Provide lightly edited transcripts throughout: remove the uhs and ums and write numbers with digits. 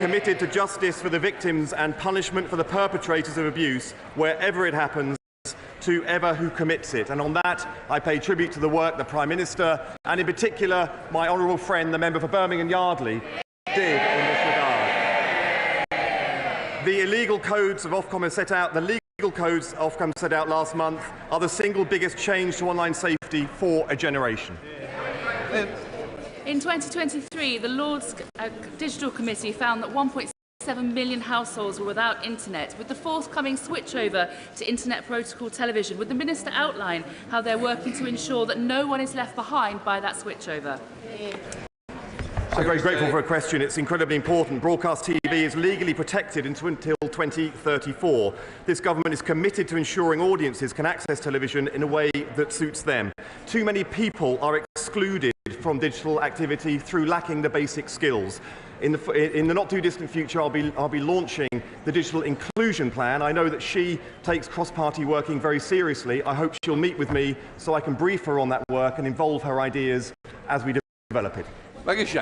committed to justice for the victims and punishment for the perpetrators of abuse, wherever it happens, to ever who commits it. And on that, I pay tribute to the work the Prime Minister, and in particular my honourable friend, the member for Birmingham Yardley, did in this regard. The illegal codes of Ofcom set out, last month are the single biggest change to online safety for a generation. In 2023, the Lords Digital Committee found that 1.7 million households were without internet. With the forthcoming switchover to internet protocol television, would the Minister outline how they're working to ensure that no one is left behind by that switchover? I'm very grateful for a question. It's incredibly important. Broadcast TV is legally protected until 2034. This government is committed to ensuring audiences can access television in a way that suits them. Too many people are excluded from digital activity through lacking the basic skills. In the not-too-distant future, I'll be launching the Digital Inclusion Plan. I know that she takes cross-party working very seriously. I hope she'll meet with me so I can brief her on that work and involve her ideas as we develop it. Thank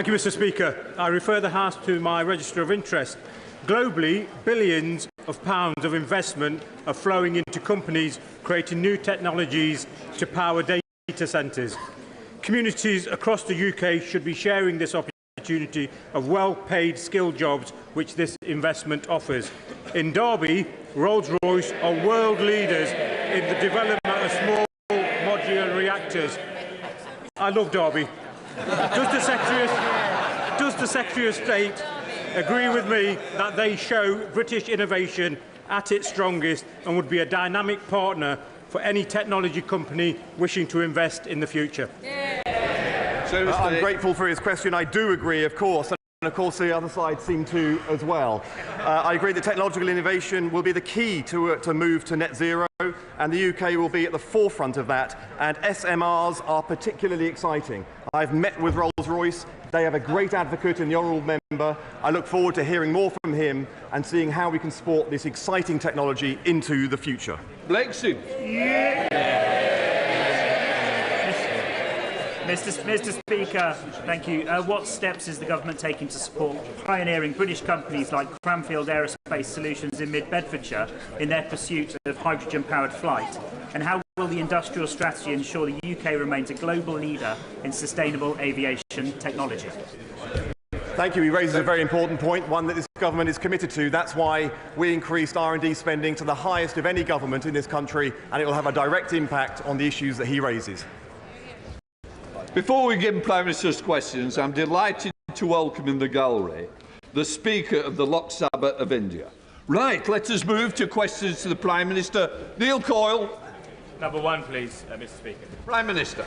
you, Mr. Speaker. I refer the House to my register of interest. Globally, billions of pounds of investment are flowing into companies creating new technologies to power data centres. Communities across the UK should be sharing this opportunity of well-paid skilled jobs which this investment offers. In Derby, Rolls-Royce are world leaders in the development of small modular reactors. I love Derby. Does the Secretary of State agree with me that they show British innovation at its strongest and would be a dynamic partner for any technology company wishing to invest in the future? I'm grateful for his question. I do agree, of course. And of course, the other side seem to as well. I agree that technological innovation will be the key to move to net zero, and the UK will be at the forefront of that. And SMRs are particularly exciting. I've met with Rolls-Royce. They have a great advocate in the honourable member. I look forward to hearing more from him and seeing how we can support this exciting technology into the future. Mr. Speaker, thank you. What steps is the government taking to support pioneering British companies like Cranfield Aerospace Solutions in mid-Bedfordshire in their pursuit of hydrogen-powered flight? And how will the industrial strategy ensure the UK remains a global leader in sustainable aviation technology? Thank you. He raises a very important point, one that this government is committed to. That's why we increased R&D spending to the highest of any government in this country, and it will have a direct impact on the issues that he raises. Before we give Prime Minister's questions, I'm delighted to welcome in the gallery the Speaker of the Lok Sabha of India. Right, let us move to questions to the Prime Minister. Neil Coyle. Number one, please, Mr. Speaker. Prime Minister.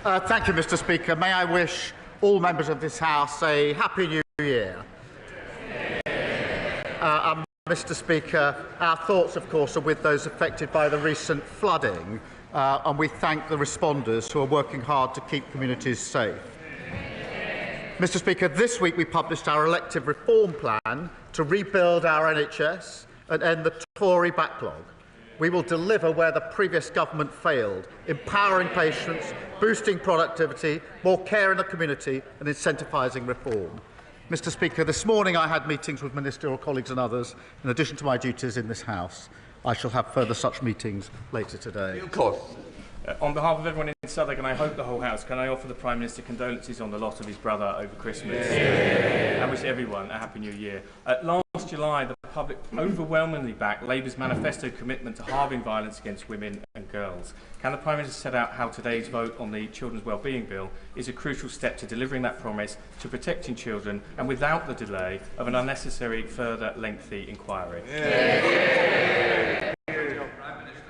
Thank you, Mr. Speaker. May I wish all members of this House a Happy New Year. Mr. Speaker, our thoughts, of course, are with those affected by the recent flooding. And we thank the responders who are working hard to keep communities safe. Mr. Speaker, this week we published our elective reform plan to rebuild our NHS and end the Tory backlog. We will deliver where the previous government failed, empowering patients, boosting productivity, more care in the community and incentivising reform. Mr. Speaker, this morning I had meetings with ministerial colleagues and others, in addition to my duties in this House. I shall have further such meetings later today. On behalf of everyone in Southwark, and I hope the whole House, can I offer the Prime Minister condolences on the loss of his brother over Christmas and wish everyone a Happy New Year. Last July, the public overwhelmingly backed Labour's manifesto commitment to halving violence against women and girls. Can the Prime Minister set out how today's vote on the Children's Wellbeing Bill is a crucial step to delivering that promise, to protecting children, and without the delay of an unnecessary further lengthy inquiry?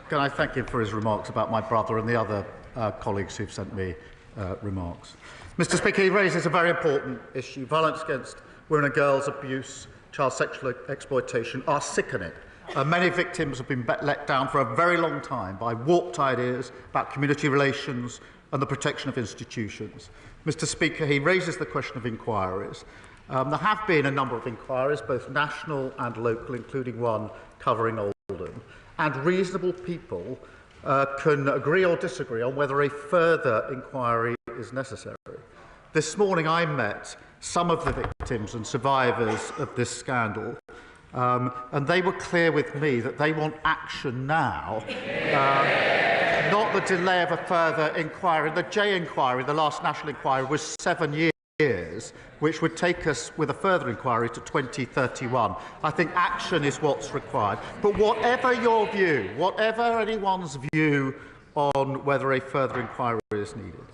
Can I thank him for his remarks about my brother and the other colleagues who've sent me remarks. Mr. Speaker, he raises a very important issue. Violence against women and girls, abuse, child sexual exploitation are sickening. Many victims have been let down for a very long time by warped ideas about community relations and the protection of institutions. Mr. Speaker, he raises the question of inquiries. There have been a number of inquiries, both national and local, including one covering Oldham. And reasonable people can agree or disagree on whether a further inquiry is necessary. This morning I met some of the victims and survivors of this scandal, and they were clear with me that they want action now, not the delay of a further inquiry. The J inquiry, the last national inquiry, was 7 years, which would take us with a further inquiry to 2031. I think action is what's required. But whatever your view, whatever anyone's view on whether a further inquiry is needed,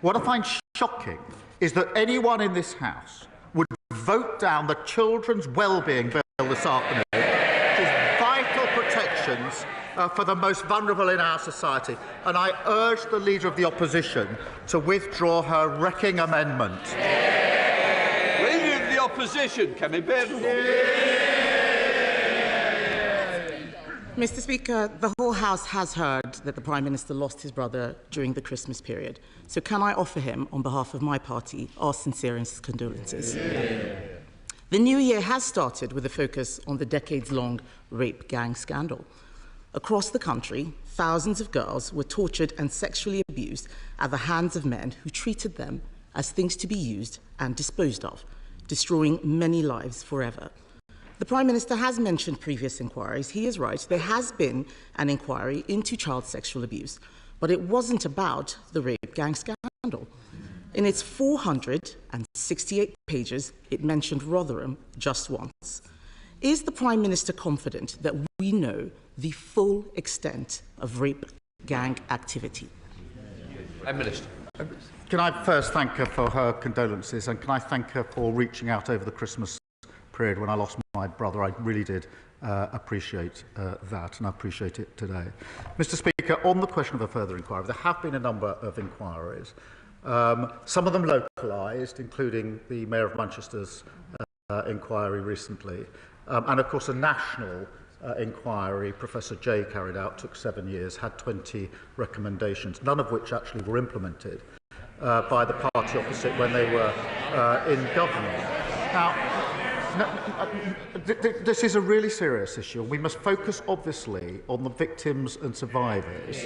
what I find shocking is that anyone in this House would vote down the Children's Wellbeing Bill this afternoon, which is vital protections for the most vulnerable in our society. And I urge the Leader of the Opposition to withdraw her wrecking amendment. Leader of the Opposition, can we bear Mr. Speaker, the whole House has heard that the Prime Minister lost his brother during the Christmas period. So can I offer him, on behalf of my party, our sincerest condolences? The new year has started with a focus on the decades-long rape gang scandal. Across the country, thousands of girls were tortured and sexually abused at the hands of men who treated them as things to be used and disposed of, destroying many lives forever. The Prime Minister has mentioned previous inquiries. He is right. There has been an inquiry into child sexual abuse, but it wasn't about the rape gang scandal. In its 468 pages, it mentioned Rotherham just once. Is the Prime Minister confident that we know the full extent of rape gang activity? Prime Minister. Can I first thank her for her condolences, and can I thank her for reaching out over the Christmas period when I lost my brother? I really did appreciate that, and I appreciate it today. Mr. Speaker, on the question of a further inquiry, there have been a number of inquiries, some of them localised, including the Mayor of Manchester's inquiry recently, and of course a national inquiry Professor Jay carried out, took 7 years, had 20 recommendations, none of which actually were implemented by the party opposite when they were in government. Now, this is a really serious issue. We must focus, obviously, on the victims and survivors.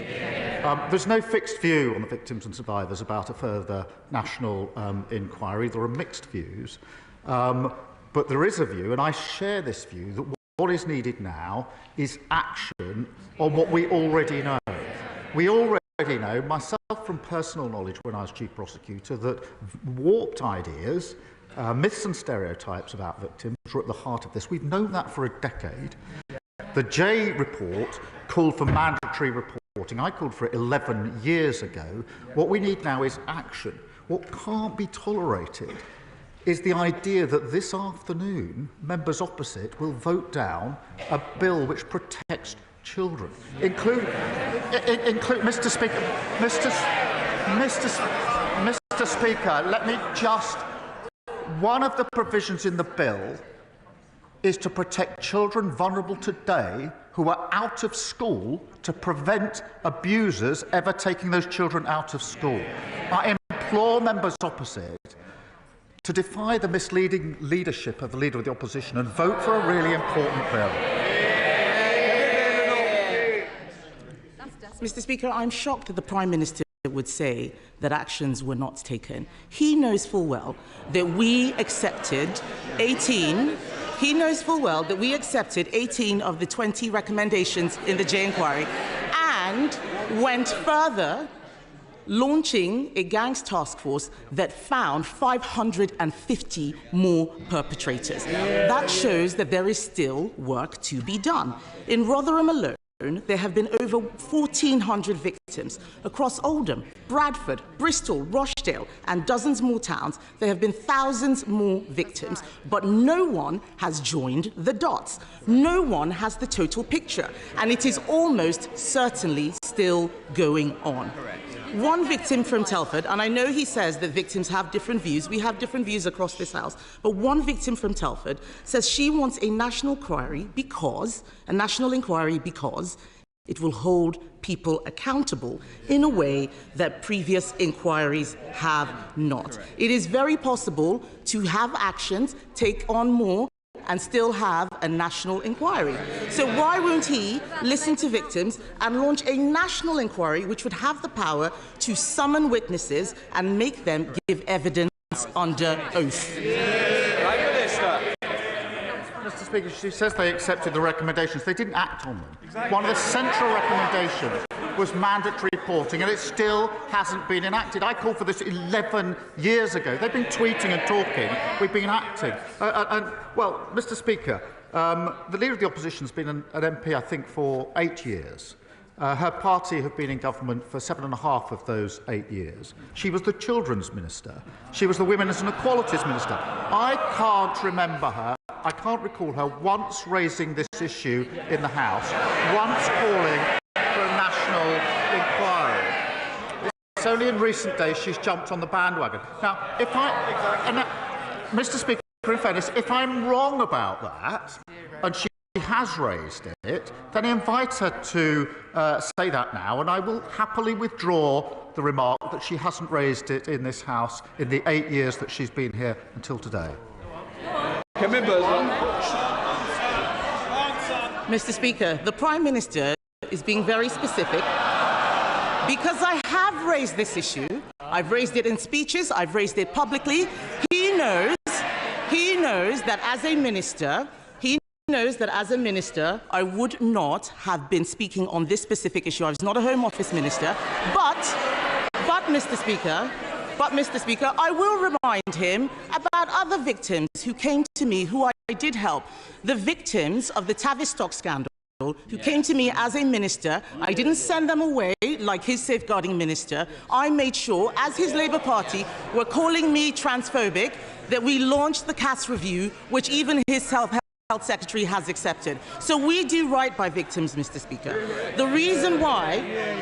There's no fixed view on the victims and survivors about a further national inquiry. There are mixed views. But there is a view, and I share this view, that what is needed now is action on what we already know. We already know, myself from personal knowledge when I was Chief Prosecutor, that warped ideas, myths and stereotypes about victims are at the heart of this. We've known that for a decade. The J report called for mandatory reporting. I called for it 11 years ago. What we need now is action. What can't be tolerated is the idea that this afternoon members opposite will vote down a bill which protects children, include Mr. Speaker, Mr. Speaker, let me just. One of the provisions in the bill is to protect children vulnerable today who are out of school, to prevent abusers ever taking those children out of school. I implore members opposite to defy the misleading leadership of the Leader of the Opposition and vote for a really important bill. Mr. Speaker, I'm shocked that the Prime Minister would say that actions were not taken. He knows full well that we accepted 18. He knows full well that we accepted 18 of the 20 recommendations in the J inquiry and went further, launching a gangs task force that found 550 more perpetrators. That shows that there is still work to be done. In Rotherham alone, there have been over 1,400 victims. Across Oldham, Bradford, Bristol, Rochdale, and dozens more towns, there have been thousands more victims, but no one has joined the dots. No one has the total picture, and it is almost certainly still going on. One victim from Telford, and I know he says that victims have different views. We have different views across this House. But one victim from Telford says she wants a national inquiry because it will hold people accountable in a way that previous inquiries have not. It is very possible to have actions, take on more, and still have a national inquiry. So why won't he listen to victims and launch a national inquiry which would have the power to summon witnesses and make them give evidence under oath. Prime Minister. Mr. Speaker, she says they accepted the recommendations. They didn't act on them. One of the central recommendations was mandatory reporting, and it still hasn't been enacted. I called for this 11 years ago. They've been tweeting and talking. We've been acting. Well, Mr. Speaker, the Leader of the Opposition has been an MP, I think, for 8 years. Her party have been in government for 7.5 of those 8 years. She was the Children's Minister. She was the Women's and Equalities Minister. I can't remember her, I can't recall her once raising this issue in the House, once calling for a national inquiry. It's only in recent days she's jumped on the bandwagon. Now, Mr. Speaker, in fairness, if I'm wrong about that, and she has raised it, then I invite her to say that now, and I will happily withdraw the remark that she hasn't raised it in this House in the 8 years that she's been here until today. Mr. Speaker, the Prime Minister is being very specific because I have raised this issue. I've raised it in speeches, I've raised it publicly. He knows that as a minister, I would not have been speaking on this specific issue. I was not a Home Office minister, but Mr. Speaker, I will remind him about other victims who came to me, who I did help. The victims of the Tavistock scandal, who came to me as a minister. I didn't send them away like his safeguarding minister. I made sure, as his Labour Party were calling me transphobic, that we launched the CAS review, which even his Health Secretary has accepted. So we do right by victims, Mr. Speaker. The reason why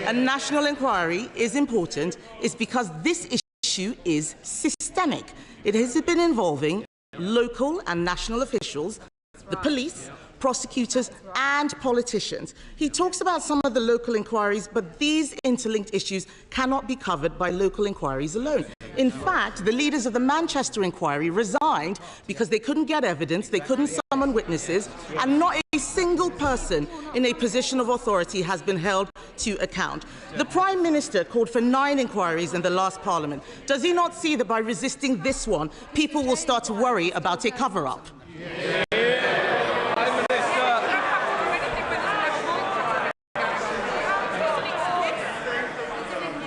a national inquiry is important is because this issue is systemic. It has been involving local and national officials, the police, prosecutors and politicians. He talks about some of the local inquiries, but these interlinked issues cannot be covered by local inquiries alone. In fact, the leaders of the Manchester inquiry resigned because they couldn't get evidence, they couldn't summon witnesses, and not a single person in a position of authority has been held to account. The Prime Minister called for 9 inquiries in the last Parliament. Does he not see that by resisting this one, people will start to worry about a cover-up?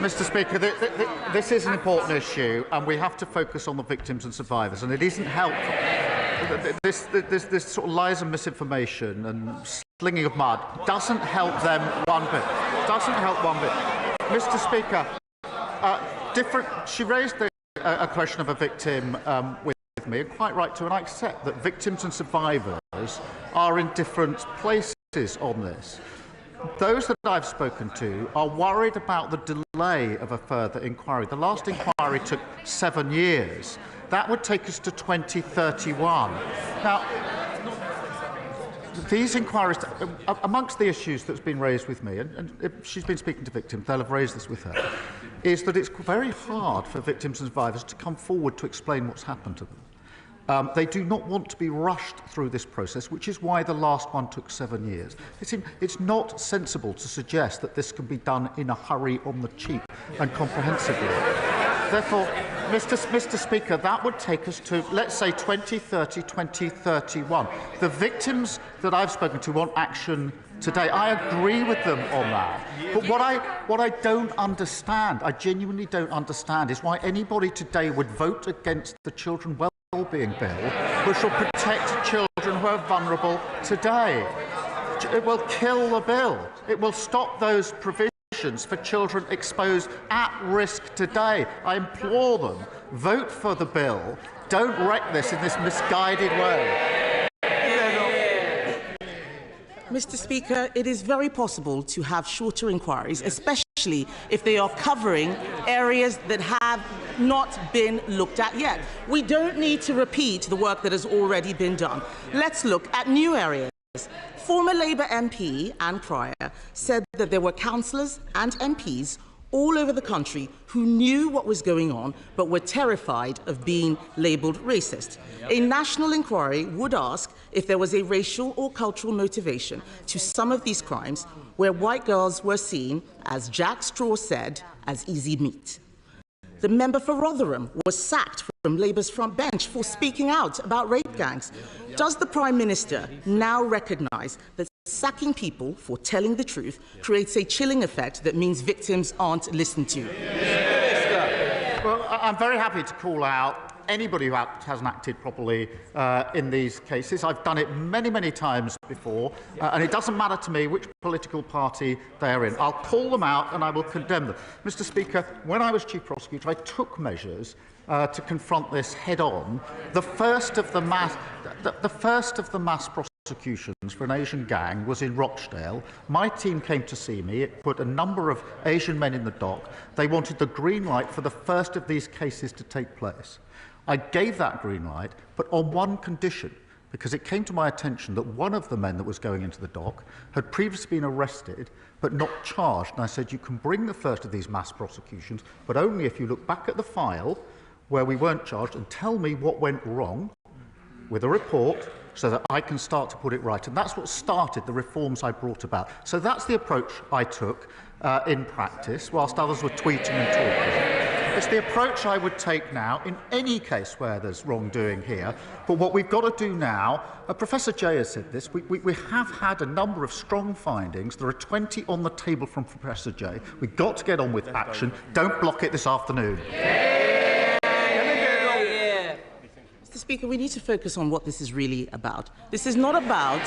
Mr. Speaker, this is an important issue, and we have to focus on the victims and survivors. And it isn't helpful. This sort of lies and misinformation and slinging of mud doesn't help them one bit. Doesn't help one bit. Mr. Speaker, she raised a question of a victim with me, and quite right to, and I accept that victims and survivors are in different places on this. Those that I've spoken to are worried about the delay of a further inquiry. The last inquiry took 7 years. That would take us to 2031. Now, these inquiries, amongst the issues that's been raised with me, and if she's been speaking to victims, they'll have raised this with her, is that it's very hard for victims and survivors to come forward to explain what's happened to them. They do not want to be rushed through this process, which is why the last one took 7 years. It's not sensible to suggest that this can be done in a hurry, on the cheap and comprehensively. Therefore, Mr. Speaker, that would take us to, let's say, 2030, 2031. The victims that I've spoken to want action today. I agree with them on that. But what I don't understand, I genuinely don't understand, is why anybody today would vote against the Children Wellbeing Bill, which will protect children who are vulnerable today. It will kill the bill. It will stop those provisions for children exposed at risk today. I implore them, vote for the bill. Don't wreck this in this misguided way. Mr. Speaker, it is very possible to have shorter inquiries, especially if they are covering areas that have not been looked at yet. We don't need to repeat the work that has already been done. Let's look at new areas. Former Labour MP Anne Cryer said that there were councillors and MPs all over the country who knew what was going on but were terrified of being labelled racist. A national inquiry would ask if there was a racial or cultural motivation to some of these crimes where white girls were seen, as Jack Straw said, as easy meat. the member for Rotherham was sacked from Labour's front bench for speaking out about rape gangs. Does the Prime Minister now recognise that sacking people for telling the truth creates a chilling effect that means victims aren't listened to? Well, I'm very happy to call out anybody who hasn't acted properly in these cases. I've done it many, many times before, and it doesn't matter to me which political party they're in. I'll call them out and I will condemn them. Mr. Speaker, when I was Chief Prosecutor, I took measures to confront this head-on. The first of the mass prosecutions for an Asian gang was in Rochdale. My team came to see me. It put a number of Asian men in the dock. They wanted the green light for the first of these cases to take place. I gave that green light, but on one condition, because it came to my attention that one of the men that was going into the dock had previously been arrested but not charged. And I said, you can bring the first of these mass prosecutions, but only if you look back at the file where we weren't charged and tell me what went wrong with a report so that I can start to put it right. And that's what started the reforms I brought about. So that's the approach I took in practice, whilst others were tweeting and talking. It's the approach I would take now in any case where there's wrongdoing here. But what we've got to do now, Professor Jay has said this, we have had a number of strong findings. There are 20 on the table from Professor Jay. We've got to get on with action. Don't block it this afternoon. Mr. Speaker, we need to focus on what this is really about. This is not about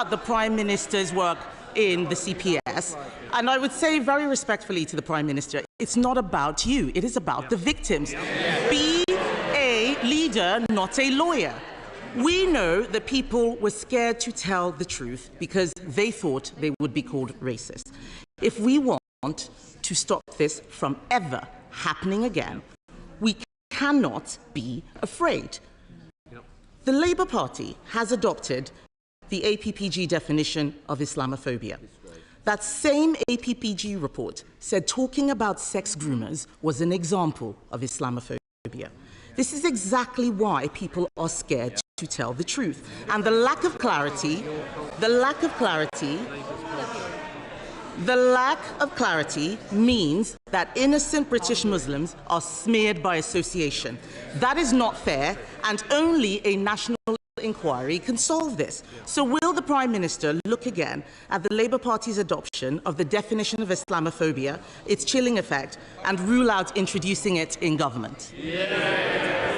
the Prime Minister's work in the CPS, and I would say very respectfully to the Prime Minister, it's not about you, it is about the victims. Be a leader, not a lawyer. We know that people were scared to tell the truth because they thought they would be called racist. If we want to stop this from ever happening again, we cannot be afraid. The Labour Party has adopted the APPG definition of Islamophobia. That same APPG report said talking about sex groomers was an example of Islamophobia. This is exactly why people are scared to tell the truth. And the lack of clarity means that innocent British Muslims are smeared by association. That is not fair, and only a national inquiry can solve this. So will the Prime Minister look again at the Labour Party's adoption of the definition of Islamophobia, its chilling effect, and rule out introducing it in government?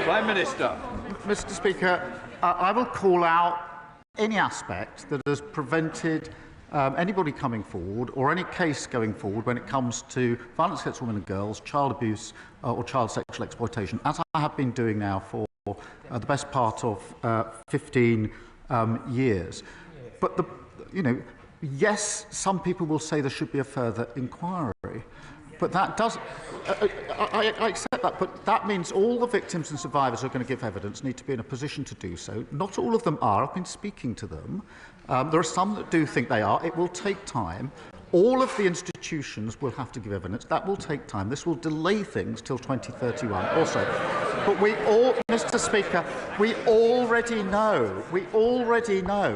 Prime Minister. Mr. Speaker, I will call out any aspect that has prevented anybody coming forward or any case going forward when it comes to violence against women and girls, child abuse or child sexual exploitation, as I have been doing now for the best part of 15 years. But, yes, some people will say there should be a further inquiry. But that does, I accept that, but that means all the victims and survivors who are going to give evidence need to be in a position to do so. Not all of them are. I've been speaking to them. There are some that do think they are. It will take time. All of the institutions will have to give evidence. That will take time. This will delay things till 2031 also. But Mr. Speaker, we already know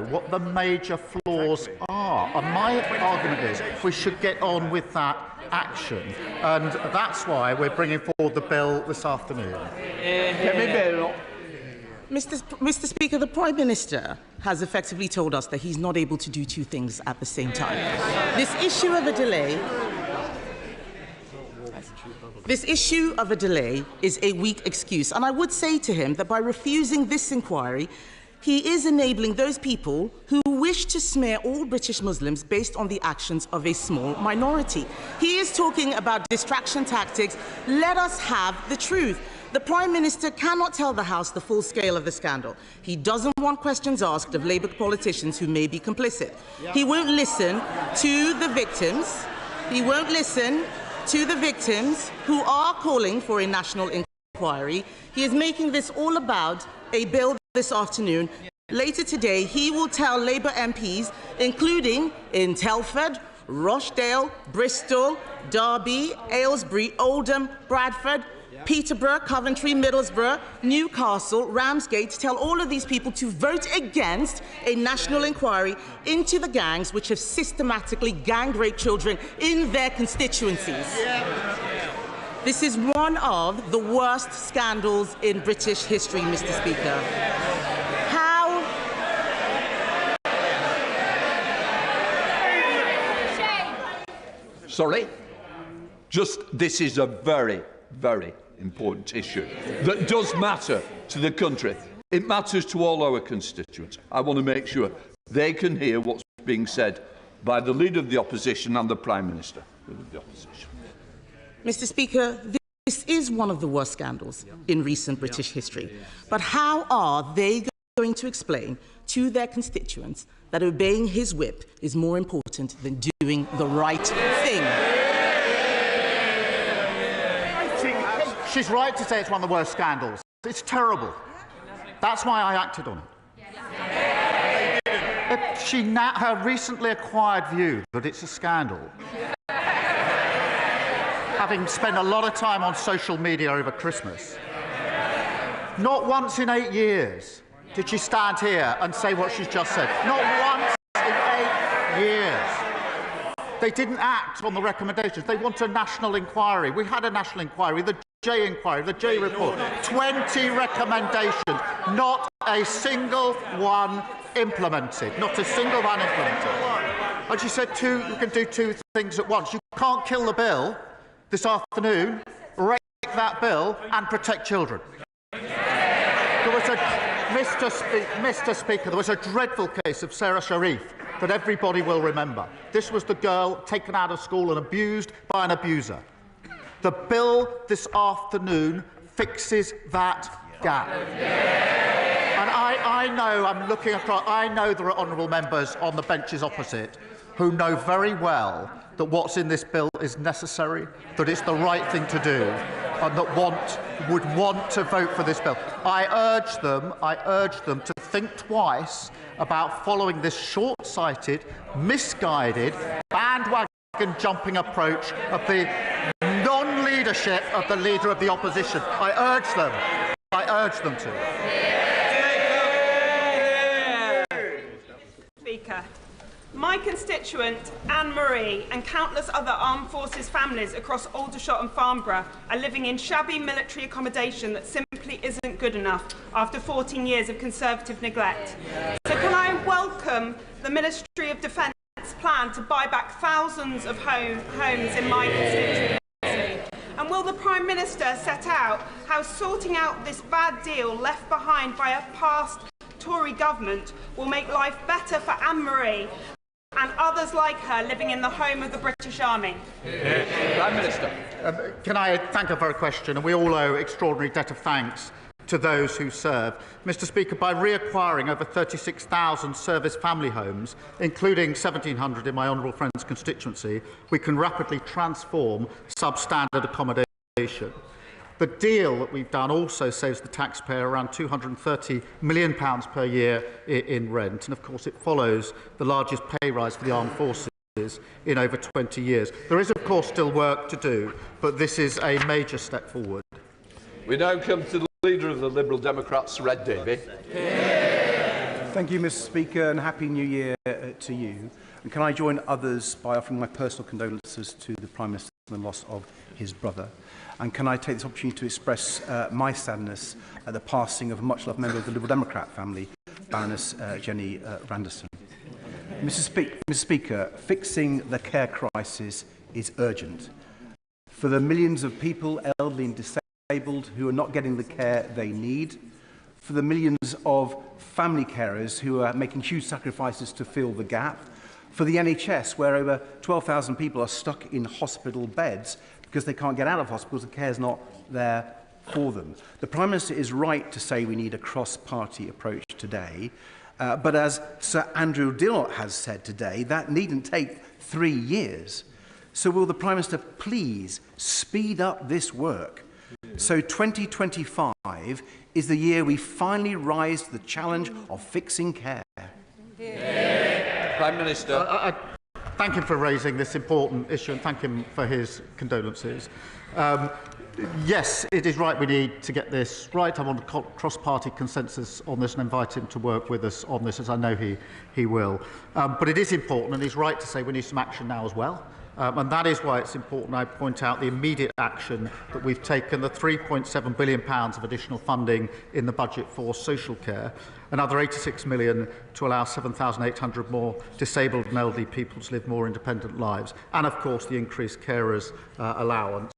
what the major flaws are. And my argument is we should get on with that action. And that's why we're bringing forward the bill this afternoon. Mr. Speaker, the Prime Minister has effectively told us that he's not able to do two things at the same time. This issue of a delay is a weak excuse, and I would say to him that by refusing this inquiry, he is enabling those people who wish to smear all British Muslims based on the actions of a small minority. He is talking about distraction tactics. Let us have the truth. The Prime Minister cannot tell the House the full scale of the scandal. He doesn't want questions asked of Labour politicians who may be complicit. He won't listen to the victims. He won't listen to the victims who are calling for a national inquiry. He is making this all about a bill this afternoon. Later today, he will tell Labour MPs, including in Telford, Rochdale, Bristol, Derby, Aylesbury, Oldham, Bradford, Peterborough, Coventry, Middlesbrough, Newcastle, Ramsgate, to tell all of these people to vote against a national inquiry into the gangs which have systematically gang-raped children in their constituencies. This is one of the worst scandals in British history, Mr. Speaker. Sorry? This is a very, very important issue that does matter to the country. It matters to all our constituents. I want to make sure they can hear what's being said by the Leader of the Opposition and the Prime Minister of the Opposition. Mr. Speaker, this is one of the worst scandals in recent British history. But how are they going to explain to their constituents that obeying his whip is more important than doing the right thing? She's right to say it's one of the worst scandals. It's terrible. That's why I acted on it. Her recently acquired view that it's a scandal, having spent a lot of time on social media over Christmas, not once in 8 years did she stand here and say what she's just said. Not once in 8 years. They didn't act on the recommendations. They want a national inquiry. We had a national inquiry, the J inquiry, the J report. 20 recommendations, not a single one implemented. Not a single one implemented. And she said you can do two things at once. You can't kill the bill this afternoon, break that bill and protect children. There was Mr. Speaker, there was a dreadful case of Sarah Sharif that everybody will remember. This was the girl taken out of school and abused by an abuser. The bill this afternoon fixes that gap. And I know, I'm looking across, I know there are honourable members on the benches opposite who know very well that what's in this bill is necessary, that it's the right thing to do, and that would want to vote for this bill. I urge them to think twice about following this short-sighted, misguided, bandwagon-jumping approach of the non-leadership of the Leader of the Opposition. I urge them to. Speaker, my constituent, Anne-Marie, and countless other armed forces families across Aldershot and Farnborough are living in shabby military accommodation that simply isn't good enough after 14 years of Conservative neglect. So can I welcome the Ministry of Defence plan to buy back thousands of homes in my constituency? And will the Prime Minister set out how sorting out this bad deal left behind by a past Tory government will make life better for Anne-Marie and others like her living in the home of the British Army? Prime Minister. Can I thank her for her question? And we all owe extraordinary debt of thanks to those who serve. Mr. Speaker, by reacquiring over 36,000 service family homes, including 1,700 in my honourable friend's constituency, we can rapidly transform substandard accommodation. The deal that we've done also saves the taxpayer around £230 million per year in rent, and of course it follows the largest pay rise for the armed forces in over 20 years. There is of course still work to do, but this is a major step forward. We now come to the Leader of the Liberal Democrats, Red Davey. Thank you, Mr. Speaker, and Happy New Year to you. And can I join others by offering my personal condolences to the Prime Minister on the loss of his brother? And can I take this opportunity to express my sadness at the passing of a much-loved member of the Liberal Democrat family, Baroness Jenny Randerson. Mr. Speaker, fixing the care crisis is urgent. For the millions of people, elderly and disabled, who are not getting the care they need, for the millions of family carers who are making huge sacrifices to fill the gap, for the NHS, where over 12,000 people are stuck in hospital beds because they can't get out of hospitals, the care is not there for them. The Prime Minister is right to say we need a cross-party approach today, but as Sir Andrew Dillot has said today, that needn't take 3 years. So will the Prime Minister please speed up this work so 2025 is the year we finally rise to the challenge of fixing care? Prime Minister. Thank him for raising this important issue and thank him for his condolences. Yes, it is right we need to get this right. I'm on cross-party consensus on this and invite him to work with us on this, as I know he will. But it is important, and he's right to say we need some action now as well. And that is why it's important I point out the immediate action that we've taken, the £3.7 billion of additional funding in the budget for social care, another £86 million to allow 7,800 more disabled and elderly people to live more independent lives, and of course the increased carers allowance.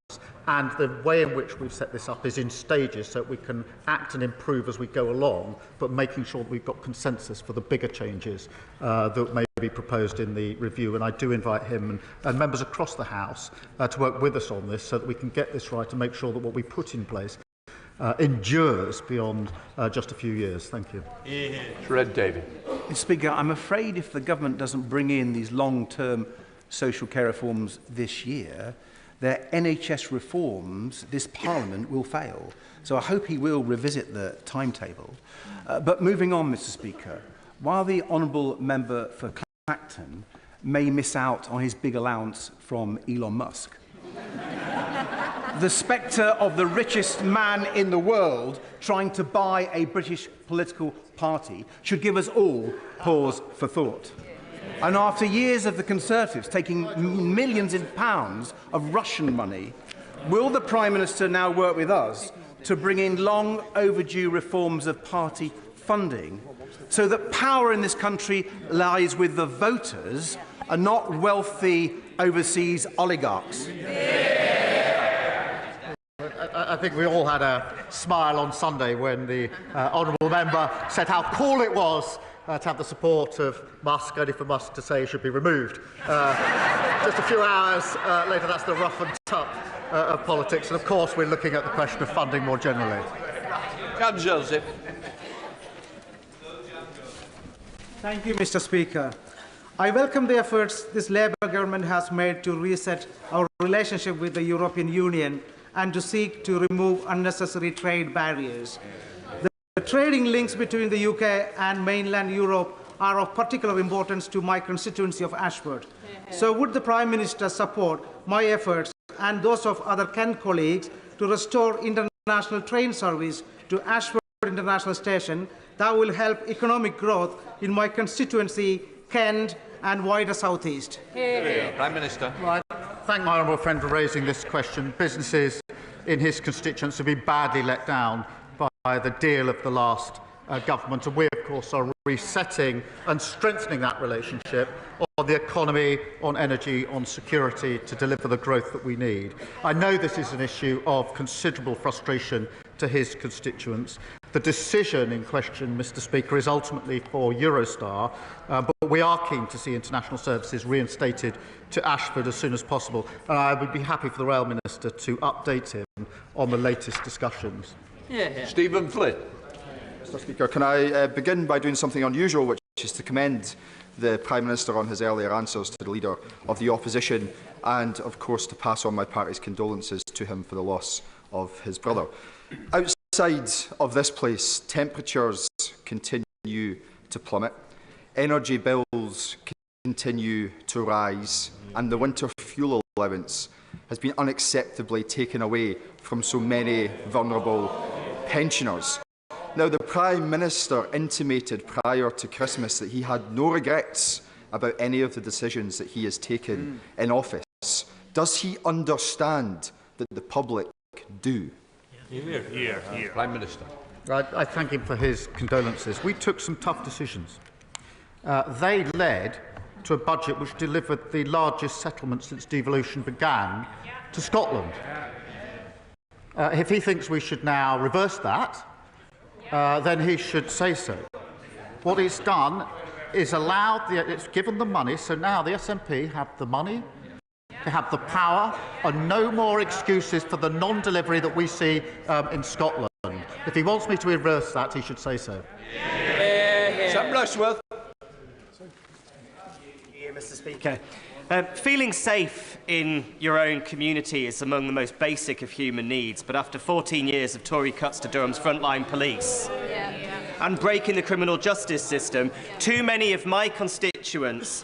And the way in which we've set this up is in stages so that we can act and improve as we go along, but making sure that we've got consensus for the bigger changes that may be proposed in the review. And I do invite him and members across the House to work with us on this so that we can get this right and make sure that what we put in place endures beyond just a few years. Thank you. Red David. Mr. Speaker, I'm afraid if the government doesn't bring in these long-term social care reforms this year, their NHS reforms, this Parliament will fail. So I hope he will revisit the timetable. But moving on, Mr. Speaker, while the honourable member for Clacton may miss out on his big allowance from Elon Musk, the spectre of the richest man in the world trying to buy a British political party should give us all pause for thought. And after years of the Conservatives taking millions of pounds of Russian money, will the Prime Minister now work with us to bring in long overdue reforms of party funding so that power in this country lies with the voters and not wealthy overseas oligarchs? I think we all had a smile on Sunday when the honourable member said how cool it was to have the support of Musk, only for Musk to say he should be removed. Just a few hours later, that's the rough and tough of politics. And of course, we're looking at the question of funding more generally. Joseph. Thank you, Mr. Speaker. I welcome the efforts this Labour government has made to reset our relationship with the European Union and to seek to remove unnecessary trade barriers. The trading links between the UK and mainland Europe are of particular importance to my constituency of Ashford. So would the Prime Minister support my efforts and those of other Kent colleagues to restore international train service to Ashford International Station that will help economic growth in my constituency, Kent and wider South East? Prime Minister. Right. Thank my honourable friend for raising this question. Businesses in his constituents have been badly let down by the deal of the last government, and we, of course, are resetting and strengthening that relationship on the economy, on energy, on security to deliver the growth that we need. I know this is an issue of considerable frustration to his constituents. The decision in question, Mr. Speaker, is ultimately for Eurostar, but we are keen to see international services reinstated to Ashford as soon as possible, and I would be happy for the Rail Minister to update him on the latest discussions. Stephen Flynn. Mr. Speaker, can I begin by doing something unusual, which is to commend the Prime Minister on his earlier answers to the Leader of the Opposition and, of course, to pass on my party's condolences to him for the loss of his brother. Outside of this place, temperatures continue to plummet, energy bills continue to rise, and the winter fuel allowance has been unacceptably taken away from so many vulnerable pensioners. Now, the Prime Minister intimated prior to Christmas that he had no regrets about any of the decisions that he has taken in office. Does he understand that the public do? Prime Minister. I thank him for his condolences. We took some tough decisions. They led to a budget which delivered the largest settlement since devolution began to Scotland. If he thinks we should now reverse that, then he should say so. What he's done is it's given the money, so now the SNP have the money, they have the power, and no more excuses for the non-delivery that we see in Scotland. If he wants me to reverse that, he should say so. Sam Rushworth. Mr. Speaker. Feeling safe in your own community is among the most basic of human needs, but after 14 years of Tory cuts to Durham's frontline police and breaking the criminal justice system, too many of my constituents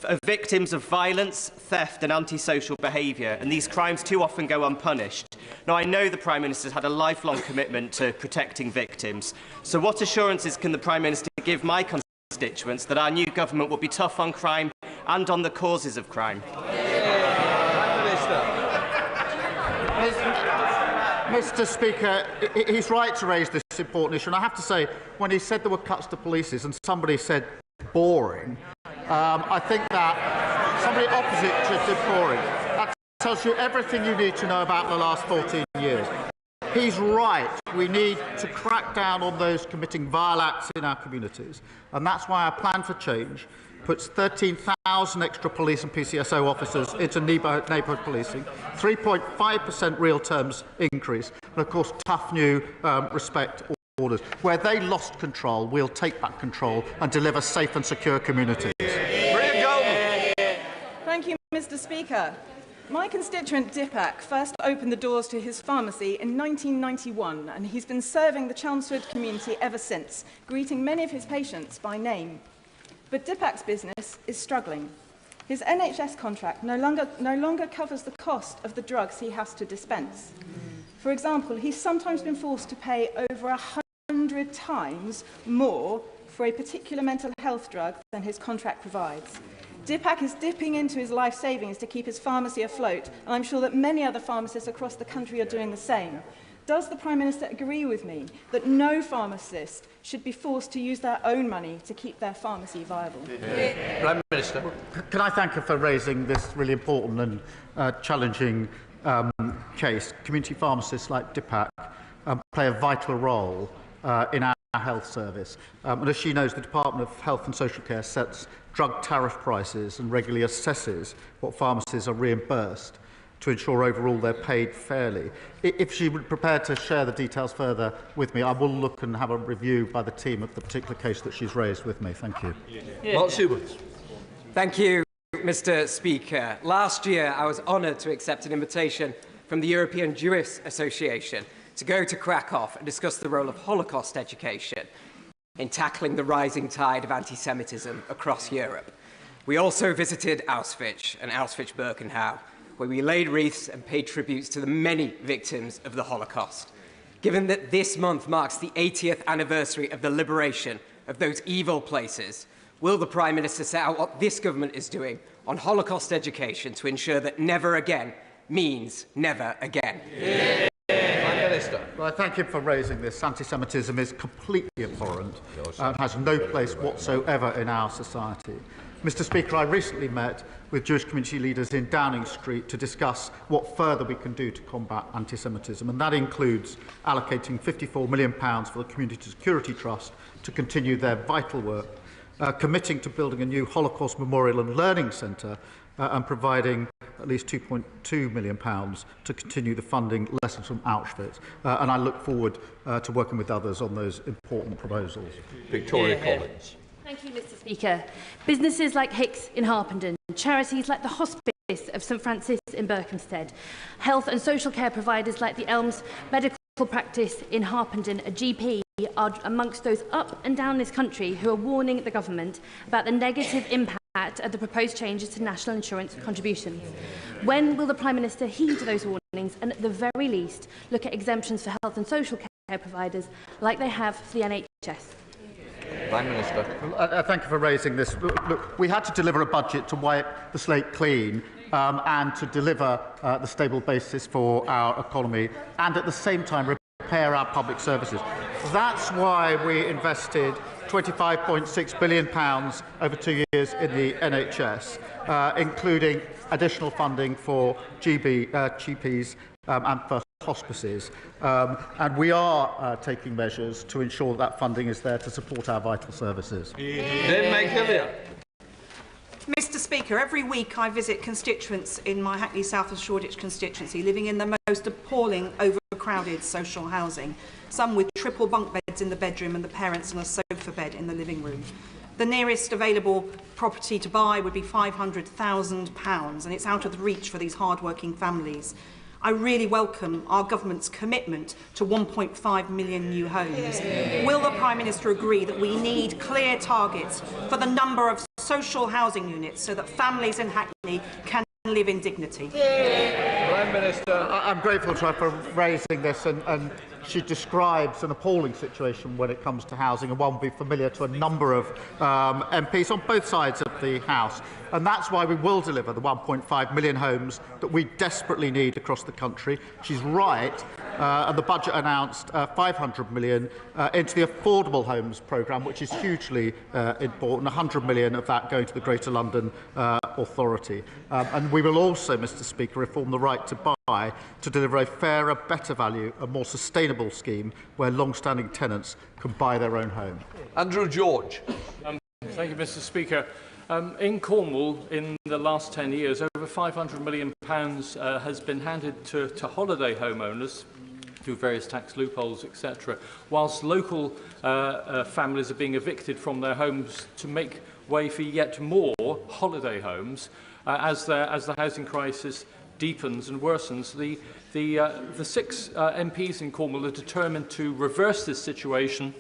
are victims of violence, theft and antisocial behaviour, and these crimes too often go unpunished. Now, I know the Prime Minister has had a lifelong commitment to protecting victims. So what assurances can the Prime Minister give my constituents that our new government will be tough on crime and on the causes of crime? Mr. Speaker, he's right to raise this important issue. And I have to say, when he said there were cuts to polices and somebody said boring, I think that somebody opposite just said boring. That tells you everything you need to know about the last 14 years. He's right. We need to crack down on those committing vile acts in our communities. And that's why our plan for change puts 13,000 extra police and PCSO officers into neighbourhood policing, 3.5% real terms increase, and of course tough new respect orders. Where they lost control, we'll take back control and deliver safe and secure communities. Thank you, Mr. Speaker. My constituent Dipak first opened the doors to his pharmacy in 1991, and he's been serving the Chelmsford community ever since, greeting many of his patients by name. But Dipak's business is struggling. His NHS contract no longer covers the cost of the drugs he has to dispense. For example, he's sometimes been forced to pay over 100 times more for a particular mental health drug than his contract provides. Dipak is dipping into his life savings to keep his pharmacy afloat, and I'm sure that many other pharmacists across the country are doing the same. Does the Prime Minister agree with me that no pharmacist should be forced to use their own money to keep their pharmacy viable? Prime Minister. Can I thank her for raising this really important and challenging case? Community pharmacists like Dipak play a vital role in our health service. And as she knows, the Department of Health and Social Care sets drug tariff prices and regularly assesses what pharmacies are reimbursed to ensure overall they're paid fairly. If she would prepare to share the details further with me, I will look and have a review by the team of the particular case that she's raised with me. Thank you. Thank you, Mr. Speaker. Last year, I was honoured to accept an invitation from the European Jewish Association to go to Krakow and discuss the role of Holocaust education in tackling the rising tide of anti-Semitism across Europe. We also visited Auschwitz and Auschwitz-Birkenau, where we laid wreaths and paid tributes to the many victims of the Holocaust. Given that this month marks the 80th anniversary of the liberation of those evil places, will the Prime Minister set out what this government is doing on Holocaust education to ensure that never again means never again? Well, I thank him for raising this. Anti-Semitism is completely abhorrent and has no place whatsoever in our society. Mr. Speaker, I recently met with Jewish community leaders in Downing Street to discuss what further we can do to combat anti-Semitism, and that includes allocating £54 million for the Community Security Trust to continue their vital work, committing to building a new Holocaust Memorial and Learning Centre, and providing at least £2.2 million to continue the funding lessons from Auschwitz. And I look forward to working with others on those important proposals. Victoria Collins. Thank you, Mr. Speaker. Businesses like Hicks in Harpenden, charities like the Hospice of St Francis in Berkhamsted, health and social care providers like the Elms Medical Practice in Harpenden, a GP, are amongst those up and down this country who are warning the government about the negative impact of the proposed changes to national insurance contributions. When will the Prime Minister heed those warnings and at the very least look at exemptions for health and social care providers like they have for the NHS? Prime Minister. Thank you for raising this. Look, we had to deliver a budget to wipe the slate clean and to deliver the stable basis for our economy and at the same time repair our public services. That's why we invested £25.6 billion over 2 years in the NHS, including additional funding for GPs and for hospices. And we are taking measures to ensure that funding is there to support our vital services. Mr. Speaker, every week I visit constituents in my Hackney South and Shoreditch constituency living in the most appalling, overcrowded social housing, some with triple bunk beds in the bedroom and the parents on a sofa bed in the living room. The nearest available property to buy would be £500,000, and it's out of reach for these hard-working families. I really welcome our government's commitment to 1.5 million new homes. Will the Prime Minister agree that we need clear targets for the number of social housing units so that families in Hackney can live in dignity? Prime Minister. I'm grateful to her for raising this, and she describes an appalling situation when it comes to housing, and one will be familiar to a number of MPs on both sides of the House. And that's why we will deliver the 1.5 million homes that we desperately need across the country. She's right, and the budget announced 500 million into the affordable homes programme, which is hugely important, 100 million of that going to the Greater London Authority. And we will also, Mr Speaker, reform the right to buy to deliver a fairer, better value, a more sustainable scheme where long-standing tenants can buy their own home. Andrew George. Thank you, Mr Speaker. In Cornwall, in the last 10 years, over £500 million has been handed to holiday homeowners through various tax loopholes, etc., whilst local families are being evicted from their homes to make way for yet more holiday homes as the housing crisis deepens and worsens. The 6 MPs in Cornwall are determined to reverse this situation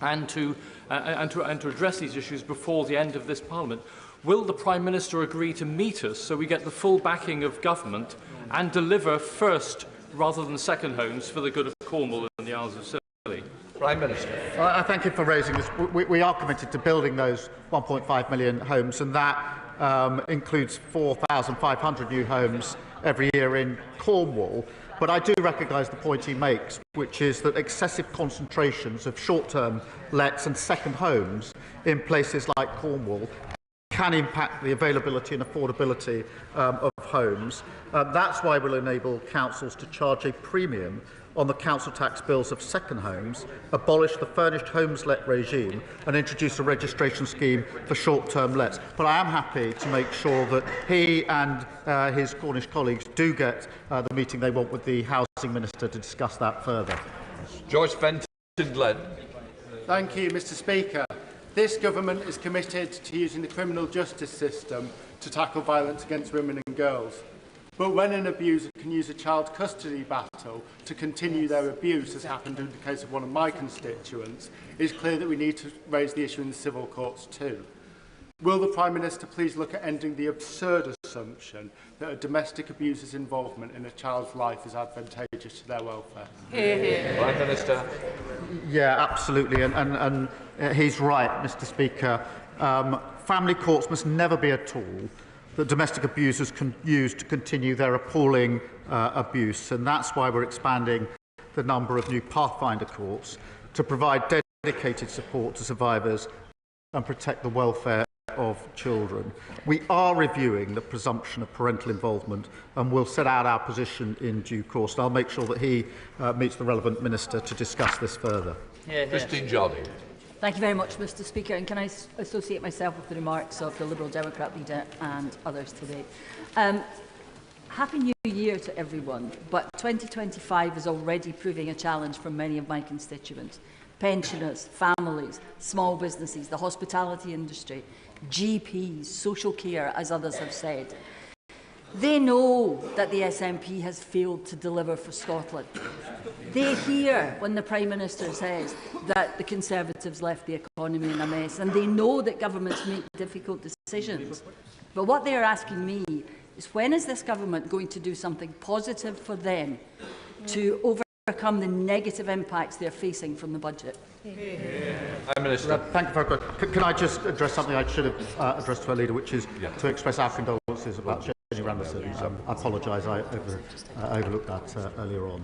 and to address these issues before the end of this Parliament. Will the Prime Minister agree to meet us so we get the full backing of government and deliver first rather than second homes for the good of Cornwall and the Isles of Scilly? Prime Minister. I thank you for raising this. We are committed to building those 1.5 million homes, and that includes 4,500 new homes every year in Cornwall. But I do recognise the point he makes, which is that excessive concentrations of short-term lets and second homes in places like Cornwall can impact the availability and affordability of homes. That's why we'll enable councils to charge a premium on the council tax bills of second homes, abolish the furnished homes let regime and introduce a registration scheme for short-term lets. But I am happy to make sure that he and his Cornish colleagues do get the meeting they want with the Housing Minister to discuss that further. Joyce Fenton-Glenn. Thank you, Mr Speaker. This government is committed to using the criminal justice system to tackle violence against women and girls. But when an abuser can use a child custody battle to continue their abuse, as happened in the case of one of my constituents, it is clear that we need to raise the issue in the civil courts too. Will the Prime Minister please look at ending the absurd assumption that a domestic abuser's involvement in a child's life is advantageous to their welfare? Prime Minister. Yeah, absolutely, and he's right, Mr Speaker. Family courts must never be a tool that domestic abusers can use to continue their appalling abuse, and that's why we're expanding the number of new Pathfinder courts to provide dedicated support to survivors and protect the welfare of children. We are reviewing the presumption of parental involvement, and we'll set out our position in due course. And I'll make sure that he meets the relevant minister to discuss this further. Christine Jolly. Thank you very much, Mr Speaker, and can I associate myself with the remarks of the Liberal Democrat leader and others today. Happy New Year to everyone, but 2025 is already proving a challenge for many of my constituents. Pensioners, families, small businesses, the hospitality industry, GPs, social care, as others have said. They know that the SNP has failed to deliver for Scotland. They hear when the Prime Minister says that the Conservatives left the economy in a mess, and they know that governments make difficult decisions. But what they are asking me is, when is this government going to do something positive for them to overcome the negative impacts they are facing from the budget? Prime Minister. Thank you very much. Can I just address something I should have addressed to our leader, which is to express our condolences about Jenny Randerson. I apologise, I overlooked that earlier on.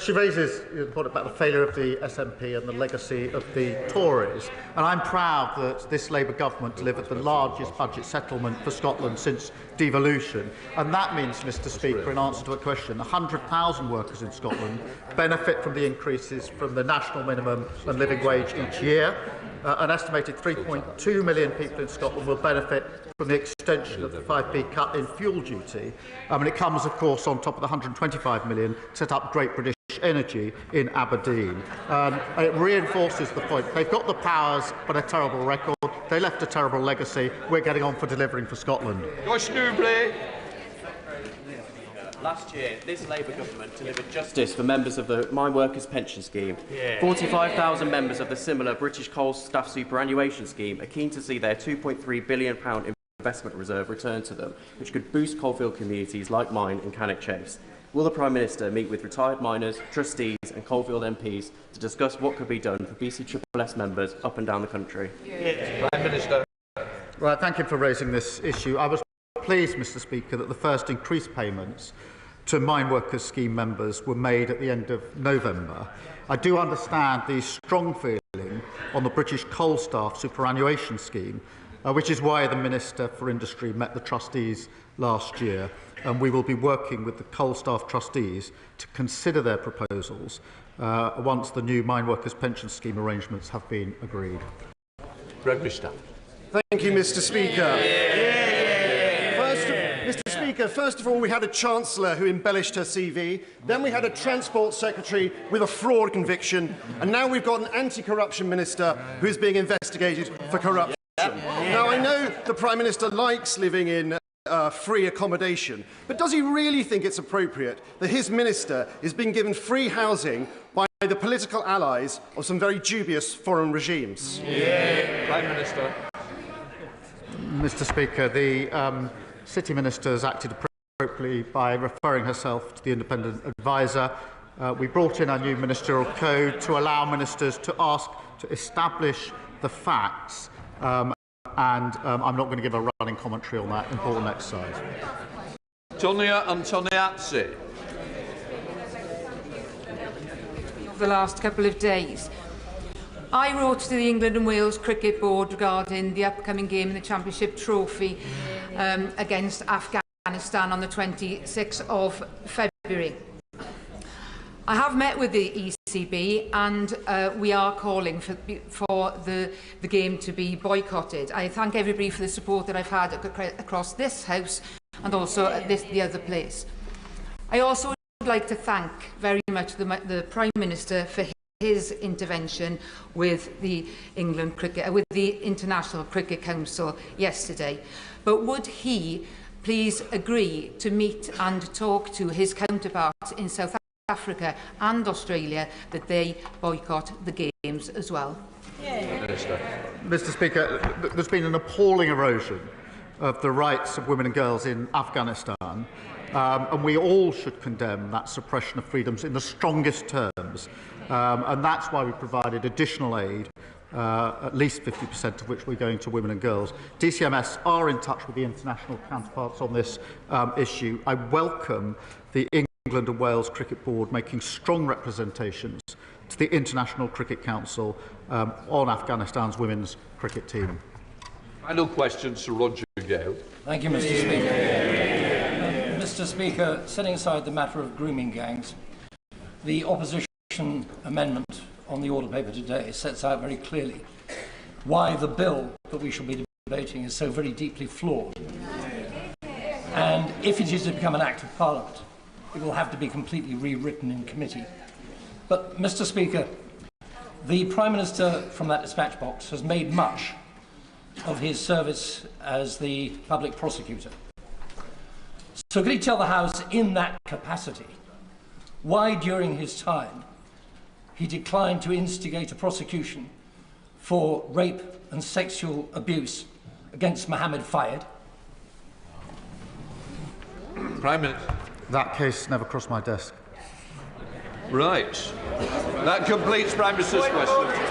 She raises the point about the failure of the SNP and the legacy of the Tories, and I'm proud that this Labour government delivered the largest budget settlement for Scotland since devolution, and that means, Mr Speaker, in answer to a question, 100,000 workers in Scotland benefit from the increases from the national minimum and living wage each year. An estimated 3.2 million people in Scotland will benefit from the extension of the 5p cut in fuel duty. And it comes, of course, on top of the 125 million set up Great British Energy in Aberdeen. And it reinforces the point. They've got the powers, but a terrible record. They left a terrible legacy. We're getting on for delivering for Scotland. Josh Newbley. Last year, this Labour government delivered justice for members of the Mine Workers Pension Scheme. 45,000 members of the similar British Coal Staff Superannuation Scheme are keen to see their £2.3 billion investment reserve returned to them, which could boost coalfield communities like mine in Cannock Chase. Will the Prime Minister meet with retired miners, trustees and coalfield MPs to discuss what could be done for BCSS members up and down the country? Prime Minister. Right, thank you for raising this issue. I was pleased, Mr Speaker, that the first increased payments to Mine Workers Scheme members were made at the end of November. I do understand the strong feeling on the British Coal Staff Superannuation Scheme, which is why the Minister for Industry met the trustees last year, and we will be working with the coal staff trustees to consider their proposals once the new Mine Workers Pension Scheme arrangements have been agreed. Thank you, Mr Speaker. Mr Speaker, first of all, we had a Chancellor who embellished her CV, then we had a Transport Secretary with a fraud conviction, and now we've got an anti-corruption minister who is being investigated for corruption. Now, I know the Prime Minister likes living in free accommodation, but does he really think it's appropriate that his minister is being given free housing by the political allies of some very dubious foreign regimes? Prime Minister. Mr Speaker, the City Minister has acted appropriately by referring herself to the independent adviser. We brought in our new ministerial code to allow ministers to ask to establish the facts, and I'm not going to give a running commentary on that important exercise. Tonia Antoniazzi. The last couple of days, I wrote to the England and Wales Cricket Board regarding the upcoming game in the Championship Trophy against Afghanistan on the 26th of February. I have met with the ECB and we are calling for the game to be boycotted. I thank everybody for the support that I've had across this House and also at the other place. I also would like to thank very much the Prime Minister for his intervention with the with the International Cricket Council yesterday. But would he please agree to meet and talk to his counterparts in South Africa and Australia that they boycott the games as well? Mr Speaker, there's been an appalling erosion of the rights of women and girls in Afghanistan, and we all should condemn that suppression of freedoms in the strongest terms. And that's why we provided additional aid, at least 50% of which we're going to women and girls. DCMS are in touch with the international counterparts on this issue. I welcome the England and Wales Cricket Board making strong representations to the International Cricket Council on Afghanistan's women's cricket team. Final question, Sir Roger Gale. Thank you, Mr Speaker. Mr Speaker, setting aside the matter of grooming gangs, the opposition amendment on the order paper today sets out very clearly why the bill that we shall be debating is so very deeply flawed. And if it is to become an Act of Parliament, it will have to be completely rewritten in committee. But, Mr Speaker, the Prime Minister from that dispatch box has made much of his service as the public prosecutor. So could he tell the House in that capacity why during his time he declined to instigate a prosecution for rape and sexual abuse against Mohammed Fayed? Prime Minister. That case never crossed my desk. Right. That completes Prime Minister's question.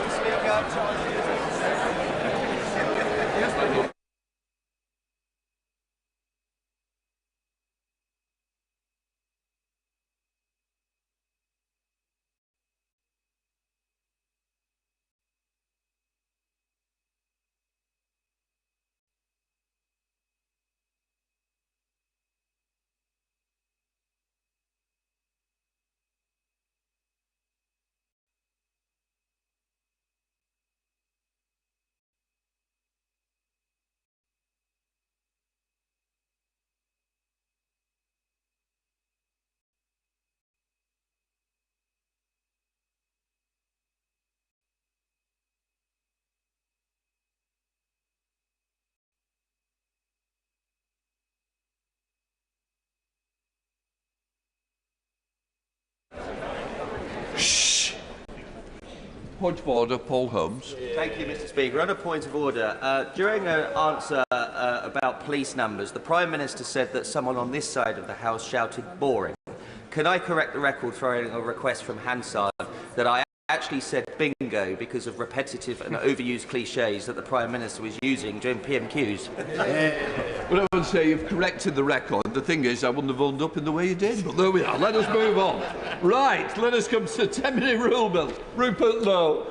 Point of order, Paul Holmes. Thank you, Mr. Speaker. On a point of order, during an answer about police numbers, the Prime Minister said that someone on this side of the House shouted boring. Can I correct the record following a request from Hansard that I actually said bingo because of repetitive and overused cliches that the Prime Minister was using during PMQs? Well, I would say you've corrected the record. The thing is, I wouldn't have owned up in the way you did, but there we are. Let us move on. Right, let us come to the 10-minute rule bill. Rupert Lowe.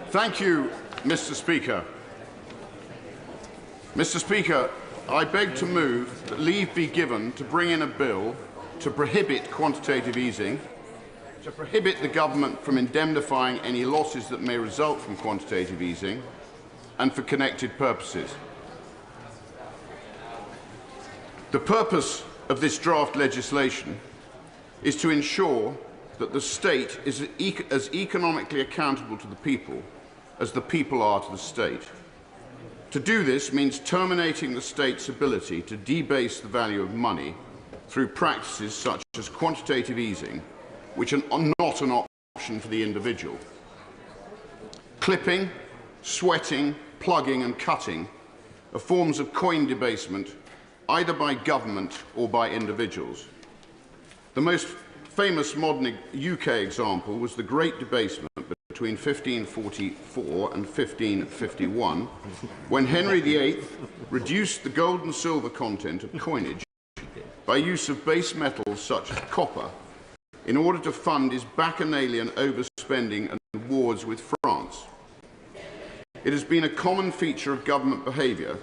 Thank you, Mr. Speaker. Mr. Speaker, I beg to move that leave be given to bring in a bill to prohibit quantitative easing, to prohibit the government from indemnifying any losses that may result from quantitative easing, and for connected purposes. The purpose of this draft legislation is to ensure that the state is as economically accountable to the people as the people are to the state. To do this means terminating the state's ability to debase the value of money through practices such as quantitative easing, which are not an option for the individual. Clipping, sweating, plugging and cutting are forms of coin debasement either by government or by individuals. The most famous modern UK example was the Great Debasement between 1544 and 1551, when Henry VIII reduced the gold and silver content of coinage by use of base metals such as copper in order to fund his bacchanalian overspending and wars with France. It has been a common feature of government behaviour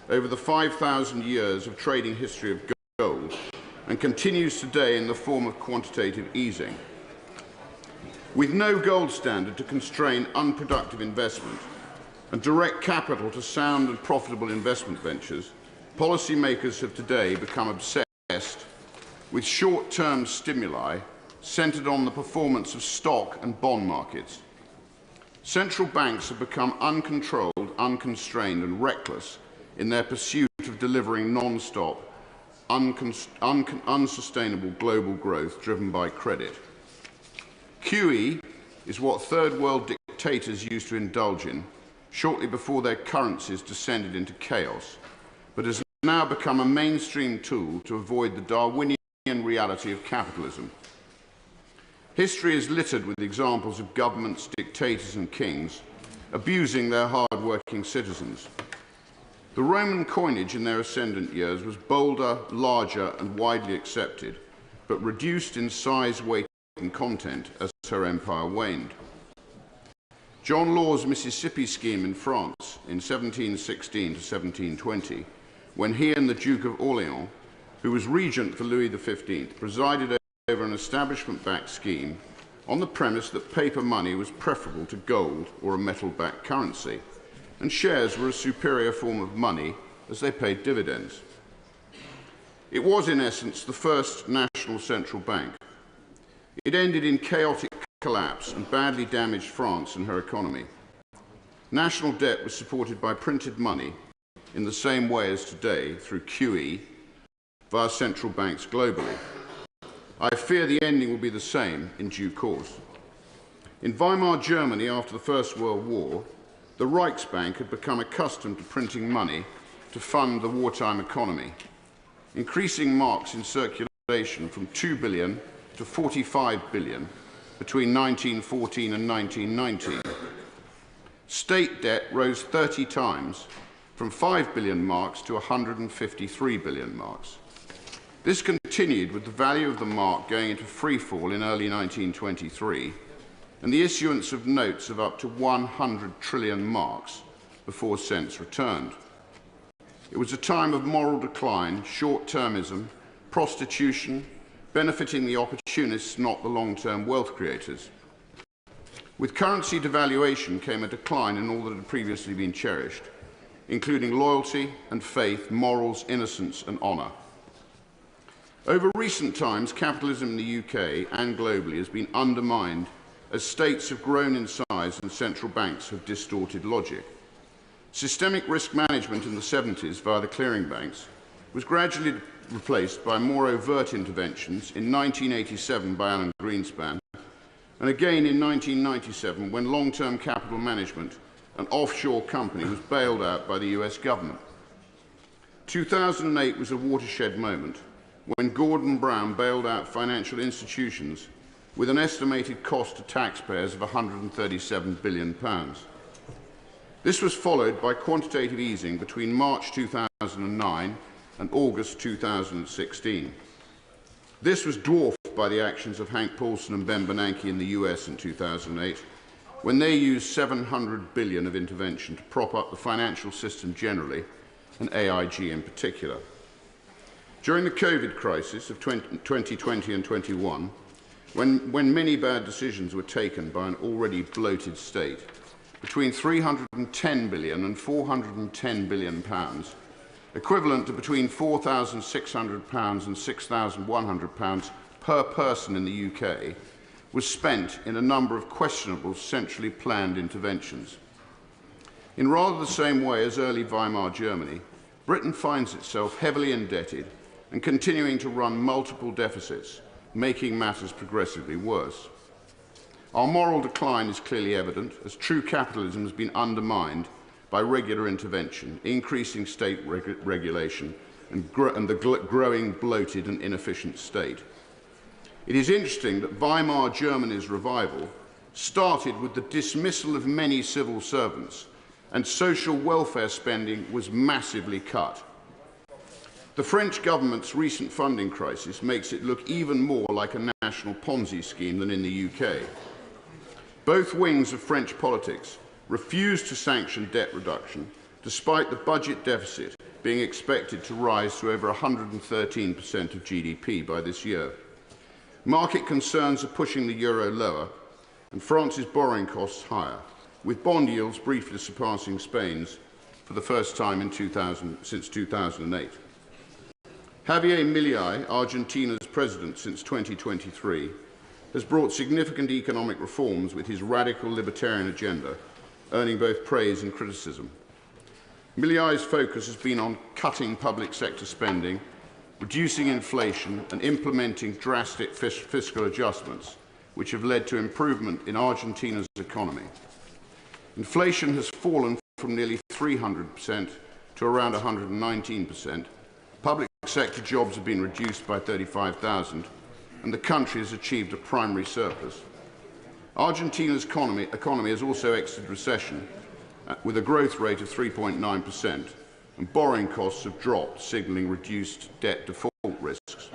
over the 5,000 years of trading history of gold and continues today in the form of quantitative easing. With no gold standard to constrain unproductive investment and direct capital to sound and profitable investment ventures, policymakers have today become obsessed with short-term stimuli centred on the performance of stock and bond markets. Central banks have become uncontrolled, unconstrained and reckless in their pursuit of delivering non-stop, unsustainable global growth driven by credit. QE is what third world dictators used to indulge in shortly before their currencies descended into chaos, but has now become a mainstream tool to avoid the Darwinian reality of capitalism. History is littered with examples of governments, dictators and kings abusing their hard-working citizens. The Roman coinage in their ascendant years was bolder, larger and widely accepted, but reduced in size, weight and content as her empire waned. John Law's Mississippi scheme in France in 1716 to 1720, when he and the Duke of Orleans, who was regent for Louis XV, presided over an establishment-backed scheme on the premise that paper money was preferable to gold or a metal-backed currency, and shares were a superior form of money as they paid dividends. It was, in essence, the first national central bank. It ended in chaotic collapse and badly damaged France and her economy. National debt was supported by printed money in the same way as today through QE via central banks globally. I fear the ending will be the same in due course. In Weimar Germany after the First World War, the Reichsbank had become accustomed to printing money to fund the wartime economy, increasing marks in circulation from 2 billion to 45 billion between 1914 and 1919. State debt rose 30 times, from 5 billion marks to 153 billion marks. This continued with the value of the mark going into freefall in early 1923 and the issuance of notes of up to 100 trillion marks before cents returned. It was a time of moral decline, short-termism, prostitution, benefiting the opportunists, not the long-term wealth creators. With currency devaluation came a decline in all that had previously been cherished, including loyalty and faith, morals, innocence and honour. Over recent times, capitalism in the UK and globally has been undermined as states have grown in size and central banks have distorted logic. Systemic risk management in the 70s via the clearing banks was gradually replaced by more overt interventions in 1987 by Alan Greenspan, and again in 1997 when long-term capital management, an offshore company, was bailed out by the US government. 2008 was a watershed moment when Gordon Brown bailed out financial institutions with an estimated cost to taxpayers of £137 billion. This was followed by quantitative easing between March 2009 and August 2016. This was dwarfed by the actions of Hank Paulson and Ben Bernanke in the US in 2008, when they used $700 billion of intervention to prop up the financial system generally and AIG in particular. During the COVID crisis of 2020 and 21, when many bad decisions were taken by an already bloated state, between £310 billion and £410 billion, equivalent to between £4,600 and £6,100 per person in the UK, was spent in a number of questionable centrally planned interventions. In rather the same way as early Weimar Germany, Britain finds itself heavily indebted and continuing to run multiple deficits, making matters progressively worse. Our moral decline is clearly evident as true capitalism has been undermined by regular intervention, increasing state regulation and the growing bloated and inefficient state. It is interesting that Weimar Germany's revival started with the dismissal of many civil servants, and social welfare spending was massively cut. The French government's recent funding crisis makes it look even more like a national Ponzi scheme than in the UK. Both wings of French politics refused to sanction debt reduction, despite the budget deficit being expected to rise to over 113% of GDP by this year. Market concerns are pushing the euro lower and France's borrowing costs higher, with bond yields briefly surpassing Spain's for the first time in since 2008. Javier Milei, Argentina's president since 2023, has brought significant economic reforms with his radical libertarian agenda, earning both praise and criticism. Milei's focus has been on cutting public sector spending, reducing inflation and implementing drastic fiscal adjustments, which have led to improvement in Argentina's economy. Inflation has fallen from nearly 300% to around 119%. Public sector jobs have been reduced by 35,000, and the country has achieved a primary surplus. Argentina's economy has also exited recession with a growth rate of 3.9%, and borrowing costs have dropped, signalling reduced debt default risks.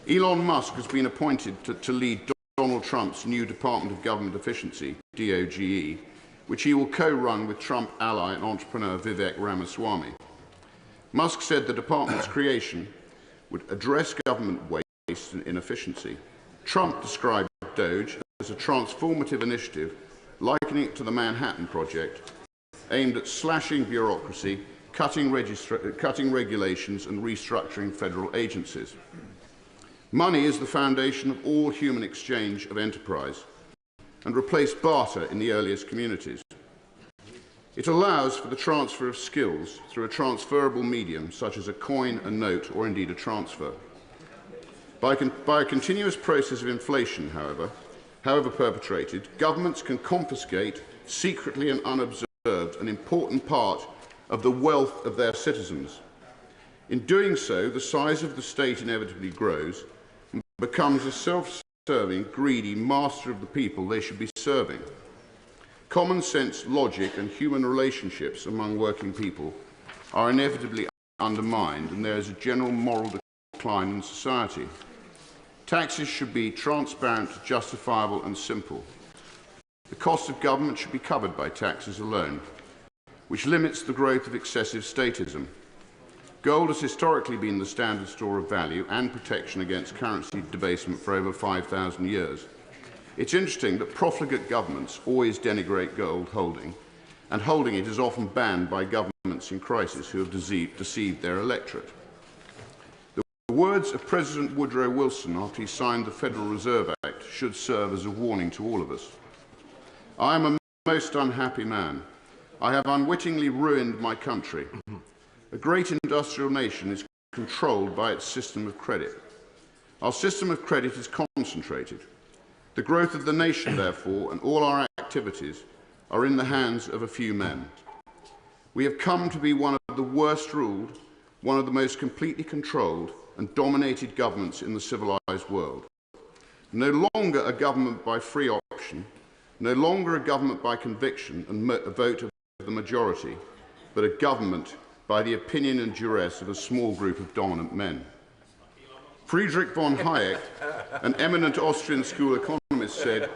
Elon Musk has been appointed to lead Donald Trump's new Department of Government Efficiency, DOGE, which he will co-run with Trump ally and entrepreneur Vivek Ramaswamy. Musk said the department's creation would address government waste and inefficiency. Trump described DOGE as a transformative initiative, likening it to the Manhattan Project, aimed at slashing bureaucracy, cutting regulations and restructuring federal agencies. Money is the foundation of all human exchange of enterprise and replaced barter in the earliest communities. It allows for the transfer of skills through a transferable medium such as a coin, a note, or indeed a transfer. By a continuous process of inflation, however perpetrated, governments can confiscate, secretly and unobserved, an important part of the wealth of their citizens. In doing so, the size of the state inevitably grows and becomes a self-serving, greedy master of the people they should be serving. Common sense, logic and human relationships among working people are inevitably undermined, and there is a general moral decline in society. Taxes should be transparent, justifiable and simple. The cost of government should be covered by taxes alone, which limits the growth of excessive statism. Gold has historically been the standard store of value and protection against currency debasement for over 5,000 years. It's interesting that profligate governments always denigrate gold holding, and holding it is often banned by governments in crisis who have deceived their electorate. The words of President Woodrow Wilson after he signed the Federal Reserve Act should serve as a warning to all of us. I am a most unhappy man. I have unwittingly ruined my country. A great industrial nation is controlled by its system of credit. Our system of credit is concentrated. The growth of the nation, therefore, and all our activities are in the hands of a few men. We have come to be one of the worst ruled, one of the most completely controlled and dominated governments in the civilised world. No longer a government by free option, no longer a government by conviction and a vote of the majority, but a government by the opinion and duress of a small group of dominant men. Friedrich von Hayek, an eminent Austrian school economist, said,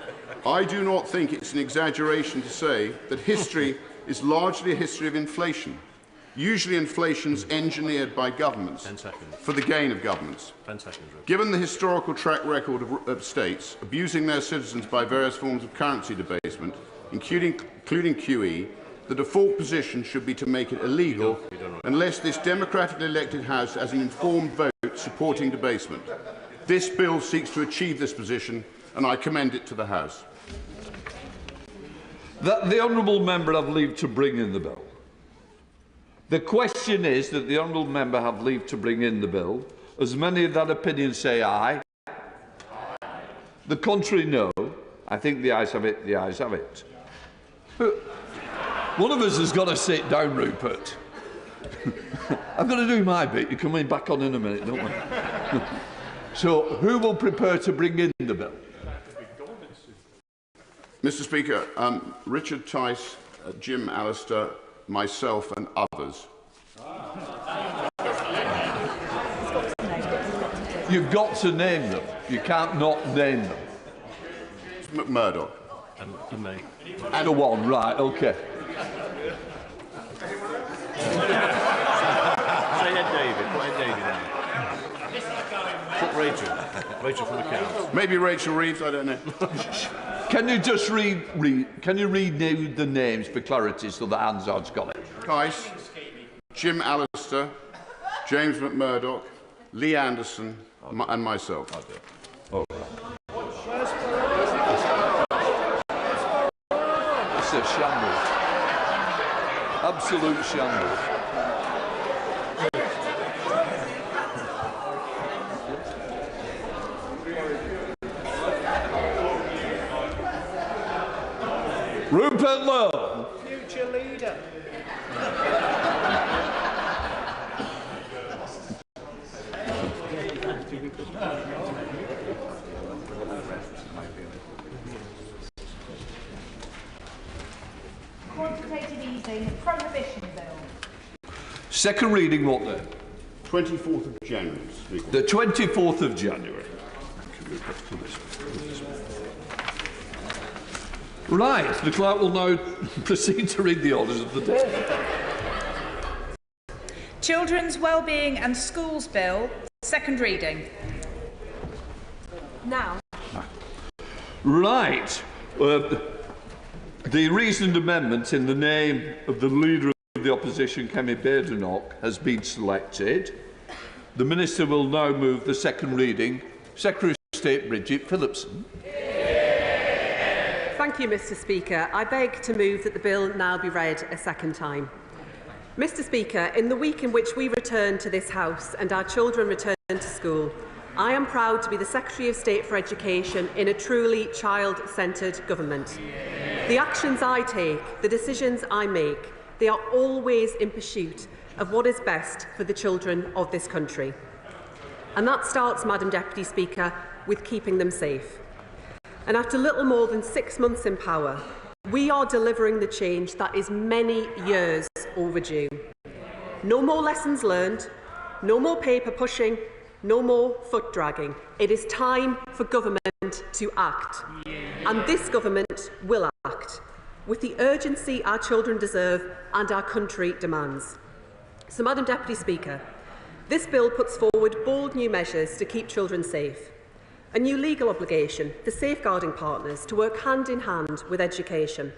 "I do not think it's an exaggeration to say that history is largely a history of inflation. Usually inflation's engineered by governments for the gain of governments. Given the historical track record of states abusing their citizens by various forms of currency debasement, including QE, the default position should be to make it illegal unless this democratically elected House has an informed vote supporting debasement. This bill seeks to achieve this position, and I commend it to the House." That the honourable member have leave to bring in the bill. The question is that the honourable member have leave to bring in the bill. As many of that opinion say aye. The contrary, no. I think the ayes have it. The ayes have it. One of us has got to sit down, Rupert. I've got to do my bit. You're coming back on in a minute, don't we? So, who will prepare to bring in the bill? Mr. Speaker, Richard Tice, Jim Allister, myself and others. You've got to name them. You can't not name them. McMurdoch. And me. And a one, right, OK. Say Ed David. Put Ed David down. Put Rachel. Rachel from the Counts. Maybe Rachel Reeves, I don't know. Can you just read the names for clarity so that Hansard's got it? Tice, Jim Allister, James McMurdoch, Lee Anderson, and myself. Oh, it's a shambles. Absolute shambles. Rupert Lowe. Future leader. Quantitative easing prohibition bill. Second reading, what then? 24th of January, Speaker. The 24th of January. Right, the clerk will now proceed to read the orders of the day. Children's Wellbeing and Schools Bill, second reading. Now. Right. The reasoned amendment in the name of the Leader of the Opposition, Kemi Badenoch, has been selected. The Minister will now move the second reading. Secretary of State Bridget Phillipson. Thank you, Mr. Speaker. I beg to move that the bill now be read a second time. Mr. Speaker, in the week in which we return to this House and our children return to school, I am proud to be the Secretary of State for Education in a truly child-centred government. The actions I take, the decisions I make, they are always in pursuit of what is best for the children of this country. And that starts, Madam Deputy Speaker, with keeping them safe. And after little more than 6 months in power, we are delivering the change that is many years overdue. No more lessons learned, no more paper pushing, no more foot dragging. It is time for government to act. And this government will act with the urgency our children deserve and our country demands. So, Madam Deputy Speaker, this bill puts forward bold new measures to keep children safe. A new legal obligation for safeguarding partners to work hand in hand with education,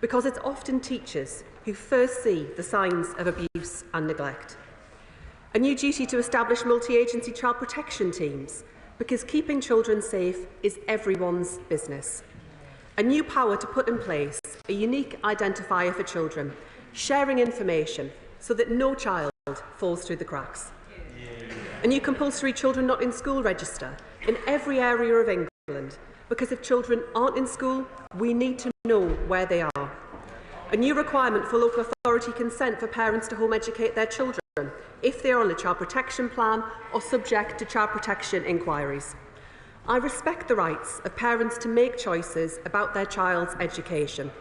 because it's often teachers who first see the signs of abuse and neglect. A new duty to establish multi-agency child protection teams, because keeping children safe is everyone's business. A new power to put in place a unique identifier for children, sharing information so that no child falls through the cracks. A new compulsory children not in school register in every area of England, because if children aren't in school, we need to know where they are. A new requirement for local authority consent for parents to home educate their children if they are on a child protection plan or subject to child protection inquiries. I respect the rights of parents to make choices about their child's education,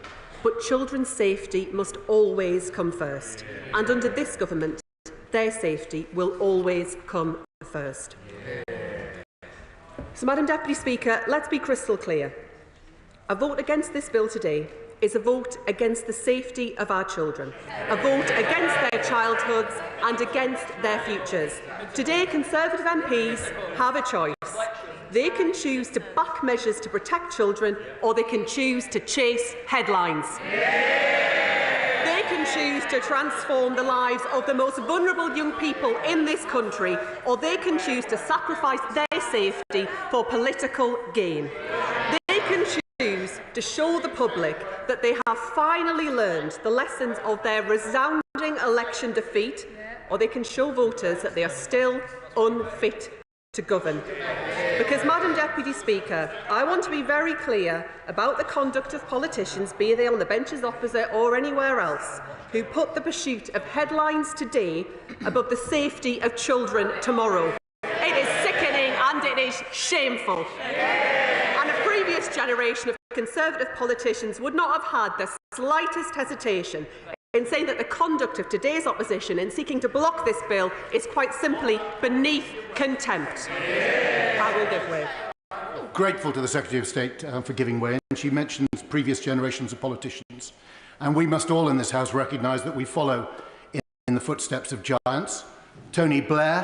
but children's safety must always come first, and under this government, their safety will always come first. So, Madam Deputy Speaker, let's be crystal clear. A vote against this bill today is a vote against the safety of our children, a vote against their childhoods and against their futures. Today, Conservative MPs have a choice. They can choose to back measures to protect children, or they can choose to chase headlines. They can choose to transform the lives of the most vulnerable young people in this country, or they can choose to sacrifice their safety for political gain. They can choose to show the public that they have finally learned the lessons of their resounding election defeat, or they can show voters that they are still unfit to govern. Because, Madam Deputy Speaker, I want to be very clear about the conduct of politicians, be they on the benches opposite or anywhere else, who put the pursuit of headlines today above the safety of children tomorrow. It is sickening and it is shameful. And a previous generation of Conservative politicians would not have had the slightest hesitation in saying that the conduct of today's opposition in seeking to block this bill is quite simply beneath contempt. I will give way. Grateful to the Secretary of State for giving way. And she mentions previous generations of politicians. And we must all in this House recognise that we follow in the footsteps of giants. Tony Blair,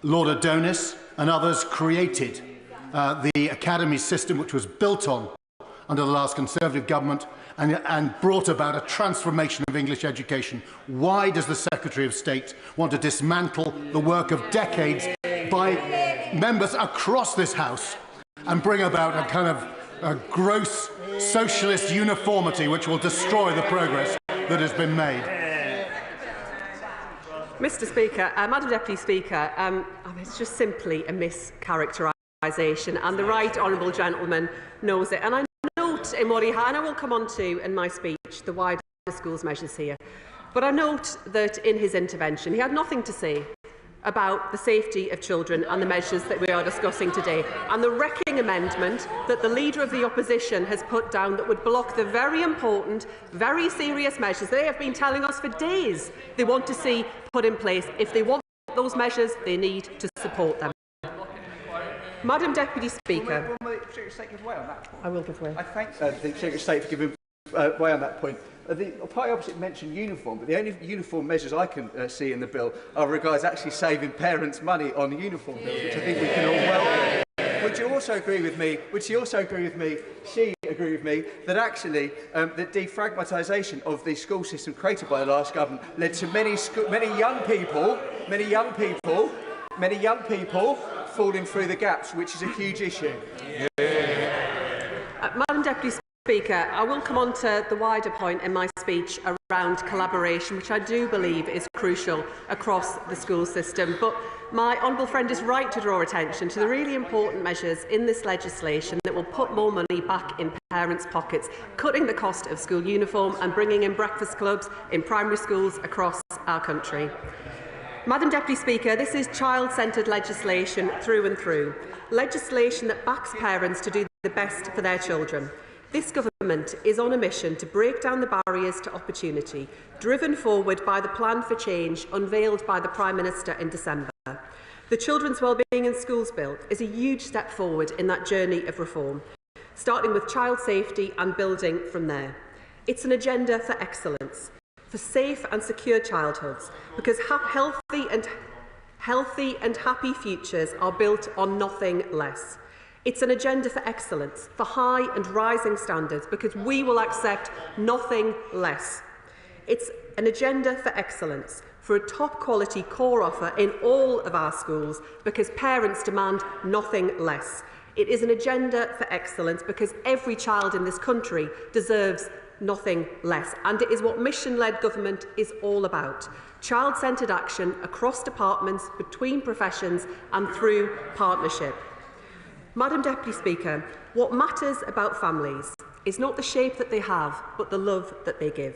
Lord Adonis and others created the academy system, which was built on under the last Conservative government, and brought about a transformation of English education. Why does the Secretary of State want to dismantle the work of decades by members across this House and bring about a kind of a gross socialist uniformity which will destroy the progress that has been made? Mr. Speaker, Madam Deputy Speaker, it's just simply a mischaracterisation, and the right honourable gentleman knows it. And I note in what he had, and I will come on to in my speech, the wider schools measures here, but I note that in his intervention he had nothing to say about the safety of children and the measures that we are discussing today, and the wrecking amendment that the Leader of the Opposition has put down that would block the very important, very serious measures they have been telling us for days they want to see put in place. If they want those measures, they need to support them. Madam Deputy Speaker. Will the Secretary of State give way on that point? I will give way. I thank the Secretary of State for giving way on that point. The party opposite mentioned uniform, but the only uniform measures I can see in the bill are regards actually saving parents money on uniform bills, which I think we can all welcome. Would you also agree with me? Would she also agree with me? She agree with me that actually the defragmentisation of the school system created by the last government led to many young people falling through the gaps, which is a huge issue. Madam Deputy Speaker, I will come on to the wider point in my speech around collaboration, which I do believe is crucial across the school system. But my honourable friend is right to draw attention to the really important measures in this legislation that will put more money back in parents' pockets, cutting the cost of school uniform and bringing in breakfast clubs in primary schools across our country. Madam Deputy Speaker, this is child-centred legislation through and through, legislation that backs parents to do the best for their children. This government is on a mission to break down the barriers to opportunity, driven forward by the Plan for Change unveiled by the Prime Minister in December. The Children's Wellbeing in Schools Bill is a huge step forward in that journey of reform, starting with child safety and building from there. It's an agenda for excellence, for safe and secure childhoods, because healthy and happy futures are built on nothing less. It's an agenda for excellence, for high and rising standards, because we will accept nothing less. It's an agenda for excellence, for a top-quality core offer in all of our schools, because parents demand nothing less. It is an agenda for excellence because every child in this country deserves nothing less. And it is what mission-led government is all about. Child-centred action across departments, between professions and through partnership. Madam Deputy Speaker, what matters about families is not the shape that they have, but the love that they give.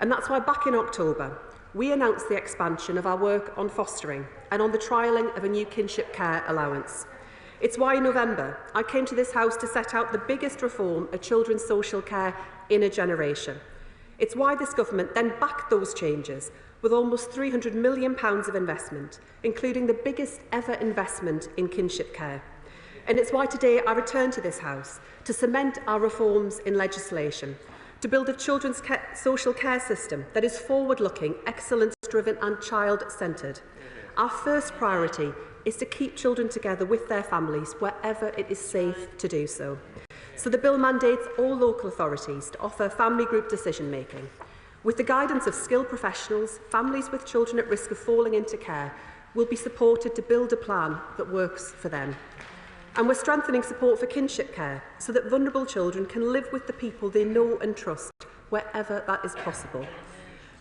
And that's why back in October, we announced the expansion of our work on fostering and on the trialling of a new kinship care allowance. It's why in November I came to this House to set out the biggest reform of children's social care in a generation. It's why this government then backed those changes with almost £300 million of investment, including the biggest ever investment in kinship care. And it's why today I return to this House to cement our reforms in legislation, to build a children's social care system that is forward-looking, excellence-driven and child-centred. Our first priority is to keep children together with their families wherever it is safe to do so. So the bill mandates all local authorities to offer family group decision-making. With the guidance of skilled professionals, families with children at risk of falling into care will be supported to build a plan that works for them. And we're strengthening support for kinship care so that vulnerable children can live with the people they know and trust wherever that is possible.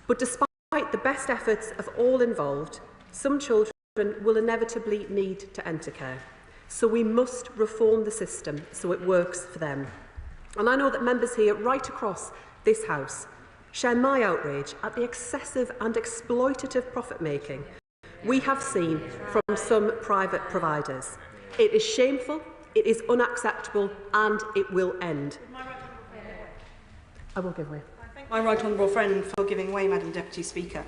But despite the best efforts of all involved, some children will inevitably need to enter care. So we must reform the system so it works for them. And I know that members here right across this House share my outrage at the excessive and exploitative profit-making we have seen from some private providers. It is shameful, it is unacceptable, and it will end. I will give way. I thank my right honourable friend for giving way, Madam Deputy Speaker.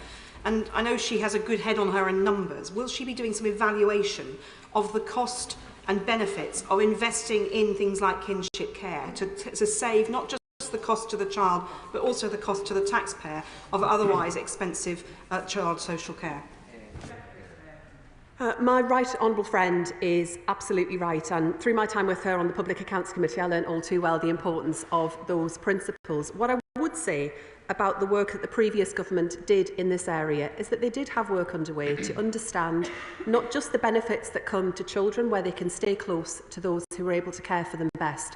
And I know she has a good head on her in numbers. Will she be doing some evaluation of the cost and benefits of investing in things like kinship care to save not just the cost to the child, but also the cost to the taxpayer of otherwise expensive child social care? My right honourable friend is absolutely right, and through my time with her on the Public Accounts Committee I learned all too well the importance of those principles. What I would say about the work that the previous government did in this area is that they did have work underway to understand not just the benefits that come to children where they can stay close to those who are able to care for them best,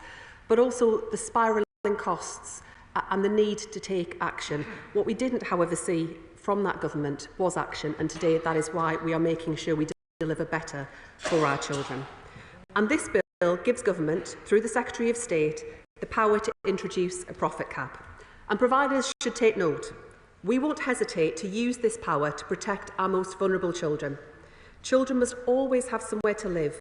but also the spiralling costs and the need to take action. What we didn't, however, see from that government was action, and today that is why we are making sure we deliver better for our children. And this bill gives government, through the Secretary of State, the power to introduce a profit cap. And providers should take note. We won't hesitate to use this power to protect our most vulnerable children. Children must always have somewhere to live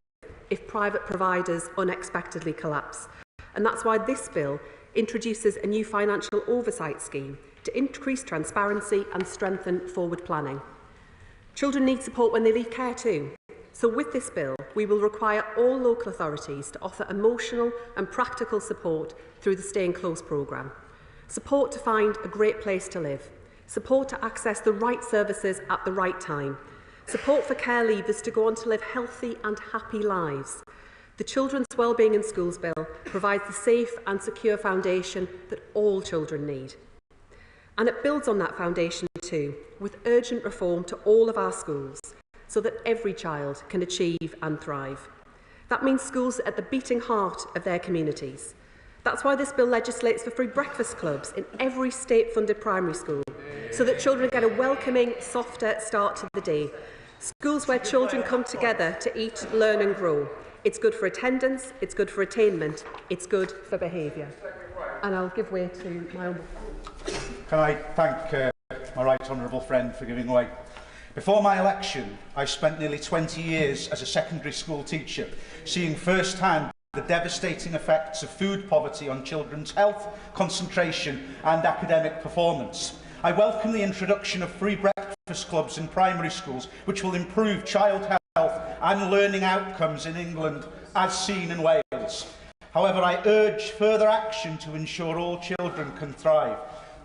if private providers unexpectedly collapse. And that's why this bill introduces a new financial oversight scheme to increase transparency and strengthen forward planning. Children need support when they leave care too. So with this bill, we will require all local authorities to offer emotional and practical support through the Staying Close programme. Support to find a great place to live. Support to access the right services at the right time. Support for care leavers to go on to live healthy and happy lives. The Children's Wellbeing in Schools Bill provides the safe and secure foundation that all children need. And it builds on that foundation too, with urgent reform to all of our schools, so that every child can achieve and thrive. That means schools at the beating heart of their communities. That's why this bill legislates for free breakfast clubs in every state-funded primary school, so that children get a welcoming, softer start to the day. Schools where children come together to eat, learn and grow. It's good for attendance, it's good for attainment, it's good for behaviour. And I'll give way to my own. Can I thank my right honourable friend for giving way? Before my election, I spent nearly 20 years as a secondary school teacher, seeing firsthand the devastating effects of food poverty on children's health, concentration and academic performance. I welcome the introduction of free breakfast clubs in primary schools, which will improve child health and learning outcomes in England, as seen in Wales. However, I urge further action to ensure all children can thrive.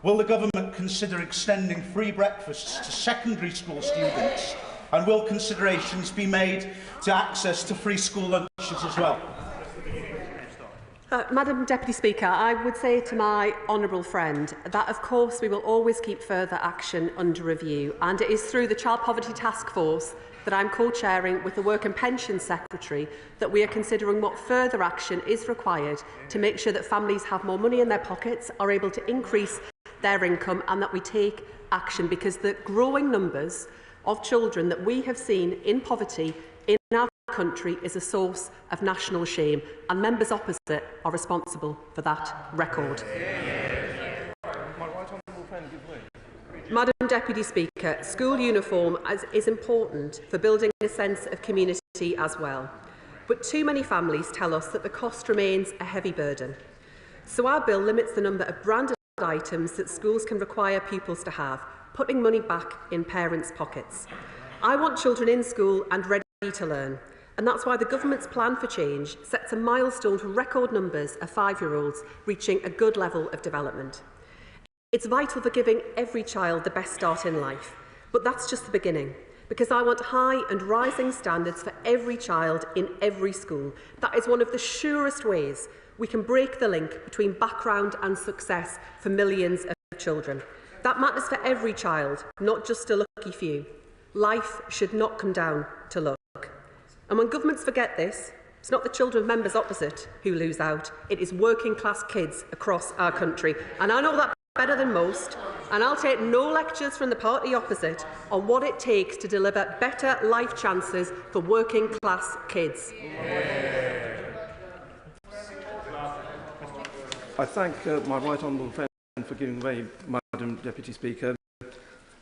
Will the government consider extending free breakfasts to secondary school students? And will considerations be made to access to free school lunches as well? Madam Deputy Speaker, I would say to my honourable friend that of course we will always keep further action under review, and it is through the Child Poverty Task Force that I'm co-chairing with the Work and Pensions Secretary that we are considering what further action is required to make sure that families have more money in their pockets, are able to increase their income, and that we take action, because the growing numbers of children that we have seen in poverty in our country is a source of national shame, and members opposite are responsible for that record. Madam Deputy Speaker, school uniform is important for building a sense of community as well. But too many families tell us that the cost remains a heavy burden. So our bill limits the number of branded items that schools can require pupils to have, putting money back in parents' pockets. I want children in school and ready to learn, and that's why the government's plan for change sets a milestone for record numbers of 5-year-olds reaching a good level of development. It's vital for giving every child the best start in life, but that's just the beginning, because I want high and rising standards for every child in every school. That is one of the surest ways we can break the link between background and success for millions of children. That matters for every child, not just a lucky few. Life should not come down to luck. And when governments forget this, it's not the children of members opposite who lose out, it is working class kids across our country. And I know that better than most, and I'll take no lectures from the party opposite on what it takes to deliver better life chances for working class kids. I thank my right honourable friend for giving way, Madam Deputy Speaker.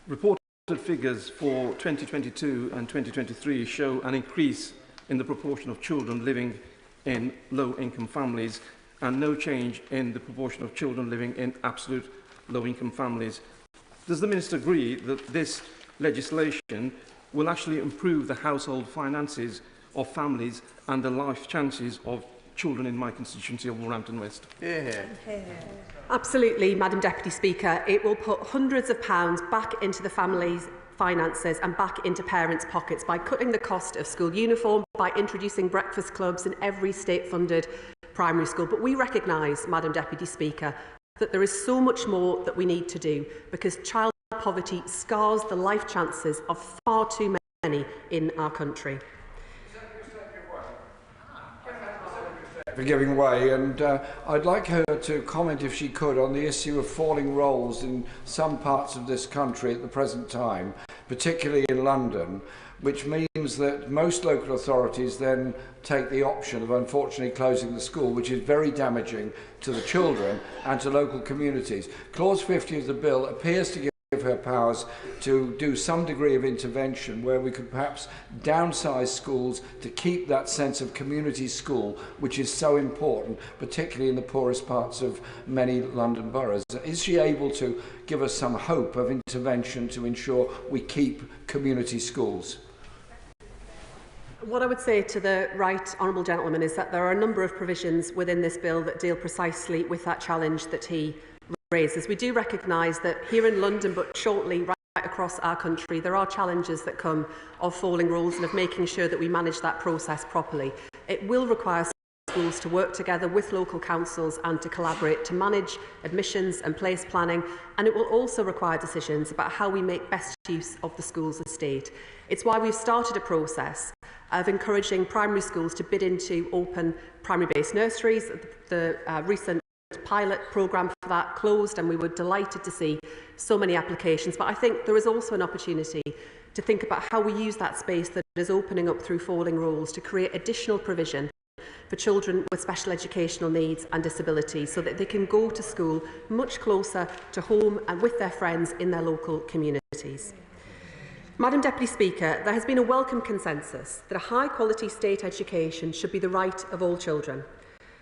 Reported figures for 2022 and 2023 show an increase in the proportion of children living in low-income families and no change in the proportion of children living in absolute low-income families. Does the Minister agree that this legislation will actually improve the household finances of families and the life chances of children in my constituency of Wolverhampton West? Absolutely, Madam Deputy Speaker. It will put hundreds of pounds back into the families' finances and back into parents' pockets by cutting the cost of school uniform, by introducing breakfast clubs in every state-funded primary school. But we recognise, Madam Deputy Speaker, that there is so much more that we need to do, because child poverty scars the life chances of far too many in our country. For giving way, and I'd like her to comment, if she could, on the issue of falling rolls in some parts of this country at the present time, particularly in London, which means that most local authorities then take the option of unfortunately closing the school, which is very damaging to the children and to local communities. Clause 50 of the bill appears to give her powers to do some degree of intervention where we could perhaps downsize schools to keep that sense of community school, which is so important, particularly in the poorest parts of many London boroughs. Is she able to give us some hope of intervention to ensure we keep community schools? What I would say to the right honourable gentleman is that there are a number of provisions within this bill that deal precisely with that challenge that he raises. We do recognise that here in London, but shortly right across our country, there are challenges that come of falling rules and of making sure that we manage that process properly. It will require schools to work together with local councils and to collaborate to manage admissions and place planning, and it will also require decisions about how we make best use of the school's estate. It's why we've started a process of encouraging primary schools to bid into open primary-based nurseries. The recent pilot programme for that closed, and we were delighted to see so many applications. But I think there is also an opportunity to think about how we use that space that is opening up through falling rules to create additional provision for children with special educational needs and disabilities, so that they can go to school much closer to home and with their friends in their local communities. Madam Deputy Speaker, there has been a welcome consensus that a high-quality state education should be the right of all children.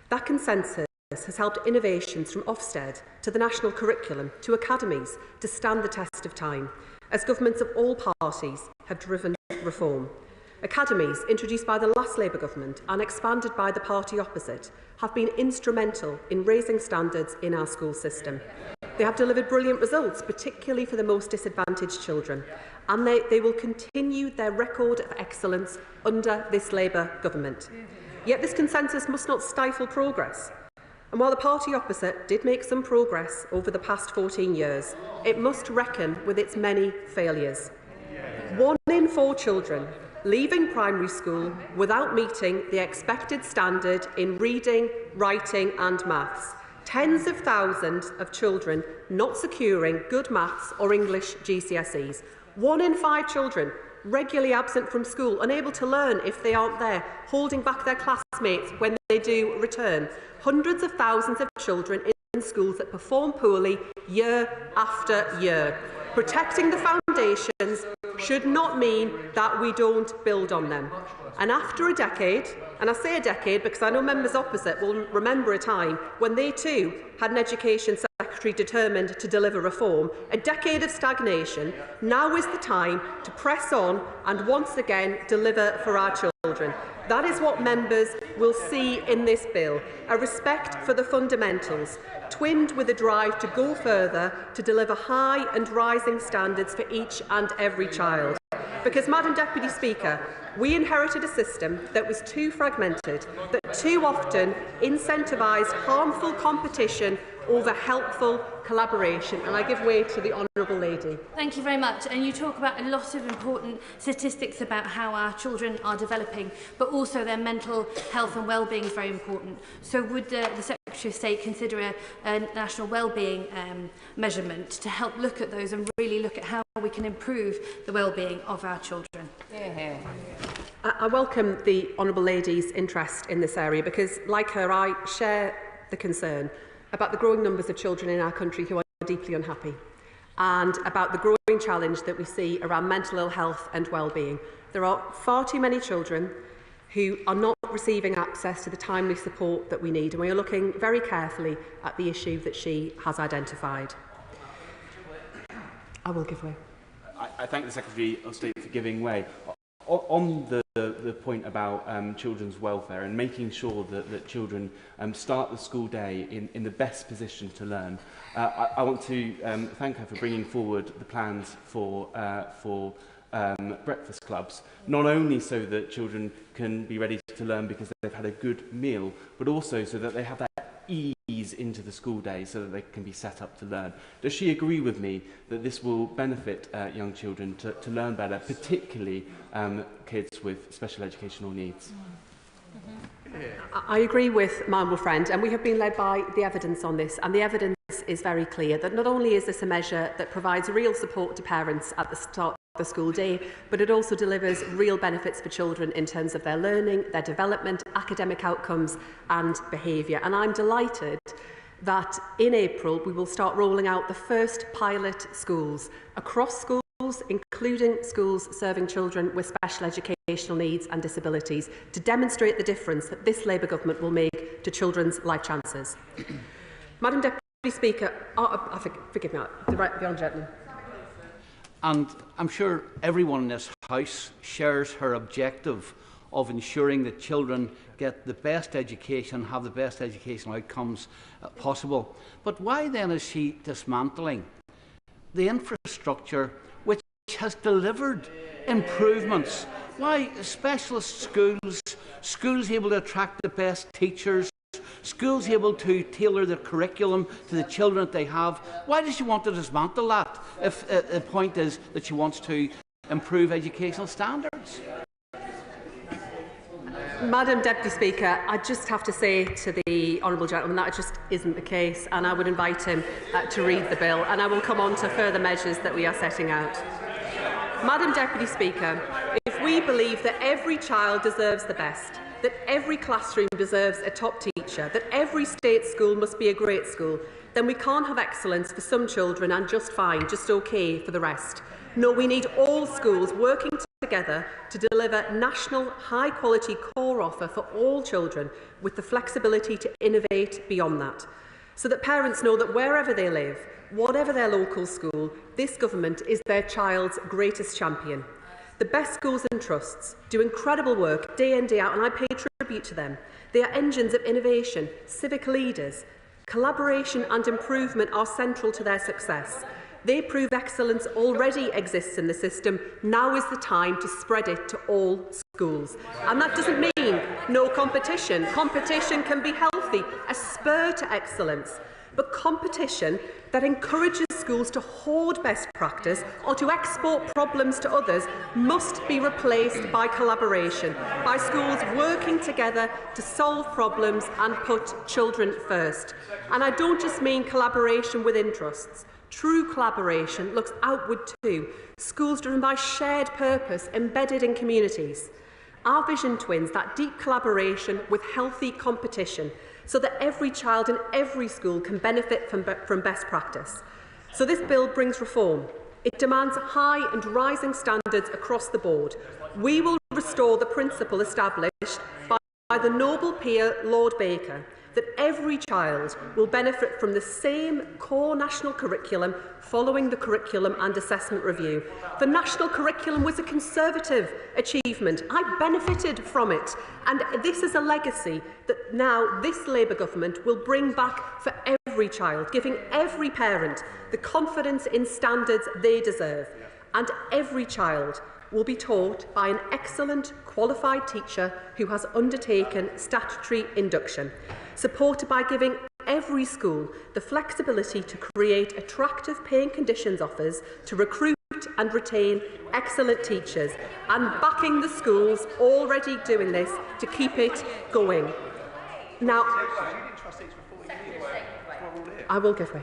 That consensus has helped innovations from Ofsted to the national curriculum to academies to stand the test of time, as governments of all parties have driven reform. Academies, introduced by the last Labour government and expanded by the party opposite, have been instrumental in raising standards in our school system. They have delivered brilliant results, particularly for the most disadvantaged children, and they will continue their record of excellence under this Labour government. Yet this consensus must not stifle progress. And while the party opposite did make some progress over the past 14 years, it must reckon with its many failures. 1 in 4 children leaving primary school without meeting the expected standard in reading, writing and maths. Tens of thousands of children not securing good maths or English GCSEs. 1 in 5 children regularly absent from school, unable to learn if they aren't there, holding back their classmates when they do return. Hundreds of thousands of children in schools that perform poorly year after year. Protecting the foundations should not mean that we don't build on them. And after a decade, and I say a decade because I know members opposite will remember a time when they too had an Education Secretary determined to deliver reform, a decade of stagnation, now is the time to press on and once again deliver for our children. That is what members will see in this bill, a respect for the fundamentals, twinned with a drive to go further to deliver high and rising standards for each and every child. Because, Madam Deputy Speaker, we inherited a system that was too fragmented, that too often incentivised harmful competition over helpful collaboration. And I give way to the Honourable Lady. Thank you very much. And you talk about a lot of important statistics about how our children are developing, but also their mental health and well-being is very important. So would the Secretary of State consider a national well-being measurement to help look at those and really look at how we can improve the well-being of our children? Yeah. I welcome the Honourable Lady's interest in this area because, like her, I share the concern about the growing numbers of children in our country who are deeply unhappy and about the growing challenge that we see around mental ill health and well-being. There are far too many children who are not receiving access to the timely support that we need, and we are looking very carefully at the issue that she has identified. I will give way. I thank the Secretary of State for giving way. On the point about children's welfare and making sure that children start the school day in the best position to learn, I want to thank her for bringing forward the plans for breakfast clubs, not only so that children can be ready to learn because they've had a good meal, but also so that they have that ease into the school day so that they can be set up to learn. Does she agree with me that this will benefit young children to learn better, particularly kids with special educational needs? I agree with my honourable friend, and we have been led by the evidence on this, and the evidence is very clear that not only is this a measure that provides real support to parents at the start the school day, but it also delivers real benefits for children in terms of their learning, their development, academic outcomes and behaviour. And I'm delighted that in April we will start rolling out the first pilot schools across schools, including schools serving children with special educational needs and disabilities, to demonstrate the difference that this Labour government will make to children's life chances. Madam Deputy Speaker, forgive me, the honourable gentleman. And I'm sure everyone in this House shares her objective of ensuring that children get the best education, have the best educational outcomes possible. But why then is she dismantling the infrastructure which has delivered improvements? Why specialist schools, schools able to attract the best teachers, schools able to tailor the curriculum to the children that they have? Why does she want to dismantle that if the point is that she wants to improve educational standards? Madam Deputy Speaker, I just have to say to the honourable gentleman that it just isn't the case, and I would invite him to read the bill, and I will come on to further measures that we are setting out. Madam Deputy Speaker, if we believe that every child deserves the best, that every classroom deserves a top teacher, that every state school must be a great school, then we can't have excellence for some children and just fine, just okay for the rest. No, we need all schools working together to deliver national high-quality core offer for all children with the flexibility to innovate beyond that, so that parents know that wherever they live, whatever their local school, this government is their child's greatest champion. The best schools and trusts do incredible work day in, day out, and I pay tribute to them. They are engines of innovation, civic leaders. Collaboration and improvement are central to their success. They prove excellence already exists in the system. Now is the time to spread it to all schools. And that doesn't mean no competition. Competition can be healthy, a spur to excellence. But competition that encourages schools to hoard best practice or to export problems to others must be replaced by collaboration, by schools working together to solve problems and put children first. And I don't just mean collaboration within trusts. True collaboration looks outward too. Schools driven by shared purpose, embedded in communities. Our vision twins that deep collaboration with healthy competition so that every child in every school can benefit from best practice. So this bill brings reform. It demands high and rising standards across the board. We will restore the principle established by the Nobel peer Lord Baker that every child will benefit from the same core national curriculum following the curriculum and assessment review. The national curriculum was a Conservative achievement. I benefited from it, and this is a legacy that now this Labour government will bring back for every child, giving every parent the confidence in standards they deserve. And every child will be taught by an excellent, qualified teacher who has undertaken statutory induction, supported by giving every school the flexibility to create attractive paying conditions offers to recruit and retain excellent teachers, and backing the schools already doing this to keep it going. Now, I will give way.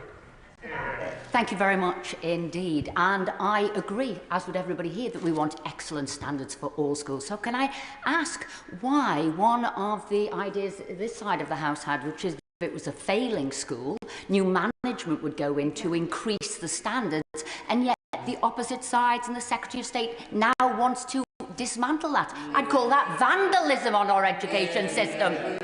Thank you very much indeed. And I agree, as would everybody here, that we want excellent standards for all schools. So can I ask why one of the ideas this side of the House had, which is if it was a failing school, new management would go in to increase the standards, and yet the opposite sides and the Secretary of State now wants to dismantle that? I'd call that vandalism on our education system.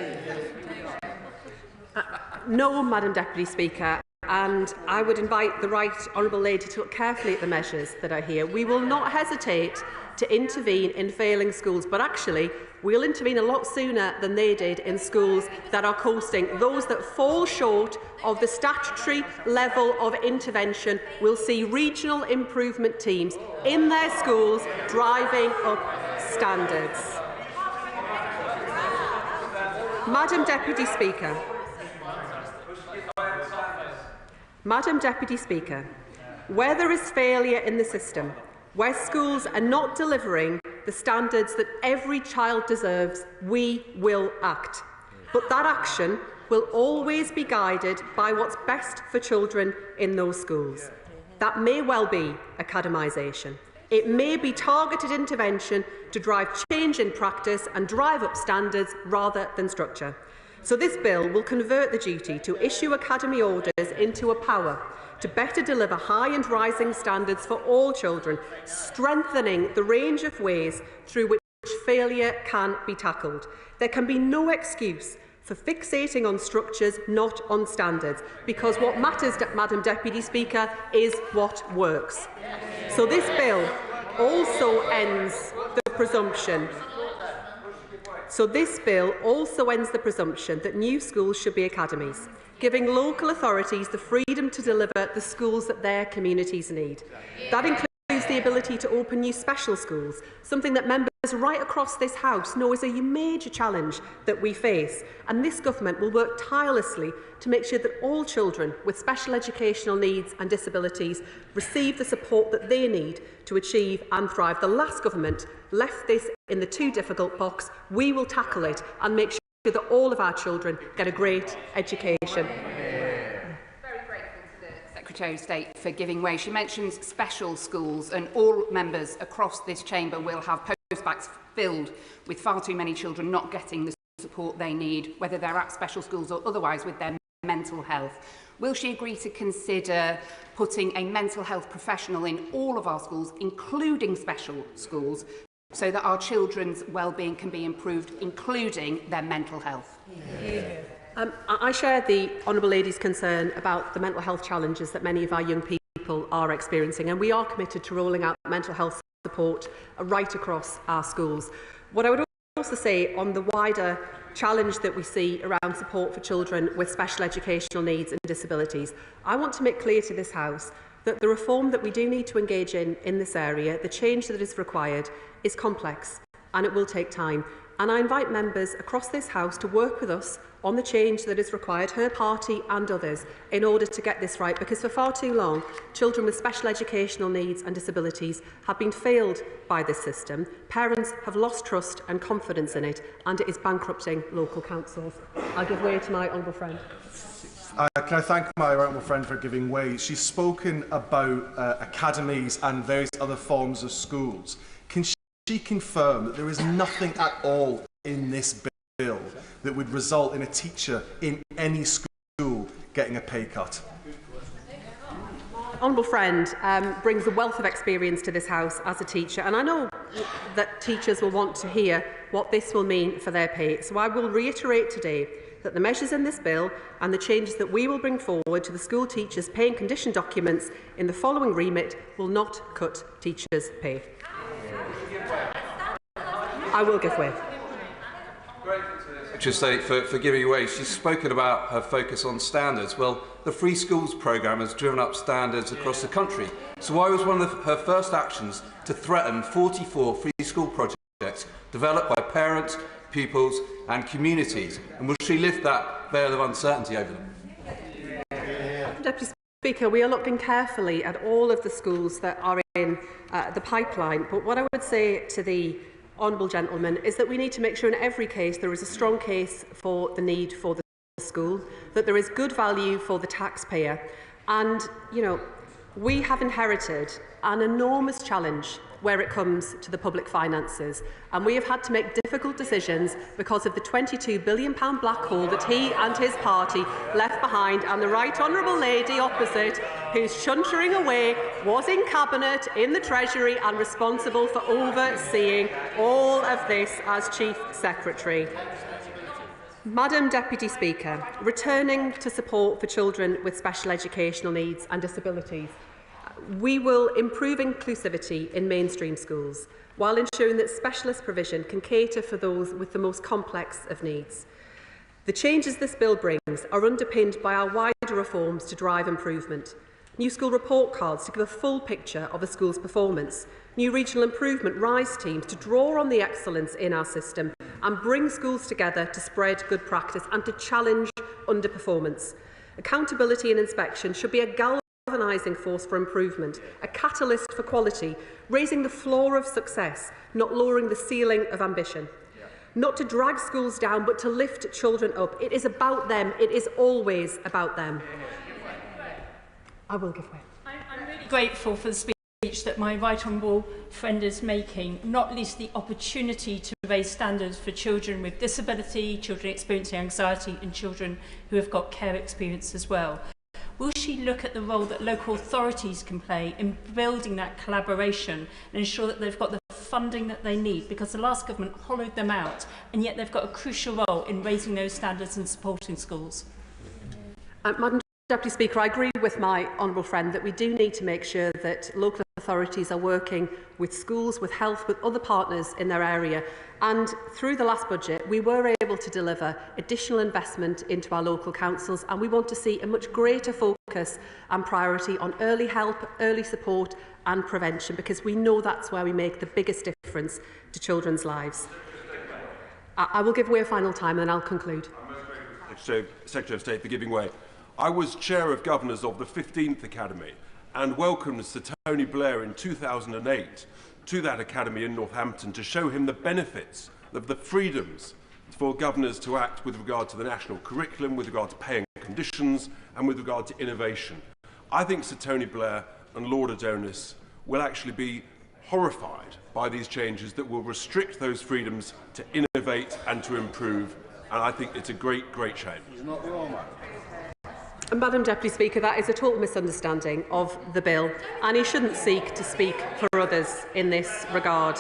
No, Madam Deputy Speaker. And I would invite the Right Honourable Lady to look carefully at the measures that are here. We will not hesitate to intervene in failing schools, but actually we'll intervene a lot sooner than they did in schools that are coasting. Those that fall short of the statutory level of intervention will see regional improvement teams in their schools driving up standards. Madam Deputy Speaker. Madam Deputy Speaker, where there is failure in the system, where schools are not delivering the standards that every child deserves, we will act. But that action will always be guided by what's best for children in those schools. That may well be academisation. It may be targeted intervention to drive change in practice and drive up standards rather than structure. So this bill will convert the duty to issue academy orders into a power to better deliver high and rising standards for all children, strengthening the range of ways through which failure can be tackled. There can be no excuse for fixating on structures, not on standards, because what matters, Madam Deputy Speaker, is what works. So this bill also ends the presumption that new schools should be academies, giving local authorities the freedom to deliver the schools that their communities need. That includes the ability to open new special schools, something that members right across this House know is a major challenge that we face. And this government will work tirelessly to make sure that all children with special educational needs and disabilities receive the support that they need to achieve and thrive. The last government left this in the too difficult box. We will tackle it and make sure that all of our children get a great education. Very grateful to the Secretary of State for giving way. She mentions special schools, and all members across this chamber will have postbacks filled with far too many children not getting the support they need, whether they're at special schools or otherwise with their mental health. Will she agree to consider putting a mental health professional in all of our schools, including special schools, so that our children's well-being can be improved, including their mental health? I share the Honourable Lady's concern about the mental health challenges that many of our young people are experiencing, and we are committed to rolling out mental health support right across our schools. What I would also say on the wider challenge that we see around support for children with special educational needs and disabilities, I want to make clear to this House that the reform that we do need to engage in this area, the change that is required, is complex and it will take time. And I invite members across this House to work with us on the change that is required, her party and others, in order to get this right, because for far too long, children with special educational needs and disabilities have been failed by this system. Parents have lost trust and confidence in it, and it is bankrupting local councils. I'll give way to my honourable friend. Can I thank my right honourable friend for giving way? She's spoken about academies and various other forms of schools. Can she confirm that there is nothing at all in this bill that would result in a teacher in any school getting a pay cut? Honourable friend brings a wealth of experience to this House as a teacher, and I know that teachers will want to hear what this will mean for their pay. So I will reiterate today that the measures in this bill and the changes that we will bring forward to the school teachers' pay and condition documents in the following remit will not cut teachers' pay. I will give way. Secretary of State for giving way. She's spoken about her focus on standards. Well, the Free Schools programme has driven up standards across the country. So why was one of her first actions to threaten 44 free school projects developed by parents, pupils and communities? And will she lift that veil of uncertainty over them? Deputy Speaker, we are looking carefully at all of the schools that are in the pipeline. But what I would say to the honourable gentleman is that we need to make sure in every case there is a strong case for the need for the school, that there is good value for the taxpayer. And, you know, we have inherited an enormous challenge where it comes to the public finances, and we have had to make difficult decisions because of the £22 billion black hole that he and his party left behind, and the right honourable lady opposite, who's chuntering away, was in Cabinet, in the Treasury and responsible for overseeing all of this as Chief Secretary. Madam Deputy Speaker, returning to support for children with special educational needs and disabilities, we will improve inclusivity in mainstream schools while ensuring that specialist provision can cater for those with the most complex of needs. The changes this bill brings are underpinned by our wider reforms to drive improvement. New school report cards to give a full picture of a school's performance, new regional improvement RISE teams to draw on the excellence in our system and bring schools together to spread good practice and to challenge underperformance. Accountability and inspection should be a galvanising force for improvement, a catalyst for quality, raising the floor of success, not lowering the ceiling of ambition. Not to drag schools down, but to lift children up. It is about them. It is always about them. I will give way. I'm really grateful for the speech that my right honourable friend is making, not least the opportunity to raise standards for children with disability, children experiencing anxiety and children who have got care experience as well. Will she look at the role that local authorities can play in building that collaboration and ensure that they've got the funding that they need? Because the last government hollowed them out, and yet they've got a crucial role in raising those standards and supporting schools. Madam Deputy Speaker, I agree with my honourable friend that we do need to make sure that local authorities are working with schools, with health, with other partners in their area. And through the last budget, we were able to deliver additional investment into our local councils, and we want to see a much greater focus and priority on early help, early support and prevention, because we know that's where we make the biggest difference to children's lives. I will give way a final time and then I'll conclude. Secretary of State for giving way. I was Chair of Governors of the 15th Academy and welcomed Sir Tony Blair in 2008 to that academy in Northampton to show him the benefits of the freedoms for governors to act with regard to the national curriculum, with regard to pay and conditions and with regard to innovation. I think Sir Tony Blair and Lord Adonis will actually be horrified by these changes that will restrict those freedoms to innovate and to improve, and I think it's a great, great shame. He's not wrong, man. Madam Deputy Speaker, that is a total misunderstanding of the bill, and he shouldn't seek to speak for others in this regard.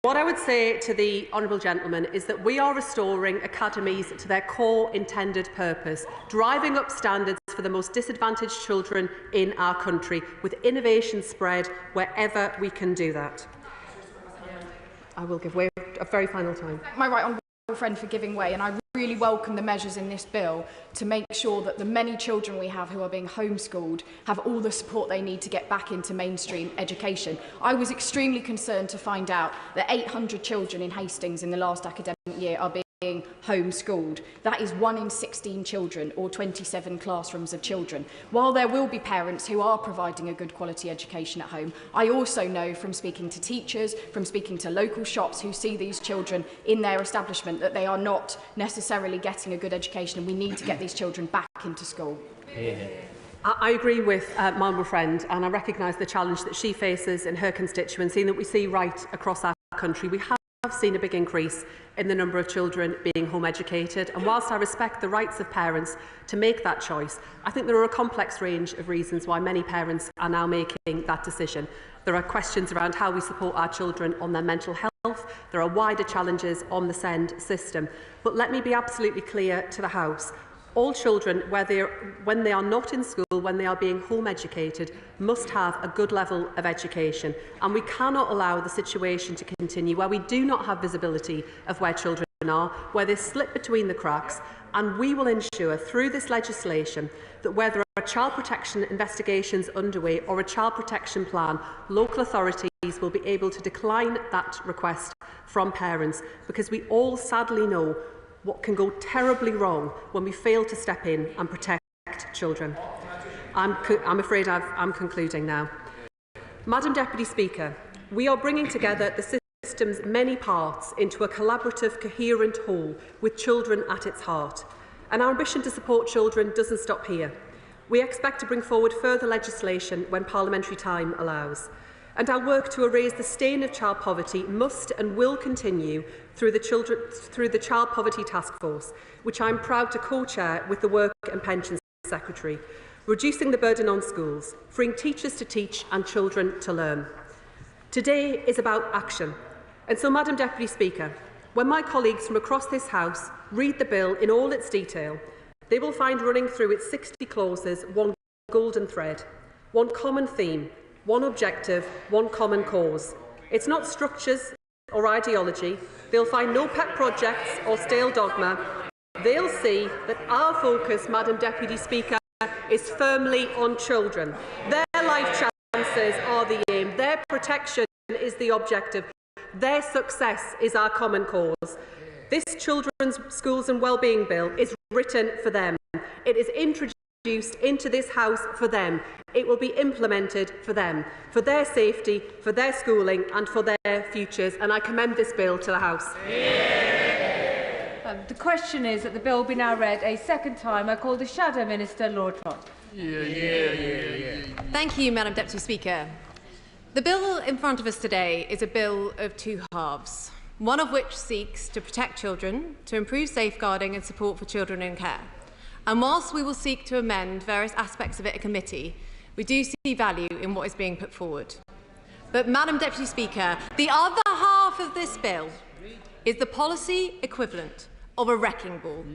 What I would say to the honourable gentleman is that we are restoring academies to their core intended purpose, driving up standards for the most disadvantaged children in our country, with innovation spread wherever we can do that. I will give way a very final time. My right honourable friend for giving way, and I really welcome the measures in this bill to make sure that the many children we have who are being homeschooled have all the support they need to get back into mainstream education. I was extremely concerned to find out that 800 children in Hastings in the last academic year are being homeschooled. That is 1 in 16 children, or 27 classrooms of children. While there will be parents who are providing a good quality education at home, I also know from speaking to teachers, from speaking to local shops who see these children in their establishment, that they are not necessarily getting a good education, and we need to get these children back into school. I agree with my honourable friend, and I recognise the challenge that she faces in her constituency and that we see right across our country. We have seen a big increase in the number of children being home educated, and whilst I respect the rights of parents to make that choice, I think there are a complex range of reasons why many parents are now making that decision. There are questions around how we support our children on their mental health. There are wider challenges on the SEND system. But let me be absolutely clear to the House. All children, when they are not in school, when they are being home educated, must have a good level of education. And we cannot allow the situation to continue where we do not have visibility of where children are, where they slip between the cracks. And we will ensure through this legislation that where there are child protection investigations underway or a child protection plan, local authorities will be able to decline that request from parents, because we all sadly know what can go terribly wrong when we fail to step in and protect children. I'm afraid I'm concluding now. Madam Deputy Speaker, we are bringing together the system's many parts into a collaborative, coherent whole with children at its heart. And our ambition to support children doesn't stop here. We expect to bring forward further legislation when parliamentary time allows. And our work to erase the stain of child poverty must and will continue through the Child Poverty Task Force, which I'm proud to co-chair with the Work and Pensions Secretary, reducing the burden on schools, freeing teachers to teach and children to learn. Today is about action. And so, Madam Deputy Speaker, when my colleagues from across this House read the bill in all its detail, they will find running through its 60 clauses one golden thread, one common theme, one objective, one common cause. It's not structures or ideology. They'll find no pet projects or stale dogma. They'll see that our focus, Madam Deputy Speaker, is firmly on children. Their life chances are the aim. Their protection is the objective. Their success is our common cause. This Children's Schools and Wellbeing Bill is written for them. It is introduced into this House for them. It will be implemented for them, for their safety, for their schooling and for their futures. And I commend this bill to the House. The question is that the bill be now read a second time. I call the Shadow Minister, Lord Trott. Thank you, Madam Deputy Speaker. The bill in front of us today is a bill of two halves, one of which seeks to protect children, to improve safeguarding and support for children in care. And whilst we will seek to amend various aspects of it in committee, we do see value in what is being put forward. But, Madam Deputy Speaker, the other half of this bill is the policy equivalent of a wrecking ball.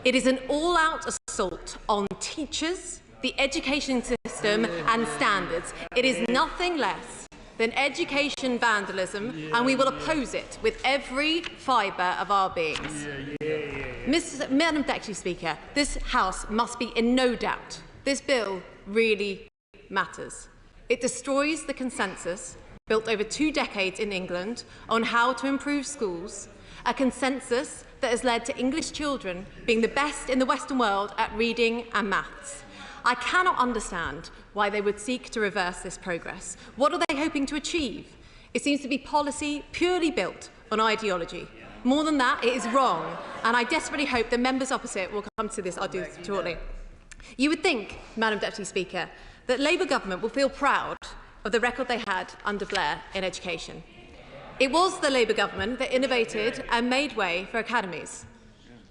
It is an all-out assault on teachers, the education system and standards. It is nothing less than education vandalism, and we will oppose it with every fibre of our beings. Madam Deputy Speaker, this House must be in no doubt. This bill really matters. It destroys the consensus built over 2 decades in England on how to improve schools, a consensus that has led to English children being the best in the Western world at reading and maths. I cannot understand why they would seek to reverse this progress. What are they hoping to achieve? It seems to be policy purely built on ideology. More than that, it is wrong, and I desperately hope the members opposite will come to this. I'll do this shortly. You would think, Madam Deputy Speaker, that Labour government will feel proud of the record they had under Blair in education. It was the Labour government that innovated and made way for academies.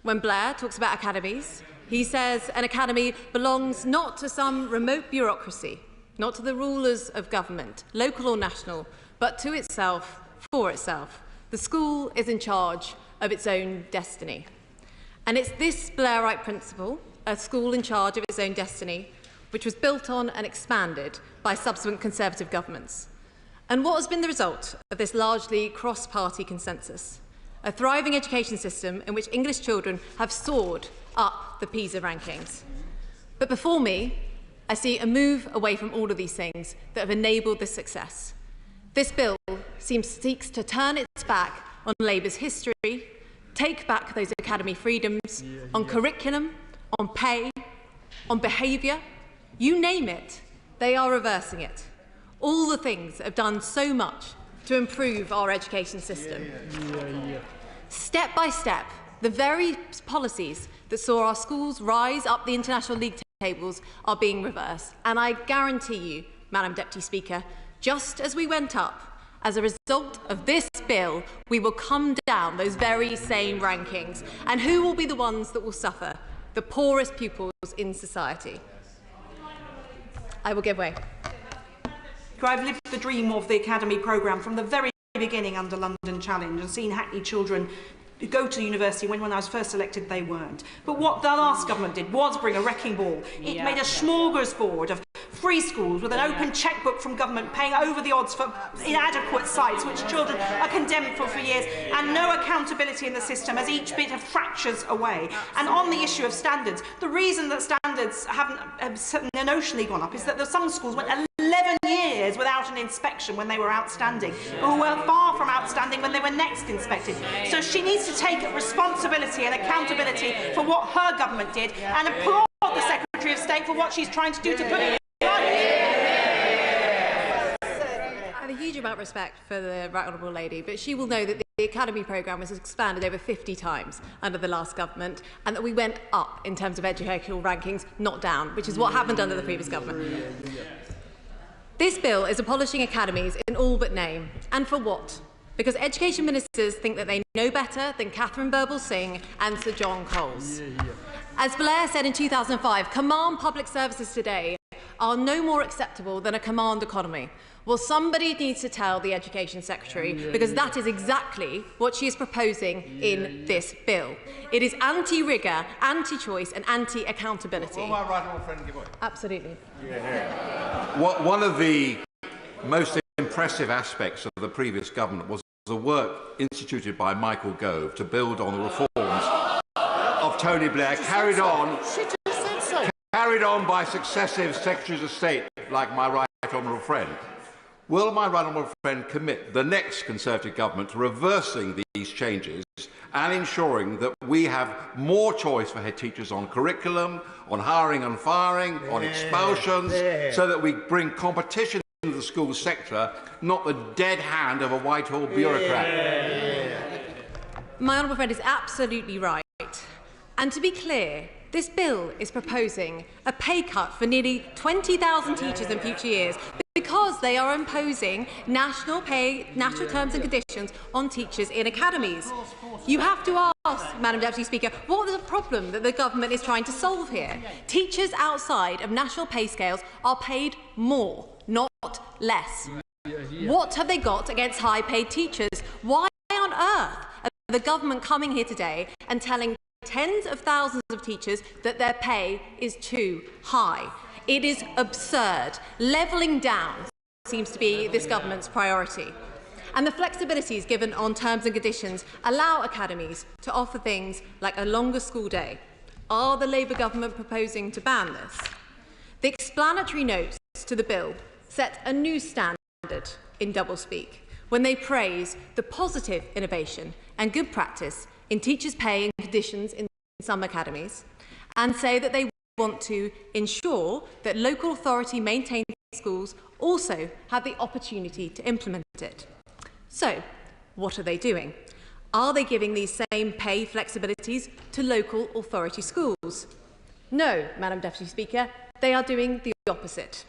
When Blair talks about academies, he says an academy belongs not to some remote bureaucracy, not to the rulers of government, local or national, but to itself, for itself. The school is in charge of its own destiny. And it's this Blairite principle, a school in charge of its own destiny, which was built on and expanded by subsequent Conservative governments. And what has been the result of this largely cross-party consensus? A thriving education system in which English children have soared up the PISA rankings. But before me, I see a move away from all of these things that have enabled this success. This bill seeks to turn its back on Labour's history, take back those academy freedoms on curriculum, on pay, on behaviour, you name it, they are reversing it. All the things that have done so much to improve our education system. Step by step, the very policies that saw our schools rise up the international league tables are being reversed. And I guarantee you, Madam Deputy Speaker, just as we went up, as a result of this bill, we will come down those very same rankings. And who will be the ones that will suffer? The poorest pupils in society. I will give way. I've lived the dream of the Academy programme from the very beginning under London Challenge and seen Hackney children go to university when I was first elected they weren't. But what the last government did was bring a wrecking ball. It made a smorgasbord of free schools with an open chequebook from government paying over the odds for inadequate sites which children are condemned for years, and no accountability in the system as each bit of fractures away. And on the issue of standards, the reason that standards haven't notionally gone up is that some schools went 11 years without an inspection when they were outstanding, or were far from outstanding when they were next inspected. So she needs to take responsibility and accountability for what her government did and applaud the Secretary of State for what she's trying to do to put it I have a huge amount of respect for the Right Honourable Lady, but she will know that the Academy programme was expanded over 50 times under the last government, and that we went up in terms of educational rankings, not down, which is what happened under the previous government. This bill is abolishing academies in all but name. And for what? Because education ministers think that they know better than Catherine Birbalsingh and Sir John Coles. As Blair said in 2005, command public services today are no more acceptable than a command economy. Well, somebody needs to tell the Education Secretary, because that is exactly what she is proposing in this bill. It is anti-rigour, anti-choice and anti-accountability. Will my right honourable friend give way? Absolutely. One of the most impressive aspects of the previous government was the work instituted by Michael Gove to build on the reforms of Tony Blair, carried on by successive Secretaries of State like my right honourable friend. Will my right honourable friend commit the next Conservative government to reversing these changes and ensuring that we have more choice for head teachers on curriculum, on hiring and firing, on expulsions, so that we bring competition into the school sector, not the dead hand of a Whitehall bureaucrat? My honourable friend is absolutely right. And to be clear, this bill is proposing a pay cut for nearly 20,000 teachers in future years because they are imposing national terms and conditions on teachers in academies. You have to ask, Madam Deputy Speaker, what is the problem that the government is trying to solve here? Teachers outside of national pay scales are paid more, not less. What have they got against high-paid teachers? Why on earth are the government coming here today and telling tens of thousands of teachers that their pay is too high? It is absurd. Levelling down seems to be this government's priority. And the flexibilities given on terms and conditions allow academies to offer things like a longer school day. Are the Labour government proposing to ban this? The explanatory notes to the bill set a new standard in doublespeak when they praise the positive innovation and good practice in teachers' pay and conditions in some academies, and say that they want to ensure that local authority maintained schools also have the opportunity to implement it. So, what are they doing? Are they giving these same pay flexibilities to local authority schools? No, Madam Deputy Speaker, they are doing the opposite.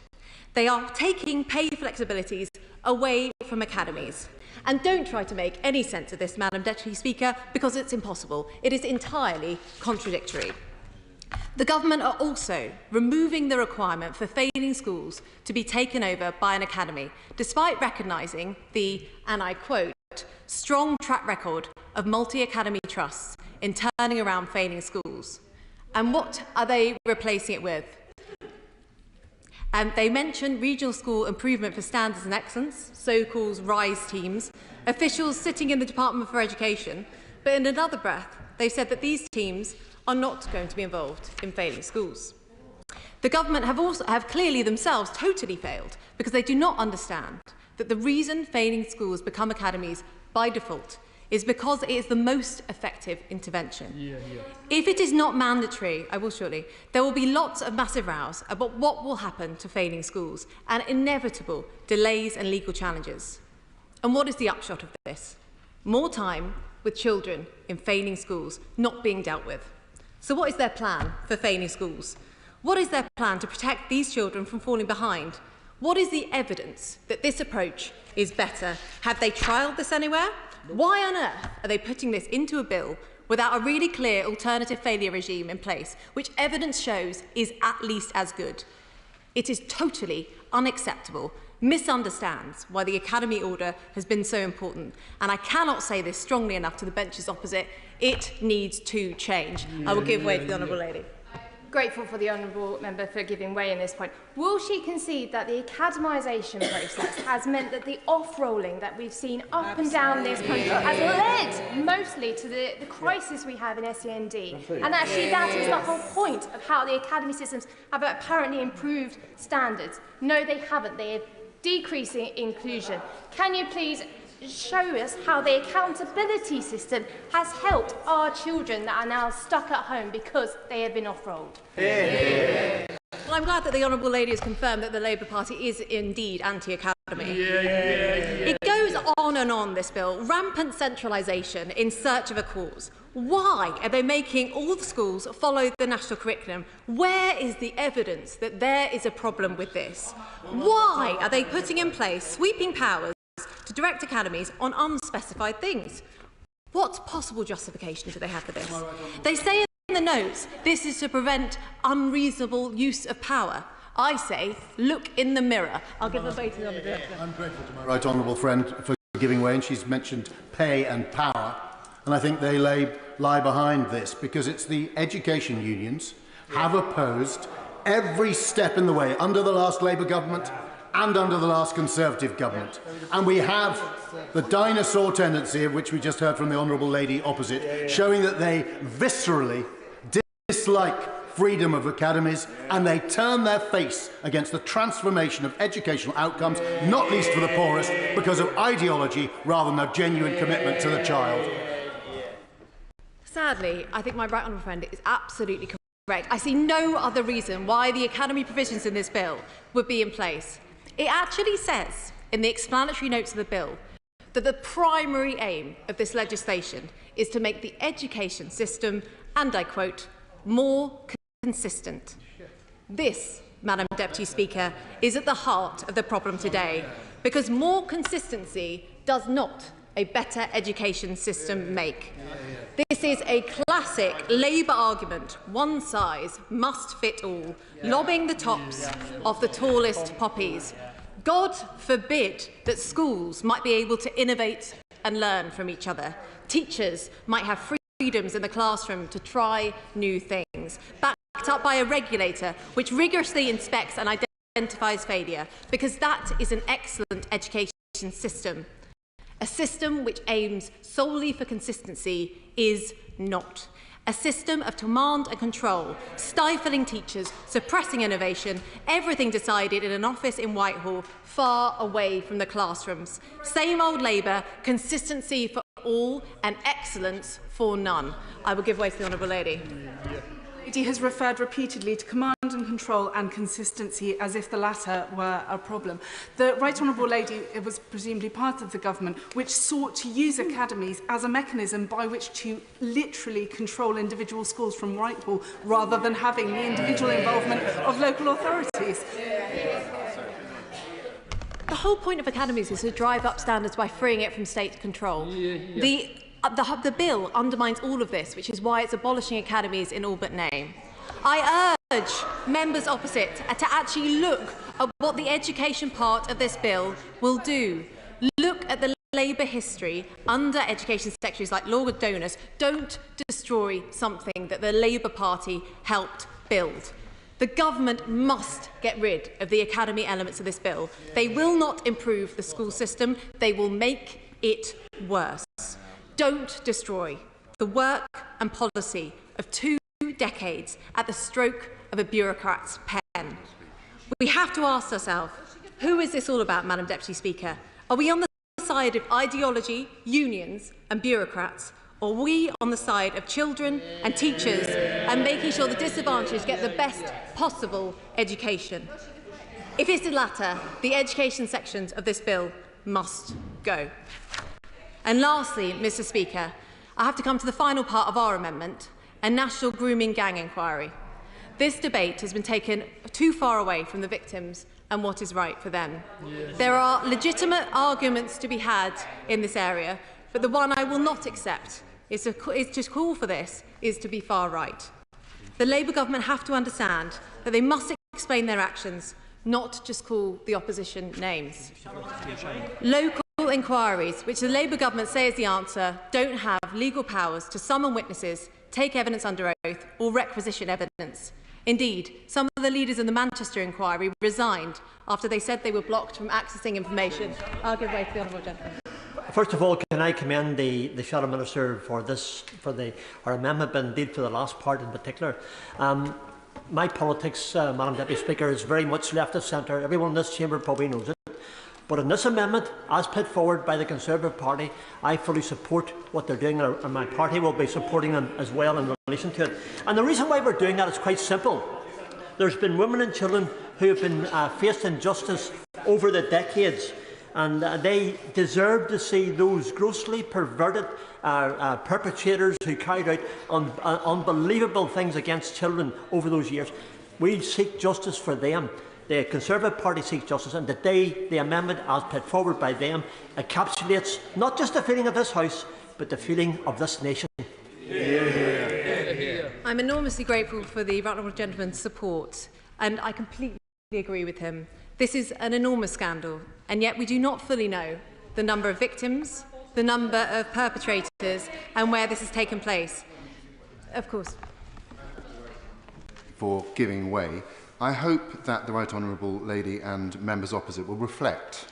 They are taking pay flexibilities away from academies. And don't try to make any sense of this, Madam Deputy Speaker, because it's impossible. It is entirely contradictory. The government are also removing the requirement for failing schools to be taken over by an academy, despite recognising the, and I quote, strong track record of multi-academy trusts in turning around failing schools. And what are they replacing it with? They mention regional school improvement for standards and excellence, so-called RISE teams, officials sitting in the Department for Education, but in another breath, they said that these teams are not going to be involved in failing schools. The government have clearly themselves totally failed because they do not understand that the reason failing schools become academies by default is because it is the most effective intervention. If it is not mandatory, I will shortly, there will be lots of massive rows about what will happen to failing schools and inevitable delays and legal challenges. And what is the upshot of this? More time with children in failing schools not being dealt with. So what is their plan for failing schools? What is their plan to protect these children from falling behind? What is the evidence that this approach is better? Have they trialled this anywhere? Why on earth are they putting this into a bill without a really clear alternative failure regime in place, which evidence shows is at least as good? It is totally unacceptable, misunderstands why the Academy order has been so important, and I cannot say this strongly enough to the benches opposite. It needs to change. I will give way to the Honourable Lady. Grateful for the Honourable Member for giving way in this point. Will she concede that the academisation process has meant that the off-rolling that we've seen up and down this country has led mostly to the crisis we have in SEND? And actually that is the whole point of how the academy systems have apparently improved standards. No, they haven't. They have decreasing inclusion. Can you please show us how the accountability system has helped our children that are now stuck at home because they have been off-rolled? Well, I'm glad that the Honourable Lady has confirmed that the Labour Party is indeed anti-academy. It goes on and on, this bill. Rampant centralisation in search of a cause. Why are they making all the schools follow the national curriculum? Where is the evidence that there is a problem with this? Why are they putting in place sweeping powers to direct academies on unspecified things? What possible justification do they have for this? They say in the notes this is to prevent unreasonable use of power. I say, look in the mirror. I'll give the way to the Honourable Director. I'm grateful to my right honourable friend for giving way, and she's mentioned pay and power, and I think they lie behind this because it's the education unions have opposed every step in the way under the last Labour government and under the last Conservative government. And we have the dinosaur tendency, of which we just heard from the Honourable Lady opposite, showing that they viscerally dislike freedom of academies and they turn their face against the transformation of educational outcomes, not least for the poorest, because of ideology rather than a genuine commitment to the child. Sadly, I think my right honourable friend is absolutely correct. I see no other reason why the academy provisions in this bill would be in place. It actually says in the explanatory notes of the bill that the primary aim of this legislation is to make the education system, and I quote, more consistent. This, Madam Deputy Speaker, is at the heart of the problem today, because more consistency does not a better education system make. This is a classic Labour argument, one size must fit all, lobbing the tops of the tallest poppies. God forbid that schools might be able to innovate and learn from each other. Teachers might have freedoms in the classroom to try new things, backed up by a regulator which rigorously inspects and identifies failure, because that is an excellent education system. A system which aims solely for consistency is not. A system of command and control, stifling teachers, suppressing innovation, everything decided in an office in Whitehall, far away from the classrooms. Same old Labour, consistency for all and excellence for none. I will give way to the Honourable Lady. He has referred repeatedly to command and control and consistency as if the latter were a problem. The Right Honourable Lady was presumably part of the government which sought to use academies as a mechanism by which to literally control individual schools from Whitehall rather than having the individual involvement of local authorities. The whole point of academies is to drive up standards by freeing it from state control. The bill undermines all of this, which is why it's abolishing academies in all but name. I urge members opposite to actually look at what the education part of this bill will do. Look at the Labour history under education secretaries like Lord Donors. Don't destroy something that the Labour Party helped build. The government must get rid of the academy elements of this bill. They will not improve the school system. They will make it worse. Don't destroy the work and policy of 2 decades at the stroke of a bureaucrat's pen. We have to ask ourselves, who is this all about, Madam Deputy Speaker? Are we on the side side of ideology, unions and bureaucrats, or are we on the side of children and teachers and making sure the disadvantaged get the best possible education? If it's the latter, the education sections of this bill must go. And lastly, Mr. Speaker, I have to come to the final part of our amendment, a national grooming gang inquiry. This debate has been taken too far away from the victims and what is right for them. There are legitimate arguments to be had in this area, but the one I will not accept is to call for this is to be far right. The Labour government have to understand that they must explain their actions, not just call the opposition names. Local inquiries, which the Labour government say is the answer, don't have legal powers to summon witnesses, take evidence under oath or requisition evidence. Indeed, some of the leaders in the Manchester inquiry resigned after they said they were blocked from accessing information. I'll give way to the honourable gentleman. First of all, can I commend the Shadow Minister for our amendment, but indeed for the last part in particular. My politics, Madam Deputy Speaker, is very much left of centre. Everyone in this chamber probably knows it. But in this amendment, as put forward by the Conservative Party, I fully support what they're doing, and my party will be supporting them as well in relation to it. And the reason why we're doing that is quite simple. There's been women and children who have been faced injustice over the decades, and they deserve to see those grossly perverted perpetrators who carried out unbelievable things against children over those years. We seek justice for them. The Conservative Party seeks justice, and today the amendment, as put forward by them, encapsulates not just the feeling of this House, but the feeling of this nation. I'm enormously grateful for the right honourable gentleman's support, and I completely agree with him. This is an enormous scandal, and yet we do not fully know the number of victims, the number of perpetrators, and where this has taken place. Of course. For giving way. I hope that the Right Honourable Lady and members opposite will reflect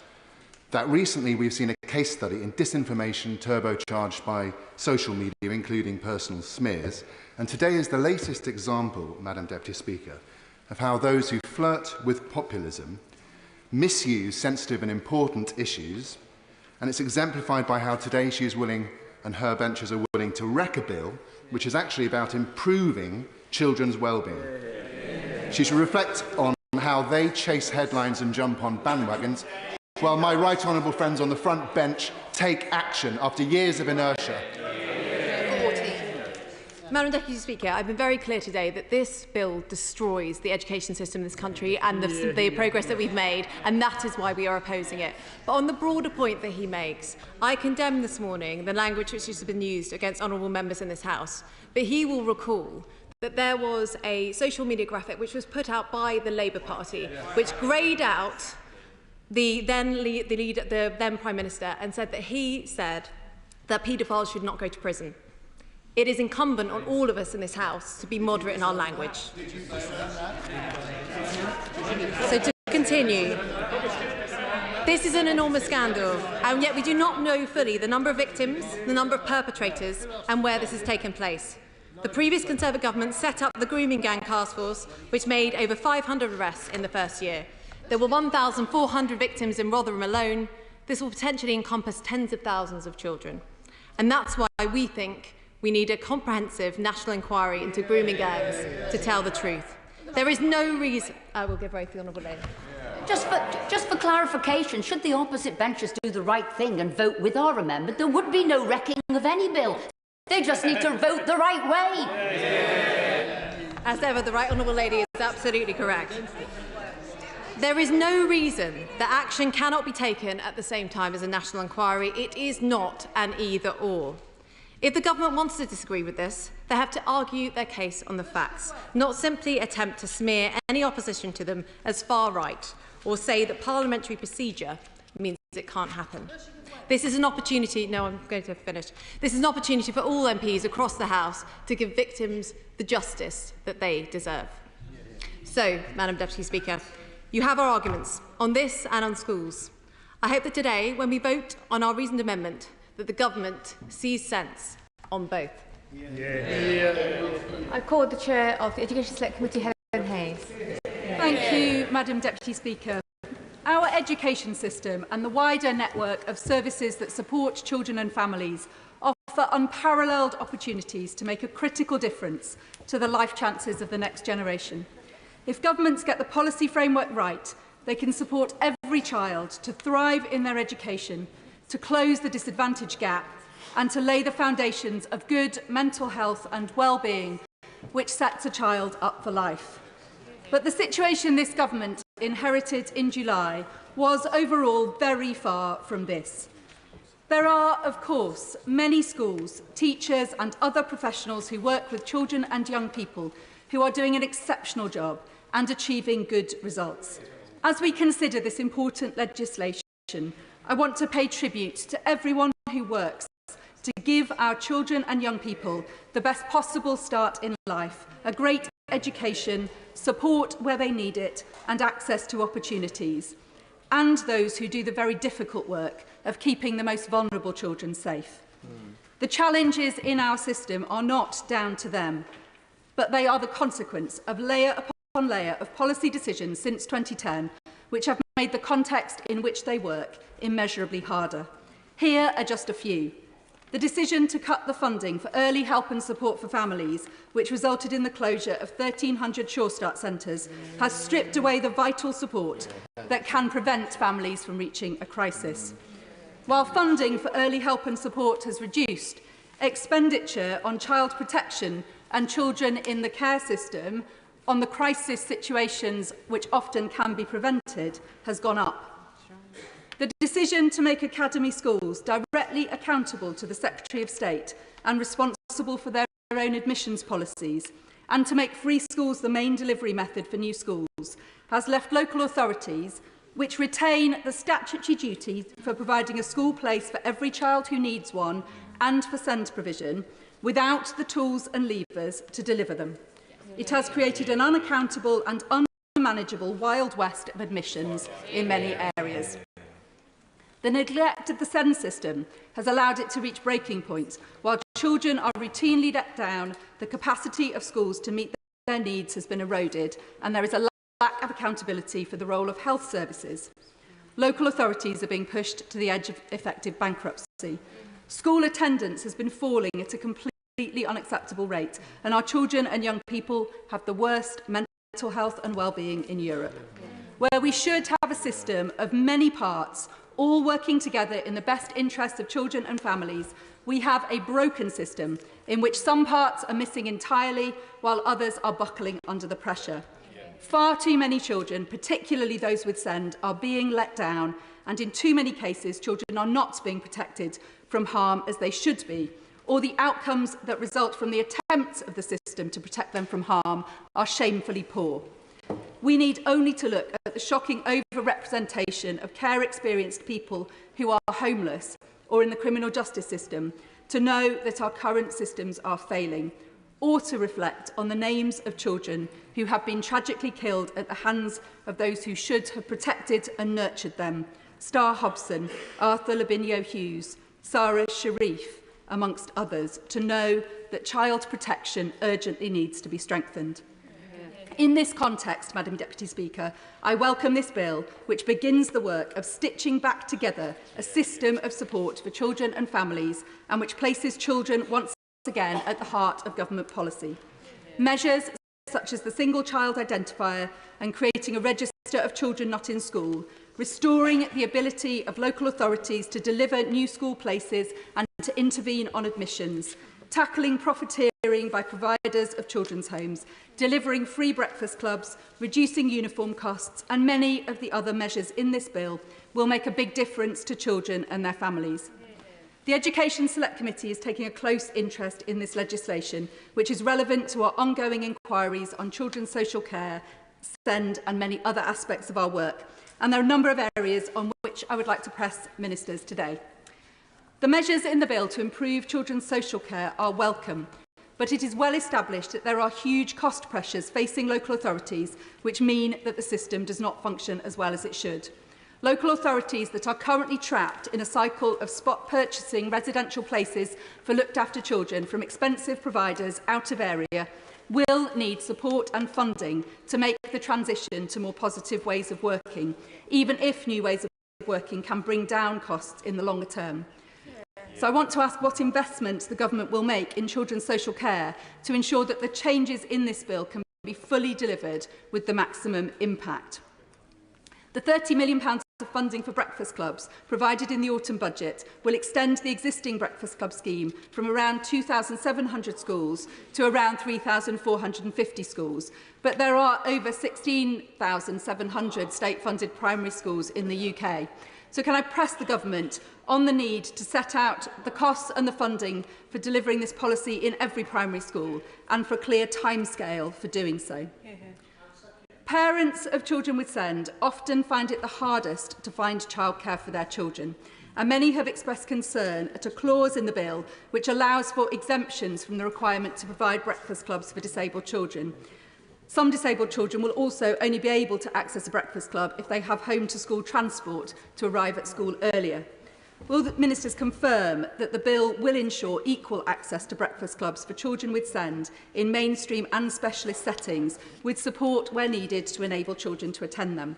that recently we've seen a case study in disinformation turbocharged by social media, including personal smears, and today is the latest example, Madam Deputy Speaker, of how those who flirt with populism misuse sensitive and important issues, and it's exemplified by how today she is willing, and her benches are willing, to wreck a bill which is actually about improving children's well-being. She should reflect on how they chase headlines and jump on bandwagons, while my right honourable friends on the front bench take action after years of inertia. Madam Deputy Speaker, I've been very clear today that this bill destroys the education system in this country and the progress that we've made, and that is why we are opposing it. But on the broader point that he makes, I condemn this morning the language which has been used against honourable members in this House. But he will recall that there was a social media graphic which was put out by the Labour Party, which greyed out the then Prime Minister and said that he said that paedophiles should not go to prison. It is incumbent on all of us in this House to be moderate in our language. So to continue, this is an enormous scandal, and yet we do not know fully the number of victims, the number of perpetrators, and where this has taken place. The previous Conservative government set up the Grooming Gang Task Force, which made over 500 arrests in the first year. There were 1,400 victims in Rotherham alone. This will potentially encompass tens of thousands of children. And that's why we think we need a comprehensive national inquiry into grooming gangs to tell the truth. There is no reason... I will give way to the Honourable Lady. Just for clarification, should the opposite benches do the right thing and vote with our amendment, there would be no wrecking of any bill. They just need to vote the right way. As ever, the Right Honourable Lady is absolutely correct. There is no reason that action cannot be taken at the same time as a national inquiry. It is not an either-or. If the government wants to disagree with this, they have to argue their case on the facts, not simply attempt to smear any opposition to them as far right or say that parliamentary procedure means it can't happen. This is an opportunity, no, I'm going to finish. This is an opportunity for all MPs across the House to give victims the justice that they deserve. So, Madam Deputy Speaker, you have our arguments on this and on schools. I hope that today, when we vote on our reasoned amendment, that the government sees sense on both. I call the Chair of the Education Select Committee, Helen Hayes. Thank you, Madam Deputy Speaker. Our education system and the wider network of services that support children and families offer unparalleled opportunities to make a critical difference to the life chances of the next generation. If governments get the policy framework right, they can support every child to thrive in their education, to close the disadvantage gap, and to lay the foundations of good mental health and well-being, which sets a child up for life. But the situation this government inherited in July was overall very far from this. There are, of course, many schools, teachers and other professionals who work with children and young people who are doing an exceptional job and achieving good results. As we consider this important legislation, I want to pay tribute to everyone who works to give our children and young people the best possible start in life, a great education, support where they need it, and access to opportunities, and those who do the very difficult work of keeping the most vulnerable children safe. The challenges in our system are not down to them, but they are the consequence of layer upon layer of policy decisions since 2010, which have made the context in which they work immeasurably harder. Here are just a few. The decision to cut the funding for early help and support for families, which resulted in the closure of 1,300 Sure Start centres, has stripped away the vital support that can prevent families from reaching a crisis. While funding for early help and support has reduced, expenditure on child protection and children in the care system, on the crisis situations which often can be prevented, has gone up. The decision to make academy schools directly accountable to the Secretary of State and responsible for their own admissions policies, and to make free schools the main delivery method for new schools, has left local authorities, which retain the statutory duty for providing a school place for every child who needs one and for SEND provision, without the tools and levers to deliver them. It has created an unaccountable and unmanageable Wild West of admissions in many areas. The neglect of the SEND system has allowed it to reach breaking points. While children are routinely let down, the capacity of schools to meet their needs has been eroded, and there is a lack of accountability for the role of health services. Local authorities are being pushed to the edge of effective bankruptcy. School attendance has been falling at a completely unacceptable rate, and our children and young people have the worst mental health and well-being in Europe. Where we should have a system of many parts, all working together in the best interests of children and families, we have a broken system in which some parts are missing entirely while others are buckling under the pressure. Far too many children, particularly those with SEND, are being let down, and in too many cases children are not being protected from harm as they should be, or the outcomes that result from the attempts of the system to protect them from harm are shamefully poor. We need only to look at the shocking overrepresentation of care-experienced people who are homeless or in the criminal justice system to know that our current systems are failing, or to reflect on the names of children who have been tragically killed at the hands of those who should have protected and nurtured them: Star Hobson, Arthur Lavinia Hughes, Sarah Sharif, amongst others, to know that child protection urgently needs to be strengthened. In this context, Madam Deputy Speaker, I welcome this bill, which begins the work of stitching back together a system of support for children and families, and which places children once again at the heart of government policy. Measures such as the single child identifier and creating a register of children not in school, restoring the ability of local authorities to deliver new school places and to intervene on admissions, tackling profiteering by providers of children's homes, delivering free breakfast clubs, reducing uniform costs, and many of the other measures in this bill will make a big difference to children and their families. The Education Select Committee is taking a close interest in this legislation, which is relevant to our ongoing inquiries on children's social care, SEND and many other aspects of our work. And there are a number of areas on which I would like to press ministers today. The measures in the bill to improve children's social care are welcome, but it is well established that there are huge cost pressures facing local authorities, which mean that the system does not function as well as it should. Local authorities that are currently trapped in a cycle of spot purchasing residential places for looked after children from expensive providers out of area will need support and funding to make the transition to more positive ways of working, even if new ways of working can bring down costs in the longer term. So I want to ask what investments the government will make in children's social care to ensure that the changes in this bill can be fully delivered with the maximum impact. The £30 million of funding for breakfast clubs provided in the autumn budget will extend the existing breakfast club scheme from around 2,700 schools to around 3,450 schools. But there are over 16,700 state-funded primary schools in the UK. So can I press the government on the need to set out the costs and the funding for delivering this policy in every primary school and for a clear timescale for doing so? Parents of children with SEND often find it the hardest to find childcare for their children, and many have expressed concern at a clause in the bill which allows for exemptions from the requirement to provide breakfast clubs for disabled children. Some disabled children will also only be able to access a breakfast club if they have home-to-school transport to arrive at school earlier. Will the ministers confirm that the bill will ensure equal access to breakfast clubs for children with SEND in mainstream and specialist settings, with support where needed to enable children to attend them?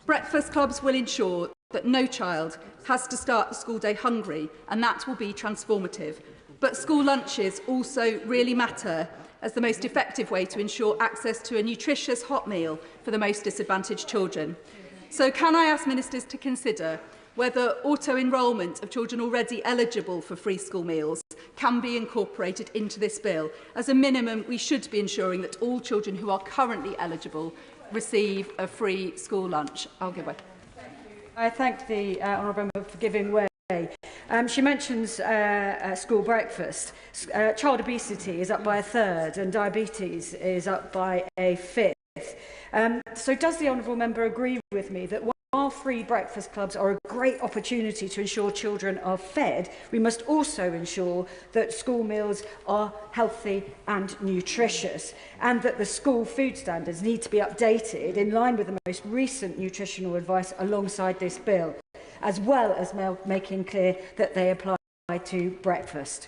Breakfast clubs will ensure that no child has to start the school day hungry, and that will be transformative. But school lunches also really matter as the most effective way to ensure access to a nutritious hot meal for the most disadvantaged children. So can I ask ministers to consider whether auto-enrolment of children already eligible for free school meals can be incorporated into this bill? As a minimum, we should be ensuring that all children who are currently eligible receive a free school lunch. I'll give way. I thank the honourable member for giving way. She mentions school breakfast. Child obesity is up by 1/3 and diabetes is up by 1/5. So does the honourable member agree with me that while free breakfast clubs are a great opportunity to ensure children are fed, we must also ensure that school meals are healthy and nutritious, and that the school food standards need to be updated in line with the most recent nutritional advice alongside this bill, as well as making clear that they apply to breakfast?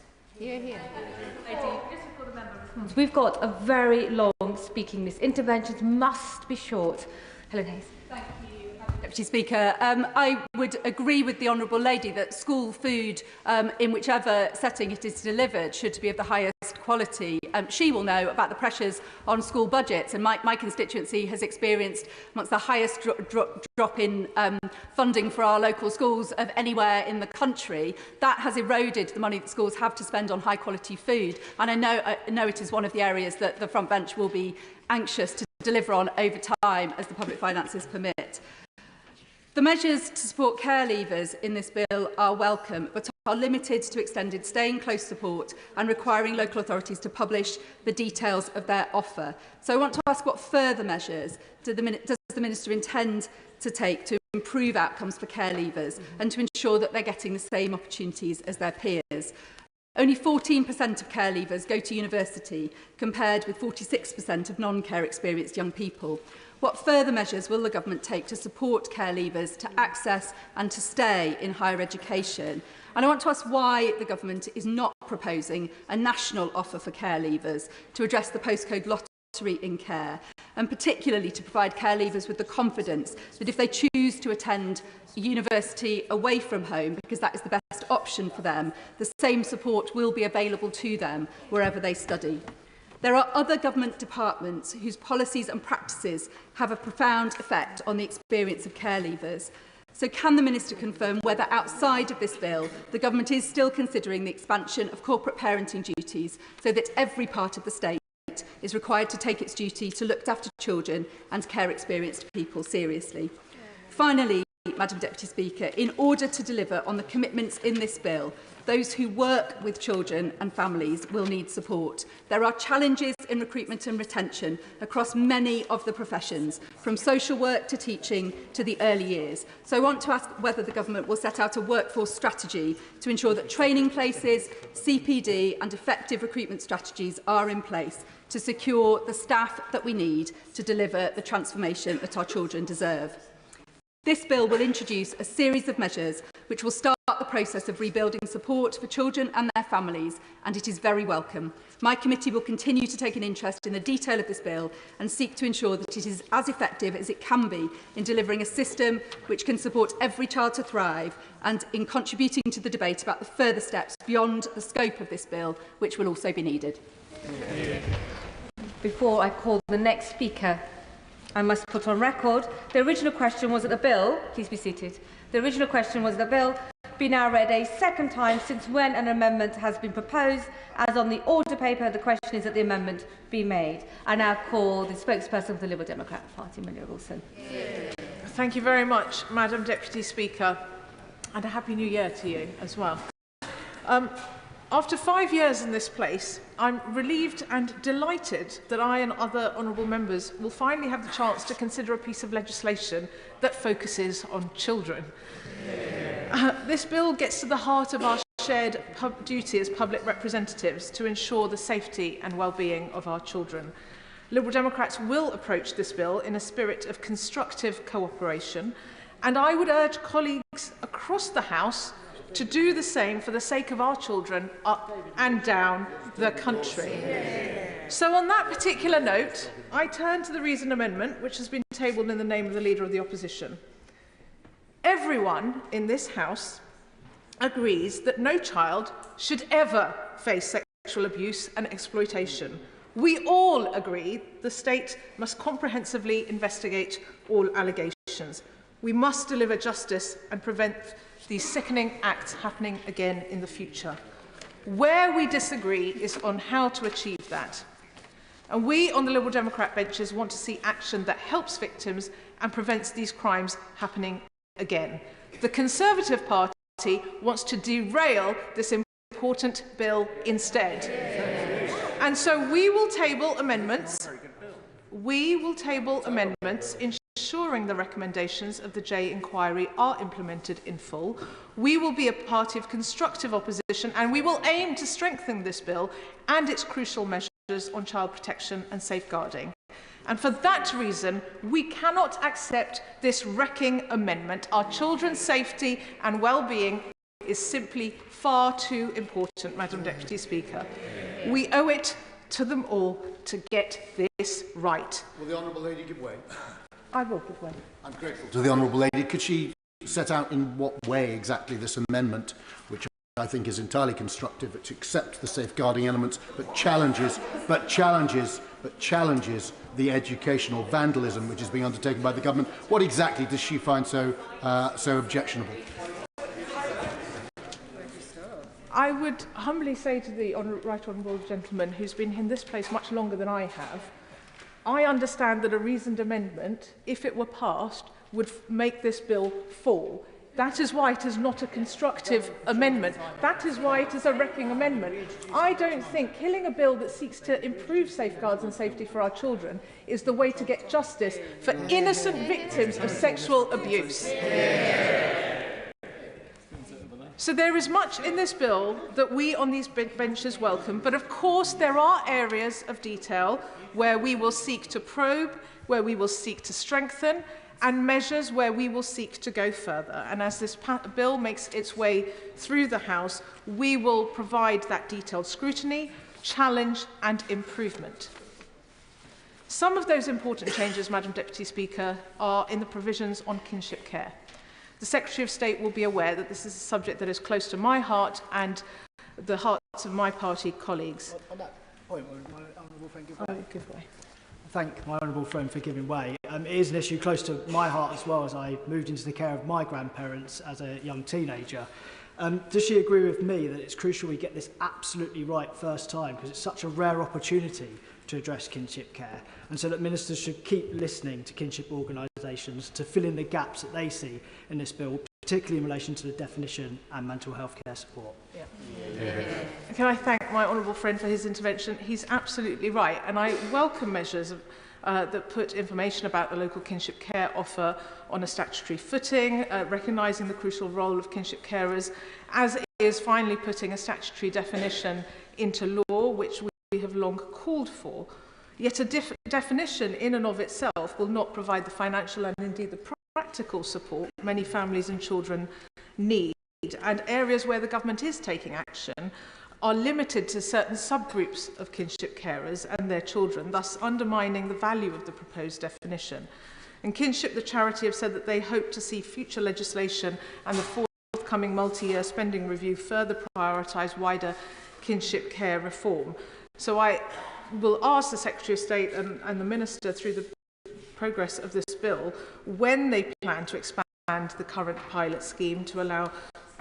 We've got a very long speaking list. Interventions must be short. Helen Hayes. Thank you, Deputy Speaker. I would agree with the Honourable Lady that school food, in whichever setting it is delivered, should be of the highest quality. She will know about the pressures on school budgets, and my constituency has experienced amongst the highest drop in funding for our local schools of anywhere in the country. That has eroded the money that schools have to spend on high quality food, and I know it is one of the areas that the front bench will be anxious to deliver on over time as the public finances permit. The measures to support care leavers in this bill are welcome, but are limited to extended staying close support and requiring local authorities to publish the details of their offer. So I want to ask what further measures does the Minister intend to take to improve outcomes for care leavers and to ensure that they're getting the same opportunities as their peers? Only 14% of care leavers go to university, compared with 46% of non-care experienced young people. What further measures will the government take to support care leavers to access and to stay in higher education? And I want to ask why the government is not proposing a national offer for care leavers to address the postcode lottery in care, and particularly to provide care leavers with the confidence that if they choose to attend university away from home, because that is the best option for them, the same support will be available to them wherever they study. There are other government departments whose policies and practices have a profound effect on the experience of care leavers. So can the Minister confirm whether outside of this bill the government is still considering the expansion of corporate parenting duties so that every part of the state is required to take its duty to look after children and care experienced people seriously? Finally, Madam Deputy Speaker, in order to deliver on the commitments in this bill, those who work with children and families will need support. There are challenges in recruitment and retention across many of the professions, from social work to teaching to the early years. So I want to ask whether the government will set out a workforce strategy to ensure that training places, CPD and effective recruitment strategies are in place to secure the staff that we need to deliver the transformation that our children deserve. This bill will introduce a series of measures which will start the process of rebuilding support for children and their families, and it is very welcome. My committee will continue to take an interest in the detail of this bill and seek to ensure that it is as effective as it can be in delivering a system which can support every child to thrive and in contributing to the debate about the further steps beyond the scope of this bill, which will also be needed. Before I call the next speaker, I must put on record the original question was that the bill, please be seated, the original question was that the bill be now read a second time since when an amendment has been proposed. As on the order paper, the question is that the amendment be made. I now call the spokesperson of the Liberal Democrat Party, Amelia Wilson. Thank you very much, Madam Deputy Speaker, and a Happy New Year to you as well. After 5 years in this place, I'm relieved and delighted that I and other honourable members will finally have the chance to consider a piece of legislation that focuses on children. This bill gets to the heart of our shared duty as public representatives to ensure the safety and well-being of our children. Liberal Democrats will approach this bill in a spirit of constructive cooperation, and I would urge colleagues across the House to do the same for the sake of our children up and down the country. So on that particular note, I turn to the reasoned amendment, which has been tabled in the name of the Leader of the Opposition. Everyone in this House agrees that no child should ever face sexual abuse and exploitation. We all agree the state must comprehensively investigate all allegations. We must deliver justice and prevent these sickening acts happening again in the future. Where we disagree is on how to achieve that. And we on the Liberal Democrat benches want to see action that helps victims and prevents these crimes happening again. The Conservative Party wants to derail this important bill instead. And so we will table amendments. We will table amendments ensuring the recommendations of the Jay inquiry are implemented in full. We will be a party of constructive opposition, and we will aim to strengthen this bill and its crucial measures on child protection and safeguarding. And for that reason, we cannot accept this wrecking amendment. Our children's safety and well-being is simply far too important, Madam Deputy Speaker. We owe it to them all to get this right. Will the Honourable Lady give way? I will give way. I'm grateful to the Honourable Lady. Could she set out in what way exactly this amendment, which I think is entirely constructive, which accepts the safeguarding elements, but challenges the educational vandalism which is being undertaken by the government? What exactly does she find so objectionable? I would humbly say to the right honourable gentleman who's been in this place much longer than I have, I understand that a reasoned amendment, if it were passed, would make this bill fall. That is why it is not a constructive amendment. That is why it is a wrecking amendment. I don't think killing a bill that seeks to improve safeguards and safety for our children is the way to get justice for innocent victims of sexual abuse. So there is much in this bill that we on these benches welcome, but of course there are areas of detail where we will seek to probe, where we will seek to strengthen, and measures where we will seek to go further. And as this bill makes its way through the House, we will provide that detailed scrutiny, challenge and improvement. Some of those important changes, Madam Deputy Speaker, are in the provisions on kinship care. The Secretary of State will be aware that this is a subject that is close to my heart and the hearts of my party colleagues. On that point, my honourable friend give way. I will give way. Thank my honourable friend for giving way. It is an issue close to my heart as well, as I moved into the care of my grandparents as a young teenager. Does she agree with me that it's crucial we get this absolutely right first time, because it's such a rare opportunity to address kinship care, and so that ministers should keep listening to kinship organisations to fill in the gaps that they see in this bill, particularly in relation to the definition and mental health care support? Can I thank my honourable friend for his intervention? He's absolutely right, and I welcome measures that put information about the local kinship care offer on a statutory footing, recognising the crucial role of kinship carers, as is finally putting a statutory definition into law, which we have long called for. Yet a definition in and of itself will not provide the financial and indeed the practical support many families and children need. and areas where the government is taking action are limited to certain subgroups of kinship carers and their children, thus undermining the value of the proposed definition. And Kinship, the charity, have said that they hope to see future legislation and the forthcoming multi-year spending review further prioritise wider kinship care reform. So I will ask the Secretary of State and the Minister, through the progress of this bill, when they plan to expand the current pilot scheme to allow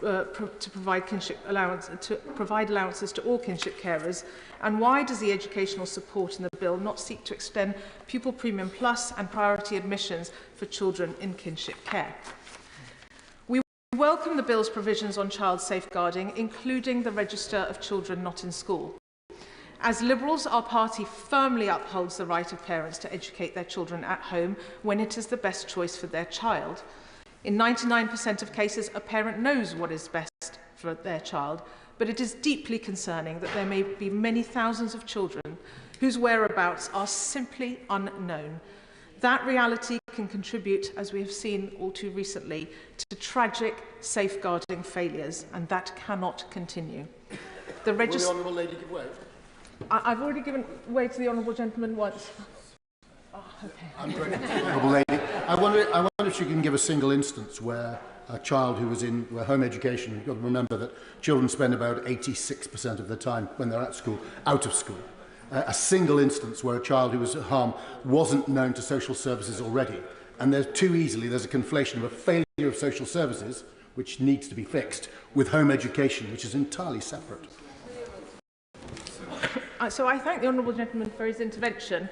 to provide kinship allowances to all kinship carers, and why does the educational support in the bill not seek to extend pupil premium plus and priority admissions for children in kinship care? We welcome the bill's provisions on child safeguarding, including the register of children not in school. As Liberals, our party firmly upholds the right of parents to educate their children at home when it is the best choice for their child. In 99% of cases, a parent knows what is best for their child, but it is deeply concerning that there may be many thousands of children whose whereabouts are simply unknown. That reality can contribute, as we have seen all too recently, to tragic safeguarding failures, and that cannot continue. Will the Honourable Lady give way? I've already given way to the Honourable Gentleman once. Oh, okay. Honourable Lady, I wonder if she can give a single instance where a child who was in home education, you've got to remember that children spend about 86% of their time when they're at school, out of school. A single instance where a child who was at harm wasn't known to social services already. And there's a conflation of a failure of social services, which needs to be fixed, with home education, which is entirely separate. So I thank the Honourable Gentleman for his intervention.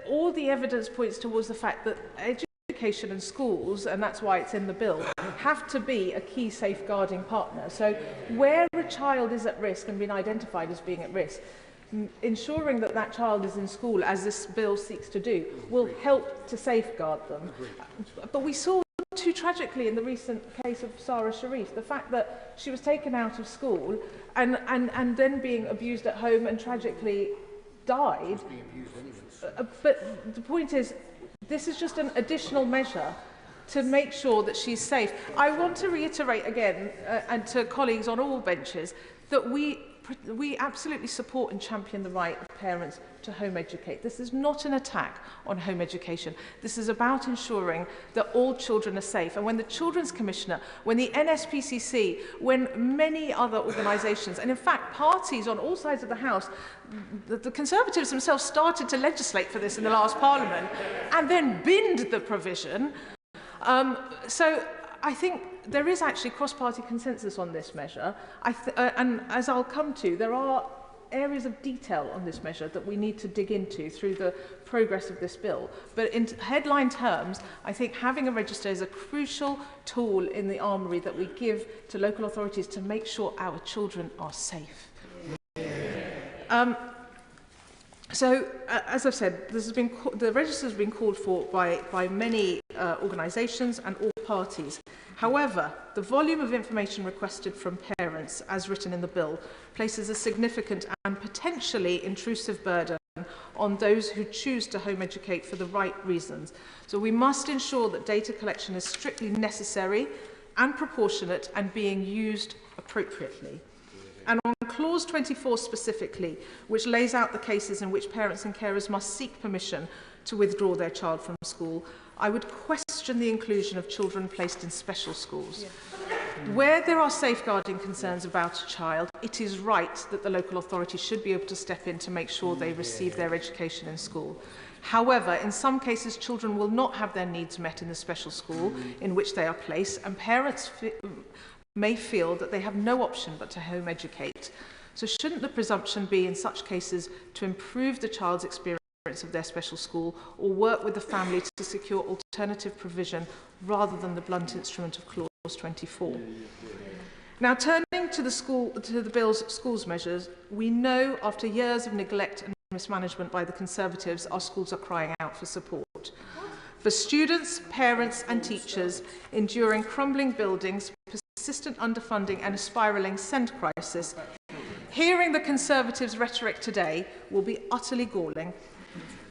All the evidence points towards the fact that education and schools, and that's why it's in the bill, have to be a key safeguarding partner. So where a child is at risk and been identified as being at risk, ensuring that that child is in school, as this bill seeks to do, will help to safeguard them. But we saw too tragically in the recent case of Sarah Sharif, the fact that she was taken out of school and then being abused at home and tragically died. But the point is, this is just an additional measure to make sure that she's safe. I want to reiterate again, and to colleagues on all benches, that we absolutely support and champion the right of parents to home educate. This is not an attack on home education. This is about ensuring that all children are safe. And when the Children's Commissioner, when the NSPCC, when many other organisations, and in fact parties on all sides of the House, the Conservatives themselves started to legislate for this in the last Parliament and then binned the provision. So I think there is actually cross-party consensus on this measure, and as I'll come to, there are areas of detail on this measure that we need to dig into through the progress of this bill. But in headline terms, I think having a register is a crucial tool in the armoury that we give to local authorities to make sure our children are safe. So, as I've said, the register has been called for by many organisations and all parties. However, the volume of information requested from parents, as written in the bill, places a significant and potentially intrusive burden on those who choose to home educate for the right reasons. So we must ensure that data collection is strictly necessary and proportionate and being used appropriately. And on clause 24 specifically, which lays out the cases in which parents and carers must seek permission to withdraw their child from school, I would question the inclusion of children placed in special schools. Where there are safeguarding concerns about a child, it is right that the local authority should be able to step in to make sure they receive their education in school. However, in some cases, children will not have their needs met in the special school in which they are placed, and parents may feel that they have no option but to home educate. So shouldn't the presumption be in such cases to improve the child's experience of their special school, or work with the family to secure alternative provision rather than the blunt instrument of clause 24? Now, turning to the bill's schools measures, we know after years of neglect and mismanagement by the Conservatives, our schools are crying out for support. For students, parents and teachers enduring crumbling buildings, persistent underfunding and a spiralling SEND crisis, hearing the Conservatives' rhetoric today will be utterly galling.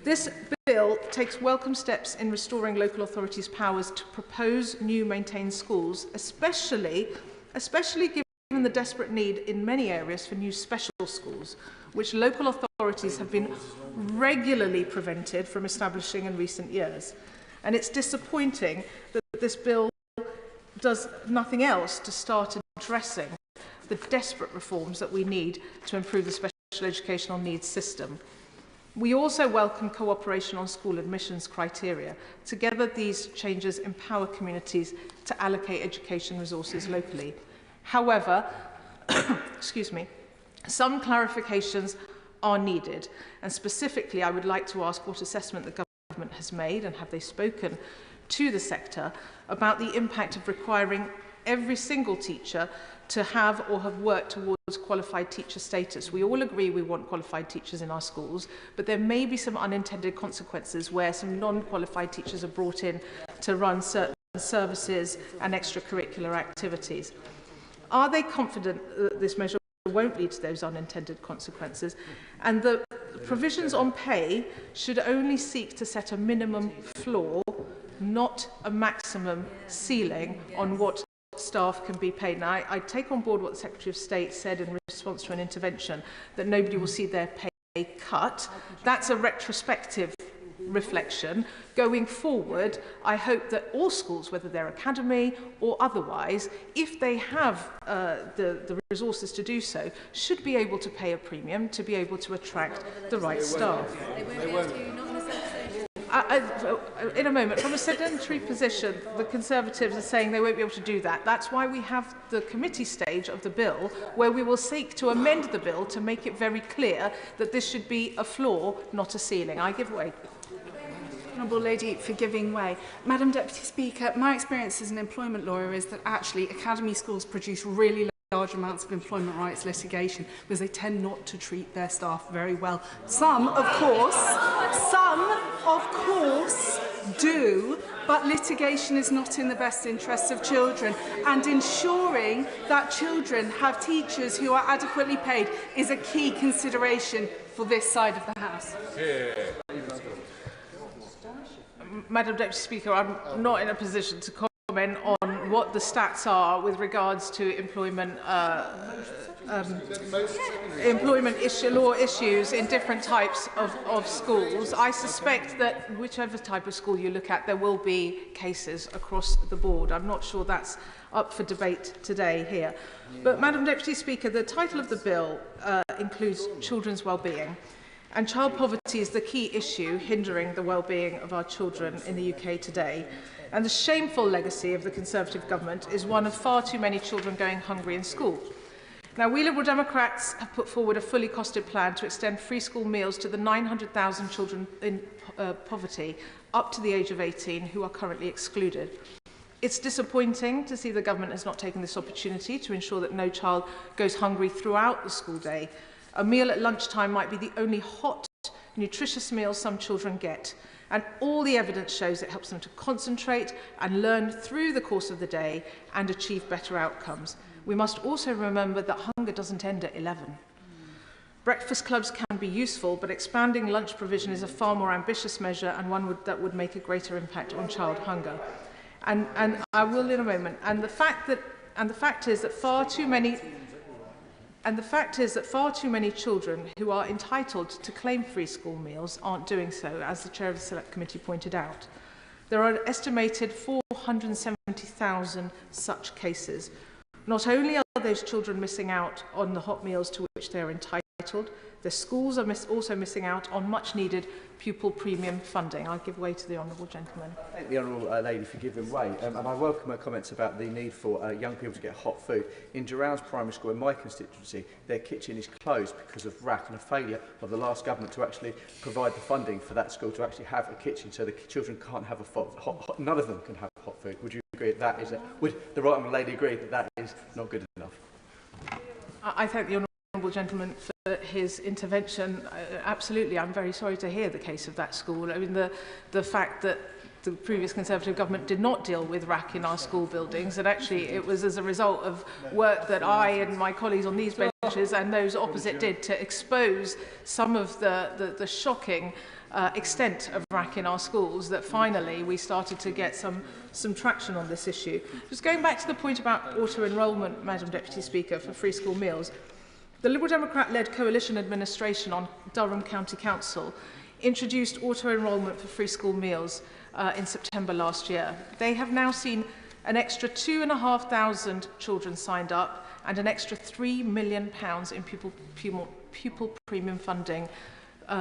This bill takes welcome steps in restoring local authorities' powers to propose new maintained schools, especially given the desperate need in many areas for new special schools, which local authorities have been regularly prevented from establishing in recent years. And it's disappointing that this bill does nothing else to start addressing the desperate reforms that we need to improve the special educational needs system. We also welcome cooperation on school admissions criteria. Together, these changes empower communities to allocate education resources locally. However, excuse me, some clarifications are needed, and specifically I would like to ask what assessment the government has made, and have they spoken to the sector about the impact of requiring every single teacher to have or have worked towards qualified teacher status. We all agree we want qualified teachers in our schools, but there may be some unintended consequences where some non-qualified teachers are brought in to run certain services and extracurricular activities. Are they confident that this measure won't lead to those unintended consequences? And the provisions on pay should only seek to set a minimum floor, not a maximum ceiling on what staff can be paid. Now, I take on board what the Secretary of State said in response to an intervention, that nobody will see their pay cut. That's a retrospective reflection. Going forward, I hope that all schools, whether they're academy or otherwise, if they have the resources to do so, should be able to pay a premium to be able to attract the right staff. In a moment, from a sedentary position, the Conservatives are saying they won't be able to do that. That's why we have the committee stage of the bill, where we will seek to amend the bill to make it very clear that this should be a floor, not a ceiling. I give way. Honourable Lady for giving way. Madam Deputy Speaker, my experience as an employment lawyer is that actually academy schools produce really large amounts of employment rights litigation because they tend not to treat their staff very well. Some, of course, do, but litigation is not in the best interests of children, and ensuring that children have teachers who are adequately paid is a key consideration for this side of the House. Madam Deputy Speaker, I'm not in a position to comment on what the stats are with regards to employment law issues in different types of schools. I suspect that whichever type of school you look at, there will be cases across the board. I'm not sure that's up for debate today here. But, Madam Deputy Speaker, the title of the bill includes children's well-being. And child poverty is the key issue hindering the well-being of our children in the UK today. And the shameful legacy of the Conservative government is one of far too many children going hungry in school. Now, we Liberal Democrats have put forward a fully costed plan to extend free school meals to the 900,000 children in poverty up to the age of 18 who are currently excluded. It's disappointing to see the government has not taken this opportunity to ensure that no child goes hungry throughout the school day. A meal at lunchtime might be the only hot, nutritious meal some children get, and all the evidence shows it helps them to concentrate and learn through the course of the day and achieve better outcomes. We must also remember that hunger doesn't end at 11. Breakfast clubs can be useful, but expanding lunch provision is a far more ambitious measure, and one that would make a greater impact on child hunger. And I will in a moment. And the fact is that far too many children who are entitled to claim free school meals aren't doing so, as the Chair of the Select Committee pointed out. There are an estimated 470,000 such cases. Not only are those children missing out on the hot meals to which they are entitled, the schools are also missing out on much-needed pupil premium funding. I give way to the honourable gentleman. Thank the honourable lady for giving way, and I welcome her comments about the need for young people to get hot food. In Durand's primary school in my constituency, their kitchen is closed because of RAC and a failure of the last government to actually provide the funding for that school to actually have a kitchen, so the children can't have none of them can have hot food. Would you agree that is would the right honourable lady agree that that is not good enough? I thank the honourable gentleman for his intervention. Absolutely, I'm very sorry to hear the case of that school. I mean, the fact that the previous Conservative government did not deal with RAC in our school buildings, and actually it was as a result of work that I and my colleagues on these benches and those opposite did to expose some of the shocking extent of RAC in our schools that finally we started to get some traction on this issue. Just going back to the point about auto-enrolment, Madam Deputy Speaker, for free school meals, the Liberal Democrat-led coalition administration on Durham County Council introduced auto-enrolment for free school meals in September last year. They have now seen an extra 2,500 children signed up and an extra £3 million in pupil premium funding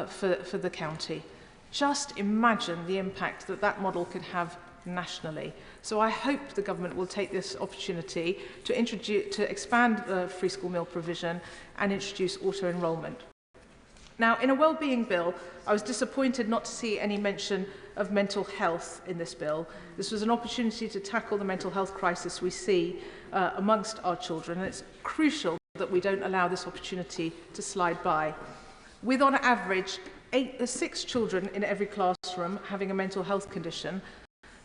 for the county. Just imagine the impact that that model could have nationally. So I hope the government will take this opportunity to expand the free school meal provision and introduce auto-enrolment. Now, in a wellbeing bill, I was disappointed not to see any mention of mental health in this bill. This was an opportunity to tackle the mental health crisis we see amongst our children, and it's crucial that we don't allow this opportunity to slide by. With, on average, 6 children in every classroom having a mental health condition,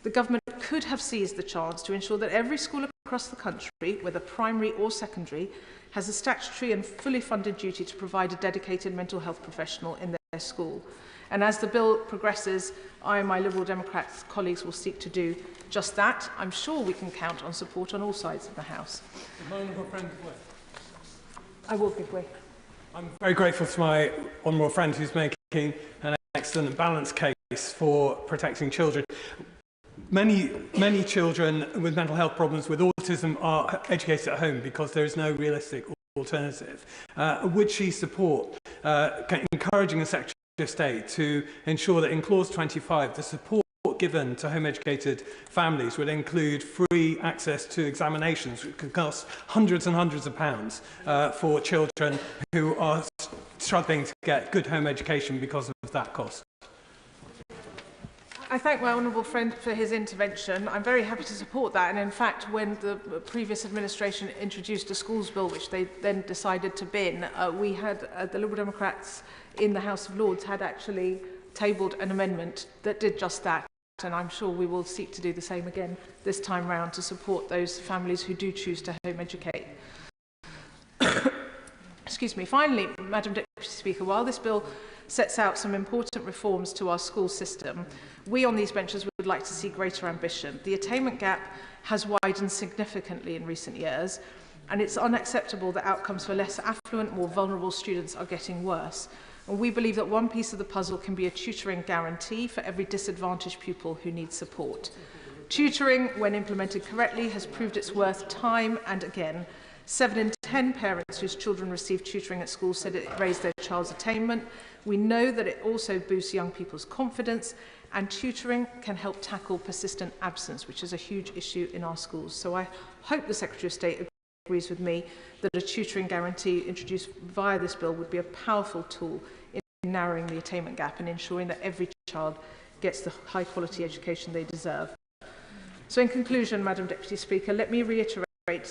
the government could have seized the chance to ensure that every school across the country, whether primary or secondary, has a statutory and fully funded duty to provide a dedicated mental health professional in their school. And as the bill progresses, I and my Liberal Democrats colleagues will seek to do just that. I'm sure we can count on support on all sides of the House. I will give way. I'm very grateful to my honourable friend who's making an excellent and balanced case for protecting children. Many children with mental health problems with autism are educated at home because there is no realistic alternative. Would she support encouraging the Secretary of State to ensure that in Clause 25 the support given to home-educated families would include free access to examinations, which could cost hundreds and hundreds of pounds for children who are struggling to get good home education because of that cost? I thank my honourable friend for his intervention. I'm very happy to support that. And in fact, when the previous administration introduced a schools bill, which they then decided to bin, we had the Liberal Democrats in the House of Lords had actually tabled an amendment that did just that. And I'm sure we will seek to do the same again this time round to support those families who do choose to home educate. Excuse me. Finally, Madam Deputy Speaker, while this bill sets out some important reforms to our school system, we on these benches would like to see greater ambition. The attainment gap has widened significantly in recent years, and it's unacceptable that outcomes for less affluent, more vulnerable students are getting worse. And we believe that one piece of the puzzle can be a tutoring guarantee for every disadvantaged pupil who needs support. Tutoring, when implemented correctly, has proved its worth time and again. 7 in 10 parents whose children receive tutoring at school said it raised their child's attainment. We know that it also boosts young people's confidence, and tutoring can help tackle persistent absence, which is a huge issue in our schools. So I hope the Secretary of State agrees with me that a tutoring guarantee introduced via this bill would be a powerful tool in narrowing the attainment gap and ensuring that every child gets the high-quality education they deserve. So in conclusion, Madam Deputy Speaker, let me reiterate,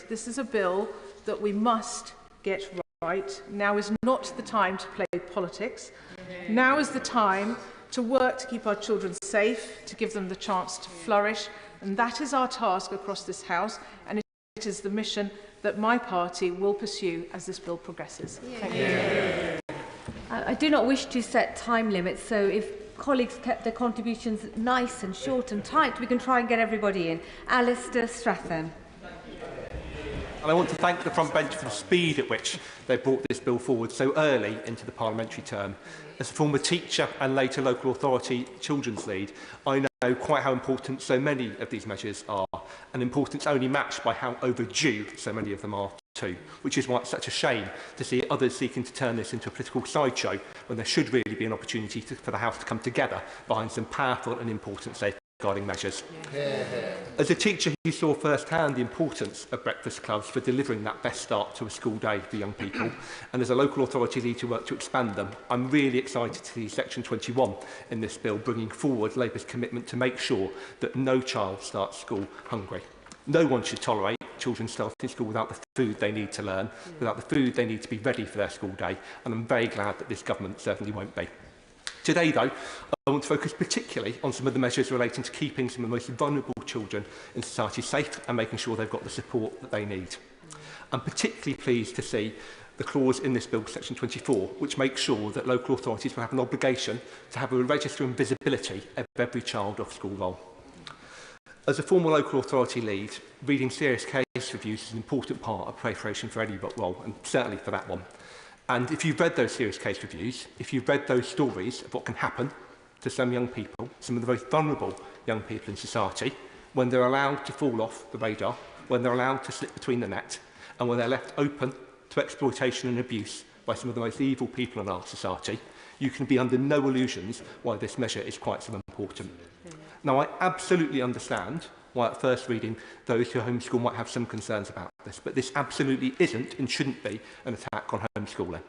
this is a bill that we must get right. Now is not the time to play politics. Now is the time to work to keep our children safe, to give them the chance to flourish, and that is our task across this House, and it is the mission that my party will pursue as this bill progresses. Thank you. I do not wish to set time limits, so if colleagues kept their contributions nice and short and tight, we can try and get everybody in. Alistair Strathern. And I want to thank the front bench for the speed at which they brought this bill forward so early into the parliamentary term. As a former teacher and later local authority children's lead, I know quite how important so many of these measures are, and importance only matched by how overdue so many of them are too, which is why it's such a shame to see others seeking to turn this into a political sideshow when there should really be an opportunity for the House to come together behind some powerful and important safeguarding measures. As a teacher who saw firsthand the importance of breakfast clubs for delivering that best start to a school day for young people, and as a local authority lead to work to expand them, I'm really excited to see Section 21 in this bill bringing forward Labour's commitment to make sure that no child starts school hungry. No one should tolerate children starting school without the food they need to learn, without the food they need to be ready for their school day, and I'm very glad that this government certainly won't be. Today, though, I want to focus particularly on some of the measures relating to keeping some of the most vulnerable children in society safe and making sure they've got the support that they need. I'm particularly pleased to see the clause in this bill, section 24, which makes sure that local authorities will have an obligation to have a register and visibility of every child off school roll. As a former local authority lead, reading serious case reviews is an important part of preparation for any role, and certainly for that one. And if you've read those serious case reviews, if you've read those stories of what can happen to some young people, some of the most vulnerable young people in society, when they're allowed to fall off the radar, when they're allowed to slip between the net, and when they're left open to exploitation and abuse by some of the most evil people in our society, you can be under no illusions why this measure is quite so important. Now, I absolutely understand why at first reading those who homeschool might have some concerns about this, but this absolutely isn't and shouldn't be an attack on homeschooling.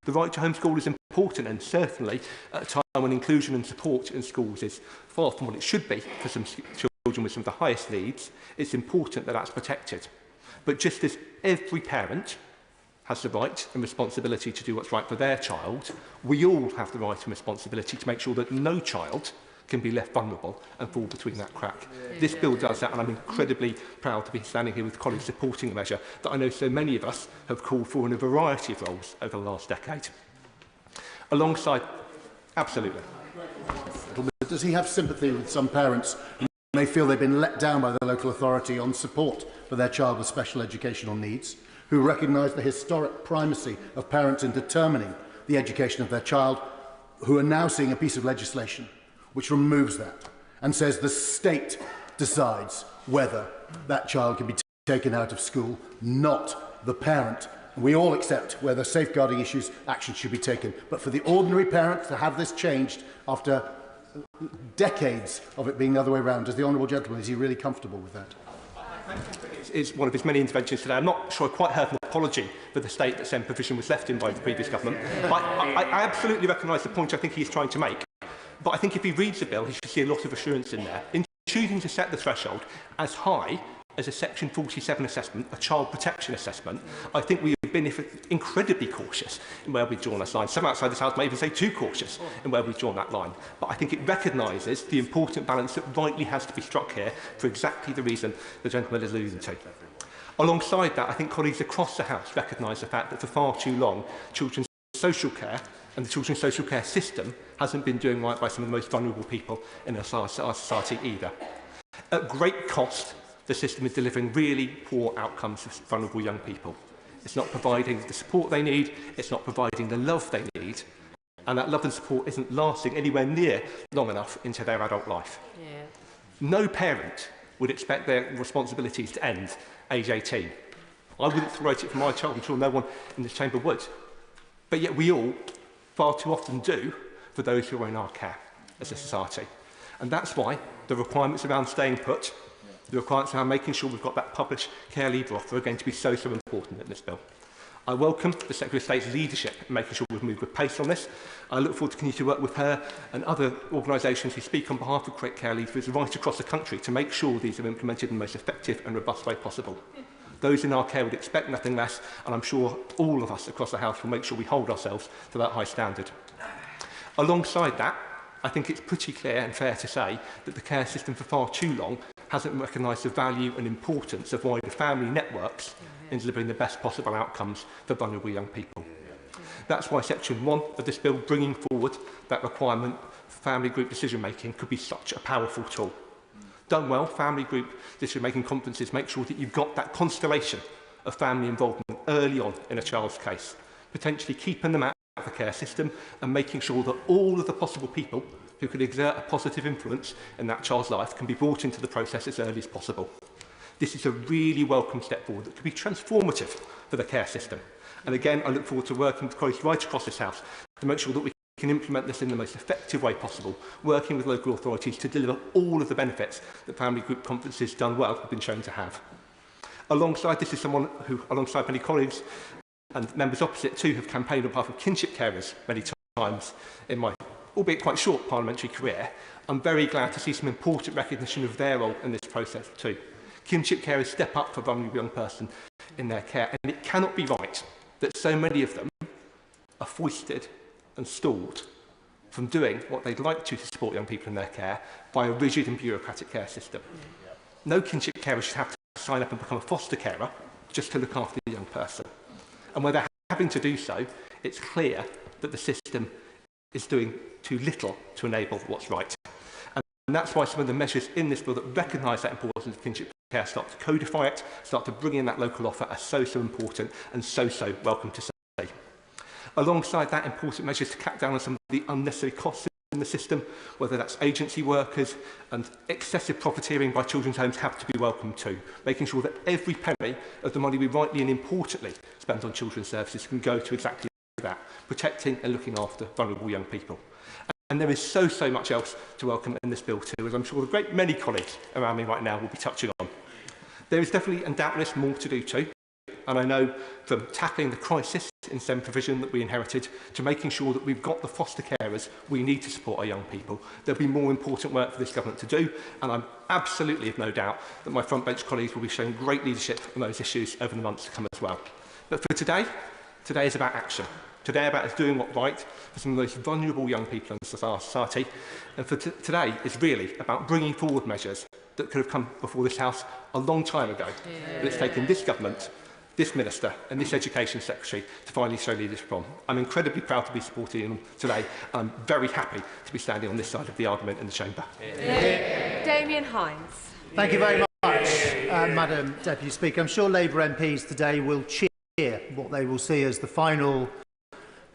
The right to homeschool is important, and certainly at a time when inclusion and support in schools is far from what it should be for some children with some of the highest needs, it's important that that's protected. But just as every parent has the right and responsibility to do what's right for their child, we all have the right and responsibility to make sure that no child can be left vulnerable and fall between that crack. This bill does that, and I'm incredibly proud to be standing here with colleagues supporting a measure that I know so many of us have called for in a variety of roles over the last decade. Alongside, absolutely. Does he have sympathy with some parents who may feel they've been let down by the local authority on support for their child with special educational needs, who recognise the historic primacy of parents in determining the education of their child, who are now seeing a piece of legislation which removes that and says the state decides whether that child can be taken out of school, not the parent? We all accept whether safeguarding issues, action should be taken. But for the ordinary parent to have this changed after decades of it being the other way around, does the honourable gentleman, is he really comfortable with that? It's one of his many interventions today. I'm not sure I quite heard an apology for the state that same provision was left in by the previous government. I absolutely recognise the point I think he's trying to make. But I think if he reads the bill, he should see a lot of assurance in there. In choosing to set the threshold as high as a Section 47 assessment, a child protection assessment, I think we have been incredibly cautious in where we've drawn this line. Some outside this House may even say too cautious in where we've drawn that line. But I think it recognises the important balance that rightly has to be struck here for exactly the reason the gentleman is alluding to. Alongside that, I think colleagues across the House recognise the fact that for far too long, children's social care and the children's social care system hasn't been doing right by some of the most vulnerable people in our society either. At great cost, the system is delivering really poor outcomes for vulnerable young people. It's not providing the support they need, it's not providing the love they need, and that love and support isn't lasting anywhere near long enough into their adult life. Yeah. No parent would expect their responsibilities to end age 18. I wouldn't throat it for my child, I'm sure no one in this chamber would. But yet we all far too often do for those who are in our care as a society. And that's why the requirements around staying put, the requirements around making sure we've got that published care leaver offer are going to be so important in this bill. I welcome the Secretary of State's leadership in making sure we've moved with pace on this. I look forward to continue to work with her and other organisations who speak on behalf of Create Care Leavers right across the country to make sure these are implemented in the most effective and robust way possible. Those in our care would expect nothing less, and I'm sure all of us across the House will make sure we hold ourselves to that high standard. Alongside that, I think it's pretty clear and fair to say that the care system for far too long hasn't recognised the value and importance of wider family networks in delivering the best possible outcomes for vulnerable young people. That's why Section 1 of this bill, bringing forward that requirement for family group decision-making, could be such a powerful tool. Done well, family group decision-making conferences make sure that you've got that constellation of family involvement early on in a child's case, potentially keeping them out of the care system and making sure that all of the possible people who could exert a positive influence in that child's life can be brought into the process as early as possible. This is a really welcome step forward that could be transformative for the care system. And again, I look forward to working with colleagues right across this House to make sure that we can implement this in the most effective way possible, working with local authorities to deliver all of the benefits that family group conferences done well have been shown to have. Alongside this is someone who, alongside many colleagues and members opposite too, have campaigned on behalf of kinship carers many times in my, albeit quite short, parliamentary career. I'm very glad to see some important recognition of their role in this process too. Kinship carers step up for a vulnerable young person in their care, and it cannot be right that so many of them are foisted and stalled from doing what they'd like to support young people in their care by a rigid and bureaucratic care system. No kinship carer should have to sign up and become a foster carer just to look after a young person. And where there having to do so, it's clear that the system is doing too little to enable what's right. And that's why some of the measures in this bill that recognise that importance of kinship care start to codify it, start to bring in that local offer are so important and so welcome to say. Alongside that, important measures to cut down on some of the unnecessary costs in the system, whether that's agency workers and excessive profiteering by children's homes, have to be welcome too, making sure that every penny of the money we rightly and importantly spend on children's services can go to exactly that, protecting and looking after vulnerable young people. And there is so much else to welcome in this bill too, as I'm sure a great many colleagues around me right now will be touching on. There is definitely and doubtless more to do too, and I know from tackling the crisis in STEM provision that we inherited to making sure that we've got the foster carers we need to support our young people, there'll be more important work for this government to do, and I'm absolutely have no doubt that my front bench colleagues will be showing great leadership on those issues over the months to come as well. But for today is about action. Today about us doing what's right for some of the most vulnerable young people in our society. And for today is really about bringing forward measures that could have come before this House a long time ago. But it's taken this government, this Minister and this Education Secretary to finally show leadership on. I'm incredibly proud to be supporting them today. And I'm very happy to be standing on this side of the argument in the Chamber. Damien Hines. Thank you very much, Madam Deputy Speaker. I'm sure Labour MPs today will cheer what they will see as the final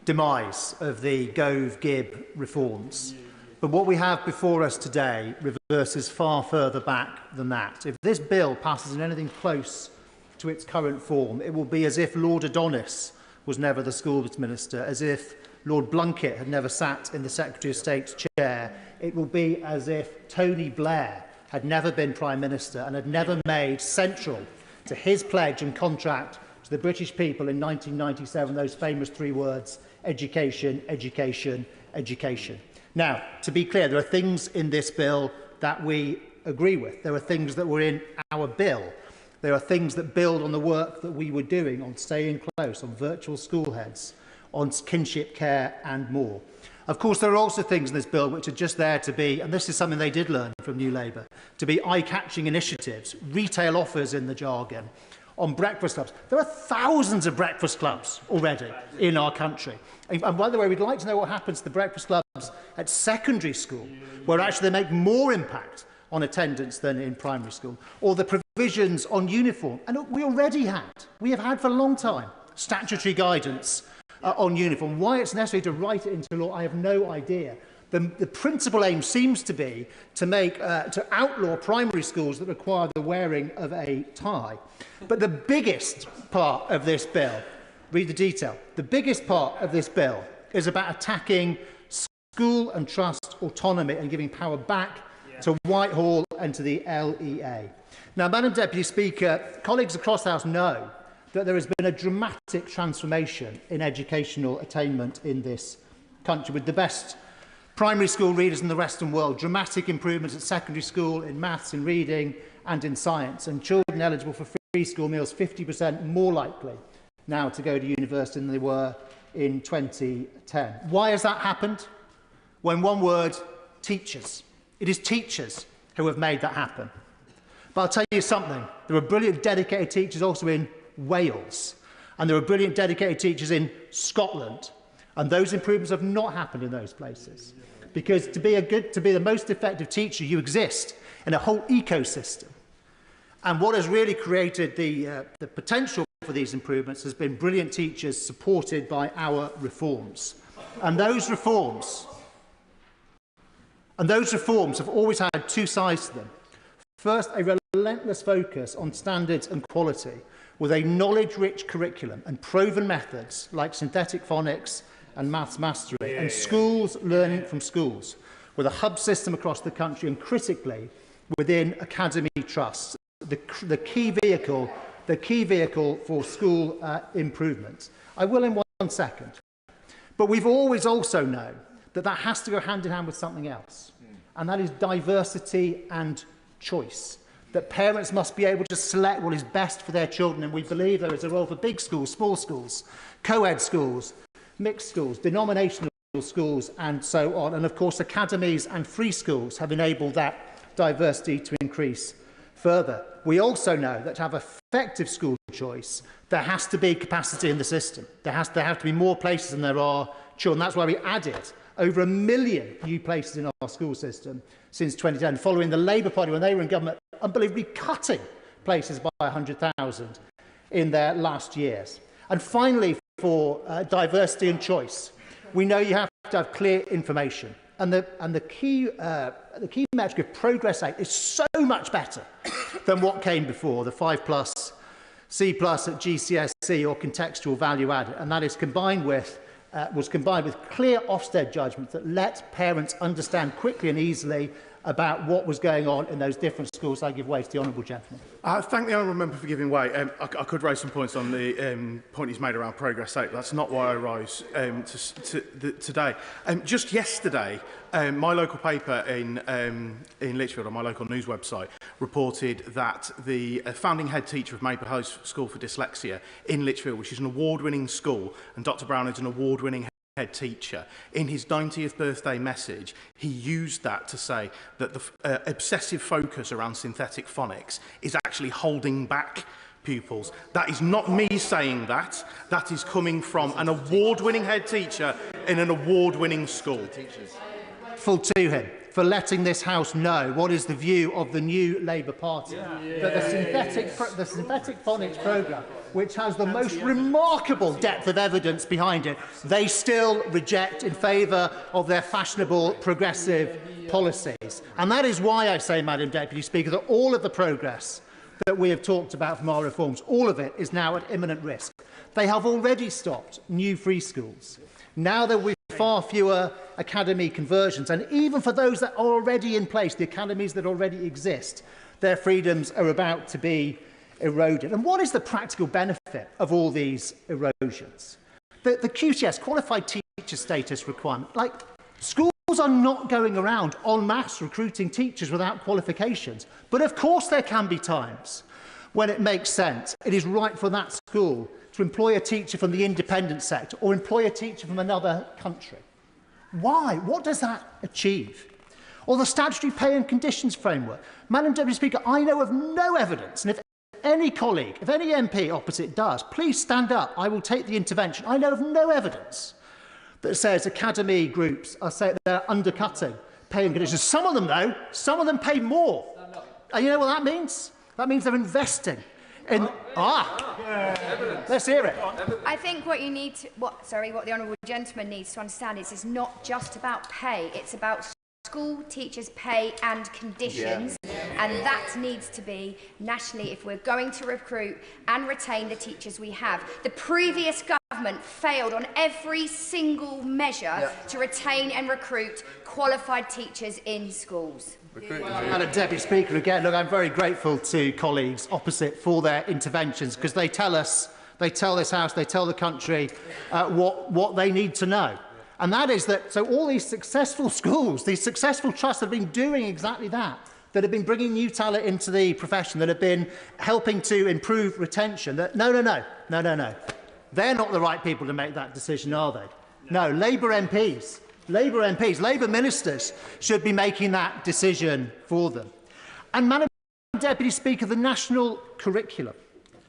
demise of the Gove-Gibb reforms. But what we have before us today reverses far further back than that. If this bill passes in anything close to its current form, it will be as if Lord Adonis was never the Schools Minister, as if Lord Blunkett had never sat in the Secretary of State's chair. It will be as if Tony Blair had never been Prime Minister and had never made central to his pledge and contract to the British people in 1997 those famous three words: education, education, education. Now, to be clear, there are things in this bill that we agree with. There are things that were in our bill. There are things that build on the work that we were doing on staying close, on virtual school heads, on kinship care and more. Of course, there are also things in this bill which are just there to be, and this is something they did learn from New Labour, to be eye-catching initiatives, retail offers in the jargon, on breakfast clubs. There are thousands of breakfast clubs already in our country. And by the way, we'd like to know what happens to the breakfast clubs at secondary school, where actually they make more impact on attendance than in primary school, or the provisions on uniform. And we have had for a long time, statutory guidance on uniform. Why it's necessary to write it into law, I have no idea. The principal aim seems to be to outlaw primary schools that require the wearing of a tie. But the biggest part of this bill, read the detail, the biggest part of this bill is about attacking school and trust autonomy and giving power back to Whitehall and to the LEA. Now, Madam Deputy Speaker, colleagues across the House know that there has been a dramatic transformation in educational attainment in this country, with the best primary school readers in the Western world, dramatic improvements at secondary school in maths, in reading and in science, and children eligible for free school meals 50% more likely now to go to university than they were in 2010. Why has that happened? Well, in one word, teachers. It is teachers who have made that happen. But I'll tell you something, there are brilliant dedicated teachers also in Wales, and there are brilliant dedicated teachers in Scotland, and those improvements have not happened in those places. Because to be the most effective teacher, you exist in a whole ecosystem. And what has really created the potential for these improvements has been brilliant teachers supported by our reforms. And those reforms have always had two sides to them. First, a relentless focus on standards and quality, with a knowledge-rich curriculum and proven methods like synthetic phonics and maths mastery, and schools learning from schools, with a hub system across the country and critically within academy trusts, the key vehicle for school improvement. I will in 1 second. But we've always also known that that has to go hand in hand with something else, and that is diversity and choice. That parents must be able to select what is best for their children, and we believe there is a role for big schools, small schools, co-ed schools, mixed schools, denominational schools and so on. And of course academies and free schools have enabled that diversity to increase further. We also know that to have effective school choice, there has to be capacity in the system. There have to be more places than there are children. That's why we added over 1 million new places in our school system since 2010, following the Labour Party, when they were in government, unbelievably cutting places by 100,000 in their last years. And finally, for diversity and choice, we know you have to have clear information. And the key metric of progress rate is so much better than what came before, the 5+, C+ at GCSE or contextual value added, and that is was combined with clear Ofsted judgments that let parents understand quickly and easily about what was going on in those different schools. I give way to the honourable gentleman. Thank the honourable member for giving way. I could raise some points on the point he's made around progress 8. That's not why I rose today. Just yesterday, my local paper in Lichfield, on my local news website, reported that the founding head teacher of Maple House School for Dyslexia in Lichfield, which is an award-winning school, and Dr Brown is an award-winning head teacher, in his 90th birthday message, he used that to say that the obsessive focus around synthetic phonics is actually holding back pupils. That is not me saying that. That is coming from an award-winning head teacher in an award-winning school. Full to him for letting this House know what is the view of the new Labour Party. That the synthetic phonics programme, which has the most remarkable depth of evidence behind it, they still reject in favour of their fashionable progressive policies. And that is why I say, Madam Deputy Speaker, that all of the progress that we have talked about from our reforms, all of it is now at imminent risk. They have already stopped new free schools. Now there will be far fewer academy conversions, and even for those that are already in place, the academies that already exist, their freedoms are about to be eroded. And what is the practical benefit of all these erosions? The QTS, Qualified Teacher Status requirement, like schools are not going around en masse recruiting teachers without qualifications. But of course there can be times when it makes sense. It is right for that school to employ a teacher from the independent sector or employ a teacher from another country. Why? What does that achieve? Or the statutory pay and conditions framework. Madam Deputy Speaker, I know of no evidence, and if any colleague, if any MP opposite does, please stand up. I will take the intervention. I know of no evidence that says academy groups are saying they're undercutting pay and conditions. Some of them, though, some of them pay more. And you know what that means? That means they're investing in... let's hear it. I think what you need to... what the honourable gentleman needs to understand is it's not just about pay, it's about school teachers' pay and conditions, and that needs to be nationally if we're going to recruit and retain the teachers we have. The previous government failed on every single measure to retain and recruit qualified teachers in schools. Madam Deputy Speaker, again, look, I'm very grateful to colleagues opposite for their interventions, because they tell us, they tell this House, they tell the country what they need to know. And that is that, so all these successful schools, these successful trusts have been doing exactly that, that have been bringing new talent into the profession, that have been helping to improve retention, that no. They're not the right people to make that decision, are they? No, Labour MPs, Labour ministers should be making that decision for them. And Madam Deputy Speaker, the national curriculum.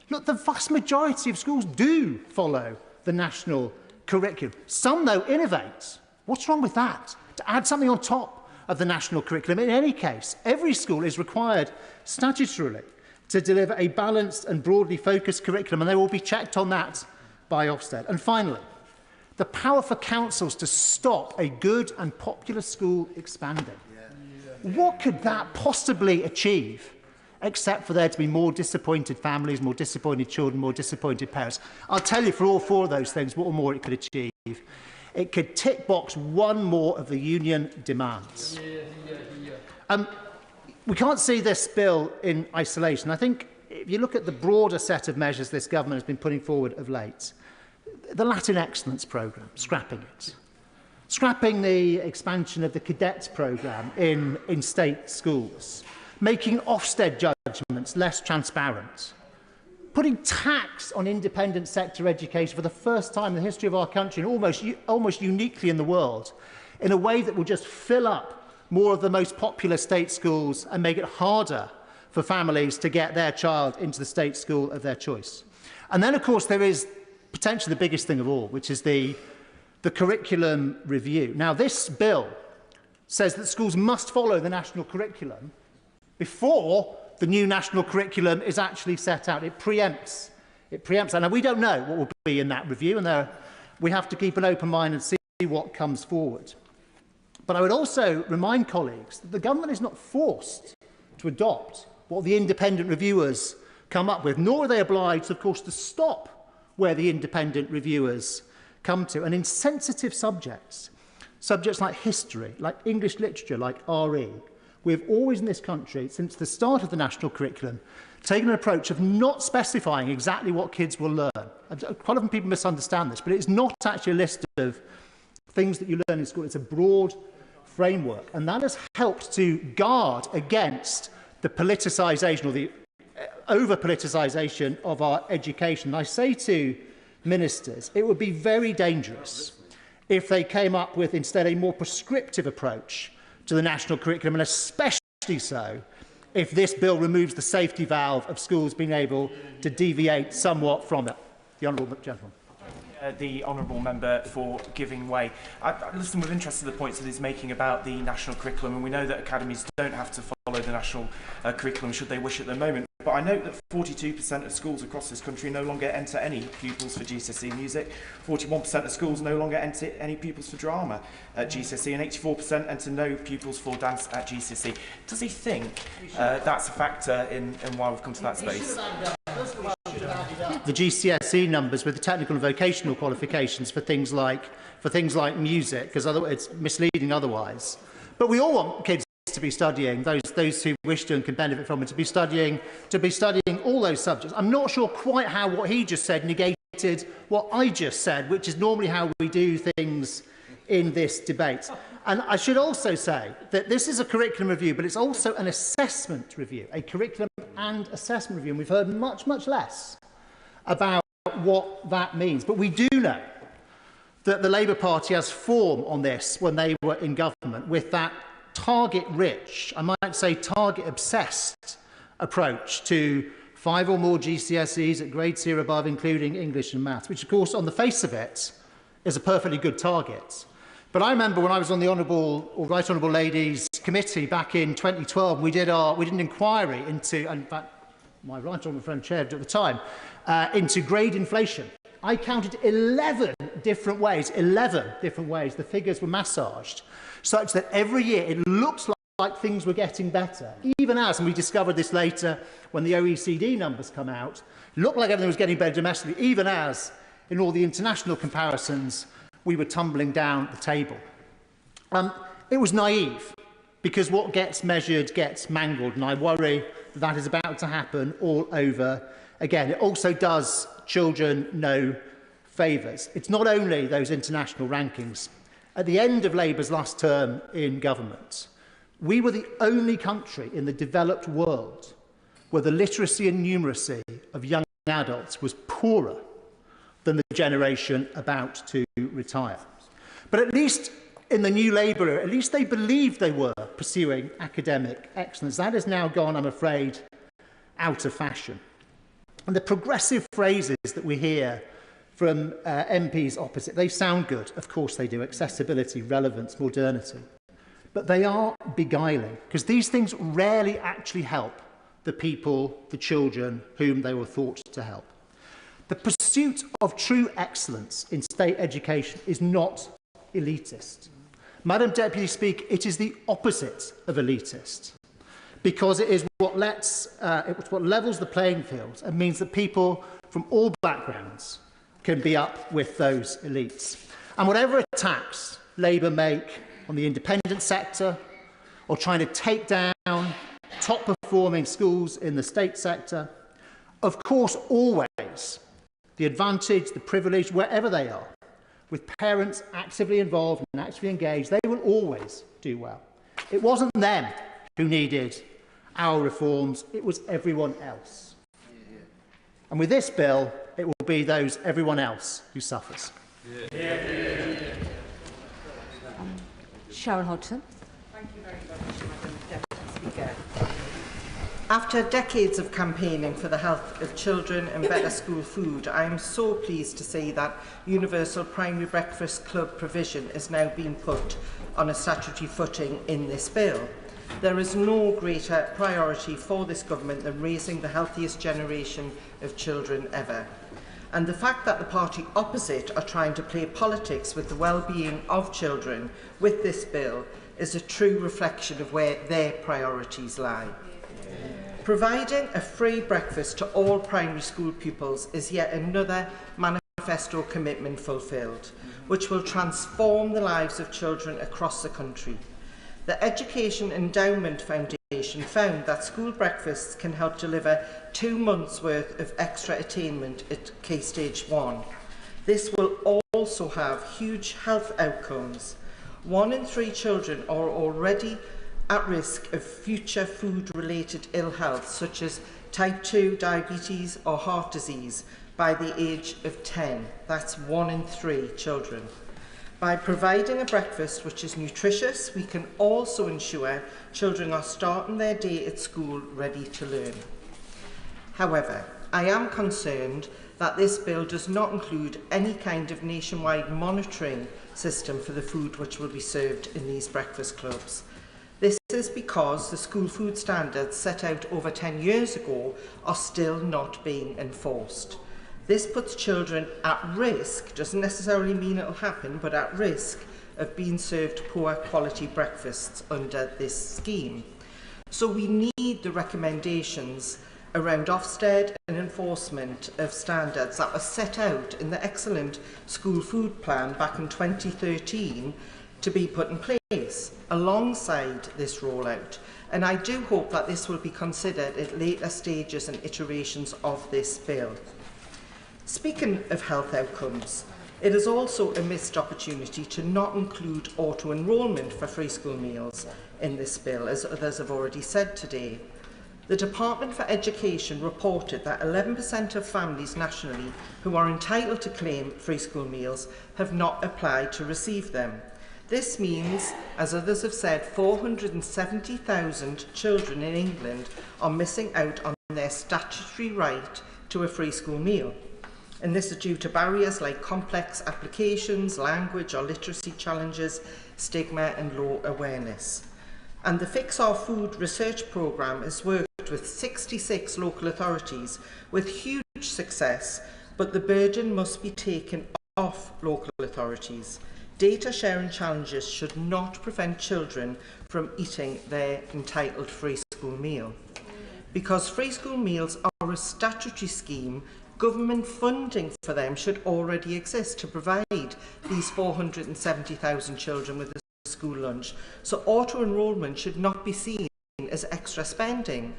Look, the vast majority of schools do follow the national curriculum. Some, though, innovate. What's wrong with that? To add something on top of the national curriculum. In any case, every school is required statutorily to deliver a balanced and broadly focused curriculum, and they will be checked on that by Ofsted. And finally, the power for councils to stop a good and popular school expanding. What could that possibly achieve, except for there to be more disappointed families, more disappointed children, more disappointed parents? I'll tell you, for all four of those things, what more it could achieve. It could tick box one more of the union demands. We can't see this bill in isolation. I think if you look at the broader set of measures this government has been putting forward of late, the Latin Excellence Programme, scrapping it. Scrapping the expansion of the cadets programme in state schools. Making Ofsted judgments less transparent. Putting tax on independent sector education for the first time in the history of our country, and almost uniquely in the world, in a way that will just fill up more of the most popular state schools and make it harder for families to get their child into the state school of their choice. And then, of course, there is potentially the biggest thing of all, which is the curriculum review. Now, this bill says that schools must follow the national curriculum before the new national curriculum is actually set out. It preempts. And now we don't know what will be in that review, and we have to keep an open mind and see what comes forward. But I would also remind colleagues that the government is not forced to adopt what the independent reviewers come up with, nor are they obliged, of course, to stop where the independent reviewers come to. And in sensitive subjects like history, like English literature, like RE, we've always in this country, since the start of the national curriculum, taken an approach of not specifying exactly what kids will learn. Quite often people misunderstand this, but it's not actually a list of things that you learn in school. It's a broad framework, and that has helped to guard against the politicisation or the over-politicisation of our education. And I say to ministers, it would be very dangerous if they came up with instead a more prescriptive approach to the national curriculum, and especially so if this bill removes the safety valve of schools being able to deviate somewhat from it. The Honourable Gentleman. The Honourable Member for giving way. I listened with interest to the points that he's making about the national curriculum, and we know that academies don't have to follow the national curriculum should they wish at the moment. But I note that 42% of schools across this country no longer enter any pupils for GCSE music, 41% of schools no longer enter any pupils for drama at GCSE, and 84% enter no pupils for dance at GCSE. Does he think that's a factor in why we've come to that space? The GCSE numbers with the technical and vocational qualifications for things like music, because it's misleading otherwise. But we all want kids to be studying, those who wish to and can benefit from it, to be studying all those subjects. I'm not sure quite how what he just said negated what I just said, which is normally how we do things in this debate. And I should also say that this is a curriculum review, but it's also an assessment review, a curriculum and assessment review. And we've heard much, much less about what that means. But we do know that the Labour Party has form on this when they were in government with that target-rich, I might say target-obsessed approach to 5 or more GCSEs at grade C or above, including English and maths, which, of course, on the face of it, is a perfectly good target. But I remember when I was on the Right Honourable Ladies Committee back in 2012, we did an inquiry into, and in fact, my Right Honourable friend chaired at the time, into grade inflation. I counted 11 different ways the figures were massaged, such that every year it looked like things were getting better, even as, and we discovered this later when the OECD numbers come out, it looked like everything was getting better domestically, even as, in all the international comparisons, we were tumbling down the table. It was naive, because what gets measured gets mangled, and I worry that is about to happen all over again. It also does children no favours. It's not only those international rankings. At the end of Labour's last term in government, we were the only country in the developed world where the literacy and numeracy of young adults was poorer than the generation about to retire. But at least in the new Labour era, at least they believed they were pursuing academic excellence. That has now gone, I'm afraid, out of fashion. And the progressive phrases that we hear from MPs opposite, they sound good. Of course they do. Accessibility, relevance, modernity. But they are beguiling, because these things rarely actually help the people, the children, whom they were thought to help. The pursuit of true excellence in state education is not elitist. Madam Deputy Speaker, it is the opposite of elitist, because it is what levels the playing field and means that people from all backgrounds can be up with those elites. And whatever attacks Labour make on the independent sector, or trying to take down top-performing schools in the state sector, of course, always the advantage, the privilege, wherever they are, with parents actively involved and actively engaged, they will always do well. It wasn't them who needed our reforms, it was everyone else. And with this bill, it will be those everyone else who suffers. Sharon Hodgson. Thank you very much, Madam Deputy Speaker. After decades of campaigning for the health of children and better school food, I am so pleased to say that universal primary breakfast club provision is now being put on a statutory footing in this bill. There is no greater priority for this government than raising the healthiest generation of children ever. And the fact that the party opposite are trying to play politics with the well-being of children with this bill is a true reflection of where their priorities lie. Providing a free breakfast to all primary school pupils is yet another manifesto commitment fulfilled, which will transform the lives of children across the country. The Education Endowment Foundation found that school breakfasts can help deliver 2 months' worth of extra attainment at Key Stage 1. This will also have huge health outcomes. 1 in 3 children are already at risk of future food-related ill health, such as type 2 diabetes or heart disease, by the age of 10. That's 1 in 3 children. By providing a breakfast which is nutritious, we can also ensure children are starting their day at school ready to learn. However, I am concerned that this bill does not include any kind of nationwide monitoring system for the food which will be served in these breakfast clubs. This is because the school food standards set out over 10 years ago are still not being enforced. This puts children at risk, doesn't necessarily mean it will happen, but at risk of being served poor quality breakfasts under this scheme. So we need the recommendations around Ofsted and enforcement of standards that were set out in the excellent school food plan back in 2013 to be put in place alongside this rollout. And I do hope that this will be considered at later stages and iterations of this bill. Speaking of health outcomes, it is also a missed opportunity to not include auto-enrolment for free school meals in this bill, as others have already said today. The Department for Education reported that 11% of families nationally who are entitled to claim free school meals have not applied to receive them. This means, as others have said, 470,000 children in England are missing out on their statutory right to a free school meal. And this is due to barriers like complex applications, language or literacy challenges, stigma and low awareness. And the Fix Our Food research programme has worked with 66 local authorities with huge success, but the burden must be taken off local authorities. Data sharing challenges should not prevent children from eating their entitled free school meal. Because free school meals are a statutory scheme, government funding for them should already exist to provide these 470,000 children with a school lunch. So auto-enrolment should not be seen as extra spending.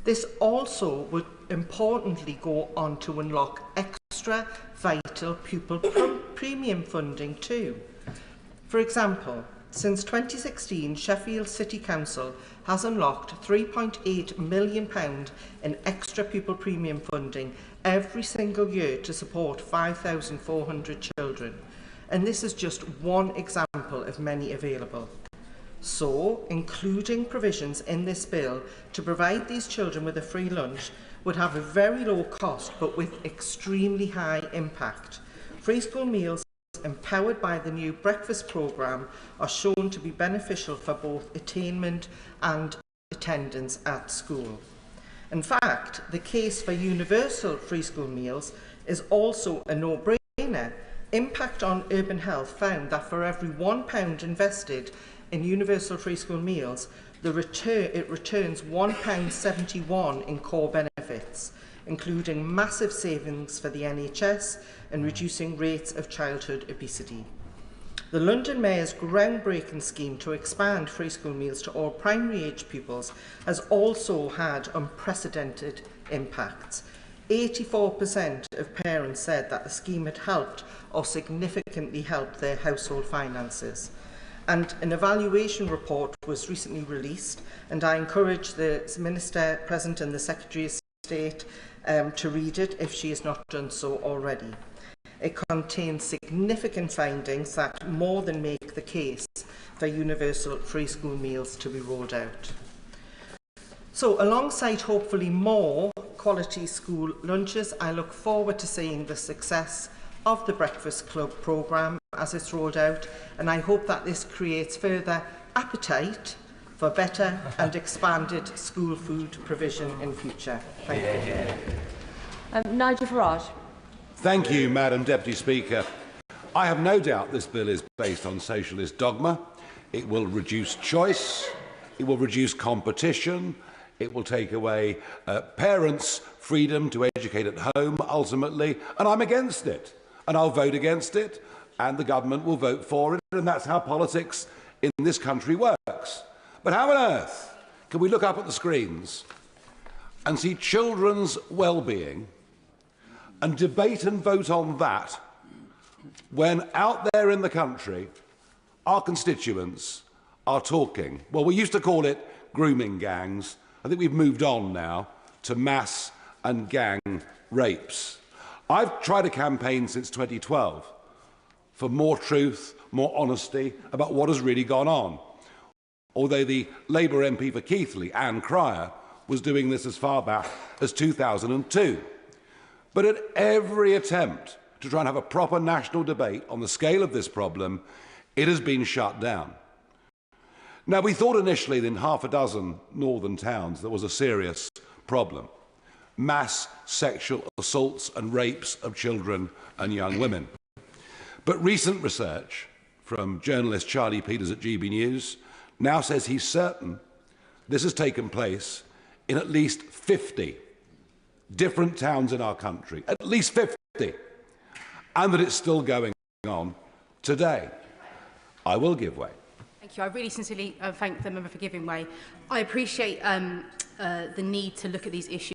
This also would importantly go on to unlock extra vital pupil premium funding too. For example, since 2016, Sheffield City Council has unlocked £3.8 million in extra pupil premium funding every single year to support 5,400 children. And this is just one example of many available. So, including provisions in this bill to provide these children with a free lunch would have a very low cost but with extremely high impact. Free school meals empowered by the new breakfast programme are shown to be beneficial for both attainment and attendance at school. In fact, the case for universal free school meals is also a no-brainer. Impact on Urban Health found that for every £1 invested in universal free school meals, it returns £1.71 in core benefits, including massive savings for the NHS and reducing rates of childhood obesity. The London Mayor's groundbreaking scheme to expand free school meals to all primary age pupils has also had unprecedented impacts. 84% of parents said that the scheme had helped or significantly helped their household finances. And an evaluation report was recently released, and I encourage the Minister present and the Secretary of State to read it if she has not done so already. It contains significant findings that more than make the case for universal free school meals to be rolled out. So alongside hopefully more quality school lunches, I look forward to seeing the success of the Breakfast Club programme as it's rolled out, and I hope that this creates further appetite for better and expanded school food provision in future. Thank you. Nigel Farage. Thank you, Madam Deputy Speaker. I have no doubt this bill is based on socialist dogma. It will reduce choice, it will reduce competition, it will take away parents' freedom to educate at home, ultimately, and I'm against it. And I'll vote against it, and the government will vote for it, and that's how politics in this country works. But how on earth can we look up at the screens and see children's well-being and debate and vote on that when out there in the country our constituents are talking? Well, we used to call it grooming gangs. I think we've moved on now to mass and gang rapes. I've tried a campaign since 2012 for more truth, more honesty about what has really gone on. Although the Labour MP for Keighley, Anne Cryer, was doing this as far back as 2002. But at every attempt to try and have a proper national debate on the scale of this problem, it has been shut down. Now, we thought initially that in half a dozen northern towns there was a serious problem. Mass sexual assaults and rapes of children and young women. But recent research from journalist Charlie Peters at GB News now says he's certain this has taken place in at least 50 different towns in our country, at least 50, and that it's still going on today. I will give way. Thank you. I really sincerely thank the member for giving way. I appreciate the need to look at these issues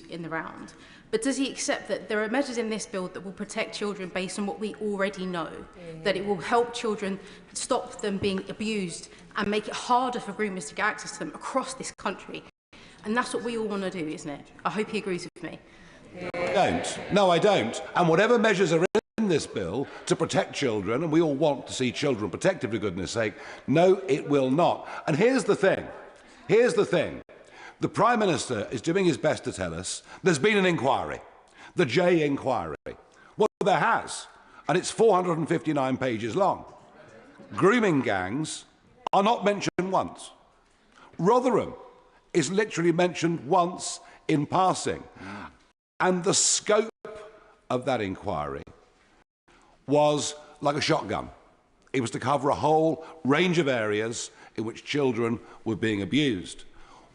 in the round, but does he accept that there are measures in this bill that will protect children based on what we already know, that it will help children, stop them being abused and make it harder for groomers to get access to them across this country? And that's what we all want to do, isn't it? I hope he agrees with me. I don't. No, I don't. And whatever measures are in this bill to protect children, and we all want to see children protected for goodness sake, no, it will not. And here's the thing. Here's the thing. The Prime Minister is doing his best to tell us there's been an inquiry, the J inquiry. Well, there has, and it's 459 pages long. Grooming gangs are not mentioned once. Rotherham is literally mentioned once in passing. And the scope of that inquiry was like a shotgun. It was to cover a whole range of areas in which children were being abused.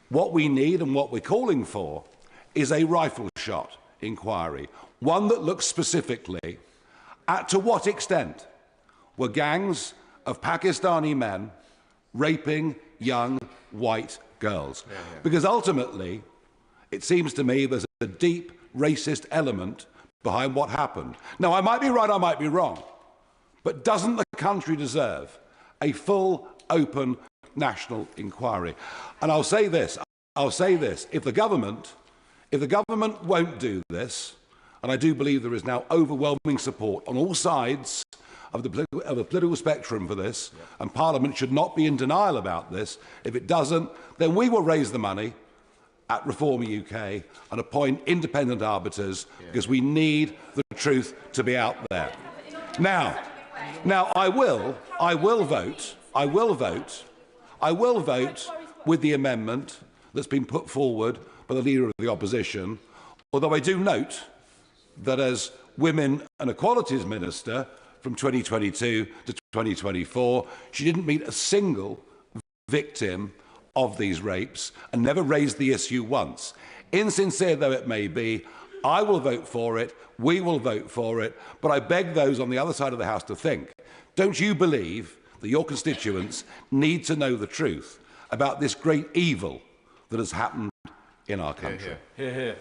What we need and what we're calling for is a rifle shot inquiry, one that looks specifically at to what extent were gangs of Pakistani men raping young white girls. Because ultimately, it seems to me there's a deep racist element behind what happened. Now, I might be right, I might be wrong, but doesn't the country deserve a full, open national inquiry? And I'll say this, if the government won't do this, and I do believe there is now overwhelming support on all sides of the political spectrum for this, and Parliament should not be in denial about this. If it doesn't, then we will raise the money at Reform UK and appoint independent arbiters, because we need the truth to be out there. Now I will vote with the amendment that's been put forward by the Leader of the Opposition, although I do note that as Women and Equalities Minister from 2022 to 2024, she didn't meet a single victim of these rapes and never raised the issue once. Insincere though it may be, I will vote for it, we will vote for it, but I beg those on the other side of the House to think, don't you believe that your constituents need to know the truth about this great evil that has happened in our country? Hear, hear.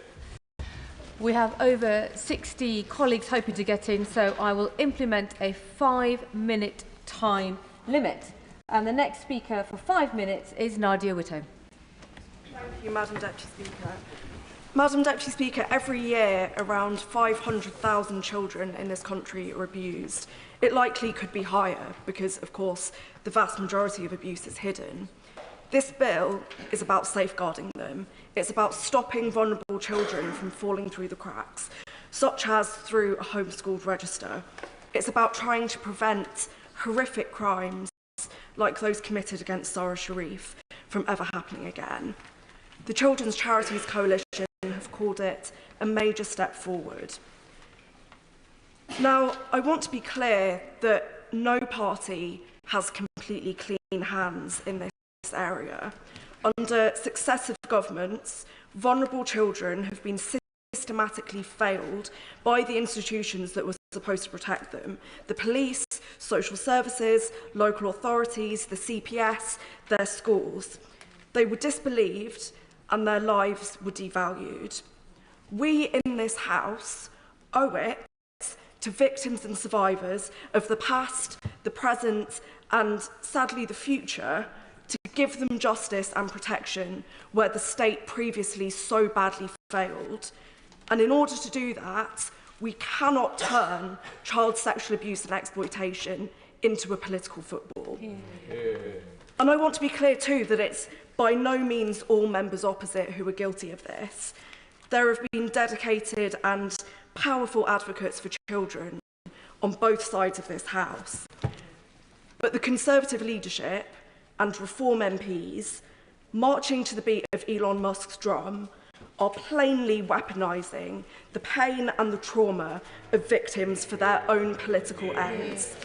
We have over 60 colleagues hoping to get in, so I will implement a 5-minute time limit. And the next speaker for 5 minutes is Nadia Whitto. Thank you, Madam Deputy Speaker. Madam Deputy Speaker, every year around 500,000 children in this country are abused. It likely could be higher because, of course, the vast majority of abuse is hidden. This bill is about safeguarding them. It's about stopping vulnerable children from falling through the cracks, such as through a homeschooled register. It's about trying to prevent horrific crimes like those committed against Zara Sharif from ever happening again. The Children's Charities Coalition have called it a major step forward. Now, I want to be clear that no party has completely clean hands in this area. Under successive governments, vulnerable children have been systematically failed by the institutions that were supposed to protect them: the police, social services, local authorities, the CPS, their schools. They were disbelieved and their lives were devalued. We in this House owe it to victims and survivors of the past, the present, and sadly the future, to give them justice and protection where the state previously so badly failed. And in order to do that, we cannot turn child sexual abuse and exploitation into a political football. And I want to be clear too that it's by no means all members opposite who are guilty of this. There have been dedicated and powerful advocates for children on both sides of this House. But the Conservative leadership and Reform MPs, marching to the beat of Elon Musk's drum, are plainly weaponising the pain and the trauma of victims for their own political ends.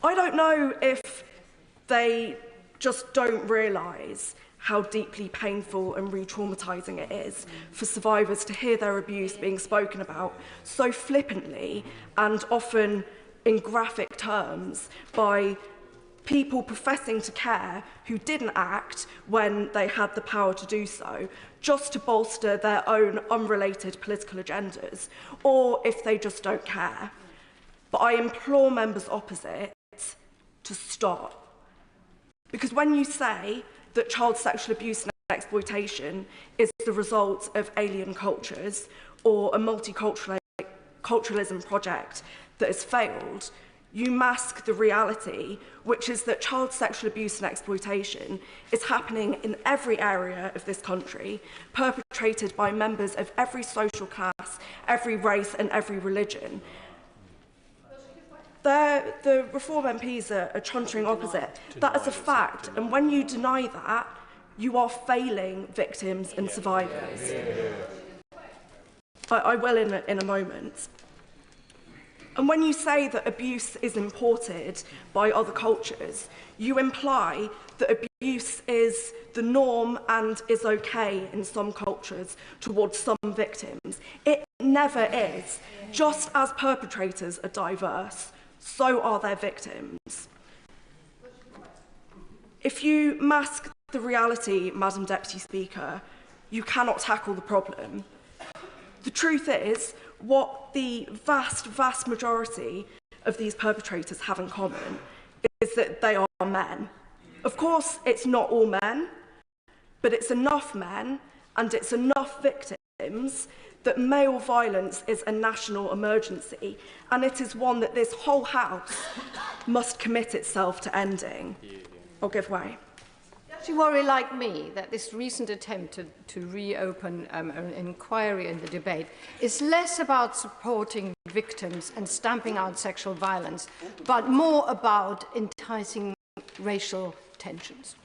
I don't know if they just don't realise how deeply painful and re-traumatising it is for survivors to hear their abuse being spoken about so flippantly and often in graphic terms by people professing to care who didn't act when they had the power to do so, just to bolster their own unrelated political agendas, or if they just don't care. But I implore members opposite to stop. Because when you say that child sexual abuse and exploitation is the result of alien cultures or a multiculturalism project that has failed, you mask the reality, which is that child sexual abuse and exploitation is happening in every area of this country, perpetrated by members of every social class, every race and every religion. The Reform MPs are chuntering opposite. That is a fact, and when you deny that, you are failing victims and survivors. I will in a moment. And when you say that abuse is imported by other cultures, you imply that abuse is the norm and is okay in some cultures towards some victims. It never is. Just as perpetrators are diverse, so are their victims. If you mask the reality, Madam Deputy Speaker, you cannot tackle the problem. The truth is, what the vast majority of these perpetrators have in common is that they are men. Of course, it's not all men, but it's enough men and it's enough victims that male violence is a national emergency, and it is one that this whole House must commit itself to ending. I'll give way. Does you worry, like me, that this recent attempt to reopen an inquiry in the debate is less about supporting victims and stamping out sexual violence, but more about enticing racial tensions?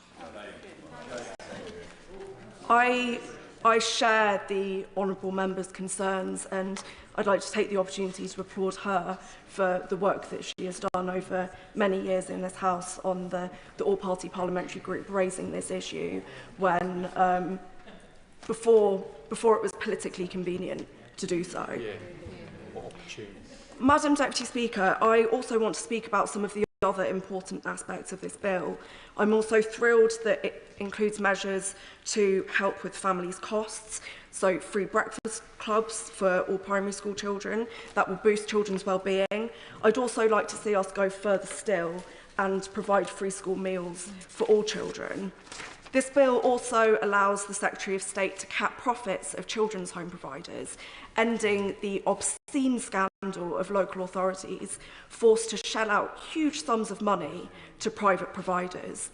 I share the honourable member's concerns, and I'd like to take the opportunity to applaud her for the work that she has done over many years in this House on the all-party parliamentary group raising this issue when, before it was politically convenient to do so. Madam Deputy Speaker, I also want to speak about some of the other important aspects of this bill. I'm also thrilled that it includes measures to help with families' costs, so free breakfast clubs for all primary school children. That will boost children's well-being. I'd also like to see us go further still and provide free school meals for all children. This bill also allows the Secretary of State to cap profits of children's home providers, ending the obscene scandal of local authorities forced to shell out huge sums of money to private providers.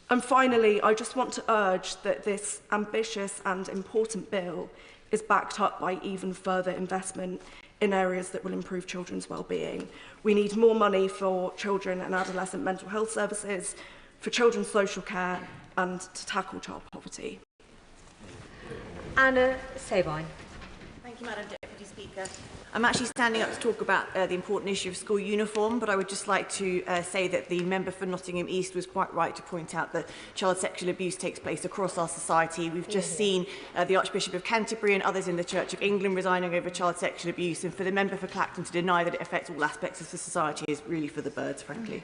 And finally, I just want to urge that this ambitious and important bill is backed up by even further investment in areas that will improve children's well-being. We need more money for children and adolescent mental health services, for children's social care, and to tackle child poverty. Anna Sabine. Thank you, Madam Deputy Speaker. I'm actually standing up to talk about the important issue of school uniform, but I would just like to say that the member for Nottingham East was quite right to point out that child sexual abuse takes place across our society. We've just seen the Archbishop of Canterbury and others in the Church of England resigning over child sexual abuse, and for the member for Clacton to deny that it affects all aspects of society is really for the birds, frankly.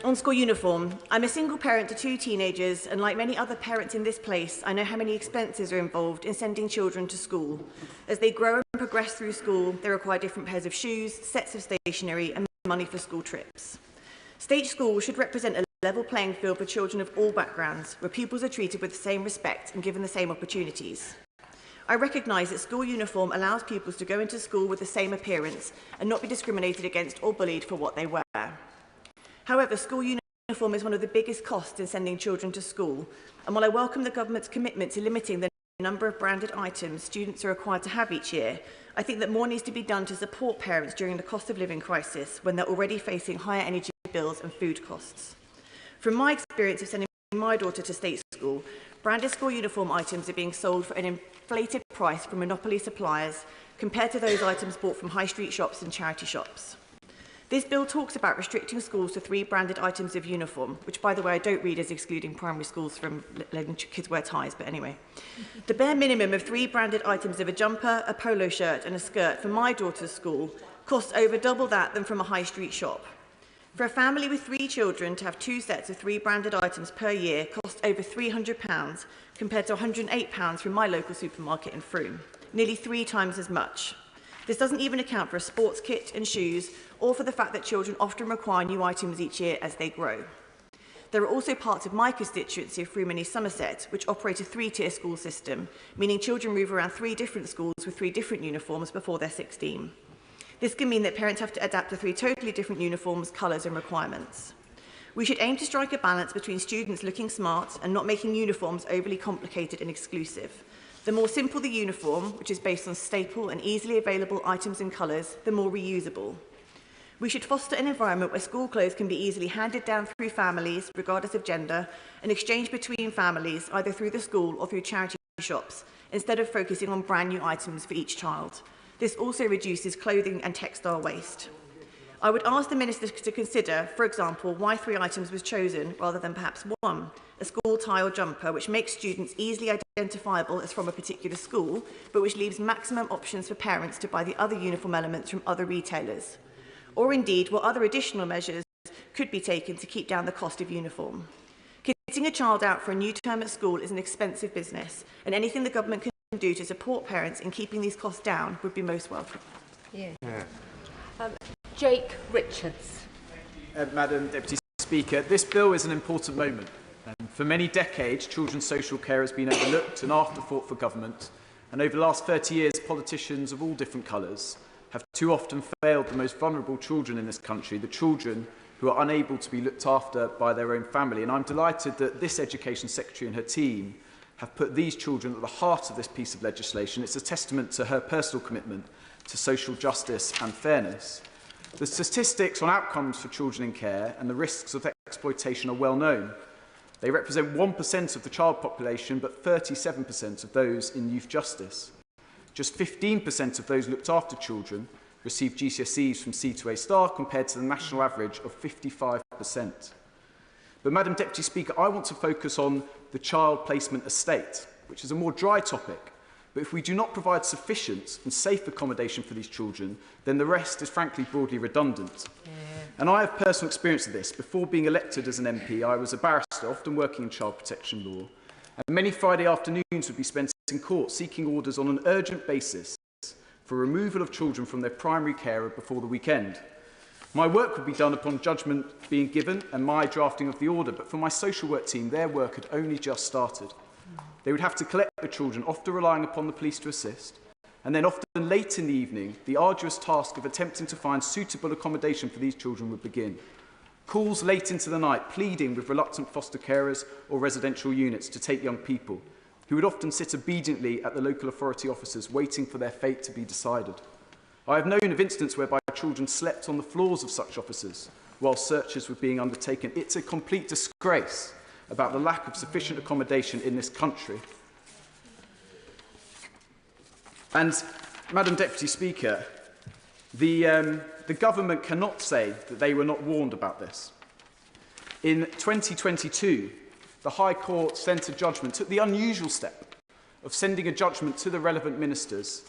On school uniform, I'm a single parent to 2 teenagers, and like many other parents in this place, I know how many expenses are involved in sending children to school. As they grow and progress through school, they require different pairs of shoes, sets of stationery and money for school trips. State schools should represent a level playing field for children of all backgrounds, where pupils are treated with the same respect and given the same opportunities. I recognise that school uniform allows pupils to go into school with the same appearance and not be discriminated against or bullied for what they wear. However, school uniform is one of the biggest costs in sending children to school, and while I welcome the government's commitment to limiting the number of branded items students are required to have each year, I think that more needs to be done to support parents during the cost of living crisis when they're already facing higher energy bills and food costs. From my experience of sending my daughter to state school, branded school uniform items are being sold for an inflated price from monopoly suppliers compared to those items bought from high street shops and charity shops. This bill talks about restricting schools to 3 branded items of uniform, which, by the way, I don't read as excluding primary schools from letting kids wear ties, but anyway. The bare minimum of 3 branded items of a jumper, a polo shirt and a skirt for my daughter's school costs over double that than from a high street shop. For a family with 3 children to have 2 sets of 3 branded items per year costs over £300 compared to £108 from my local supermarket in Frome, nearly 3 times as much. This doesn't even account for a sports kit and shoes, or for the fact that children often require new items each year as they grow. There are also parts of my constituency of Frome and East Somerset which operate a 3-tier school system, meaning children move around 3 different schools with 3 different uniforms before they're 16. This can mean that parents have to adapt to 3 totally different uniforms, colours and requirements. We should aim to strike a balance between students looking smart and not making uniforms overly complicated and exclusive. The more simple the uniform, which is based on staple and easily available items and colours, the more reusable. We should foster an environment where school clothes can be easily handed down through families, regardless of gender, and exchanged between families, either through the school or through charity shops, instead of focusing on brand new items for each child. This also reduces clothing and textile waste. I would ask the Minister to consider, for example, why 3 items was chosen rather than perhaps 1, a school tie or jumper, which makes students easily identifiable as from a particular school, but which leaves maximum options for parents to buy the other uniform elements from other retailers. Or indeed, what other additional measures could be taken to keep down the cost of uniform. Kitting a child out for a new term at school is an expensive business, and anything the government can do to support parents in keeping these costs down would be most welcome. Jake Richards. Madam Deputy Speaker, this bill is an important moment. For many decades, children's social care has been overlooked and afterthought for government, and over the last 30 years, politicians of all different colours have too often failed the most vulnerable children in this country, the children who are unable to be looked after by their own family. And I'm delighted that this Education Secretary and her team have put these children at the heart of this piece of legislation. It's a testament to her personal commitment to social justice and fairness. The statistics on outcomes for children in care and the risks of exploitation are well known. They represent 1% of the child population, but 37% of those in youth justice. Just 15% of those looked after children receive GCSEs from C to A star, compared to the national average of 55%. But, Madam Deputy Speaker, I want to focus on the child placement estate, which is a more dry topic. But if we do not provide sufficient and safe accommodation for these children, then the rest is frankly broadly redundant. And I have personal experience of this. Before being elected as an MP, I was a barrister, often working in child protection law, and many Friday afternoons would be spent in court seeking orders on an urgent basis for removal of children from their primary carer before the weekend. My work would be done upon judgment being given and my drafting of the order, but for my social work team, their work had only just started. They would have to collect the children, often relying upon the police to assist, and then often late in the evening, the arduous task of attempting to find suitable accommodation for these children would begin. calls late into the night pleading with reluctant foster carers or residential units to take young people, who would often sit obediently at the local authority offices waiting for their fate to be decided. I have known of incidents whereby children slept on the floors of such offices while searches were being undertaken. It's a complete disgrace about the lack of sufficient accommodation in this country. And, Madam Deputy Speaker, the government cannot say that they were not warned about this. In 2022, the High Court sent a judgment, took the unusual step of sending a judgment to the relevant ministers,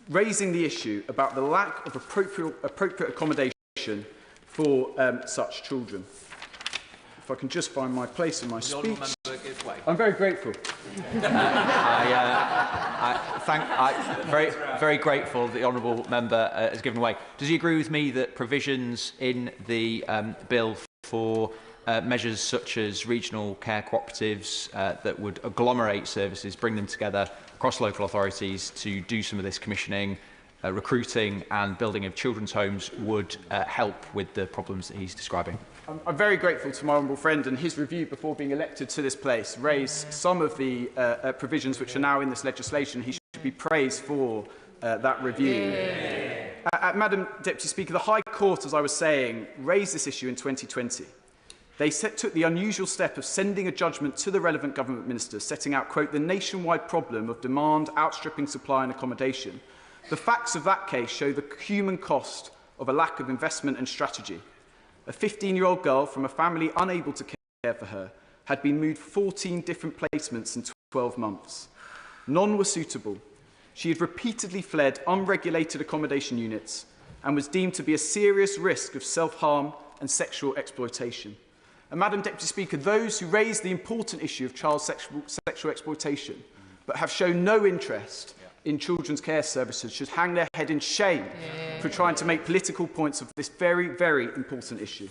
raising the issue about the lack of appropriate accommodation for such children. If I can just find my place in my speech. I'm very grateful. Very grateful that the honourable member has given way. Does he agree with me that provisions in the bill for measures such as regional care cooperatives that would agglomerate services, bring them together across local authorities to do some of this commissioning, recruiting and building of children's homes would help with the problems that he's describing? I'm very grateful to my honourable friend, and his review before being elected to this place raised some of the provisions which are now in this legislation. He should be praised for that review. Madam Deputy Speaker, the High Court, as I was saying, raised this issue in 2020. They took the unusual step of sending a judgment to the relevant government ministers, setting out, quote, the nationwide problem of demand outstripping supply and accommodation. The facts of that case show the human cost of a lack of investment and strategy. A 15-year-old girl from a family unable to care for her had been moved 14 different placements in 12 months. None were suitable. She had repeatedly fled unregulated accommodation units and was deemed to be a serious risk of self-harm and sexual exploitation. And Madam Deputy Speaker, those who raise the important issue of child sexual exploitation but have shown no interest in children's care services should hang their head in shame for trying to make political points of this very, very important issue.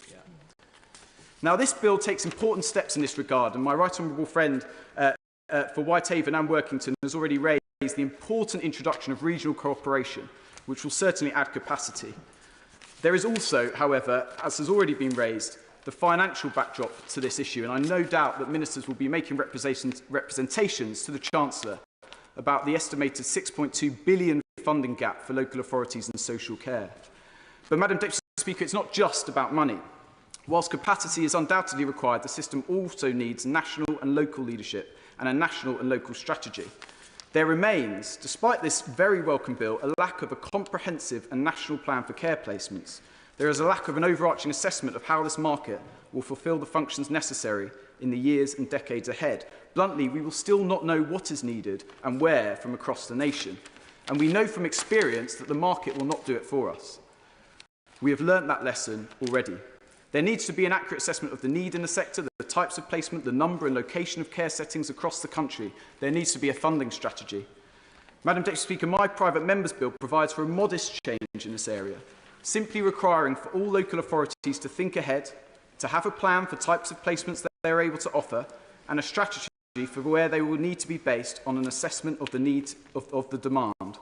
Now, this bill takes important steps in this regard, and my right honourable friend for Whitehaven and Workington has already raised the important introduction of regional cooperation, which will certainly add capacity. There is also, however, as has already been raised, the financial backdrop to this issue, and I no doubt that ministers will be making representations to the Chancellor about the estimated £6.2 billion funding gap for local authorities and social care. But, Madam Deputy Speaker, it's not just about money. Whilst capacity is undoubtedly required, the system also needs national and local leadership and a national and local strategy. There remains, despite this very welcome bill, a lack of a comprehensive and national plan for care placements. There is a lack of an overarching assessment of how this market will fulfil the functions necessary in the years and decades ahead. Bluntly, we will still not know what is needed and where from across the nation. And we know from experience that the market will not do it for us. We have learnt that lesson already. There needs to be an accurate assessment of the need in the sector, the types of placement, the number and location of care settings across the country. There needs to be a funding strategy. Madam Deputy Speaker, my private member's bill provides for a modest change in this area, simply requiring for all local authorities to think ahead, to have a plan for types of placements that they are able to offer, and a strategy for where they will need to be based on an assessment of the needs of the demand.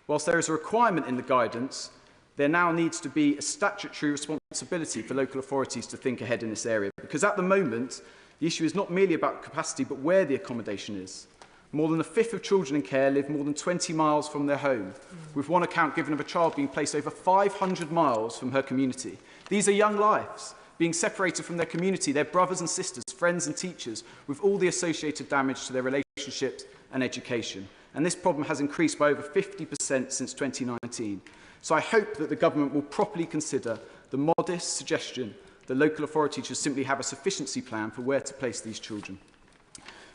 Whilst there is a requirement in the guidance, there now needs to be a statutory responsibility for local authorities to think ahead in this area, because at the moment, the issue is not merely about capacity, but where the accommodation is. More than a fifth of children in care live more than 20 miles from their home, with one account given of a child being placed over 500 miles from her community. These are young lives being separated from their community, their brothers and sisters, friends and teachers, with all the associated damage to their relationships and education. And this problem has increased by over 50% since 2019. So I hope that the government will properly consider the modest suggestion that local authorities should simply have a sufficiency plan for where to place these children.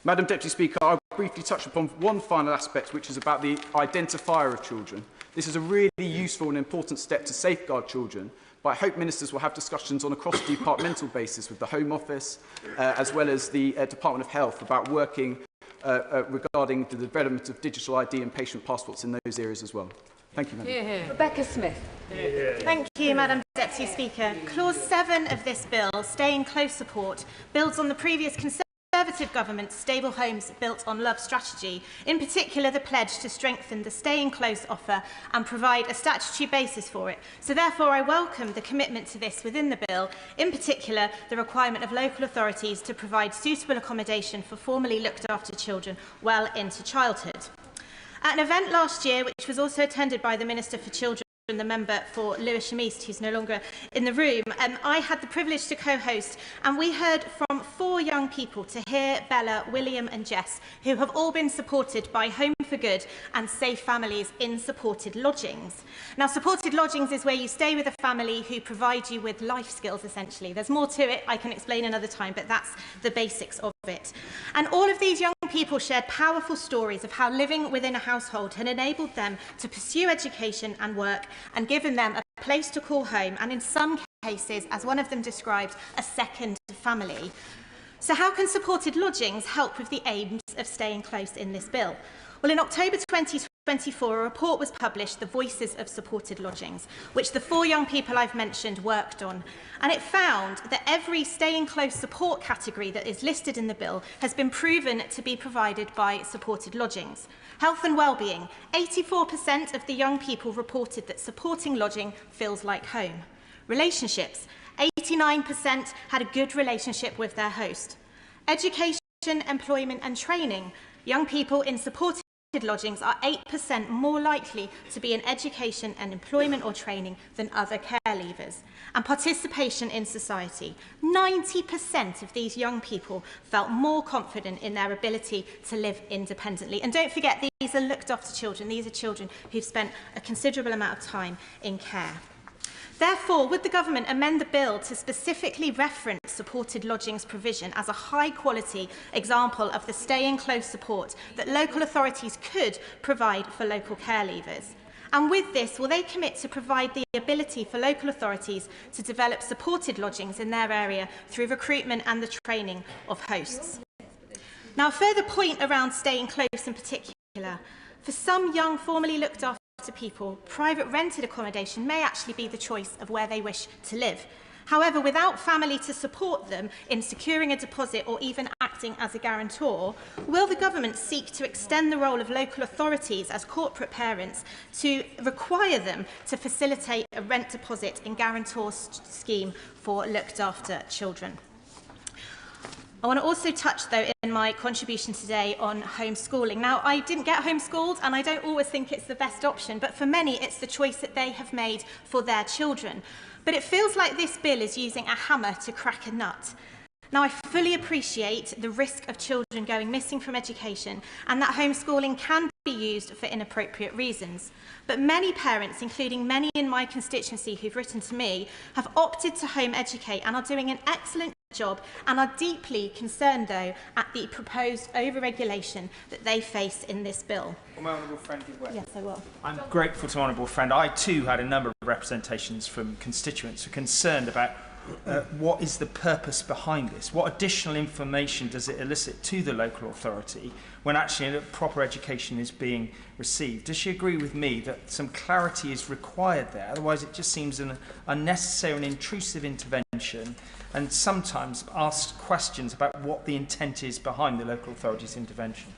Madam Deputy Speaker, I will briefly touch upon one final aspect, which is about the identifier of children. This is a really useful and important step to safeguard children, but I hope ministers will have discussions on a cross-departmental basis with the Home Office, as well as the Department of Health, about working regarding the development of digital ID and patient passports in those areas as well. Thank you, Madam. Rebecca Smith. Thank you, Madam Deputy Speaker. Clause 7 of this bill, stay in close support, builds on the previous Conservative Conservative government's Stable Homes Built on Love strategy, in particular the pledge to strengthen the staying close offer and provide a statutory basis for it. So therefore I welcome the commitment to this within the bill, in particular the requirement of local authorities to provide suitable accommodation for formerly looked after children well into childhood. At an event last year, which was also attended by the Minister for Children and the member for Lewisham East, who's no longer in the room, I had the privilege to co-host, and we heard from 4 young people, Tahir, Bella, William and Jess, who have all been supported by Home for Good and Safe Families in supported lodgings. Now, supported lodgings is where you stay with a family who provide you with life skills, essentially. There's more to it, I can explain another time, but that's the basics of it. And all of these young people shared powerful stories of how living within a household had enabled them to pursue education and work and given them a place to call home, and in some cases, as one of them described, a second family. So how can supported lodgings help with the aims of staying close in this bill? Well, in October 2024, a report was published, The Voices of Supported Lodgings, which the 4 young people I've mentioned worked on. And it found that every staying close support category that is listed in the bill has been proven to be provided by supported lodgings. Health and well-being. 84% of the young people reported that supporting lodging feels like home. Relationships. 89% had a good relationship with their host. Education, employment and training. Young people in supported lodgings are 8% more likely to be in education and employment or training than other care leavers. And participation in society. 90% of these young people felt more confident in their ability to live independently. And don't forget, these are looked after children. These are children who've spent a considerable amount of time in care. Therefore, would the government amend the bill to specifically reference supported lodgings provision as a high-quality example of the staying close support that local authorities could provide for local care leavers? And with this, will they commit to provide the ability for local authorities to develop supported lodgings in their area through recruitment and the training of hosts? Now, a further point around staying close in particular, for some young formerly looked after people, private rented accommodation may actually be the choice of where they wish to live. However, without family to support them in securing a deposit or even acting as a guarantor, will the government seek to extend the role of local authorities as corporate parents to require them to facilitate a rent deposit and guarantor scheme for looked after children? I want to also touch, though, in my contribution today on homeschooling. Now, I didn't get homeschooled, and I don't always think it's the best option, but for many, it's the choice that they have made for their children. But it feels like this bill is using a hammer to crack a nut. Now, I fully appreciate the risk of children going missing from education and that homeschooling can be used for inappropriate reasons. But many parents, including many in my constituency who've written to me, have opted to home educate and are doing an excellent job and are deeply concerned, though, at the proposed over-regulation that they face in this bill. Well, my honourable friend, yes, I will. I'm grateful to my honourable friend. I too had a number of representations from constituents who are concerned about what is the purpose behind this? What additional information does it elicit to the local authority when actually a proper education is being received? Does she agree with me that some clarity is required there? Otherwise, it just seems an unnecessary and intrusive intervention, and sometimes ask questions about what the intent is behind the local authority's intervention.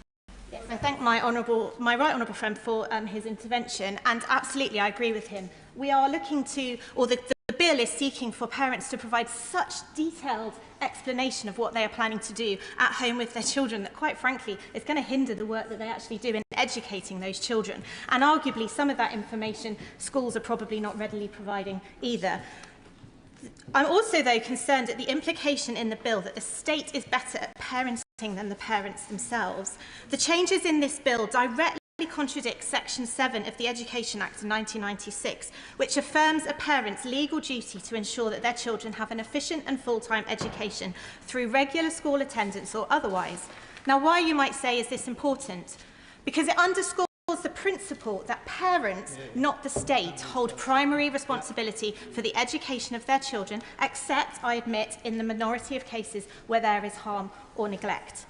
Yes, I thank my right honourable friend for his intervention, and absolutely I agree with him. We are looking to, or the bill is seeking for parents to provide such detailed explanation of what they are planning to do at home with their children that, quite frankly, is going to hinder the work that they actually do in educating those children. And arguably, some of that information schools are probably not readily providing either. I'm also, though, concerned at the implication in the bill that the state is better at parenting than the parents themselves. The changes in this bill directly contradicts Section 7 of the Education Act of 1996, which affirms a parent's legal duty to ensure that their children have an efficient and full-time education through regular school attendance or otherwise. Now, why, you might say, is this important? Because it underscores the principle that parents, not the state, hold primary responsibility for the education of their children, except, I admit, in the minority of cases where there is harm or neglect.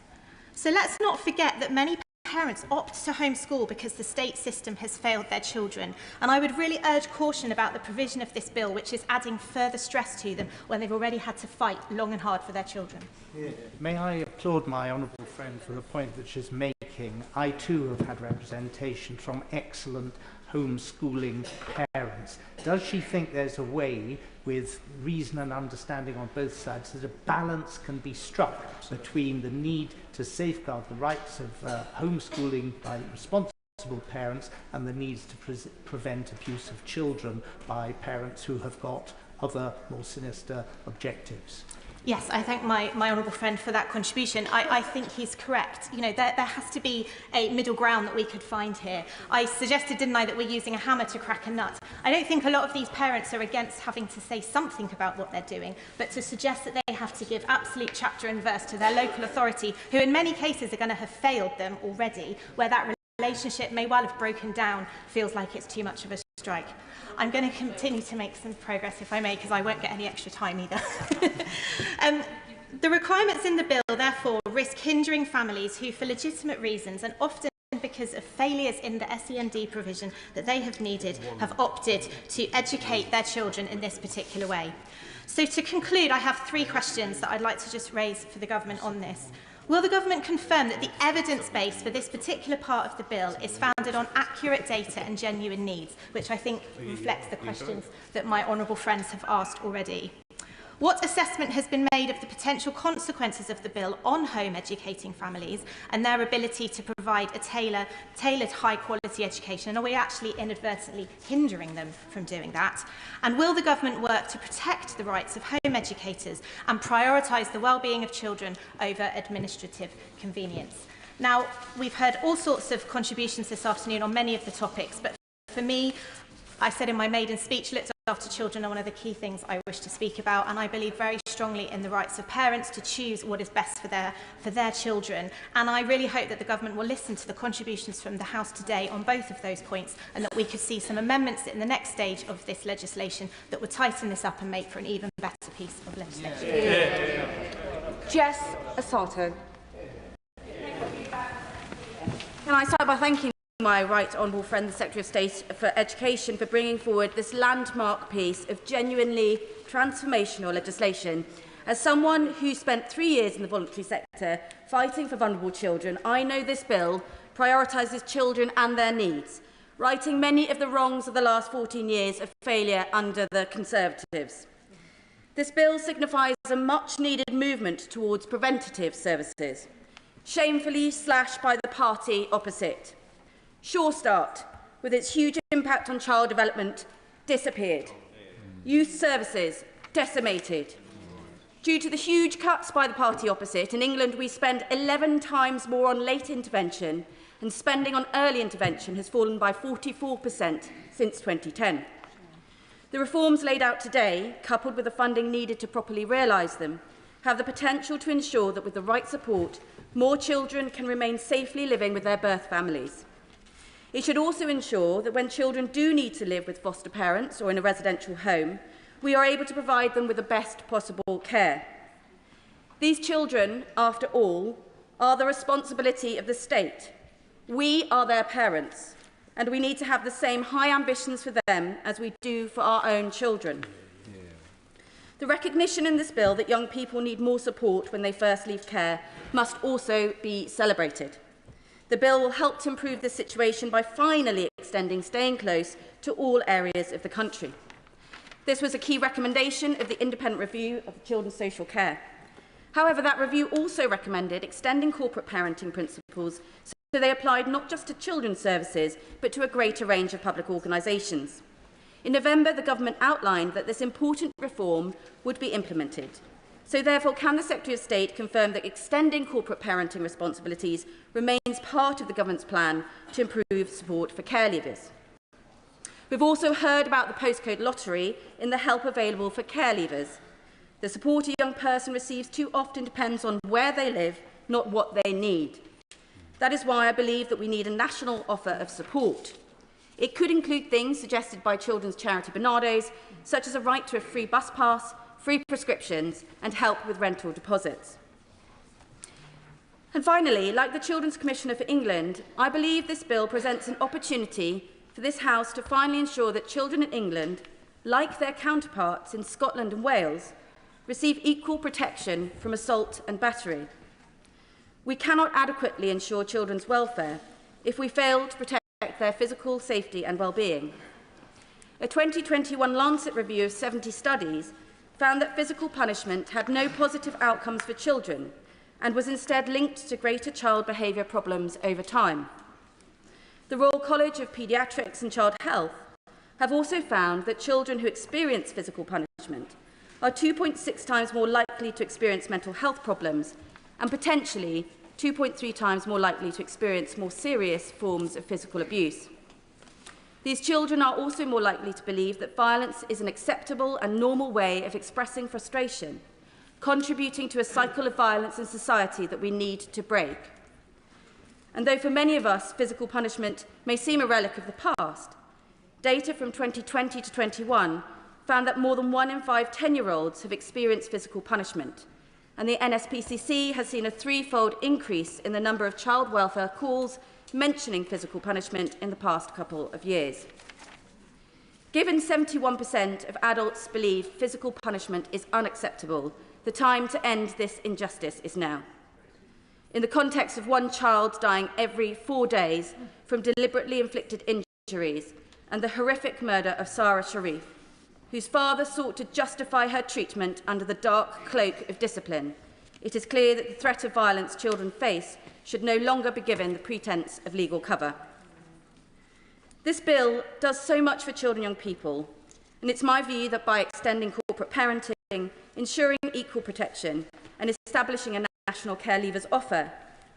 So let's not forget that many parents opt to homeschool because the state system has failed their children. And I would really urge caution about the provision of this bill, which is adding further stress to them when they've already had to fight long and hard for their children. Yeah. May I applaud my honourable friend for the point that she's making. I too have had representation from excellent homeschooling parents. Does she think there's a way, with reason and understanding on both sides, that a balance can be struck between the need to safeguard the rights of homeschooling by responsible parents and the needs to prevent abuse of children by parents who have got other more sinister objectives? Yes, I thank my honourable friend for that contribution. I think he's correct. You know, there has to be a middle ground that we could find here. I suggested, didn't I, that we're using a hammer to crack a nut. I don't think a lot of these parents are against having to say something about what they're doing, but to suggest that they have to give absolute chapter and verse to their local authority, who in many cases are going to have failed them already, where that relationship may well have broken down, feels like it's too much of a strike. I'm going to continue to make some progress, if I may, because I won't get any extra time either. The requirements in the bill, therefore, risk hindering families who, for legitimate reasons, and often because of failures in the SEND provision that they have needed, have opted to educate their children in this particular way. So to conclude, I have 3 questions that I'd like to just raise for the government on this. Will the government confirm that the evidence base for this particular part of the bill is founded on accurate data and genuine needs, which I think reflects the questions that my honourable friends have asked already? What assessment has been made of the potential consequences of the bill on home educating families and their ability to provide a tailored high-quality education? And are we actually inadvertently hindering them from doing that? And will the government work to protect the rights of home educators and prioritise the well-being of children over administrative convenience? Now, we've heard all sorts of contributions this afternoon on many of the topics, but for me, I said in my maiden speech, looked after children are one of the key things I wish to speak about, and I believe very strongly in the rights of parents to choose what is best for their children. And I really hope that the government will listen to the contributions from the House today on both of those points, and that we could see some amendments in the next stage of this legislation that would tighten this up and make for an even better piece of legislation. Jess Asato. Can I start by thanking my right honourable friend, the Secretary of State for Education, for bringing forward this landmark piece of genuinely transformational legislation. As someone who spent 3 years in the voluntary sector fighting for vulnerable children, I know this bill prioritises children and their needs, righting many of the wrongs of the last 14 years of failure under the Conservatives. This bill signifies a much-needed movement towards preventative services, shamefully slashed by the party opposite. Sure Start, with its huge impact on child development, disappeared. Youth services, decimated. Due to the huge cuts by the party opposite, in England we spend 11 times more on late intervention, and spending on early intervention has fallen by 44% since 2010. The reforms laid out today, coupled with the funding needed to properly realise them, have the potential to ensure that with the right support, more children can remain safely living with their birth families. It should also ensure that when children do need to live with foster parents or in a residential home, we are able to provide them with the best possible care. These children, after all, are the responsibility of the state. We are their parents, and we need to have the same high ambitions for them as we do for our own children. The recognition in this bill that young people need more support when they first leave care must also be celebrated. The bill will help to improve this situation by finally extending staying close to all areas of the country. This was a key recommendation of the independent review of children's social care. However, that review also recommended extending corporate parenting principles so they applied not just to children's services, but to a greater range of public organisations. In November, the government outlined that this important reform would be implemented. So therefore, can the Secretary of State confirm that extending corporate parenting responsibilities remains part of the government's plan to improve support for care leavers? We've also heard about the postcode lottery in the help available for care leavers. The support a young person receives too often depends on where they live, not what they need. That is why I believe that we need a national offer of support. It could include things suggested by children's charity Bernardo's, such as a right to a free bus pass, free prescriptions and help with rental deposits. And finally, like the Children's Commissioner for England, I believe this bill presents an opportunity for this House to finally ensure that children in England, like their counterparts in Scotland and Wales, receive equal protection from assault and battery. We cannot adequately ensure children's welfare if we fail to protect their physical safety and well-being. A 2021 Lancet review of 70 studies found that physical punishment had no positive outcomes for children and was instead linked to greater child behaviour problems over time. The Royal College of Paediatrics and Child Health have also found that children who experience physical punishment are 2.6 times more likely to experience mental health problems and potentially 2.3 times more likely to experience more serious forms of physical abuse. These children are also more likely to believe that violence is an acceptable and normal way of expressing frustration, contributing to a cycle of violence in society that we need to break. And though for many of us physical punishment may seem a relic of the past, data from 2020 to 21 found that more than 1 in 5 10-year-olds have experienced physical punishment, and the NSPCC has seen a 3-fold increase in the number of child welfare calls mentioning physical punishment in the past couple of years. Given 71% of adults believe physical punishment is unacceptable, the time to end this injustice is now. In the context of one child dying every 4 days from deliberately inflicted injuries and the horrific murder of Sarah Sharif, whose father sought to justify her treatment under the dark cloak of discipline, it is clear that the threat of violence children face should no longer be given the pretence of legal cover. This bill does so much for children and young people, and it's my view that by extending corporate parenting, ensuring equal protection and establishing a national care leavers offer,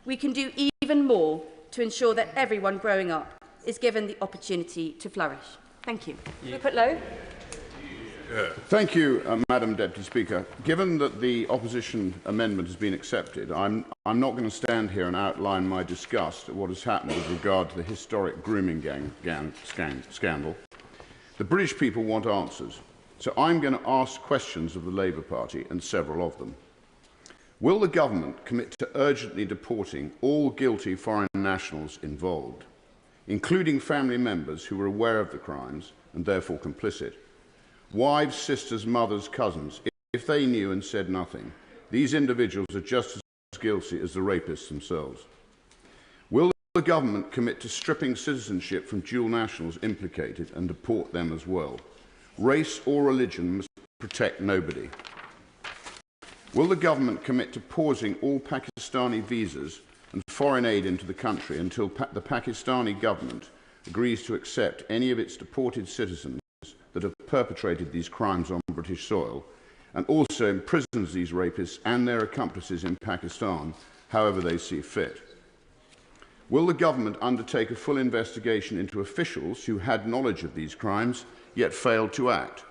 we can do even more to ensure that everyone growing up is given the opportunity to flourish. Thank you. Rupert Lowe. Thank you, Madam Deputy Speaker. Given that the opposition amendment has been accepted, I'm not going to stand here and outline my disgust at what has happened with regard to the historic grooming scandal. The British people want answers, so I'm going to ask questions of the Labour Party and several of them. Will the government commit to urgently deporting all guilty foreign nationals involved, including family members who were aware of the crimes and therefore complicit? Wives, sisters, mothers, cousins, if they knew and said nothing, these individuals are just as guilty as the rapists themselves. Will the government commit to stripping citizenship from dual nationals implicated and deport them as well? Race or religion must protect nobody. Will the government commit to pausing all Pakistani visas and foreign aid into the country until the Pakistani government agrees to accept any of its deported citizens that have perpetrated these crimes on British soil, and also imprisons these rapists and their accomplices in Pakistan, however they see fit? Will the government undertake a full investigation into officials who had knowledge of these crimes yet failed to act?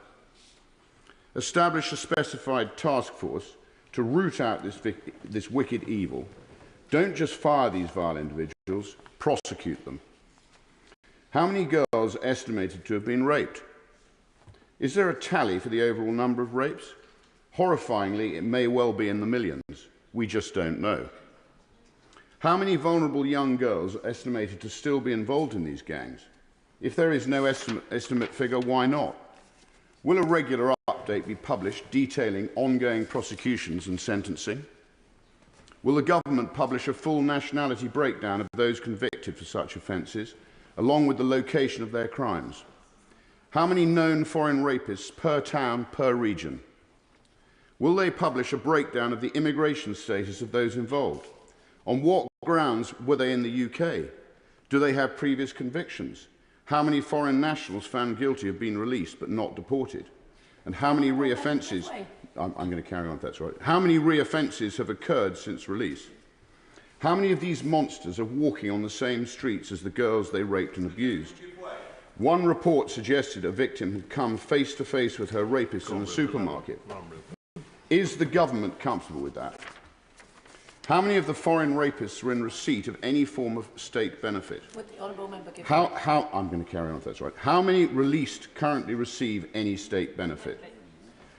Establish a specified task force to root out this wicked evil. Don't just fire these vile individuals, prosecute them. How many girls are estimated to have been raped? Is there a tally for the overall number of rapes? Horrifyingly, it may well be in the millions. We just don't know. How many vulnerable young girls are estimated to still be involved in these gangs? If there is no estimate figure, why not? Will a regular update be published detailing ongoing prosecutions and sentencing? Will the government publish a full nationality breakdown of those convicted for such offences, along with the location of their crimes? How many known foreign rapists per town, per region? Will they publish a breakdown of the immigration status of those involved? On what grounds were they in the UK? Do they have previous convictions? How many foreign nationals found guilty have been released but not deported? And how many re-offences... I'm going to carry on if that's right. How many re-offences have occurred since release? How many of these monsters are walking on the same streets as the girls they raped and abused? One report suggested a victim had come face to face with her rapist in a supermarket. Is the government comfortable with that? How many of the foreign rapists were in receipt of any form of state benefit? Would the honourable member give I'm going to carry on if that's right. How many released currently receive any state benefit?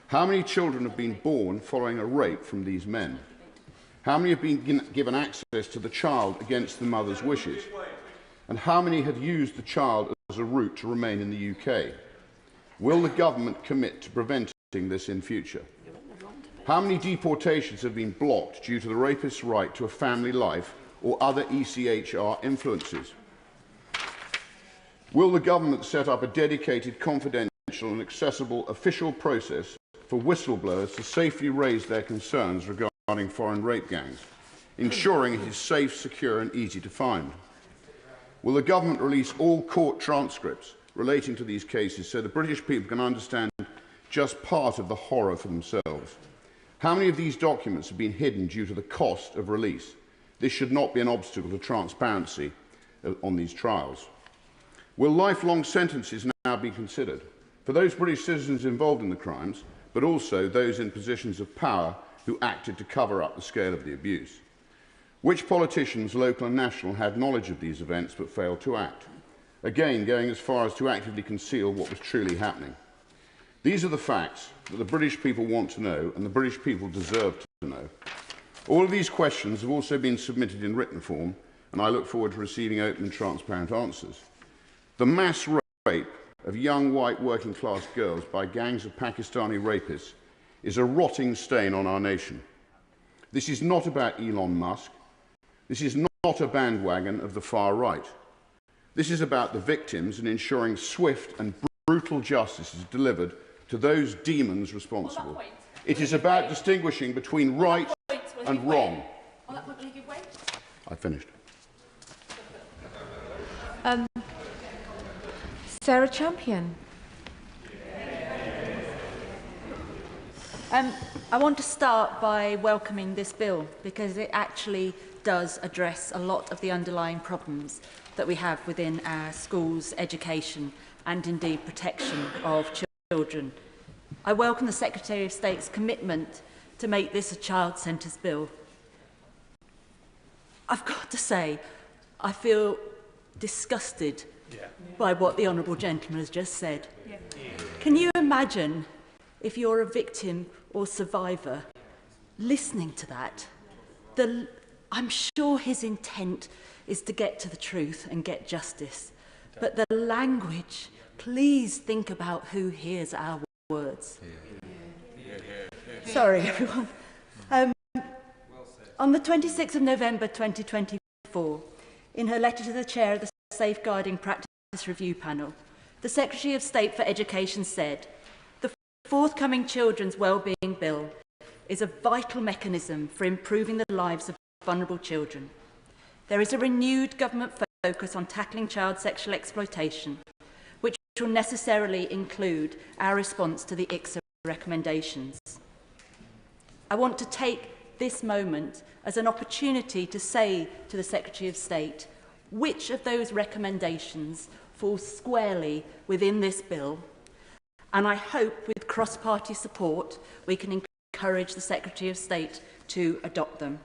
How many children have been born following a rape from these men? How many have been given access to the child against the mother's wishes? And how many have used the child as a route to remain in the UK? Will the government commit to preventing this in future? How many deportations have been blocked due to the rapist's right to a family life or other ECHR influences? Will the government set up a dedicated, confidential and accessible official process for whistleblowers to safely raise their concerns regarding foreign rape gangs, ensuring it is safe, secure and easy to find? Will the government release all court transcripts relating to these cases so the British people can understand just part of the horror for themselves? How many of these documents have been hidden due to the cost of release? This should not be an obstacle to transparency on these trials. Will lifelong sentences now be considered for those British citizens involved in the crimes, but also those in positions of power who acted to cover up the scale of the abuse? Which politicians, local and national, had knowledge of these events but failed to act? Again, going as far as to actively conceal what was truly happening. These are the facts that the British people want to know and the British people deserve to know. All of these questions have also been submitted in written form, and I look forward to receiving open and transparent answers. The mass rape of young white working class girls by gangs of Pakistani rapists is a rotting stain on our nation. This is not about Elon Musk. This is not a bandwagon of the far right. This is about the victims and ensuring swift and brutal justice is delivered to those demons responsible. It is about distinguishing between right and wrong. I finished. Sarah Champion. I want to start by welcoming this bill because it actually does address a lot of the underlying problems that we have within our schools, education and indeed protection of children. I welcome the Secretary of State's commitment to make this a child-centred bill. I've got to say, I feel disgusted by what the Honourable Gentleman has just said. Can you imagine if you're a victim or survivor listening to that? I'm sure his intent is to get to the truth and get justice. But the language, please think about who hears our words. Sorry, everyone. On the 26th of November 2024, in her letter to the Chair of the Safeguarding Practice Review Panel, the Secretary of State for Education said, "The forthcoming Children's Wellbeing Bill is a vital mechanism for improving the lives of vulnerable children. There is a renewed government focus on tackling child sexual exploitation, which will necessarily include our response to the ICSA recommendations." I want to take this moment as an opportunity to say to the Secretary of State which of those recommendations falls squarely within this bill, and I hope with cross-party support we can encourage the Secretary of State to adopt them.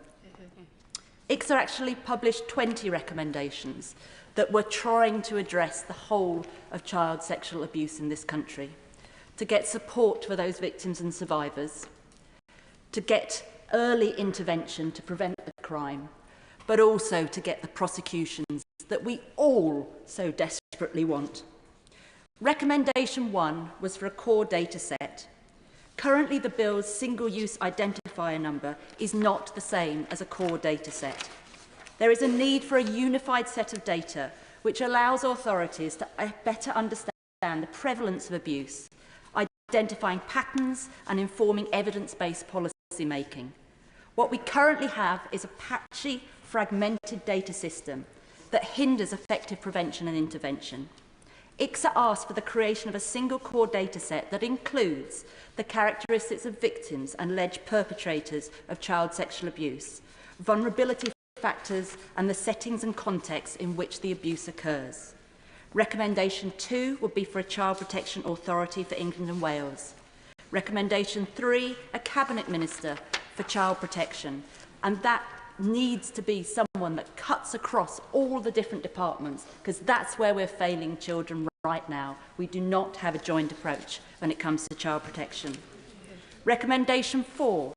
ICSA actually published 20 recommendations that were trying to address the whole of child sexual abuse in this country, to get support for those victims and survivors, to get early intervention to prevent the crime, but also to get the prosecutions that we all so desperately want. Recommendation 1 was for a core data set. Currently, the bill's single-use identifier number is not the same as a core data set. There is a need for a unified set of data which allows authorities to better understand the prevalence of abuse, identifying patterns and informing evidence-based policy making. What we currently have is a patchy, fragmented data system that hinders effective prevention and intervention. ICSA asked for the creation of a single core data set that includes the characteristics of victims and alleged perpetrators of child sexual abuse, vulnerability factors and the settings and contexts in which the abuse occurs. Recommendation 2 would be for a Child Protection Authority for England and Wales. Recommendation 3, a Cabinet Minister for Child Protection, and that needs to be someone that cuts across all the different departments, because that's where we're failing children right now. We do not have a joint approach when it comes to child protection. Recommendation 4,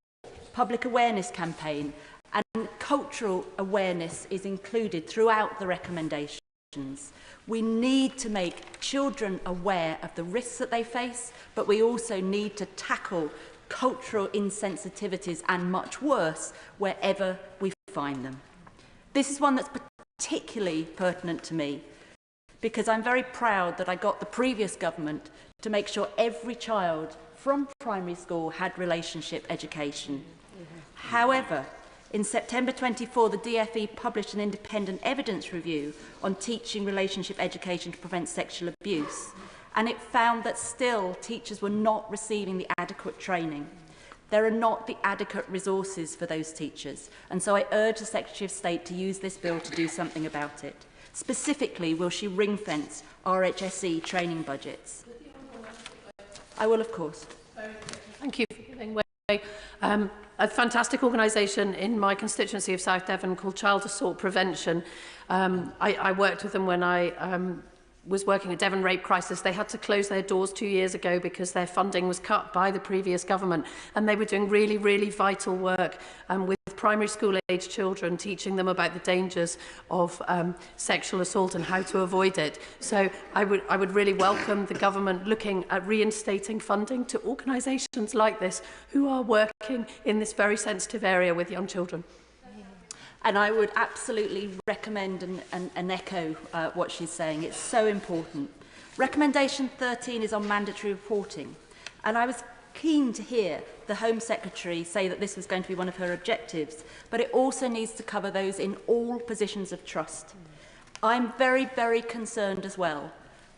public awareness campaign And cultural awareness is included throughout the recommendations. We need to make children aware of the risks that they face, but we also need to tackle cultural insensitivities and much worse wherever we find them. This is one that's particularly pertinent to me because I'm very proud that I got the previous government to make sure every child from primary school had relationship education. However, in September 24, the DfE published an independent evidence review on teaching relationship education to prevent sexual abuse, and it found that still teachers were not receiving the adequate training. There are not the adequate resources for those teachers, and so I urge the Secretary of State to use this bill to do something about it. Specifically, will she ring-fence RHSE training budgets? I will, of course. Thank you for giving way. A fantastic organisation in my constituency of South Devon called Child Assault Prevention. I worked with them when I was working at Devon Rape Crisis. They had to close their doors 2 years ago because their funding was cut by the previous government, and they were doing really, really vital work with primary school age children, teaching them about the dangers of sexual assault and how to avoid it. So I would really welcome the government looking at reinstating funding to organisations like this who are working in this very sensitive area with young children. And I would absolutely recommend and echo what she's saying. It's so important. Recommendation 13 is on mandatory reporting. And I was keen to hear the Home Secretary say that this was going to be one of her objectives, but it also needs to cover those in all positions of trust. I'm very, very concerned as well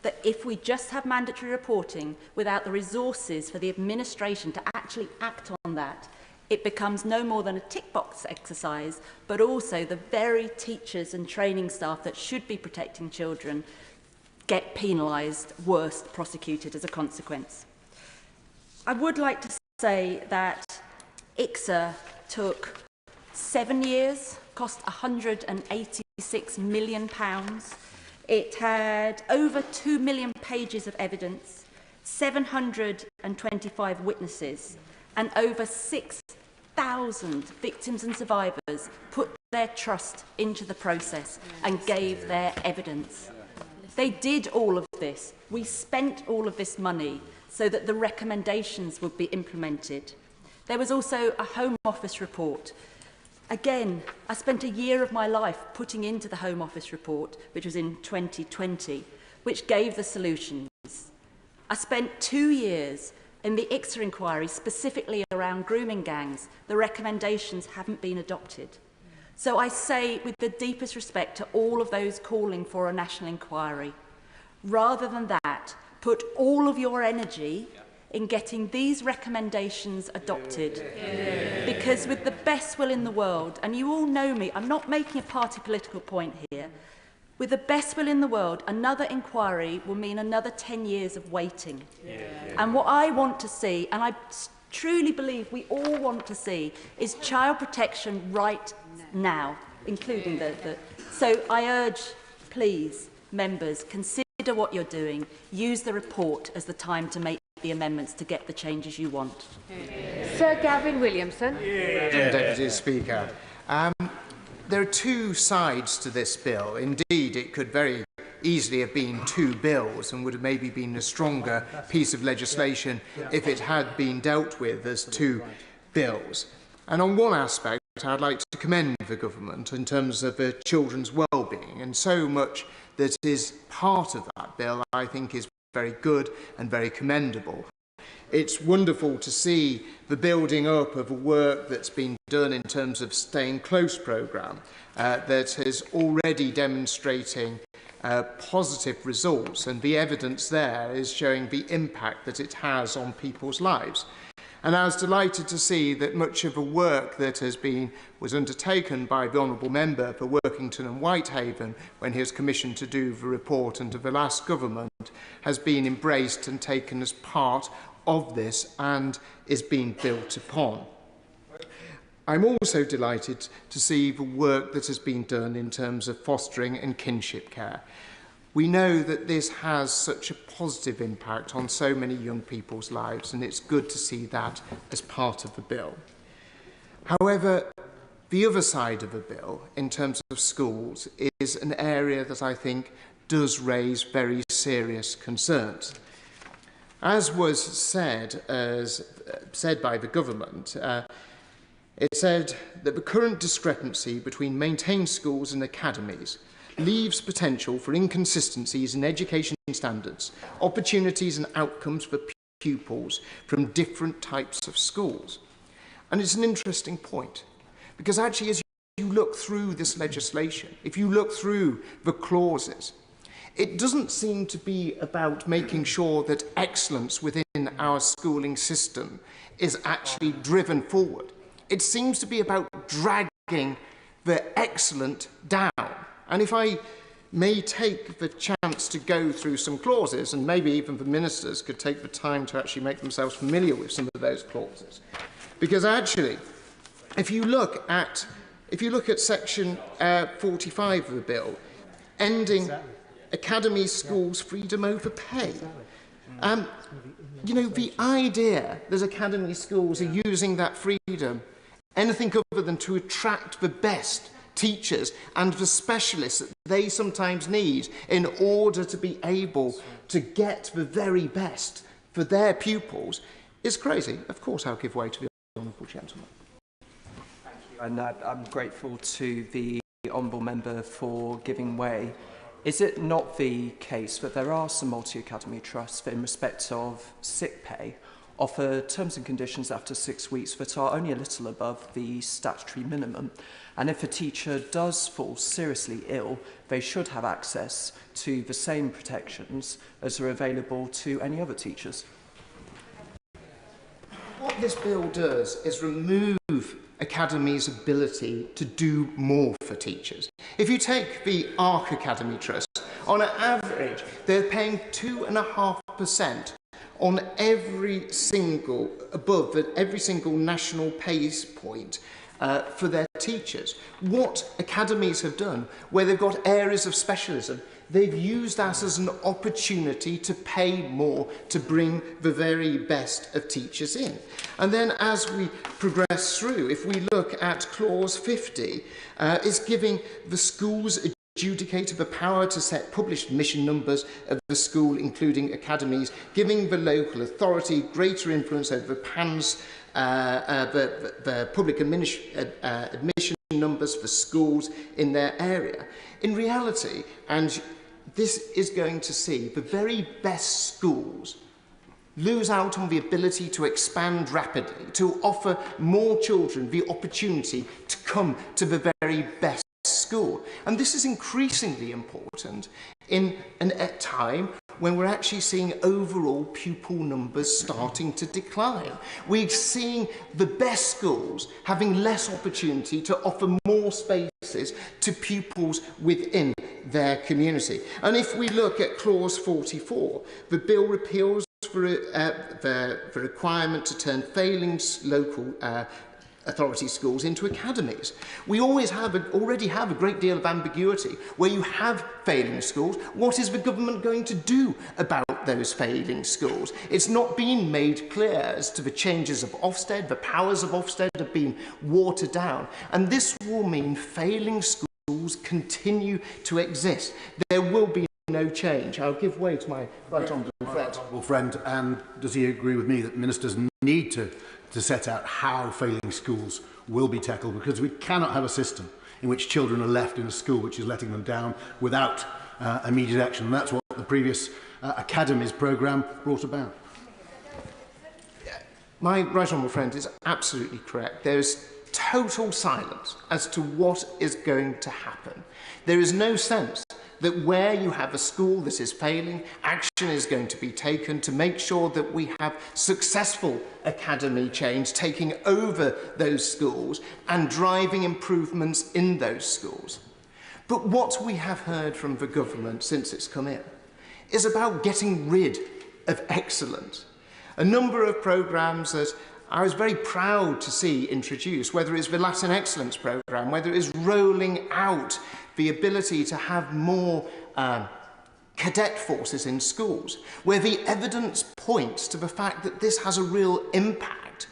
that if we just have mandatory reporting without the resources for the administration to actually act on that, it becomes no more than a tick box exercise, but also the very teachers and training staff that should be protecting children get penalised, worse, prosecuted as a consequence. I would like to say that ICSA took 7 years, cost £186 million. It had over 2 million pages of evidence, 725 witnesses, and over 6,000 victims and survivors put their trust into the process and gave their evidence. They did all of this. We spent all of this money so that the recommendations would be implemented. There was also a Home Office report. Again, I spent a year of my life putting into the Home Office report, which was in 2020, which gave the solutions. I spent 2 years in the ICSA inquiry, specifically around grooming gangs. The recommendations haven't been adopted. So I say, with the deepest respect to all of those calling for a national inquiry, rather than that, put all of your energy in getting these recommendations adopted. Because with the best will in the world, and you all know me, I'm not making a party political point here, with the best will in the world, another inquiry will mean another 10 years of waiting. And what I want to see, and I truly believe we all want to see, is child protection right now, including So I urge, please, members, consider what you're doing. Use the report as the time to make the amendments to get the changes you want. Sir Gavin Williamson. Deputy Speaker. There are two sides to this bill. Indeed, it could very easily have been two bills and would have maybe been a stronger piece of legislation if it had been dealt with as two bills. And on one aspect, I'd like to commend the government in terms of children's well-being, and so much that is part of that bill I think is very good and very commendable. It's wonderful to see the building up of work that's been done in terms of Staying Close programme that is already demonstrating positive results, and the evidence there is showing the impact that it has on people's lives. And I was delighted to see that much of the work that was undertaken by the Honourable Member for Workington and Whitehaven when he was commissioned to do the report under the last government has been embraced and taken as part of this and is being built upon. I'm also delighted to see the work that has been done in terms of fostering and kinship care. We know that this has such a positive impact on so many young people's lives, and it's good to see that as part of the bill. However, The other side of the bill, in terms of schools, is an area that I think does raise very serious concerns. As was said by the government, it said that the current discrepancy between maintained schools and academies leaves potential for inconsistencies in education standards, opportunities and outcomes for pupils from different types of schools. And it's an interesting point, because actually as you look through this legislation, if you look through the clauses, it doesn't seem to be about making sure that excellence within our schooling system is actually driven forward. It seems to be about dragging the excellent down. And if I may take the chance to go through some clauses, and maybe even the ministers could take the time to actually make themselves familiar with some of those clauses. Because actually, if you look at section 45 of the bill, ending academy schools' freedom over pay. You know, the idea that academy schools are using that freedom anything other than to attract the best teachers and the specialists that they sometimes need in order to be able to get the very best for their pupils is crazy. Of course, I'll give way to the honourable gentleman. Thank you, and I'm grateful to the honourable member for giving way. Is it not the case that there are some multi-academy trusts that in respect of sick pay offer terms and conditions after 6 weeks that are only a little above the statutory minimum? And if a teacher does fall seriously ill, they should have access to the same protections as are available to any other teachers. What this bill does is remove academies' ability to do more for teachers. If you take the ARC Academy Trust, on an average, they're paying 2.5% on every single national pay point for their teachers. What academies have done, where they've got areas of specialism, they've used that as an opportunity to pay more to bring the very best of teachers in. And then as we progress through, if we look at clause 50, it's giving the schools adjudicator the power to set published admission numbers of the school, including academies, giving the local authority greater influence over the PANS, the public admission numbers for schools in their area. In reality, and this is going to see the very best schools lose out on the ability to expand rapidly, to offer more children the opportunity to come to the very best school. And this is increasingly important in a time when we're actually seeing overall pupil numbers starting to decline. We're seeing the best schools having less opportunity to offer more spaces to pupils within their community. And if we look at clause 44, the bill repeals the requirement to turn failing local authority schools into academies. We already have a great deal of ambiguity where you have failing schools. What is the government going to do about those failing schools? It's not been made clear as to the changes of Ofsted. The powers of Ofsted have been watered down, and this will mean failing schools continue to exist. There will be no change. I'll give way to my right honourable friend. And does he agree with me that ministers need to set out how failing schools will be tackled, because we cannot have a system in which children are left in a school which is letting them down without immediate action. And that's what the previous Academies programme brought about. My right honourable friend is absolutely correct. There is total silence as to what is going to happen. There is no sense that where you have a school that is failing, action is going to be taken to make sure that we have successful academy change taking over those schools and driving improvements in those schools. But what we have heard from the government since it's come in is about getting rid of excellence. A number of programmes that I was very proud to see introduced, whether it's the Latin Excellence Programme, whether it is rolling out the ability to have more cadet forces in schools, where the evidence points to the fact that this has a real impact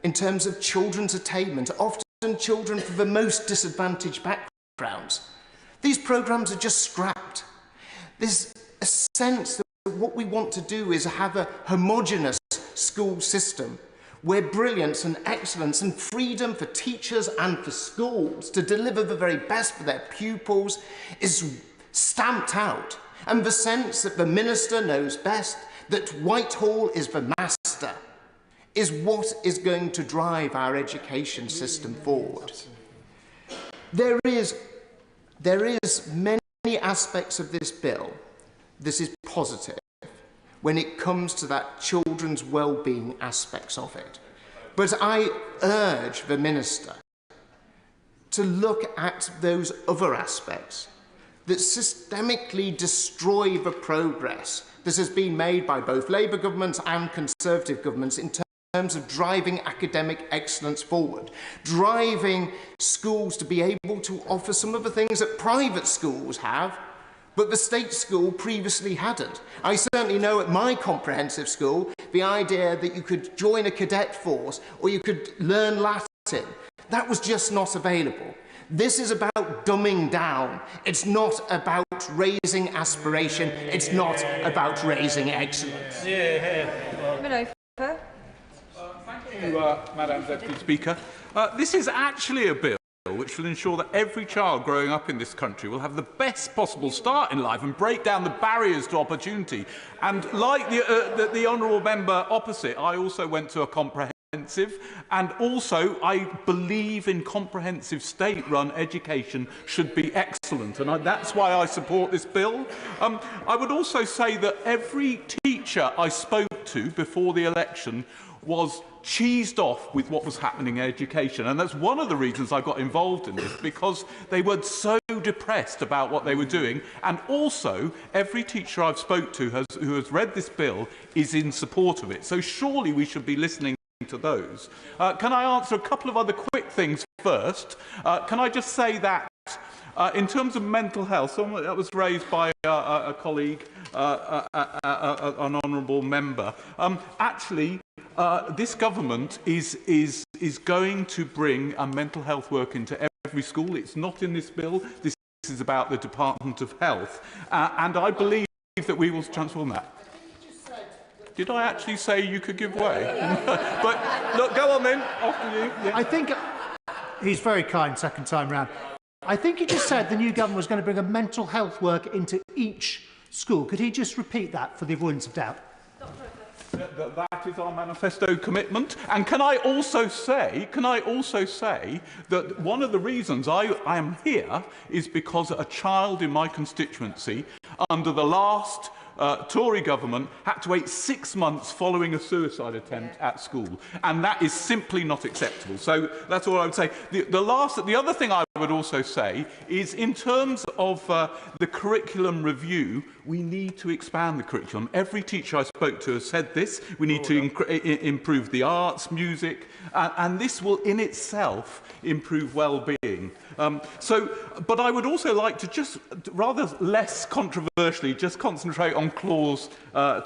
in terms of children's attainment, often often children from the most disadvantaged backgrounds. These programmes are just scrapped. There's a sense that what we want to do is have a homogenous school system where brilliance and excellence and freedom for teachers and for schools to deliver the very best for their pupils is stamped out, and the sense that the minister knows best, that Whitehall is the master, is what is going to drive our education system forward. There is many aspects of this bill that is positive when it comes to that children's well-being aspects of it. But I urge the Minister to look at those other aspects that systemically destroy the progress that has been made by both Labour governments and Conservative governments in terms of driving academic excellence forward, driving schools to be able to offer some of the things that private schools have, but the state school previously hadn't. I certainly know at my comprehensive school, the idea that you could join a cadet force or you could learn Latin, that was just not available. This is about dumbing down. It's not about raising aspiration. It's not about raising excellence. Thank you, Madam Deputy Speaker. This is actually a bill which will ensure that every child growing up in this country will have the best possible start in life and break down the barriers to opportunity. And like the honourable member opposite, I also went to a comprehensive, and also I believe in comprehensive state-run education should be excellent, and that's why I support this bill. I would also say that every teacher I spoke to before the election was cheesed off with what was happening in education, and that's one of the reasons I got involved in this, because they were so depressed about what they were doing. And also every teacher I've spoke to who has read this bill is in support of it, so surely we should be listening to those. Can I answer a couple of other quick things first? Can I just say that in terms of mental health, that was raised by a colleague, an honourable member. Actually, this government is going to bring a mental health work into every school. It's not in this bill. This is about the Department of Health, and I believe that we will transform that. Did I actually say you could give way? But look, go on then. After you. Yeah. I think he's very kind second time round. I think he just said the new government was going to bring a mental health work into each school. Could he just repeat that for the avoidance of doubt? That is our manifesto commitment. And can I also say that one of the reasons I am here is because a child in my constituency under the last Tory government had to wait 6 months following a suicide attempt at school, and that is simply not acceptable. So that's all I would say. The other thing I would also say is, in terms of the curriculum review, we need to expand the curriculum. Every teacher I spoke to has said this. We need to improve the arts, music, and this will in itself improve well-being. But I would also like to just, rather less controversially, just concentrate on clause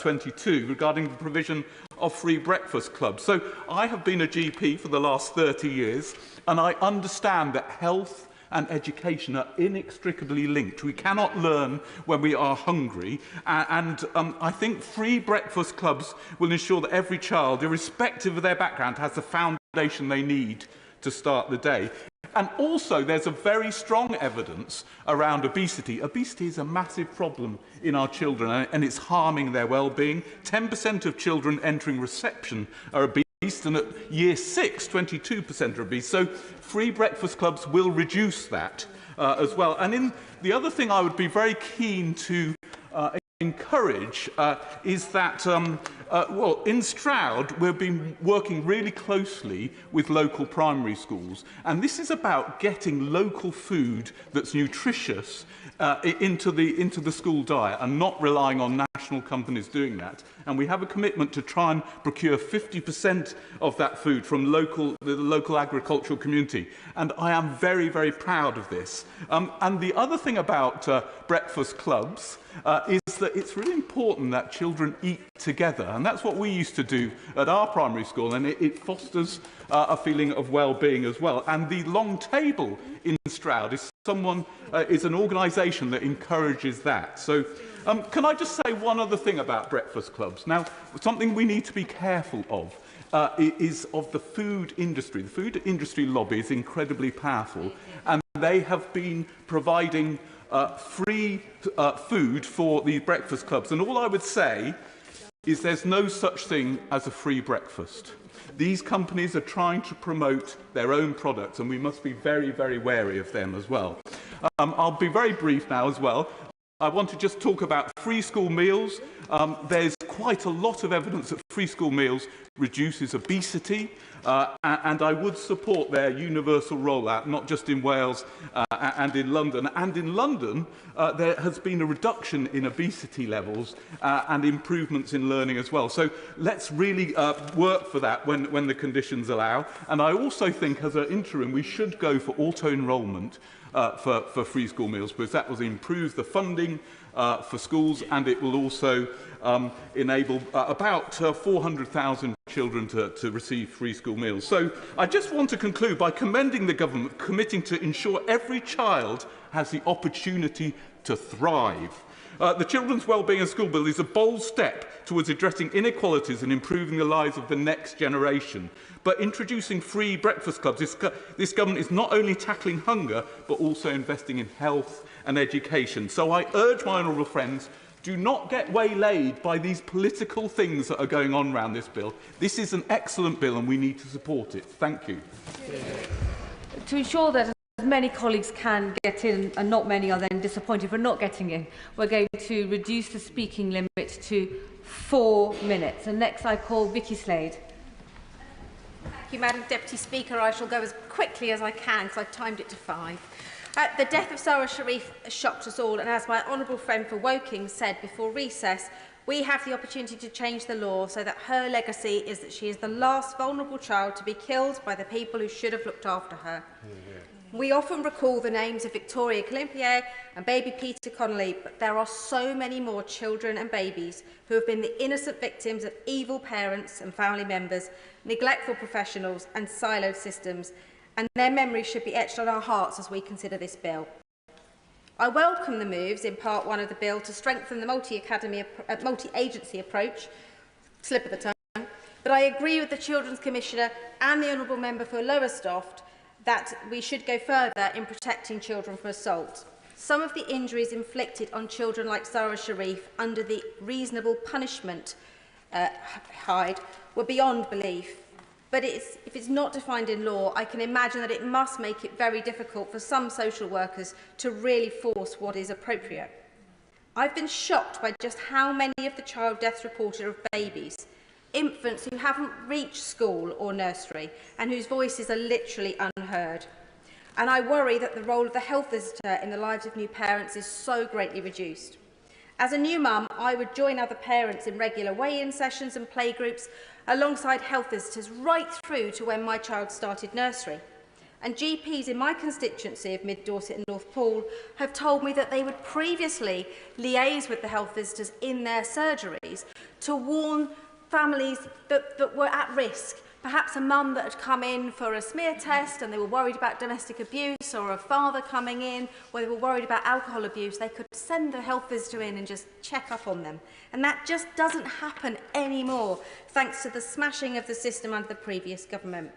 22 regarding the provision of free breakfast clubs. So I have been a GP for the last 30 years, and I understand that health and education are inextricably linked. We cannot learn when we are hungry, and I think free breakfast clubs will ensure that every child, irrespective of their background, has the foundation they need to start the day. And also, there's a very strong evidence around obesity. Obesity is a massive problem in our children, and it's harming their well-being. 10% of children entering reception are obese, and at year 6, 22% are obese. So free breakfast clubs will reduce that as well. And the other thing I would be very keen to encourage is that, well, in Stroud, we've been working really closely with local primary schools, and this is about getting local food that's nutritious into the school diet and not relying on national companies doing that. And we have a commitment to try and procure 50% of that food from the local agricultural community. And I am very, very proud of this. And the other thing about breakfast clubs is that it's really important that children eat together. And that's what we used to do at our primary school, and it fosters a feeling of well-being as well. And the Long Table in Stroud is an organisation that encourages that. So can I just say one other thing about breakfast clubs? Now, something we need to be careful of is of the food industry. The food industry lobby is incredibly powerful, and they have been providing free food for the breakfast clubs. And all I would say is there's no such thing as a free breakfast. These companies are trying to promote their own products, and we must be very, very wary of them as well. I'll be very brief now as well. I want to just talk about free school meals. There's quite a lot of evidence that free school meals reduces obesity, and I would support their universal rollout, not just in Wales and in London. And in London, there has been a reduction in obesity levels and improvements in learning as well. So let's really work for that when the conditions allow. And I also think, as an interim, we should go for auto-enrolment for free school meals, because that will improve the funding for schools, and it will also enable about 400,000 children to receive free school meals. So I just want to conclude by commending the government committing to ensure every child has the opportunity to thrive. The Children's Wellbeing and School Bill is a bold step towards addressing inequalities and improving the lives of the next generation. But introducing free breakfast clubs, this government is not only tackling hunger, but also investing in health and education. So I urge my honourable friends, do not get waylaid by these political things that are going on around this bill. This is an excellent bill and we need to support it. Thank you. To ensure that as many colleagues can get in and not many are then disappointed for not getting in, we're going to reduce the speaking limit to 4 minutes. And next I call Vicky Slade. Thank you, Madam Deputy Speaker. I shall go as quickly as I can because I've timed it to 5. The death of Sarah Sharif shocked us all, and as my honourable friend for Woking said before recess, we have the opportunity to change the law so that her legacy is that she is the last vulnerable child to be killed by the people who should have looked after her. We often recall the names of Victoria Colympier and baby Peter Connolly, but there are so many more children and babies who have been the innocent victims of evil parents and family members, neglectful professionals and siloed systems, and their memories should be etched on our hearts as we consider this bill. I welcome the moves in Part 1 of the bill to strengthen the multi-agency approach, slip of the tongue, but I agree with the Children's Commissioner and the Honourable Member for Lowestoft that we should go further in protecting children from assault. Some of the injuries inflicted on children like Sarah Sharif under the reasonable punishment hide were beyond belief. But if it's not defined in law, I can imagine that it must make it very difficult for some social workers to really force what is appropriate. I've been shocked by just how many of the child deaths reported are of babies, infants who haven't reached school or nursery and whose voices are literally unheard. And I worry that the role of the health visitor in the lives of new parents is so greatly reduced. As a new mum, I would join other parents in regular weigh-in sessions and playgroups alongside health visitors right through to when my child started nursery. And GPs in my constituency of Mid Dorset and North Poole have told me that they would previously liaise with the health visitors in their surgeries to warn families that were at risk. Perhaps a mum that had come in for a smear test and they were worried about domestic abuse, or a father coming in where they were worried about alcohol abuse. They could send the health visitor in and just check up on them. And that just doesn't happen anymore, thanks to the smashing of the system under the previous government.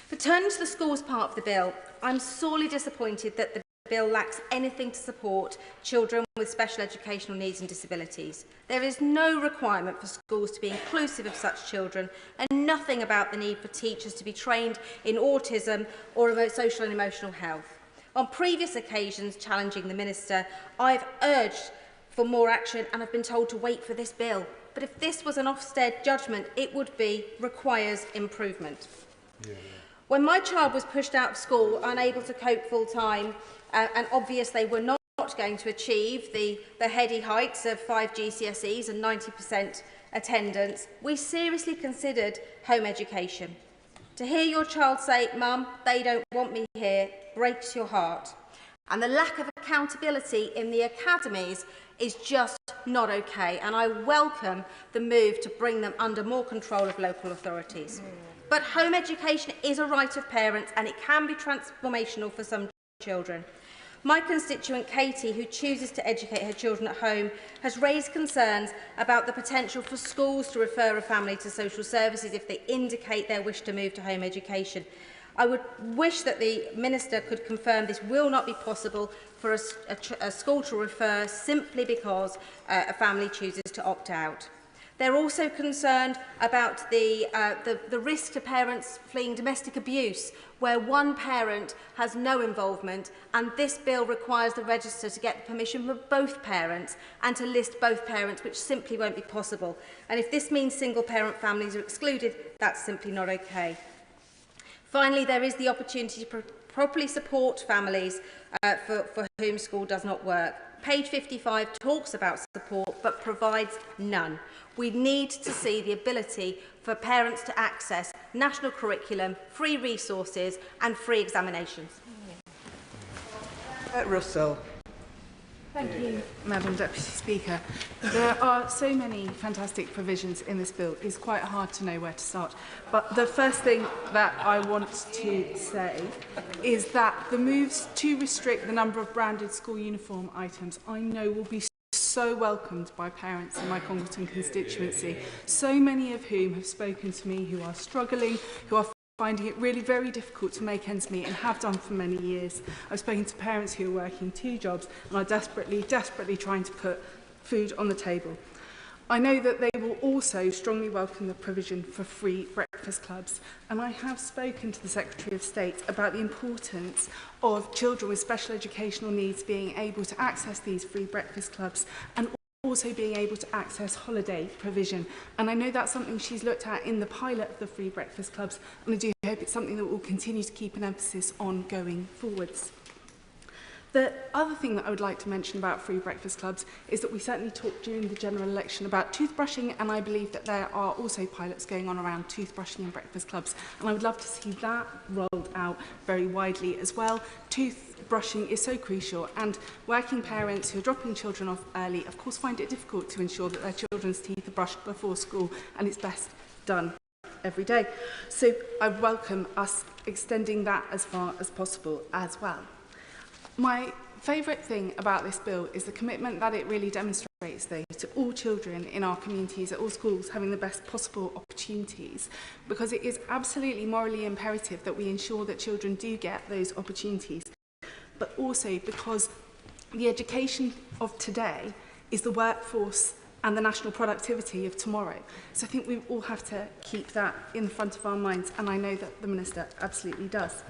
But turning to the schools part of the bill, I'm sorely disappointed that the bill lacks anything to support children with special educational needs and disabilities. There is no requirement for schools to be inclusive of such children, and nothing about the need for teachers to be trained in autism or social and emotional health. On previous occasions challenging the Minister, I've urged for more action and have been told to wait for this bill. But if this was an Ofsted judgment, it would be requires improvement. When my child was pushed out of school, unable to cope full-time, and obvious they were not going to achieve the heady heights of 5 GCSEs and 90% attendance, we seriously considered home education. To hear your child say, "Mum, they don't want me here," breaks your heart. And the lack of accountability in the academies is just not okay, and I welcome the move to bring them under more control of local authorities. But home education is a right of parents, and it can be transformational for some children. My constituent Katie, who chooses to educate her children at home, has raised concerns about the potential for schools to refer a family to social services if they indicate their wish to move to home education. I would wish that the Minister could confirm this will not be possible for a school to refer simply because a family chooses to opt out. They're also concerned about the risk to parents fleeing domestic abuse, where one parent has no involvement, and this bill requires the register to get permission from both parents and to list both parents, which simply won't be possible. And if this means single-parent families are excluded, that's simply not okay. Finally, there is the opportunity to properly support families for whom school does not work. Page 55 talks about support but provides none. We need to see the ability for parents to access national curriculum, free resources and free examinations. Russell. Thank you, Madam Deputy Speaker. There are so many fantastic provisions in this bill, it's quite hard to know where to start. But the first thing that I want to say is that the moves to restrict the number of branded school uniform items I know will be so welcomed by parents in my Congleton constituency, so many of whom have spoken to me who are struggling, who are finding it really very difficult to make ends meet and have done for many years. I've spoken to parents who are working 2 jobs and are desperately trying to put food on the table. I know that they will also strongly welcome the provision for free breakfast clubs, and I have spoken to the Secretary of State about the importance of children with special educational needs being able to access these free breakfast clubs and also being able to access holiday provision. And I know that's something she's looked at in the pilot of the free breakfast clubs, and I do hope it's something that we'll continue to keep an emphasis on going forwards. The other thing that I would like to mention about free breakfast clubs is that we certainly talked during the general election about toothbrushing, and I believe that there are also pilots going on around toothbrushing in breakfast clubs, and I would love to see that rolled out very widely as well. Toothbrushing is so crucial, and working parents who are dropping children off early of course find it difficult to ensure that their children's teeth are brushed before school, and it's best done every day. So I welcome us extending that as far as possible as well. My favourite thing about this bill is the commitment that it really demonstrates, though, to all children in our communities, at all schools, having the best possible opportunities, because it is absolutely morally imperative that we ensure that children do get those opportunities, but also because the education of today is the workforce and the national productivity of tomorrow. So I think we all have to keep that in the front of our minds, and I know that the Minister absolutely does.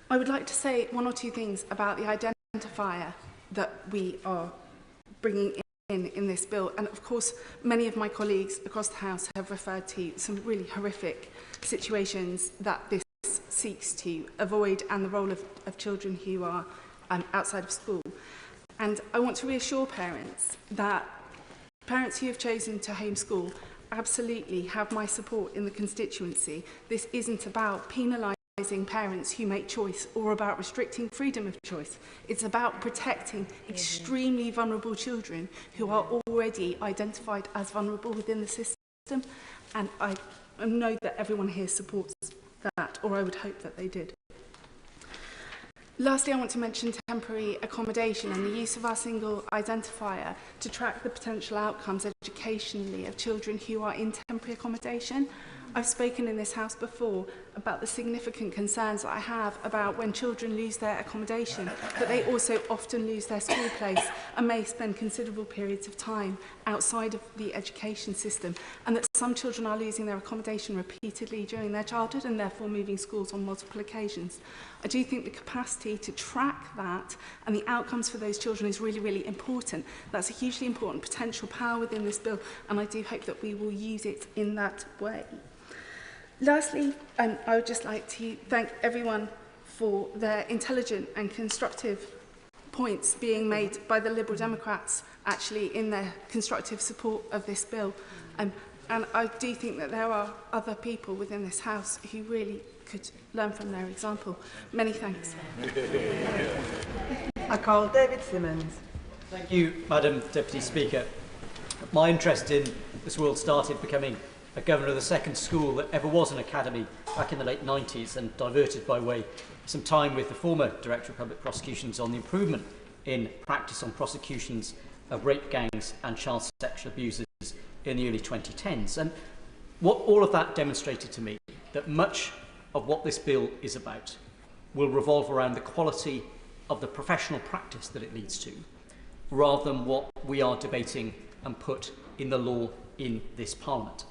I would like to say 1 or 2 things about the identifier that we are bringing in this bill. And of course, many of my colleagues across the House have referred to some really horrific situations that this seeks to avoid, and the role of children who are outside of school. And I want to reassure parents that parents who have chosen to homeschool absolutely have my support in the constituency. This isn't about penalising parents who make choice or about restricting freedom of choice. It's about protecting extremely vulnerable children who are already identified as vulnerable within the system, and I know that everyone here supports that, or I would hope that they did. Lastly, I want to mention temporary accommodation and the use of our single identifier to track the potential outcomes educationally of children who are in temporary accommodation. I've spoken in this House before about the significant concerns that I have about when children lose their accommodation, that they also often lose their school place and may spend considerable periods of time outside of the education system, and that some children are losing their accommodation repeatedly during their childhood and therefore moving schools on multiple occasions. I do think the capacity to track that and the outcomes for those children is really, really important. That's a hugely important potential power within this bill, and I do hope that we will use it in that way. Lastly, I would just like to thank everyone for their intelligent and constructive points being made by the Liberal Democrats actually in their constructive support of this bill. And I do think that there are other people within this House who really could learn from their example. Many thanks. I call David Simmons. Thank you, Madam Deputy Speaker. My interest in this world started becoming a governor of the second school that ever was an academy back in the late 90s, and diverted by way of some time with the former Director of Public Prosecutions on the improvement in practice on prosecutions of rape gangs and child sexual abusers in the early 2010s. And what all of that demonstrated to me, that much of what this bill is about will revolve around the quality of the professional practice that it leads to, rather than what we are debating and put in the law in this Parliament.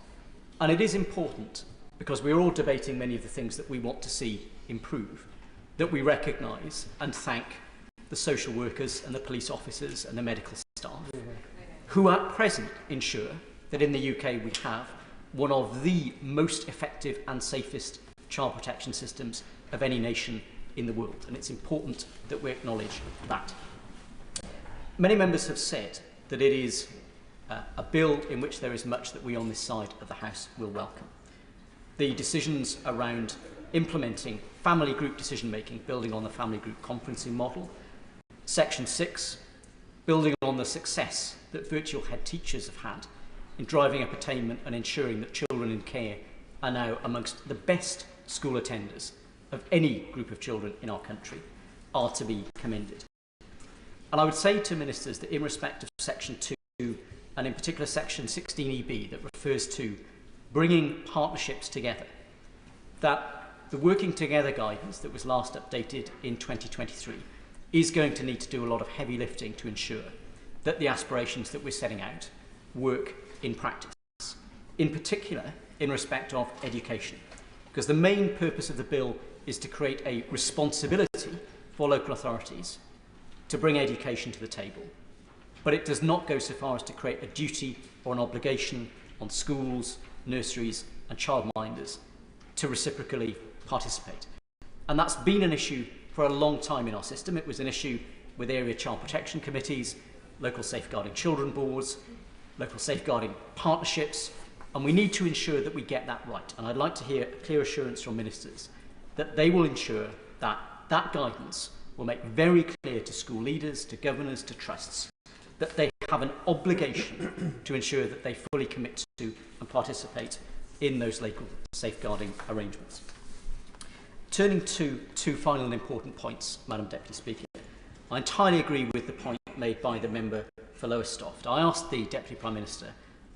And it is important, because we are all debating many of the things that we want to see improve, that we recognise and thank the social workers and the police officers and the medical staff who at present ensure that in the UK we have one of the most effective and safest child protection systems of any nation in the world. And it's important that we acknowledge that. Many members have said that it is a bill in which there is much that we on this side of the House will welcome. The decisions around implementing family group decision making, building on the family group conferencing model. Section 6, building on the success that virtual head teachers have had in driving up attainment and ensuring that children in care are now amongst the best school attenders of any group of children in our country, are to be commended. And I would say to ministers that in respect of Section 2, and in particular Section 16EB, that refers to bringing partnerships together, that the working together guidance that was last updated in 2023 is going to need to do a lot of heavy lifting to ensure that the aspirations that we're setting out work in practice. In particular, in respect of education, because the main purpose of the bill is to create a responsibility for local authorities to bring education to the table. But it does not go so far as to create a duty or an obligation on schools, nurseries and childminders to reciprocally participate. And that's been an issue for a long time in our system. It was an issue with area child protection committees, local safeguarding children boards, local safeguarding partnerships, and we need to ensure that we get that right. And I'd like to hear a clear assurance from ministers that they will ensure that that guidance will make very clear to school leaders, to governors, to trusts, that they have an obligation to ensure that they fully commit to and participate in those local safeguarding arrangements. Turning to two final and important points, Madam Deputy Speaker, I entirely agree with the point made by the member for Lowestoft. I asked the Deputy Prime Minister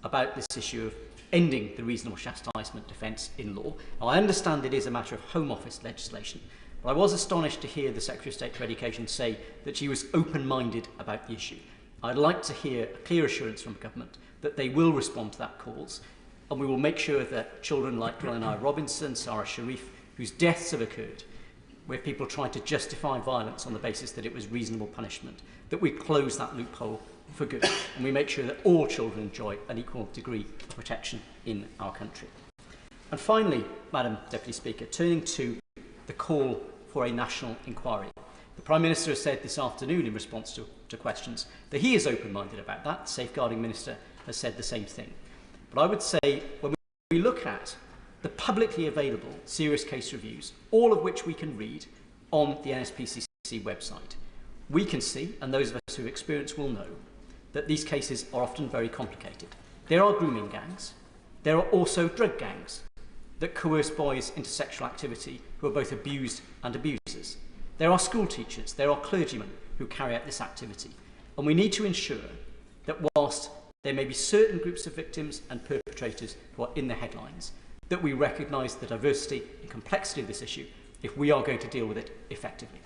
about this issue of ending the reasonable chastisement defence in law. Now, I understand it is a matter of Home Office legislation, but I was astonished to hear the Secretary of State for Education say that she was open-minded about the issue. I'd like to hear a clear assurance from government that they will respond to that calls, and we will make sure that children like Glenn Robinson, Sarah Sharif, whose deaths have occurred, where people tried to justify violence on the basis that it was reasonable punishment, that we close that loophole for good, and we make sure that all children enjoy an equal degree of protection in our country. And finally, Madam Deputy Speaker, turning to the call for a national inquiry. The Prime Minister has said this afternoon in response to questions that he is open-minded about that. The Safeguarding Minister has said the same thing. But I would say when we look at the publicly available serious case reviews, all of which we can read on the NSPCC website, we can see, and those of us who have experience will know, that these cases are often very complicated. There are grooming gangs. There are also drug gangs that coerce boys into sexual activity who are both abused and abusers. There are school teachers, there are clergymen who carry out this activity. And we need to ensure that whilst there may be certain groups of victims and perpetrators who are in the headlines, that we recognise the diversity and complexity of this issue if we are going to deal with it effectively.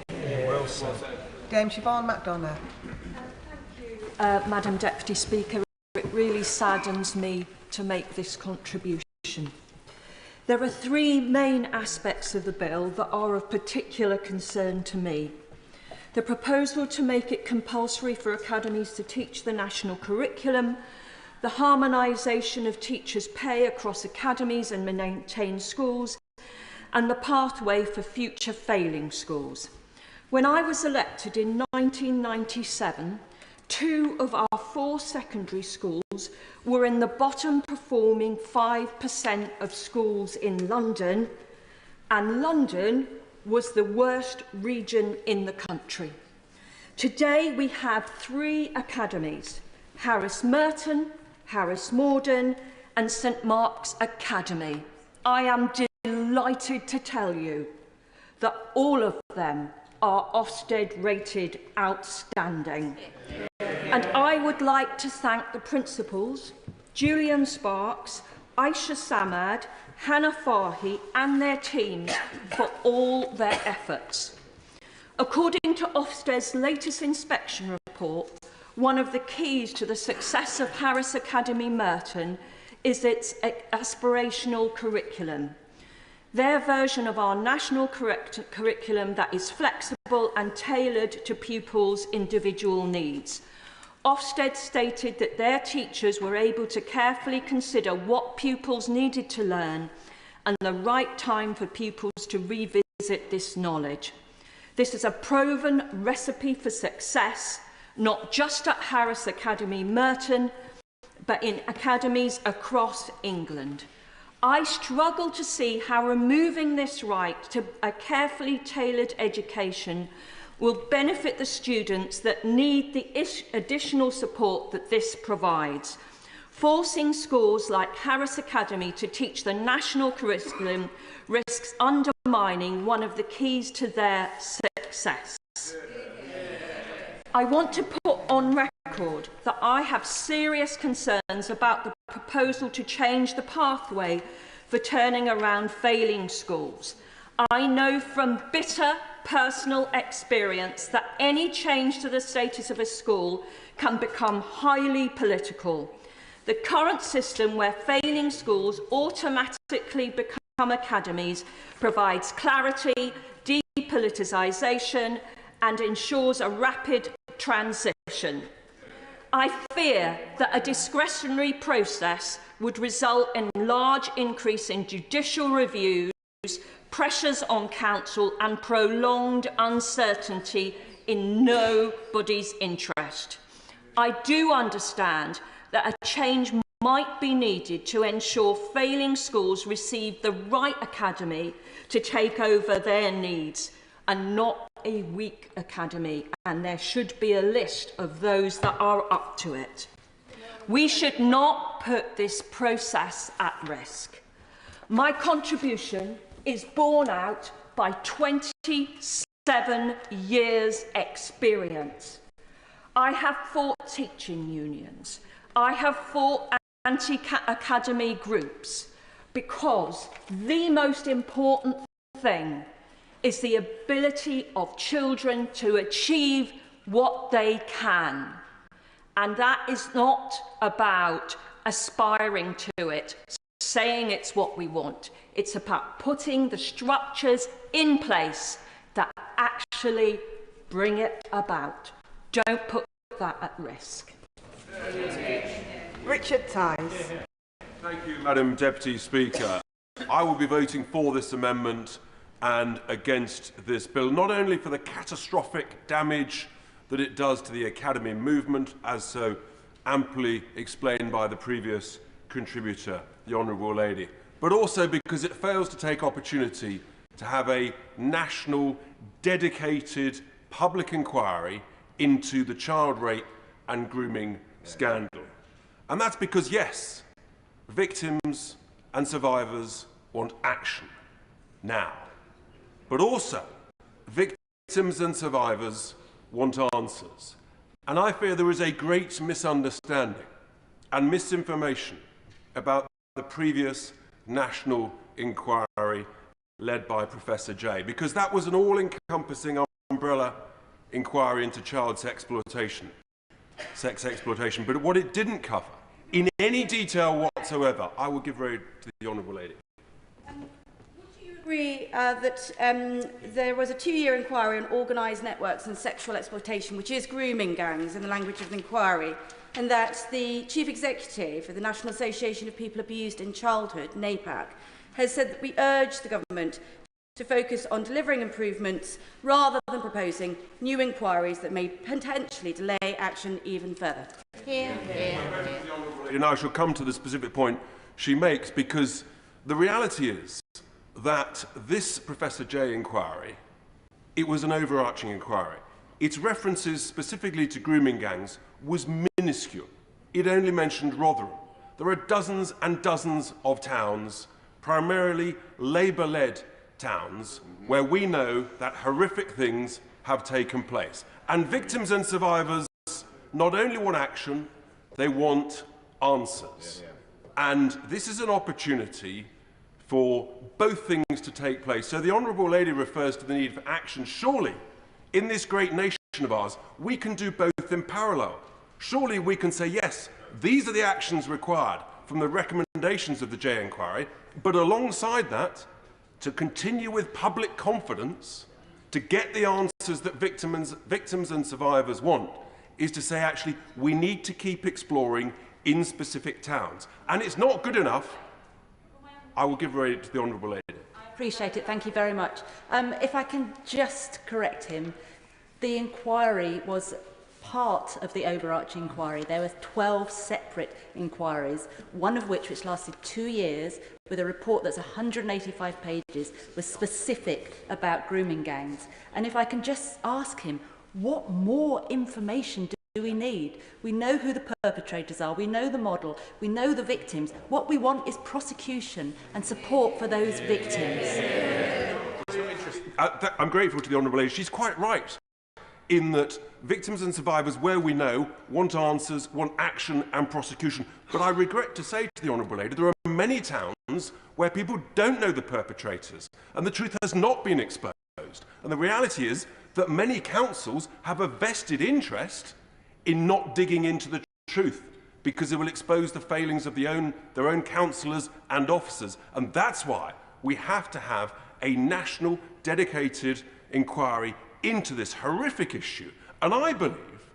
Well said. Dame Siobhan MacDonagh. Madam Deputy Speaker, it really saddens me to make this contribution. There are three main aspects of the bill that are of particular concern to me. The proposal to make it compulsory for academies to teach the national curriculum, the harmonisation of teachers' pay across academies and maintained schools, and the pathway for future failing schools. When I was elected in 1997, 2 of our 4 secondary schools were in the bottom performing 5% of schools in London, and London was the worst region in the country. Today we have 3 academies: Harris Merton, Harris Morden and St Mark's Academy. I am delighted to tell you that all of them are Ofsted rated outstanding. And I would like to thank the principals, Julian Sparks, Aisha Samad, Hannah Farhi and their teams for all their efforts. According to Ofsted's latest inspection report, one of the keys to the success of Harris Academy Merton is its aspirational curriculum. Their version of our national curriculum that is flexible and tailored to pupils' individual needs. Ofsted stated that their teachers were able to carefully consider what pupils needed to learn and the right time for pupils to revisit this knowledge. This is a proven recipe for success, not just at Harris Academy Merton, but in academies across England. I struggle to see how removing this right to a carefully tailored education will benefit the students that need the additional support that this provides. Forcing schools like Harris Academy to teach the national curriculum risks undermining one of the keys to their success. I want to put on record that I have serious concerns about the proposal to change the pathway for turning around failing schools. I know from bitter personal experience that any change to the status of a school can become highly political. The current system where failing schools automatically become academies provides clarity, depoliticisation and ensures a rapid transition. I fear that a discretionary process would result in a large increase in judicial reviews, pressures on council and prolonged uncertainty in nobody's interest. I do understand that a change might be needed to ensure failing schools receive the right academy to take over their needs and not a weak academy, and there should be a list of those that are up to it. We should not put this process at risk. My contribution is borne out by 27 years' experience. I have fought teaching unions. I have fought anti-academy groups because the most important thing is the ability of children to achieve what they can. And that is not about aspiring to it, saying it's what we want. It's about putting the structures in place that actually bring it about. Don't put that at risk. Richard Tice. Thank you, Madam Deputy Speaker. I will be voting for this amendment and against this bill, not only for the catastrophic damage that it does to the academy movement, as so amply explained by the previous contributor, the Honourable Lady, but also because it fails to take opportunity to have a national, dedicated public inquiry into the child rape and grooming scandal. And that's because, yes, victims and survivors want action now. But also, victims and survivors want answers. And I fear there is a great misunderstanding and misinformation about the previous national inquiry led by Professor Jay, because that was an all-encompassing umbrella inquiry into child exploitation, sex exploitation. But what it didn't cover, in any detail whatsoever, I will give road to the Honourable Lady. Agree that there was a 2-year inquiry on organised networks and sexual exploitation, which is grooming gangs in the language of the inquiry, and that the Chief Executive of the National Association of People Abused in Childhood, NAPAC, has said that we urge the government to focus on delivering improvements rather than proposing new inquiries that may potentially delay action even further. And I shall come to the specific point she makes, because the reality is that this Professor Jay inquiry, it was an overarching inquiry. its references specifically to grooming gangs was minuscule. It only mentioned Rotherham. There are dozens and dozens of towns, primarily Labour-led towns, where we know that horrific things have taken place. And victims and survivors not only want action, they want answers. And this is an opportunity for both things to take place. So the Honourable Lady refers to the need for action. Surely, in this great nation of ours, we can do both in parallel. Surely we can say, yes, these are the actions required from the recommendations of the J Inquiry, but alongside that, to continue with public confidence, to get the answers that victims and survivors want, is to say, actually, we need to keep exploring in specific towns. And it's not good enough. I will give way to the Honourable Lady. I appreciate it. Thank you very much. If I can just correct him, the inquiry was part of the overarching inquiry. There were 12 separate inquiries, one of which lasted 2 years, with a report that's 185 pages, was specific about grooming gangs. And if I can just ask him, what more information do we need? We know who the perpetrators are, we know the model, we know the victims. What we want is prosecution and support for those victims. I'm grateful to the Honourable Lady. She's quite right in that victims and survivors, where we know, want answers, want action and prosecution. But I regret to say to the Honourable Lady, there are many towns where people don't know the perpetrators and the truth has not been exposed. And the reality is that many councils have a vested interest in not digging into the truth because it will expose the failings of their own councillors and officers. And that's why we have to have a national dedicated inquiry into this horrific issue. And I believe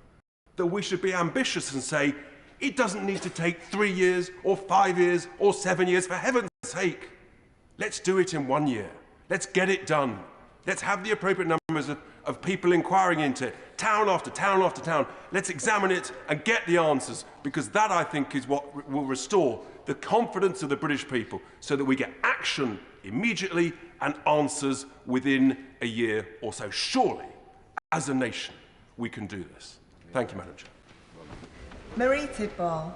that we should be ambitious and say, it doesn't need to take 3 years or 5 years or 7 years, for heaven's sake. Let's do it in 1 year. Let's get it done. Let's have the appropriate numbers of people inquiring into it, town after town after town. Let's examine it and get the answers, because that, I think, is what will restore the confidence of the British people, so that we get action immediately and answers within a year or so. Surely, as a nation, we can do this. Thank you, Madam Chair. Marie Tidball.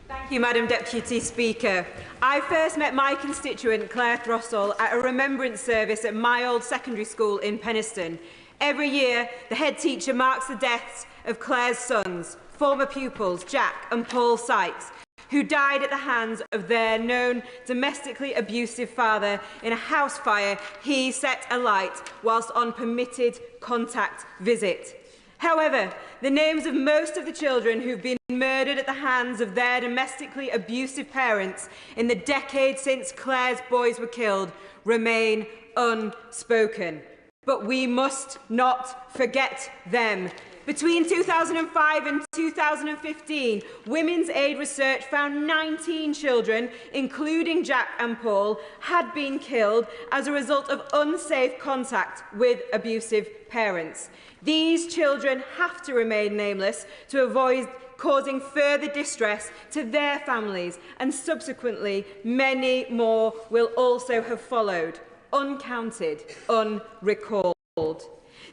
Thank you, Madam Deputy Speaker. I first met my constituent, Claire Throssell, at a remembrance service at my old secondary school in Penistone. Every year, the head teacher marks the deaths of Claire's sons, former pupils Jack and Paul Sykes, who died at the hands of their known domestically abusive father in a house fire he set alight whilst on permitted contact visit. However, the names of most of the children who've been murdered at the hands of their domestically abusive parents in the decade since Claire's boys were killed remain unspoken. But we must not forget them. Between 2005 and 2015, Women's Aid research found 19 children, including Jack and Paul, had been killed as a result of unsafe contact with abusive parents. These children have to remain nameless to avoid causing further distress to their families, and subsequently many more will also have followed, uncounted, unrecalled.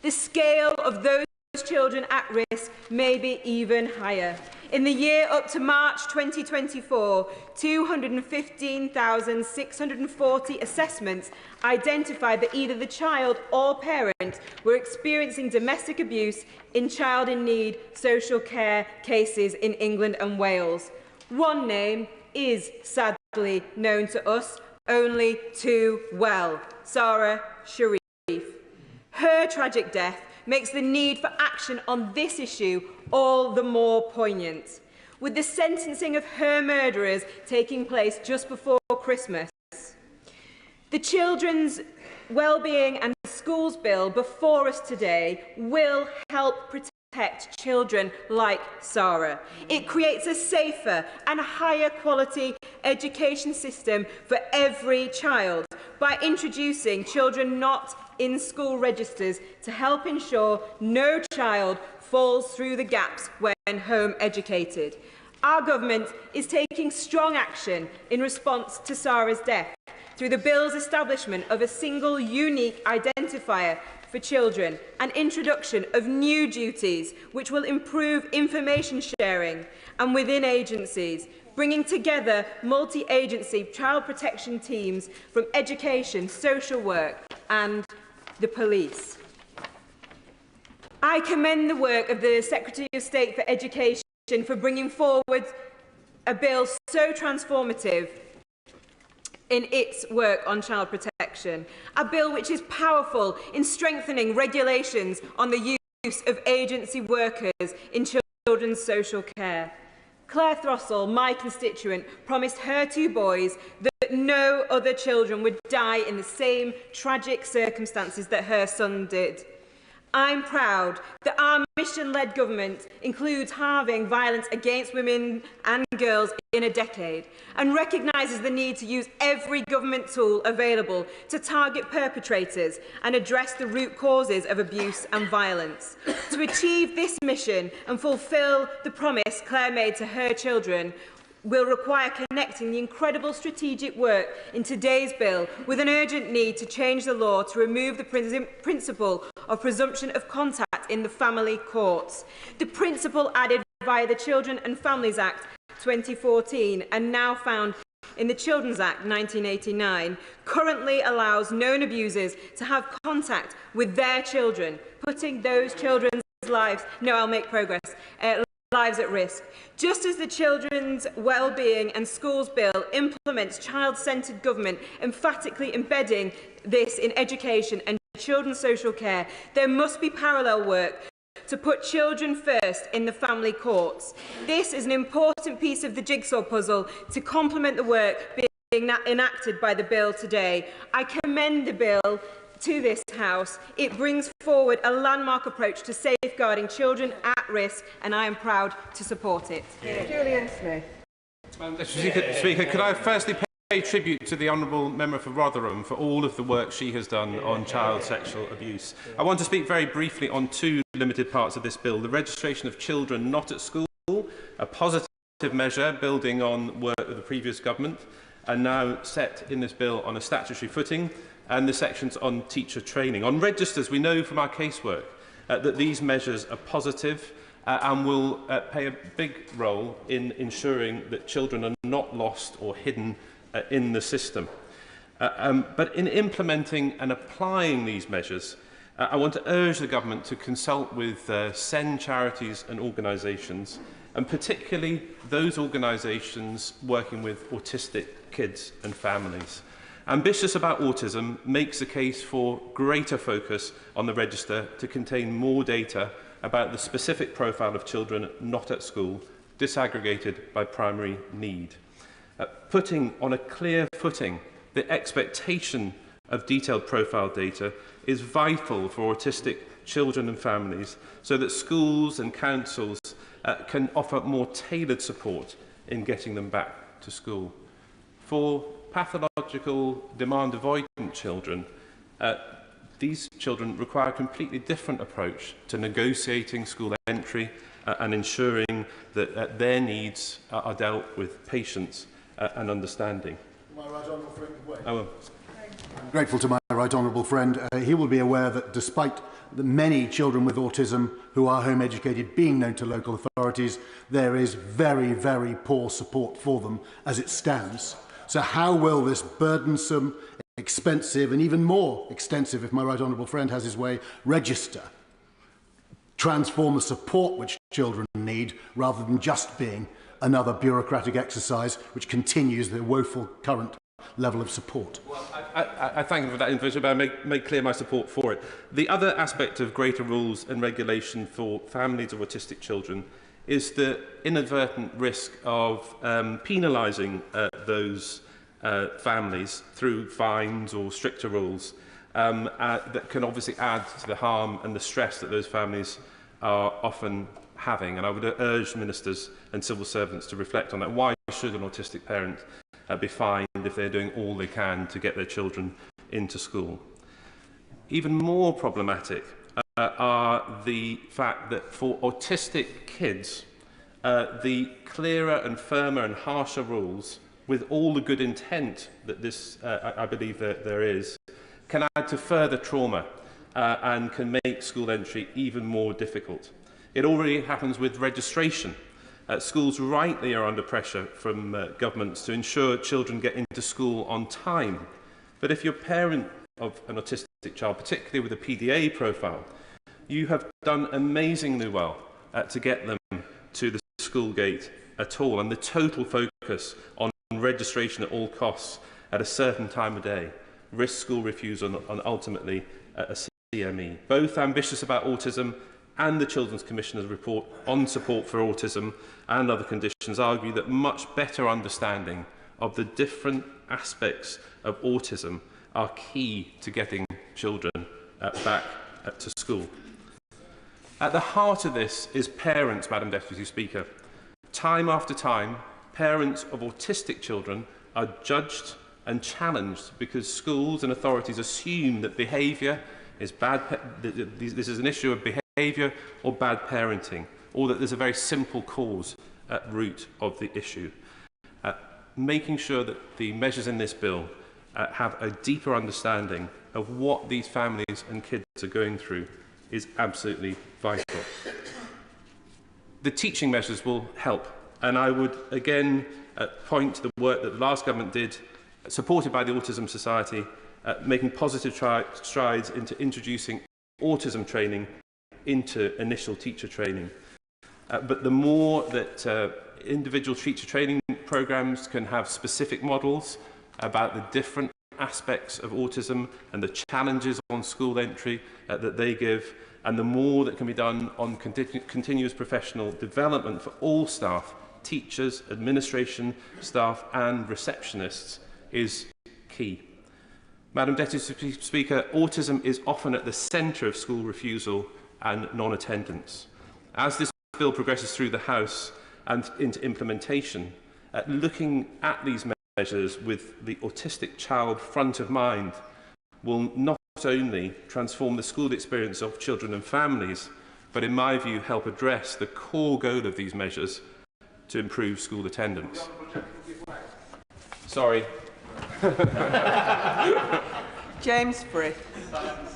The scale of those children at risk may be even higher. In the year up to March 2024, 215,640 assessments identified that either the child or parent were experiencing domestic abuse in child in need social care cases in England and Wales. One name is sadly known to us only too well: Sarah Sharif. Her tragic death makes the need for action on this issue all the more poignant. With the sentencing of her murderers taking place just before Christmas, the Children's Wellbeing and Schools Bill before us today will help protect children like Sarah. It creates a safer and higher quality education system for every child by introducing children not in school registers to help ensure no child falls through the gaps when home educated. Our government is taking strong action in response to Sarah's death, through the bill's establishment of a single unique identifier for children and introduction of new duties which will improve information sharing and within agencies, bringing together multi-agency child protection teams from education, social work and the police. I commend the work of the Secretary of State for Education for bringing forward a bill so transformative in its work on child protection, a bill which is powerful in strengthening regulations on the use of agency workers in children's social care. Claire Throssell, my constituent, promised her 2 boys that no other children would die in the same tragic circumstances that her son did. I'm proud that our mission-led government includes halving violence against women and girls in a decade and recognises the need to use every government tool available to target perpetrators and address the root causes of abuse and violence. To achieve this mission and fulfil the promise Claire made to her children will require connecting the incredible strategic work in today's bill with an urgent need to change the law to remove the principle of presumption of contact in the family courts. The principle added via the Children and Families Act 2014 and now found in the Children's Act 1989 currently allows known abusers to have contact with their children, putting those children's lives, lives at risk. Just as the Children's Wellbeing and Schools Bill implements child-centred government, emphatically embedding this in education and children's social care, there must be parallel work to put children first in the family courts. This is an important piece of the jigsaw puzzle to complement the work being enacted by the bill today. I commend the bill to this House. It brings forward a landmark approach to safeguarding children at risk, and I am proud to support it. Julian Smith. Mr. Speaker, could I firstly pay tribute to the Honourable Member for Rotherham for all of the work she has done on child sexual abuse. I want to speak very briefly on 2 limited parts of this bill. The registration of children not at school, a positive measure building on work of the previous government, and now set in this bill on a statutory footing, and the sections on teacher training. On registers, we know from our casework that these measures are positive and will play a big role in ensuring that children are not lost or hidden in the system. But in implementing and applying these measures, I want to urge the government to consult with SEND charities and organisations, and particularly those organisations working with autistic kids and families. Ambitious About Autism makes a case for greater focus on the register to contain more data about the specific profile of children not at school, disaggregated by primary need. Putting on a clear footing the expectation of detailed profile data is vital for autistic children and families so that schools and councils can offer more tailored support in getting them back to school. For pathological demand avoidant children, these children require a completely different approach to negotiating school entry and ensuring that their needs are dealt with patience and understanding. I'm grateful to my right honourable friend. He will be aware that despite the many children with autism who are home educated being known to local authorities, there is very, very poor support for them as it stands. So how will this burdensome, expensive and even more extensive, if my right honourable friend has his way, register transform the support which children need rather than just being another bureaucratic exercise which continues the woeful current level of support? Well, I thank you for that information, but I make clear my support for it. The other aspect of greater rules and regulation for families of autistic children is the inadvertent risk of penalising those families through fines or stricter rules that can obviously add to the harm and the stress that those families are often having. And I would urge ministers and civil servants to reflect on that. Why should an autistic parent be fined if they're doing all they can to get their children into school? Even more problematic are the fact that for autistic kids, the clearer and firmer and harsher rules with all the good intent that this, I believe that there is, can add to further trauma and can make school entry even more difficult. It already happens with registration. Schools rightly are under pressure from governments to ensure children get into school on time. But if you're a parent of an autistic child, particularly with a PDA profile, you have done amazingly well to get them to the school gate at all, and the total focus on registration at all costs at a certain time of day risks school refusal and ultimately a CME. Both ambitious about autism and the Children's Commissioner's report on support for autism and other conditions argue that much better understanding of the different aspects of autism are key to getting children back to school. At the heart of this is parents, Madam Deputy Speaker. Time after time, parents of autistic children are judged and challenged because schools and authorities assume that behaviour is bad, this is an issue of behaviour or bad parenting, or that there's a very simple cause at root of the issue. Making sure that the measures in this bill have a deeper understanding of what these families and kids are going through is absolutely vital. The teaching measures will help, and I would again point to the work that the last government did, supported by the Autism Society, making positive strides into introducing autism training into initial teacher training. But the more that individual teacher training programmes can have specific models about the different aspects of autism and the challenges on school entry that they give, and the more that can be done on continuous professional development for all staff, teachers, administration staff and receptionists, is key. Madam Deputy Speaker, autism is often at the centre of school refusal and non-attendance. As this bill progresses through the House and into implementation, looking at these measures with the autistic child front of mind will not only transform the school experience of children and families, but in my view help address the core goal of these measures to improve school attendance. Sorry. James Frith.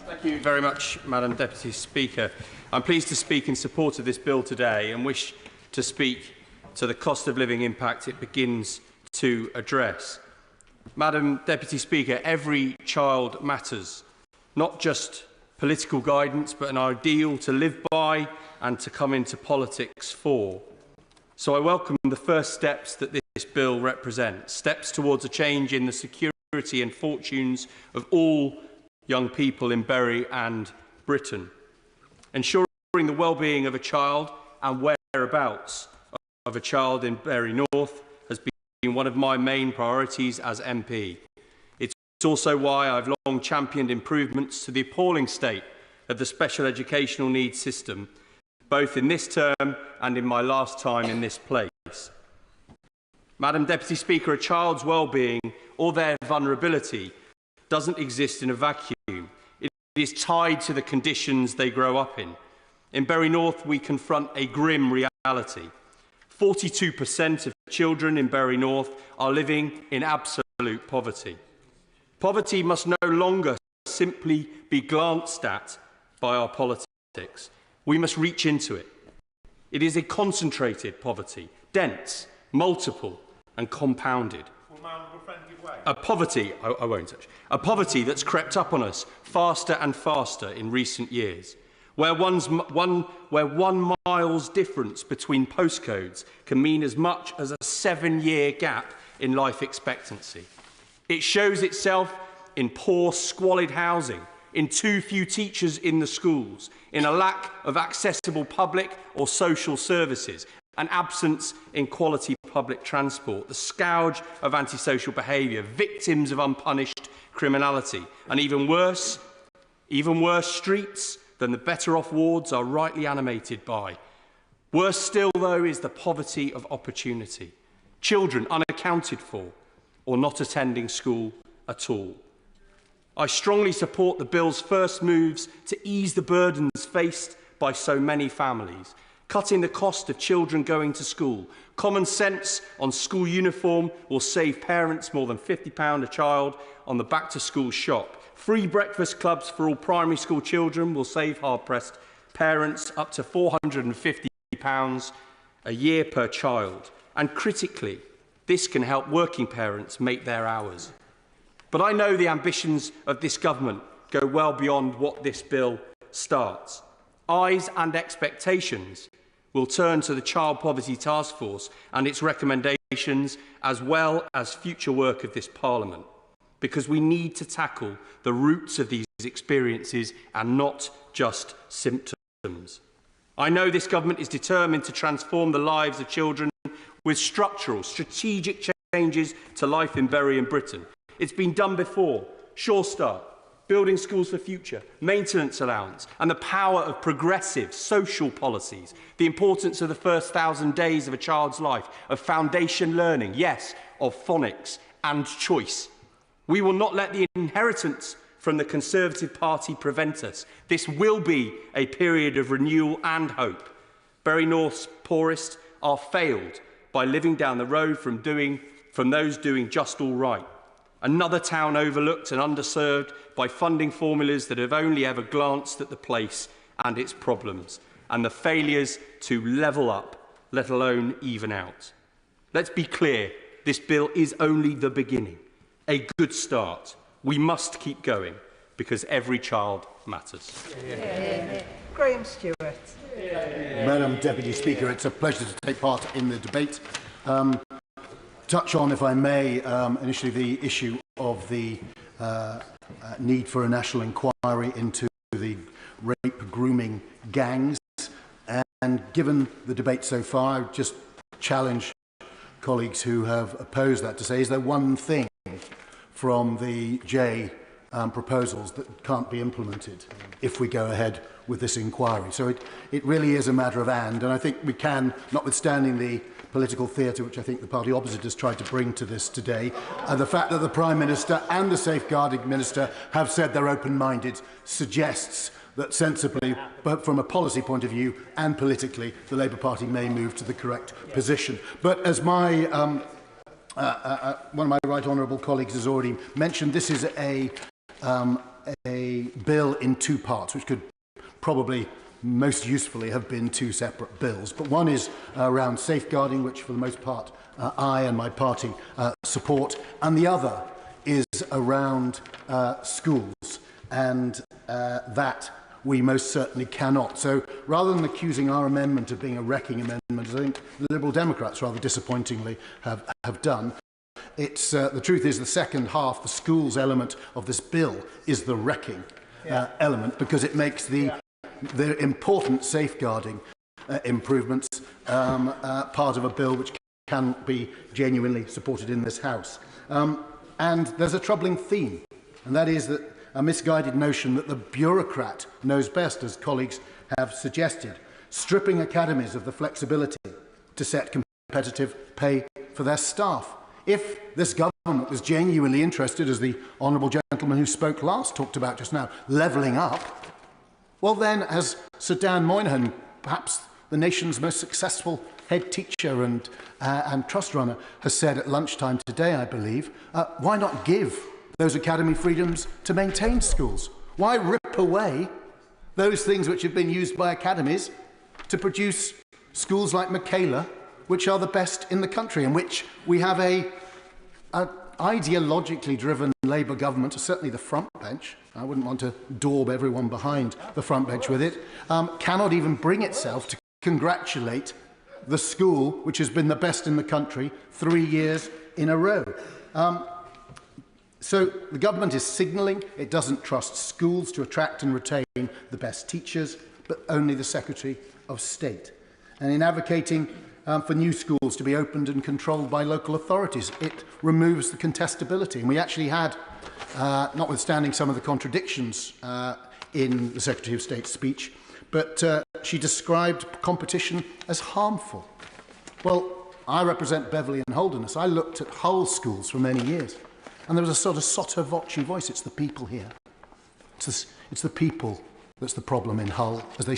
Thank you very much, Madam Deputy Speaker. I'm pleased to speak in support of this bill today and wish to speak to the cost of living impact it begins to address. Madam Deputy Speaker, every child matters, not just political guidance, but an ideal to live by and to come into politics for. So I welcome the first steps that this bill represents, steps towards a change in the security and fortunes of all young people in Bury and Britain. Ensuring the well-being of a child and whereabouts of a child in Bury North has been one of my main priorities as MP. It's also why I've long championed improvements to the appalling state of the special educational needs system, both in this term and in my last time in this place. Madam Deputy Speaker, a child's well-being or their vulnerability doesn't exist in a vacuum. It is tied to the conditions they grow up in. In Bury North, we confront a grim reality. 42% of children in Bury North are living in absolute poverty. Poverty must no longer simply be glanced at by our politics. We must reach into it. It is a concentrated poverty, dense, multiple and compounded. A poverty, I won't touch, a poverty that's crept up on us faster and faster in recent years, where one mile's difference between postcodes can mean as much as a 7-year gap in life expectancy. It shows itself in poor, squalid housing, in too few teachers in the schools, in a lack of accessible public or social services, an absence in quality public transport, the scourge of antisocial behaviour, victims of unpunished criminality, and even worse, streets than the better-off wards are rightly animated by. Worse still, though, is the poverty of opportunity. Children unaccounted for or not attending school at all. I strongly support the bill's first moves to ease the burdens faced by so many families, cutting the cost of children going to school. Common sense on school uniform will save parents more than £50 a child on the back-to-school shop. Free breakfast clubs for all primary school children will save hard-pressed parents up to £450 a year per child. And critically, this can help working parents make their hours. But I know the ambitions of this government go well beyond what this bill starts. Eyes and expectations will turn to the Child Poverty Task Force and its recommendations, as well as future work of this Parliament, because we need to tackle the roots of these experiences and not just symptoms. I know this government is determined to transform the lives of children with structural, strategic changes to life in Bury and Britain. It's been done before. Sure Start, building schools for future, maintenance allowance, and the power of progressive social policies, the importance of the first 1,000 days of a child's life, of foundation learning, yes, of phonics and choice. We will not let the inheritance from the Conservative Party prevent us. This will be a period of renewal and hope. Bury North's poorest are failed by living down the road from those doing just all right. Another town overlooked and underserved by funding formulas that have only ever glanced at the place and its problems, and the failures to level up, let alone even out. Let's be clear, this bill is only the beginning, a good start. We must keep going, because every child matters. Graham Stewart. Madam Deputy Speaker, it's a pleasure to take part in the debate. Touch on, if I may, initially the issue of the need for a national inquiry into the rape grooming gangs. And given the debate so far, I would just challenge colleagues who have opposed that to say, is there one thing from the J proposals that can't be implemented if we go ahead with this inquiry? So it really is a matter of and I think we can, notwithstanding the political theatre which I think the party opposite has tried to bring to this today, the fact that the Prime Minister and the Safeguarding Minister have said they're open-minded suggests that sensibly, but from a policy point of view and politically, the Labour Party may move to the correct position. But as my one of my right honourable colleagues has already mentioned, this is a bill in two parts, which could probably most usefully have been two separate bills. But one is around safeguarding, which for the most part I and my party support, and the other is around schools, and that we most certainly cannot. So rather than accusing our amendment of being a wrecking amendment, as I think the Liberal Democrats rather disappointingly have done, it's, the truth is the second half, the schools element of this bill, is the wrecking element, because it makes the important safeguarding improvements part of a bill which cannot be genuinely supported in this House. And there's a troubling theme, and that is that a misguided notion that the bureaucrat knows best, as colleagues have suggested, stripping academies of the flexibility to set competitive pay for their staff. If this government was genuinely interested, as the honourable gentleman who spoke last talked about just now, levelling up, well then, as Sir Dan Moynihan, perhaps the nation's most successful head teacher and trust runner, has said at lunchtime today, I believe, why not give those academy freedoms to maintain schools? Why rip away those things which have been used by academies to produce schools like Michaela, which are the best in the country, and which we have an ideologically driven Labour government, certainly the front bench, I wouldn't want to daub everyone behind the front bench with it, cannot even bring itself to congratulate the school which has been the best in the country 3 years in a row. So the government is signalling it doesn't trust schools to attract and retain the best teachers, but only the Secretary of State. And in advocating for new schools to be opened and controlled by local authorities, it removes the contestability. And we actually had, notwithstanding some of the contradictions in the Secretary of State's speech, but she described competition as harmful. Well, I represent Beverley and Holderness. I looked at Hull schools for many years. And there was a sort of sotto voce voice. It's the people here. It's the people that's the problem in Hull, as they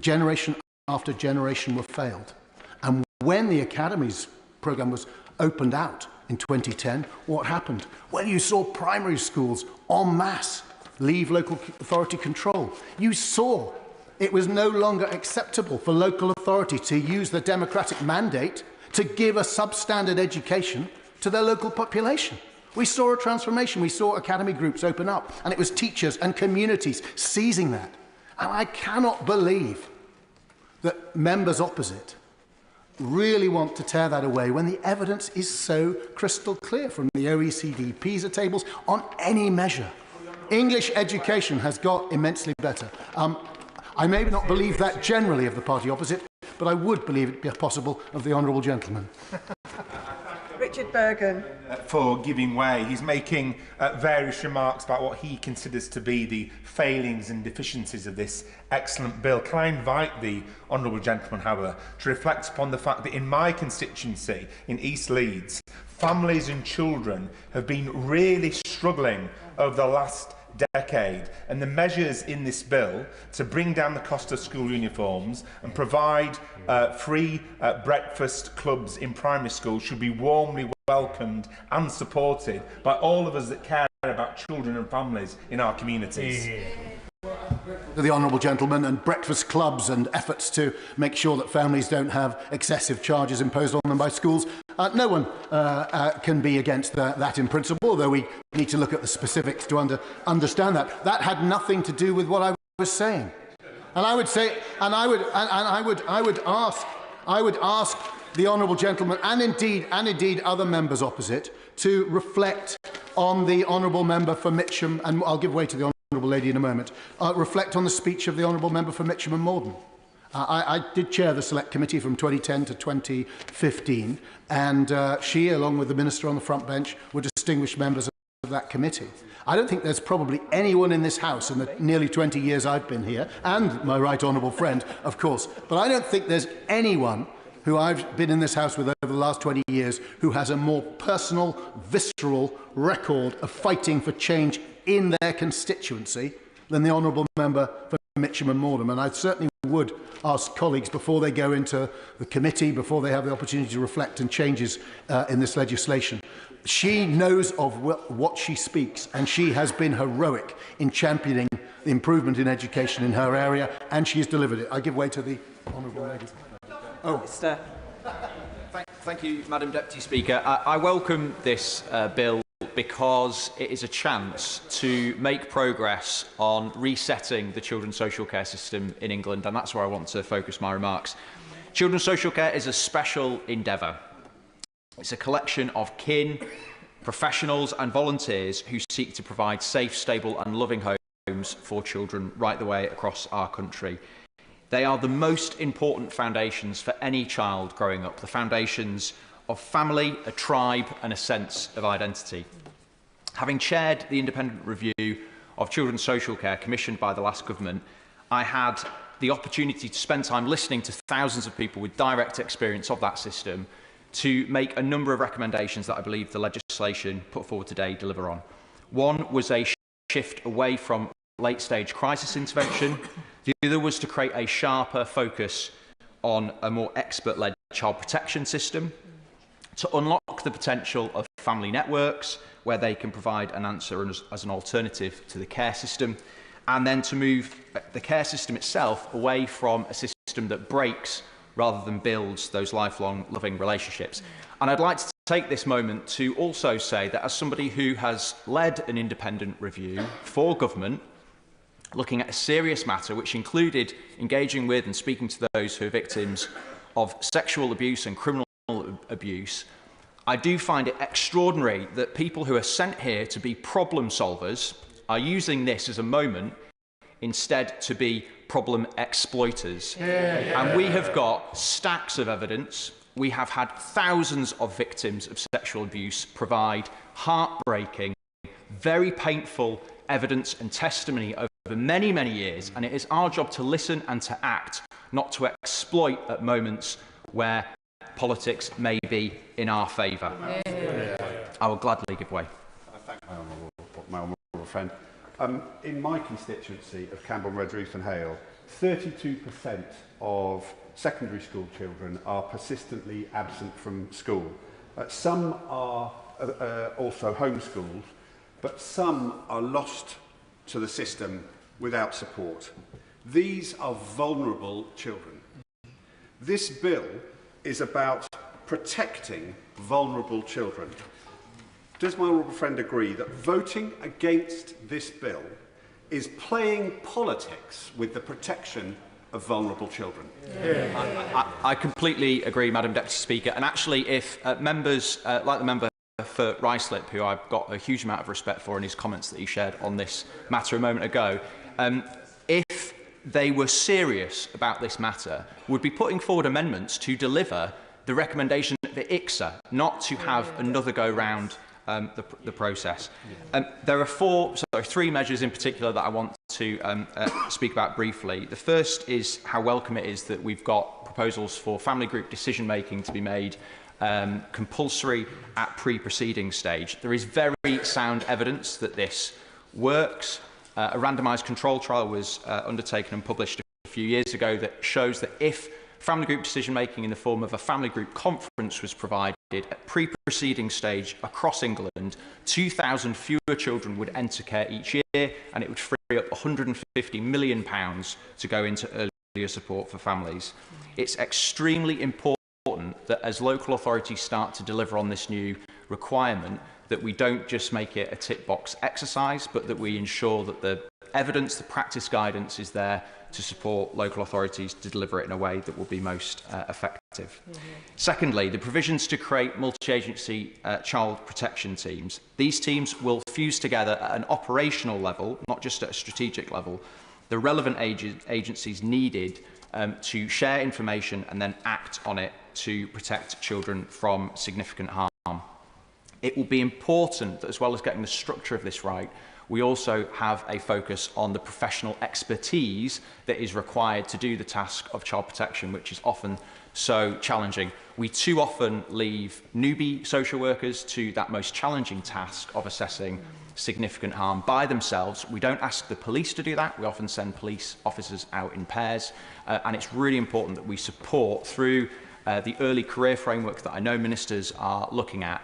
generation after generation were failed. And when the Academies programme was opened out in 2010, what happened? Well, you saw primary schools en masse leave local authority control. You saw it was no longer acceptable for local authority to use the democratic mandate to give a substandard education to their local population. We saw a transformation. We saw academy groups open up, and it was teachers and communities seizing that. And I cannot believe that members opposite really want to tear that away when the evidence is so crystal clear from the OECD PISA tables on any measure. English education has got immensely better. I may not believe that generally of the party opposite, but I would believe it be possible of the honourable gentleman. Richard Bergen. For giving way. He's making various remarks about what he considers to be the failings and deficiencies of this excellent bill. Can I invite the honourable gentleman, however, to reflect upon the fact that in my constituency, in East Leeds, families and children have been really struggling over the last decade, and the measures in this bill to bring down the cost of school uniforms and provide free breakfast clubs in primary schools should be warmly welcomed and supported by all of us that care about children and families in our communities. To the honourable gentleman, and breakfast clubs and efforts to make sure that families don't have excessive charges imposed on them by schools. No one can be against that in principle, although we need to look at the specifics to understand that. That had nothing to do with what I was saying. And I would say, and I would ask the honourable gentleman and indeed other members opposite to reflect on the honourable member for Mitcham, and I'll give way to the honourable lady in a moment, reflect on the speech of the honourable member for Mitcham and Morden. I did chair the Select Committee from 2010 to 2015, and she, along with the Minister on the front bench, were distinguished members of that committee. I don't think there's probably anyone in this House in the nearly 20 years I've been here, and my right honourable friend, of course, but I don't think there's anyone who I've been in this House with over the last 20 years who has a more personal, visceral record of fighting for change in their constituency than the honourable member for Mitcham and Morden. And I certainly would ask colleagues before they go into the committee, before they have the opportunity to reflect on changes in this legislation. She knows of what she speaks, and she has been heroic in championing the improvement in education in her area, and she has delivered it. I give way to the honourable lady. Thank you, Madam Deputy Speaker. I welcome this bill because it is a chance to make progress on resetting the children's social care system in England, and that's where I want to focus my remarks. Children's social care is a special endeavour. It's a collection of kin, professionals and volunteers who seek to provide safe, stable and loving homes for children right the way across our country. They are the most important foundations for any child growing up, the foundations of family, a tribe and a sense of identity. Having chaired the independent review of children's social care commissioned by the last government, I had the opportunity to spend time listening to thousands of people with direct experience of that system to make a number of recommendations that I believe the legislation put forward today deliver on. One was a shift away from late-stage crisis intervention. The other was to create a sharper focus on a more expert-led child protection system, to unlock the potential of family networks, where they can provide an answer as an alternative to the care system, and then to move the care system itself away from a system that breaks rather than builds those lifelong loving relationships. And I'd like to take this moment to also say that as somebody who has led an independent review for government, looking at a serious matter which included engaging with and speaking to those who are victims of sexual abuse and criminal abuse, I do find it extraordinary that people who are sent here to be problem solvers are using this as a moment instead to be problem exploiters. And we have got stacks of evidence. We have had thousands of victims of sexual abuse provide heartbreaking, very painful evidence and testimony over many, many years. And it is our job to listen and to act, not to exploit at moments where politics may be in our favour. I will gladly give way. I thank my honourable friend. In my constituency of Camborne, Redruth and Hale, 32% of secondary school children are persistently absent from school. Some are also homeschooled, but some are lost to the system without support. These are vulnerable children. This bill is about protecting vulnerable children. Does my honourable friend agree that voting against this bill is playing politics with the protection of vulnerable children? Yeah. I completely agree, Madam Deputy Speaker. And actually, if members, like the member for Ruislip, who I've got a huge amount of respect for in his comments that he shared on this matter a moment ago, if they were serious about this matter, would be putting forward amendments to deliver the recommendation of the ICSA, not to have another go round the process. There are three measures in particular that I want to speak about briefly. The first is how welcome it is that we've got proposals for family group decision making to be made compulsory at pre-proceeding stage. There is very sound evidence that this works. A randomised control trial was undertaken and published a few years ago that shows that if family group decision making in the form of a family group conference was provided at pre-proceeding stage across England, 2,000 fewer children would enter care each year, and it would free up £150 million to go into earlier support for families. It's extremely important that as local authorities start to deliver on this new requirement, that we don't just make it a tick box exercise, but that we ensure that the evidence, the practice guidance is there to support local authorities to deliver it in a way that will be most effective. Secondly, the provisions to create multi-agency child protection teams. These teams will fuse together at an operational level, not just at a strategic level, the relevant agencies needed to share information and then act on it to protect children from significant harm. It will be important that, as well as getting the structure of this right, we also have a focus on the professional expertise that is required to do the task of child protection, which is often so challenging. We too often leave newbie social workers to that most challenging task of assessing significant harm by themselves. We don't ask the police to do that. We often send police officers out in pairs. And it's really important that we support, through the early career framework that I know ministers are looking at,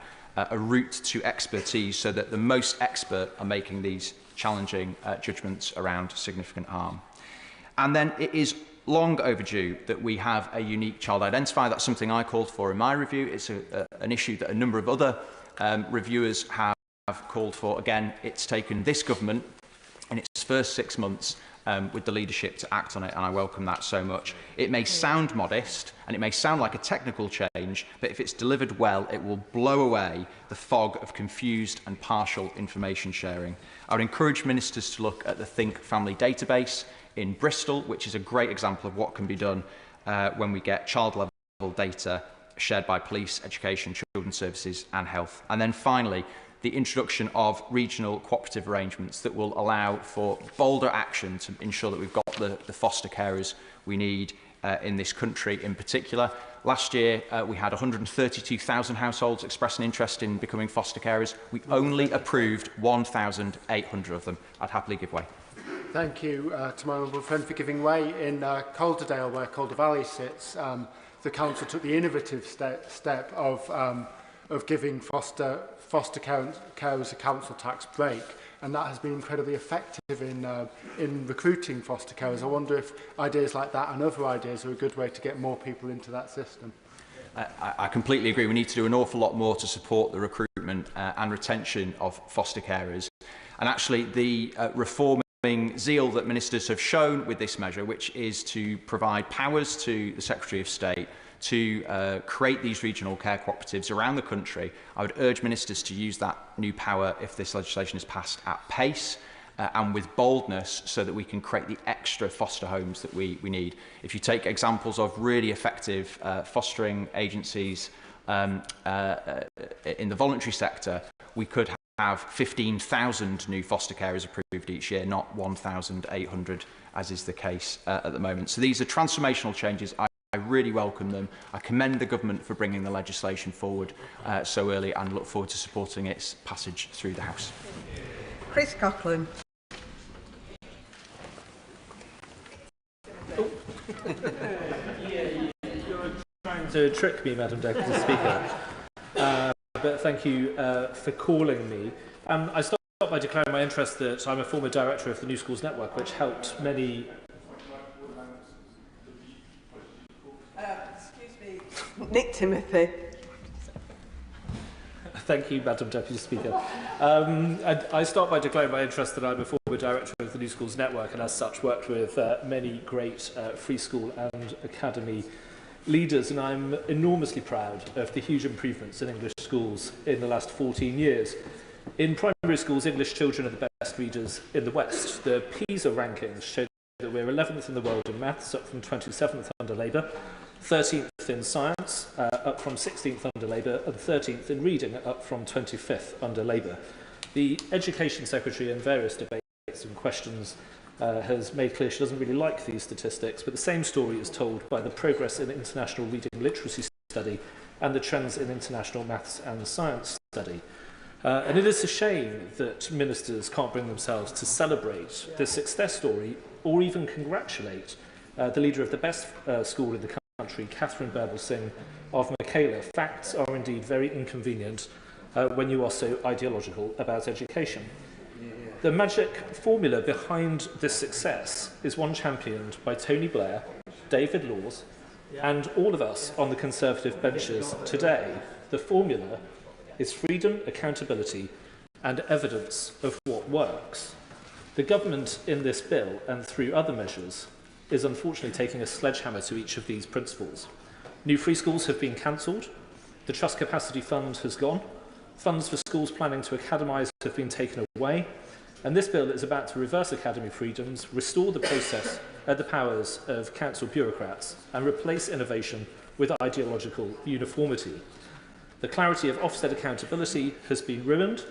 a route to expertise so that the most expert are making these challenging judgments around significant harm. And then it is long overdue that we have a unique child identifier. That's something I called for in my review. It's an issue that a number of other reviewers have called for. Again, it's taken this government in its first 6 months with the leadership to act on it, and I welcome that so much. It may sound modest, and it may sound like a technical change, but if it's delivered well, it will blow away the fog of confused and partial information sharing. I would encourage ministers to look at the Think Family database in Bristol, which is a great example of what can be done when we get child-level data shared by police, education, children's services and health. And then finally, the introduction of regional cooperative arrangements that will allow for bolder action to ensure that we've got the foster carers we need in this country in particular. Last year, we had 132,000 households express an interest in becoming foster carers. We only approved 1,800 of them. I'd happily give way. Thank you to my honourable friend for giving way. In Calderdale, where Calder Valley sits, the council took the innovative step of giving foster carers a council tax break, and that has been incredibly effective in recruiting foster carers. I wonder if ideas like that and other ideas are a good way to get more people into that system. I completely agree. We need to do an awful lot more to support the recruitment and retention of foster carers. And actually, the reforming zeal that ministers have shown with this measure, which is to provide powers to the Secretary of State to create these regional care cooperatives around the country, I would urge ministers to use that new power, if this legislation is passed, at pace and with boldness, so that we can create the extra foster homes that we need. If you take examples of really effective fostering agencies in the voluntary sector, we could have 15,000 new foster carers approved each year, not 1,800, as is the case at the moment. So these are transformational changes. I really welcome them. I commend the government for bringing the legislation forward so early, and look forward to supporting its passage through the House. Chris Coughlin. to trick me, Madam Deputy Speaker. But thank you for calling me. I start by declaring my interest that I'm a former director of the New Schools Network, which helped many... Excuse me. Nick Timothy. Thank you, Madam Deputy Speaker. I start by declaring my interest that I'm a former director of the New Schools Network, and as such worked with many great free school and academy leaders, and I'm enormously proud of the huge improvements in English schools in the last 14 years. In primary schools, English children are the best readers in the West. The PISA rankings show that we're 11th in the world in maths, up from 27th under Labour, 13th in science, up from 16th under Labour, and 13th in reading, up from 25th under Labour. The Education Secretary, in various debates and questions, has made clear she doesn't really like these statistics, but the same story is told by the progress in international reading literacy study and the trends in international maths and science study. And it is a shame that ministers can't bring themselves to celebrate this success story or even congratulate the leader of the best school in the country, Catherine Birbalsingh of Michaela. Facts are indeed very inconvenient when you are so ideological about education. The magic formula behind this success is one championed by Tony Blair, David Laws, and all of us on the Conservative benches today. The formula is freedom, accountability, and evidence of what works. The government in this bill, and through other measures, is unfortunately taking a sledgehammer to each of these principles. New free schools have been cancelled, the Trust Capacity Fund has gone, funds for schools planning to academise have been taken away, and this bill is about to reverse academy freedoms, restore the process the powers of council bureaucrats, and replace innovation with ideological uniformity. The clarity of Ofsted accountability has been ruined,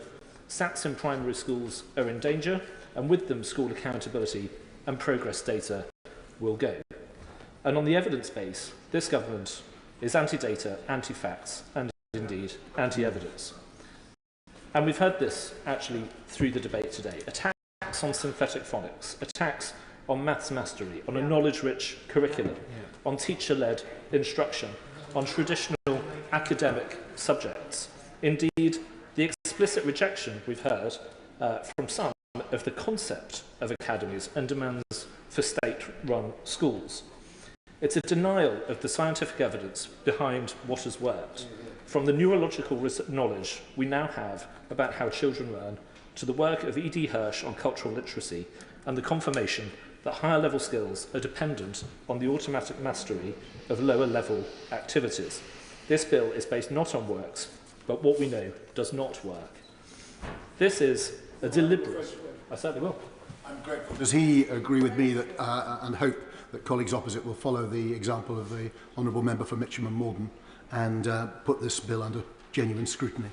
SATs in primary schools are in danger, and with them school accountability and progress data will go. And on the evidence base, this government is anti-data, anti-facts, and indeed anti-evidence. And we've heard this actually through the debate today. Attacks on synthetic phonics, attacks on maths mastery, on a knowledge-rich curriculum, on teacher-led instruction, on traditional academic subjects. Indeed, the explicit rejection we've heard from some of the concept of academies and demands for state-run schools. It's a denial of the scientific evidence behind what has worked, from the neurological knowledge we now have about how children learn, to the work of E.D. Hirsch on cultural literacy, and the confirmation that higher level skills are dependent on the automatic mastery of lower level activities. This bill is based not on works, but what we know does not work. This is a deliberate... I certainly will. I'm grateful. Does he agree with me that, and hope that colleagues opposite will follow the example of the Honourable Member for Mitcham and Morden and put this bill under genuine scrutiny?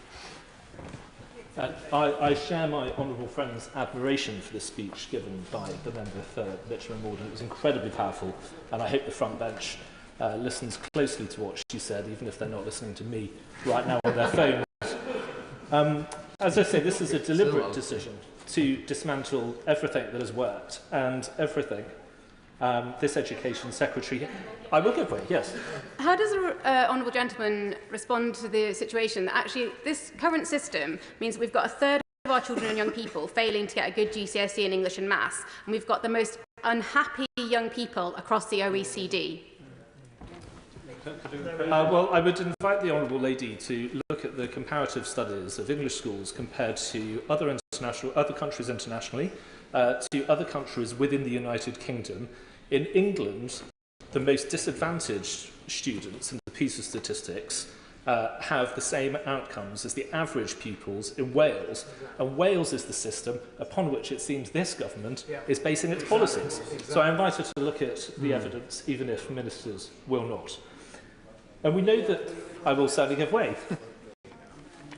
I share my honourable friend's admiration for the speech given by the member for Mitcham and Morden. It was incredibly powerful, and I hope the front bench listens closely to what she said, even if they're not listening to me right now on their phones. As I say, this is a deliberate decision to dismantle everything that has worked and everything this Education Secretary... I will give way, yes. How does the Honourable Gentleman respond to the situation that actually this current system means that we've got a third of our children and young people failing to get a good GCSE in English and Maths, and we've got the most unhappy young people across the OECD? Well, I would invite the Honourable Lady to look at the comparative studies of English schools compared to other countries internationally, to other countries within the United Kingdom. In England, the most disadvantaged students in the PISA statistics have the same outcomes as the average pupils in Wales. And Wales is the system upon which it seems this government is basing its policies. So I invite her to look at the evidence, even if ministers will not. And we know that I will certainly give way.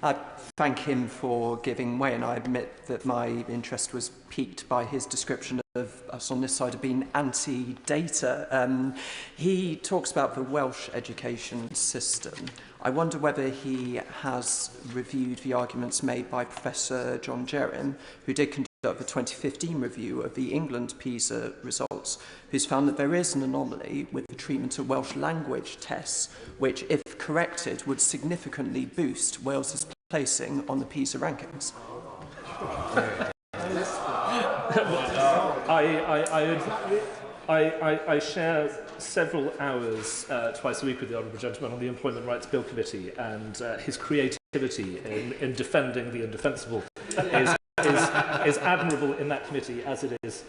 I thank him for giving way, and I admit that my interest was piqued by his description of us on this side of being anti-data. He talks about the Welsh education system. I wonder whether he has reviewed the arguments made by Professor John Jerram, who did of the 2015 review of the England PISA results, who's found that there is an anomaly with the treatment of Welsh language tests, which, if corrected, would significantly boost Wales's placing on the PISA rankings. I share several hours twice a week with the Honourable Gentleman on the Employment Rights Bill Committee, and his creativity in defending the indefensible is admirable in that committee as it is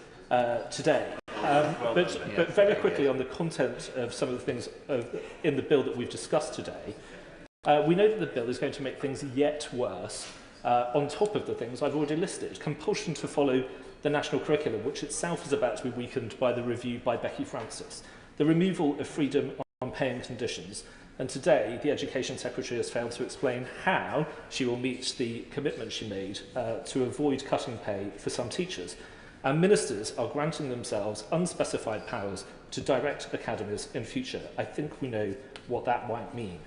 today. But very quickly on the content of some of the things in the bill that we've discussed today, we know that the bill is going to make things yet worse on top of the things I've already listed. Compulsion to follow the national curriculum, which itself is about to be weakened by the review by Becky Francis. The removal of freedom on pay and conditions. And today, the Education Secretary has failed to explain how she will meet the commitment she made to avoid cutting pay for some teachers. And ministers are granting themselves unspecified powers to direct academies in future. I think we know what that might mean.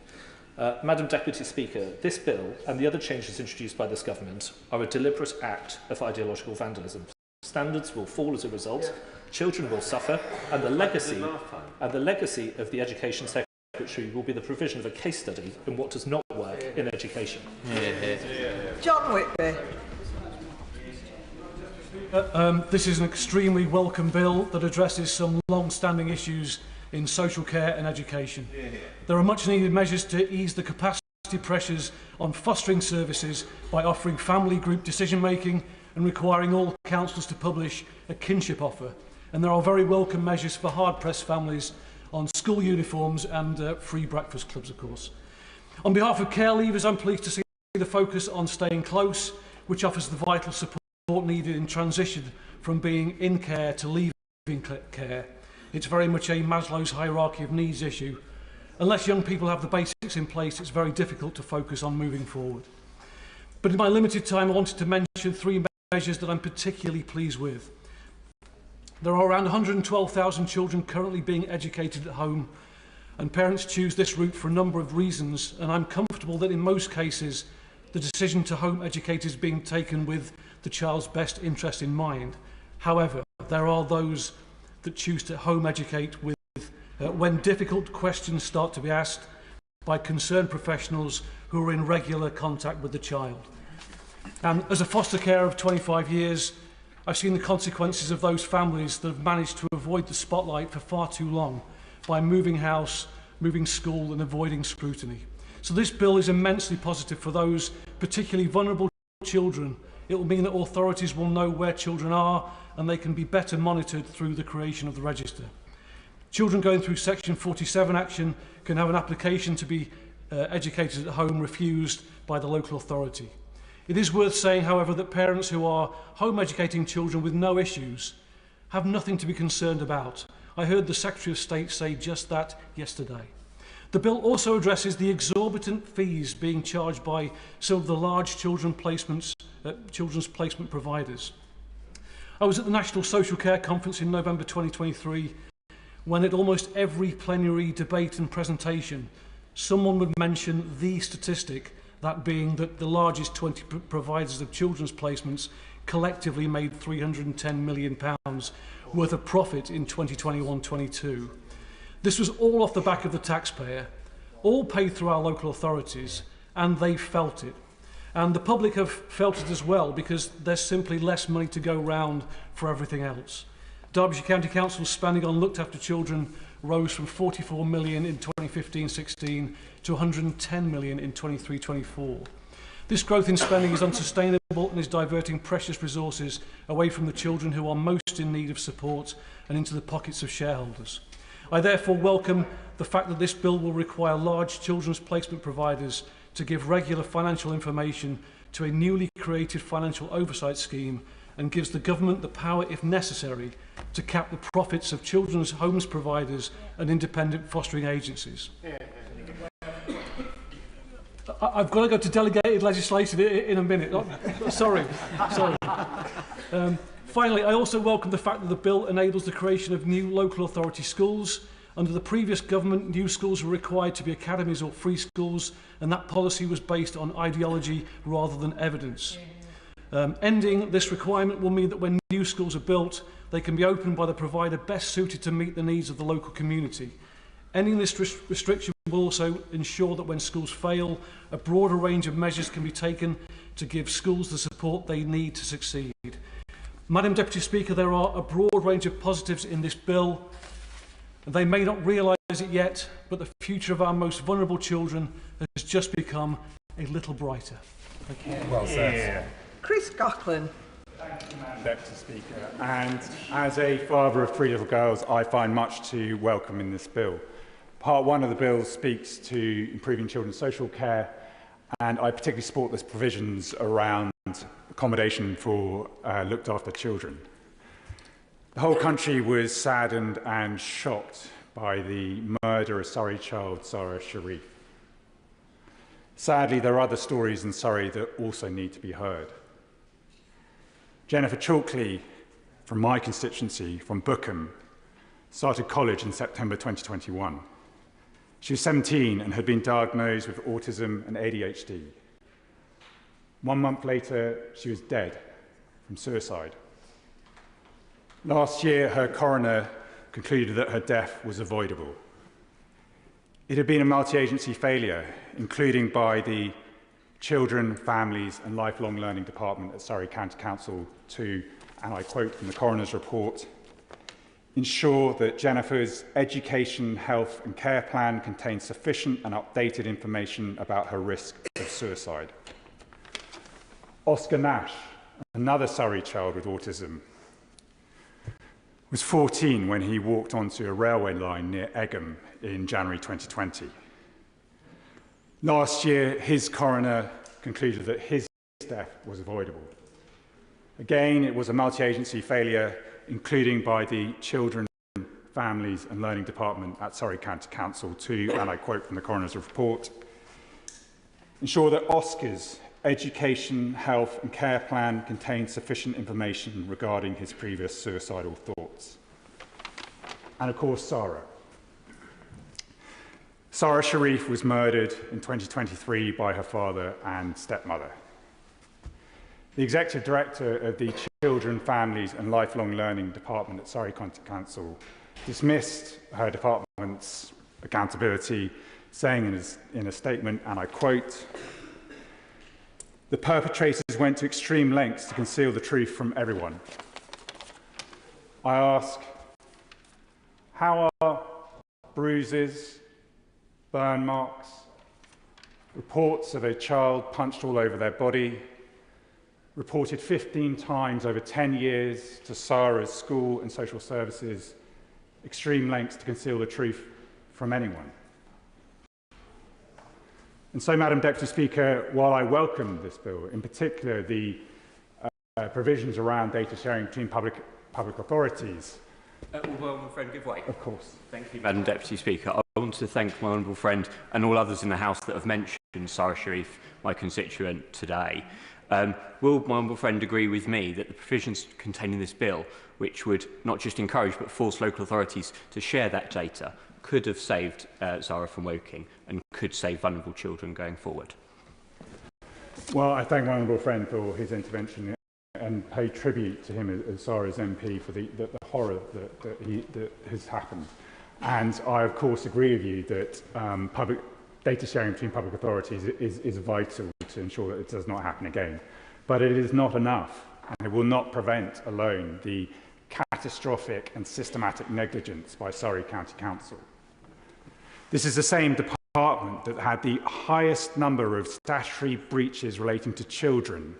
Madam Deputy Speaker, this bill and the other changes introduced by this government are a deliberate act of ideological vandalism. Standards will fall as a result, children will suffer, and the legacy of the Education Secretary will be the provision of a case study in what does not work in education. John Whitby. This is an extremely welcome bill that addresses some long-standing issues in social care and education. There are much needed measures to ease the capacity pressures on fostering services by offering family group decision making and requiring all councils to publish a kinship offer. And there are very welcome measures for hard-pressed families on school uniforms and free breakfast clubs, of course. On behalf of care leavers, I'm pleased to see the focus on staying close, which offers the vital support needed in transition from being in care to leaving care. It's very much a Maslow's hierarchy of needs issue. Unless young people have the basics in place, it's very difficult to focus on moving forward. But in my limited time, I wanted to mention three measures that I'm particularly pleased with. There are around 112,000 children currently being educated at home, and parents choose this route for a number of reasons, and I'm comfortable that in most cases the decision to home educate is being taken with the child's best interest in mind. However, there are those that choose to home educate with when difficult questions start to be asked by concerned professionals who are in regular contact with the child. And as a foster carer of 25 years, I've seen the consequences of those families that have managed to avoid the spotlight for far too long by moving house, moving school and avoiding scrutiny. So this bill is immensely positive for those particularly vulnerable children. It will mean that authorities will know where children are and they can be better monitored through the creation of the register. Children going through Section 47 action can have an application to be educated at home refused by the local authority. It is worth saying, however, that parents who are home educating children with no issues have nothing to be concerned about. I heard the Secretary of State say just that yesterday. The bill also addresses the exorbitant fees being charged by some of the large children's placement providers. I was at the National Social Care Conference in November 2023 when at almost every plenary debate and presentation someone would mention the statistic, that being that the largest 20 providers of children's placements collectively made £310 million worth of profit in 2021-22. This was all off the back of the taxpayer, all paid through our local authorities, and they felt it. And the public have felt it as well because there's simply less money to go round for everything else. Derbyshire County Council's spending on looked after children rose from 44 million in 2015-16 to 110 million in 23-24. This growth in spending is unsustainable and is diverting precious resources away from the children who are most in need of support and into the pockets of shareholders. I therefore welcome the fact that this bill will require large children's placement providers to give regular financial information to a newly created financial oversight scheme and gives the government the power, if necessary, to cap the profits of children's homes providers and independent fostering agencies. I've got to go to delegated legislation in a minute. Oh, sorry. Finally, I also welcome the fact that the bill enables the creation of new local authority schools. Under the previous government, new schools were required to be academies or free schools, and that policy was based on ideology rather than evidence. Ending this requirement will mean that when new schools are built, they can be opened by the provider best suited to meet the needs of the local community. Ending this restriction will also ensure that when schools fail, a broader range of measures can be taken to give schools the support they need to succeed. Madam Deputy Speaker, there are a broad range of positives in this bill. They may not realise it yet, but the future of our most vulnerable children has just become a little brighter. Thank you. Well said. Yeah. Chris Coughlin. Thank you, Madam Deputy Speaker. And as a father of 3 little girls, I find much to welcome in this bill. Part 1 of the bill speaks to improving children's social care, and I particularly support the provisions around accommodation for looked after children. The whole country was saddened and shocked by the murder of Surrey child Sarah Sharif. Sadly, there are other stories in Surrey that also need to be heard. Jennifer Chalkley, from my constituency, from Bookham, started college in September 2021. She was 17 and had been diagnosed with autism and ADHD. 1 month later, she was dead from suicide. Last year, her coroner concluded that her death was avoidable. It had been a multi-agency failure, including by the Children, Families and Lifelong Learning Department at Surrey County Council to, and I quote from the coroner's report, ensure that Jennifer's education, health and care plan contains sufficient and updated information about her risk of suicide. Oscar Nash, another Surrey child with autism, was 14 when he walked onto a railway line near Egham in January 2020. Last year, his coroner concluded that his death was avoidable. Again, it was a multi-agency failure, including by the Children, Families and Learning Department at Surrey County Council to, and I quote from the coroner's report, ensure that Oscar's education, health and care plan contains sufficient information regarding his previous suicidal thoughts. And of course, Sarah. Sarah Sharif was murdered in 2023 by her father and stepmother. The Executive Director of the Children, Families and Lifelong Learning Department at Surrey County Council dismissed her department's accountability, saying in a statement, and I quote, "The perpetrators went to extreme lengths to conceal the truth from everyone. I ask, how are bruises, burn marks, reports of a child punched all over their body, reported 15 times over 10 years to Sarah's school and social services, extreme lengths to conceal the truth from anyone?" And so, Madam Deputy Speaker, while I welcome this bill, in particular the provisions around data sharing between public authorities. Will my honourable friend give way? Of course. Thank you, Madam Deputy Speaker. I want to thank my honourable friend and all others in the House that have mentioned Sarah Sharif, my constituent, today. Will my honourable friend agree with me that the provisions contained in this bill, which would not just encourage but force local authorities to share that data, could have saved Zara from Woking and could save vulnerable children going forward? Well, I thank my honourable friend for his intervention and pay tribute to him as Zara's MP for the horror that has happened. And I, of course, agree with you that public data sharing between public authorities is vital to ensure that it does not happen again. But it is not enough, and it will not prevent alone the catastrophic and systematic negligence by Surrey County Council. This is the same department that had the highest number of statutory breaches relating to children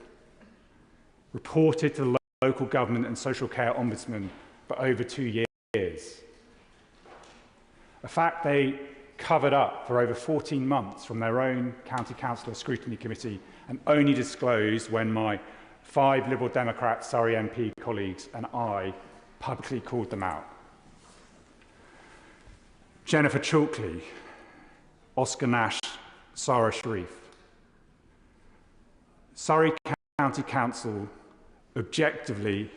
reported to the local government and social care ombudsman for over 2 years. A fact they covered up for over 14 months from their own county councillor scrutiny committee and only disclosed when my 5 Liberal Democrat Surrey MP colleagues and I publicly called them out. Jennifer Chalkley, Oscar Nash, Sarah Sharif. Surrey County Council objectively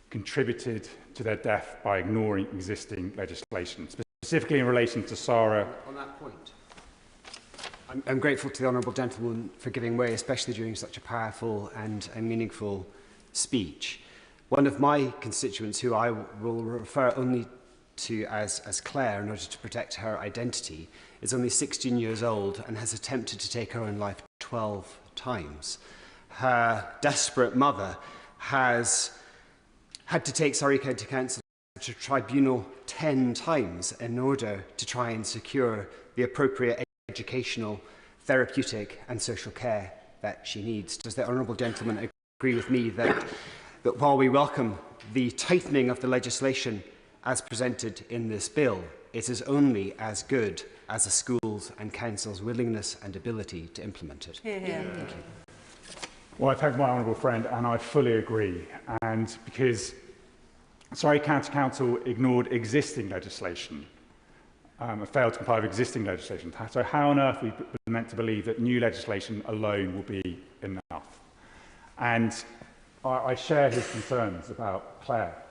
contributed to their death by ignoring existing legislation, specifically in relation to Sarah. On that point, I I'm grateful to the honourable gentleman for giving way, especially during such a powerful and meaningful speech. One of my constituents, who I will refer only to as Claire in order to protect her identity, is only 16 years old and has attempted to take her own life 12 times. Her desperate mother has had to take Surrey County Council to tribunal 10 times in order to try and secure the appropriate educational, therapeutic and social care that she needs. Does the honourable gentleman agree with me that while we welcome the tightening of the legislation as presented in this bill, it is only as good as the schools and council's willingness and ability to implement it? Hear, hear. Thank you. Well, I thank my honourable friend, and I fully agree. And because Surrey County Council ignored existing legislation, failed to comply with existing legislation, so how on earth are we meant to believe that new legislation alone will be enough? And I share his concerns about Claire,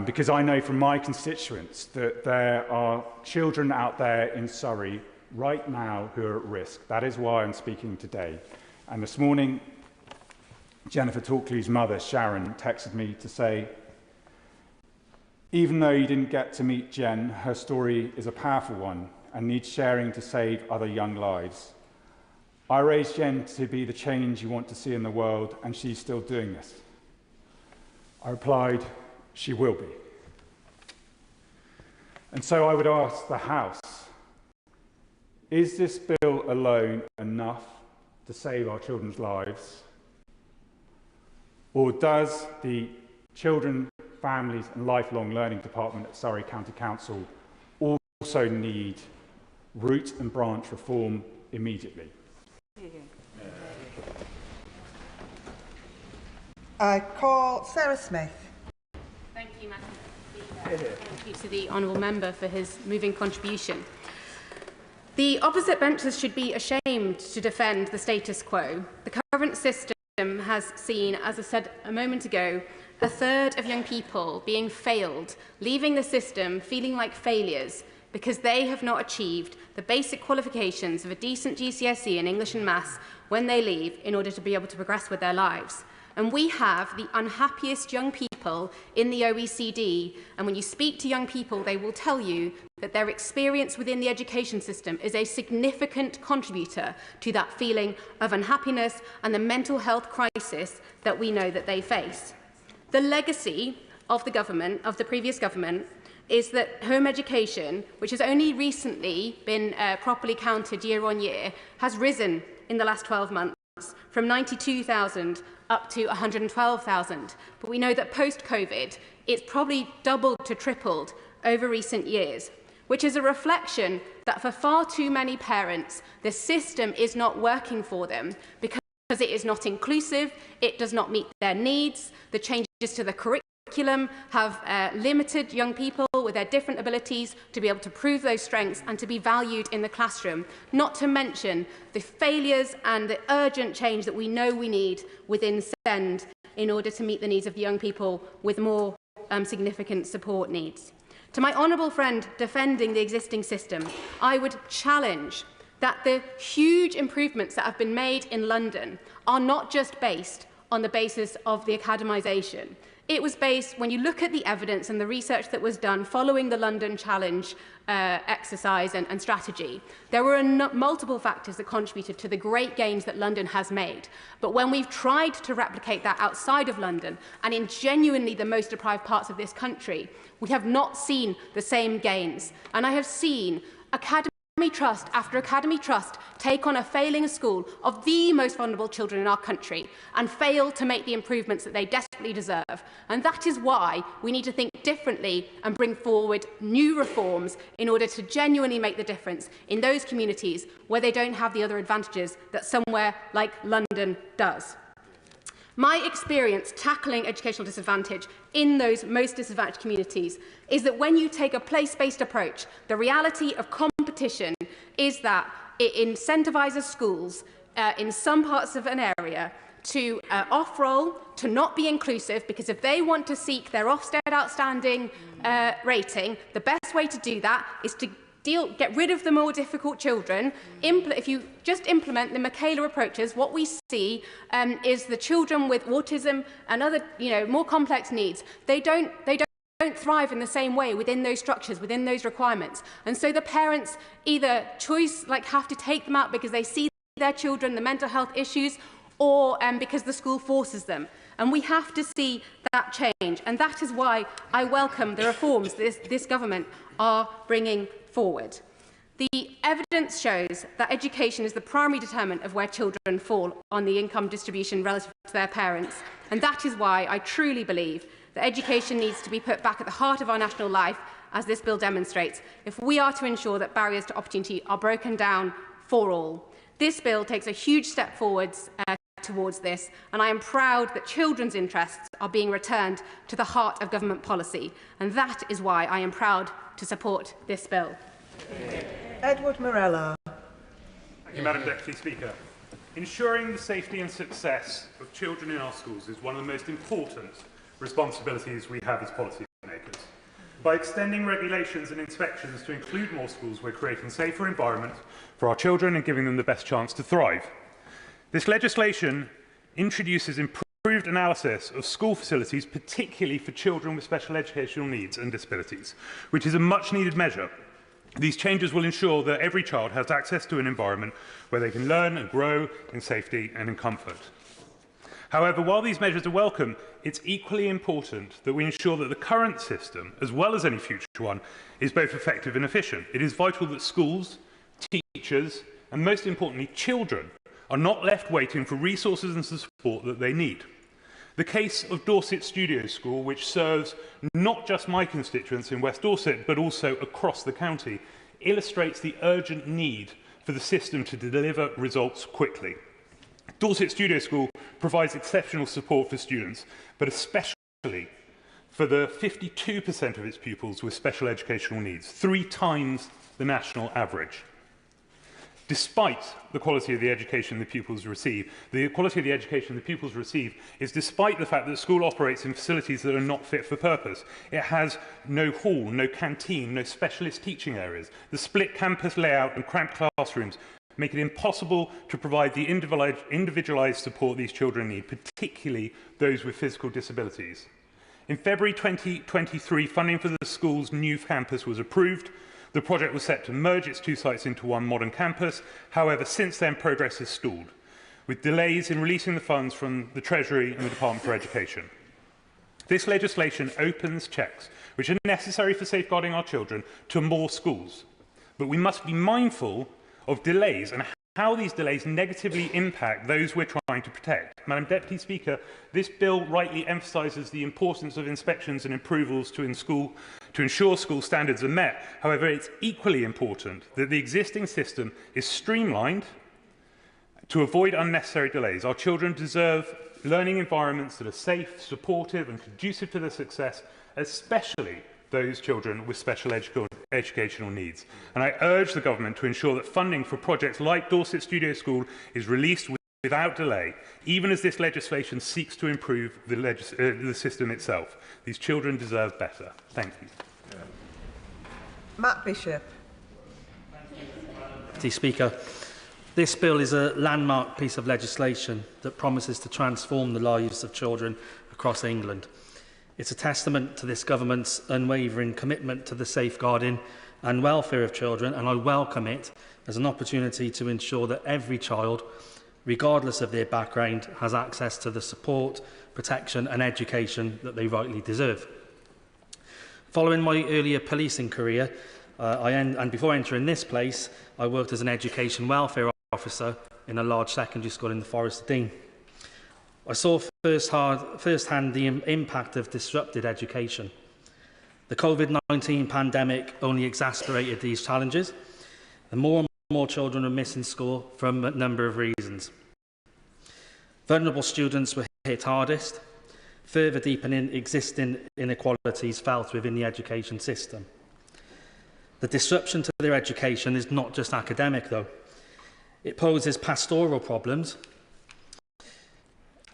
because I know from my constituents that there are children out there in Surrey right now who are at risk. That is why I'm speaking today. And this morning, Jennifer Talkley's mother, Sharon, texted me to say, even though you didn't get to meet Jen, her story is a powerful one and needs sharing to save other young lives. I raised Jen to be the change you want to see in the world, and she's still doing this. I replied, she will be. And so I would ask the House, is this bill alone enough to save our children's lives? Or does the Children, Families and Lifelong Learning Department at Surrey County Council also need root and branch reform immediately? I call Sarah Smith. Thank you, Madam Speaker. Thank you to the honourable member for his moving contribution. The opposite benches should be ashamed to defend the status quo. The current system has seen, as I said a moment ago, a third of young people being failed, leaving the system feeling like failures because they have not achieved the basic qualifications of a decent GCSE in English and Maths when they leave in order to be able to progress with their lives. And we have the unhappiest young people in the OECD, and when you speak to young people, they will tell you that their experience within the education system is a significant contributor to that feeling of unhappiness and the mental health crisis that we know that they face. The legacy of the government, of the previous government, is that home education, which has only recently been properly counted year on year, has risen in the last 12 months from 92,000 up to 112,000. But we know that post-COVID, it's probably doubled to tripled over recent years, which is a reflection that for far too many parents, the system is not working for them because it is not inclusive, it does not meet their needs, the changes to the curriculum have limited young people with their different abilities to be able to prove those strengths and to be valued in the classroom, not to mention the failures and the urgent change that we know we need within SEND in order to meet the needs of the young people with more significant support needs. To my honourable friend defending the existing system, I would challenge that the huge improvements that have been made in London are not just based on the basis of the academisation. It was based, when you look at the evidence and the research that was done following the London Challenge exercise and strategy, there were multiple factors that contributed to the great gains that London has made. But when we've tried to replicate that outside of London and in genuinely the most deprived parts of this country, we have not seen the same gains. And I have seen Academy Trust after Academy Trust take on a failing school of the most vulnerable children in our country and fail to make the improvements that they desperately deserve. And that is why we need to think differently and bring forward new reforms in order to genuinely make the difference in those communities where they don't have the other advantages that somewhere like London does. My experience tackling educational disadvantage in those most disadvantaged communities is that when you take a place-based approach, the reality of competition is that it incentivises schools in some parts of an area to off-roll, to not be inclusive, because if they want to seek their Ofsted outstanding rating, the best way to do that is to get rid of the more difficult children, if you just implement the Michaela approaches, what we see is the children with autism and other, more complex needs. They don't thrive in the same way within those structures, within those requirements. And so the parents either have to take them out because they see their children, the mental health issues, or because the school forces them. And we have to see that change. And that is why I welcome the reforms this government are bringing forward. The evidence shows that education is the primary determinant of where children fall on the income distribution relative to their parents. And that is why I truly believe that education needs to be put back at the heart of our national life, as this bill demonstrates, if we are to ensure that barriers to opportunity are broken down for all. This bill takes a huge step forwards towards this, and I am proud that children's interests are being returned to the heart of government policy, and that is why I am proud to support this bill. Edward Morella. Thank you, Madam Deputy Speaker. Ensuring the safety and success of children in our schools is one of the most important responsibilities we have as policymakers. By extending regulations and inspections to include more schools, we're creating safer environments for our children and giving them the best chance to thrive. This legislation introduces improved analysis of school facilities, particularly for children with special educational needs and disabilities, which is a much-needed measure. These changes will ensure that every child has access to an environment where they can learn and grow in safety and in comfort. However, while these measures are welcome, it's equally important that we ensure that the current system, as well as any future one, is both effective and efficient. It is vital that schools, teachers, and most importantly, children, are not left waiting for resources and support that they need. The case of Dorset Studio School, which serves not just my constituents in West Dorset, but also across the county, illustrates the urgent need for the system to deliver results quickly. Dorset Studio School provides exceptional support for students, but especially for the 52% of its pupils with special educational needs, 3 times the national average. Despite the quality of the education the pupils receive, is despite the fact that the school operates in facilities that are not fit for purpose. It has no hall, no canteen, no specialist teaching areas. The split campus layout and cramped classrooms make it impossible to provide the individualised support these children need, particularly those with physical disabilities. In February 2023, funding for the school's new campus was approved. The project was set to merge its 2 sites into one modern campus. However, since then, progress has stalled, with delays in releasing the funds from the Treasury and the Department for Education. This legislation opens checks, which are necessary for safeguarding our children, to more schools. But we must be mindful of delays and how these delays negatively impact those we're trying to protect. Madam Deputy Speaker, this bill rightly emphasises the importance of inspections and approvals to ensure school standards are met. However, it's equally important that the existing system is streamlined to avoid unnecessary delays. Our children deserve learning environments that are safe, supportive and conducive to their success, especially those children with special educational needs. And I urge the government to ensure that funding for projects like Dorset Studio School is released without delay, even as this legislation seeks to improve the system itself. These children deserve better. Thank you. Matt Bishop. Deputy Speaker, this bill is a landmark piece of legislation that promises to transform the lives of children across England. It's a testament to this government's unwavering commitment to the safeguarding and welfare of children, and I welcome it as an opportunity to ensure that every child, regardless of their background, has access to the support, protection and education that they rightly deserve. Following my earlier policing career, and before entering this place, I worked as an education welfare officer in a large secondary school in the Forest of Dean. I saw firsthand the impact of disrupted education. The COVID-19 pandemic only exacerbated these challenges, and more children are missing school from a number of reasons. Vulnerable students were hit hardest, further deepening existing inequalities felt within the education system. The disruption to their education is not just academic, though. It poses pastoral problems.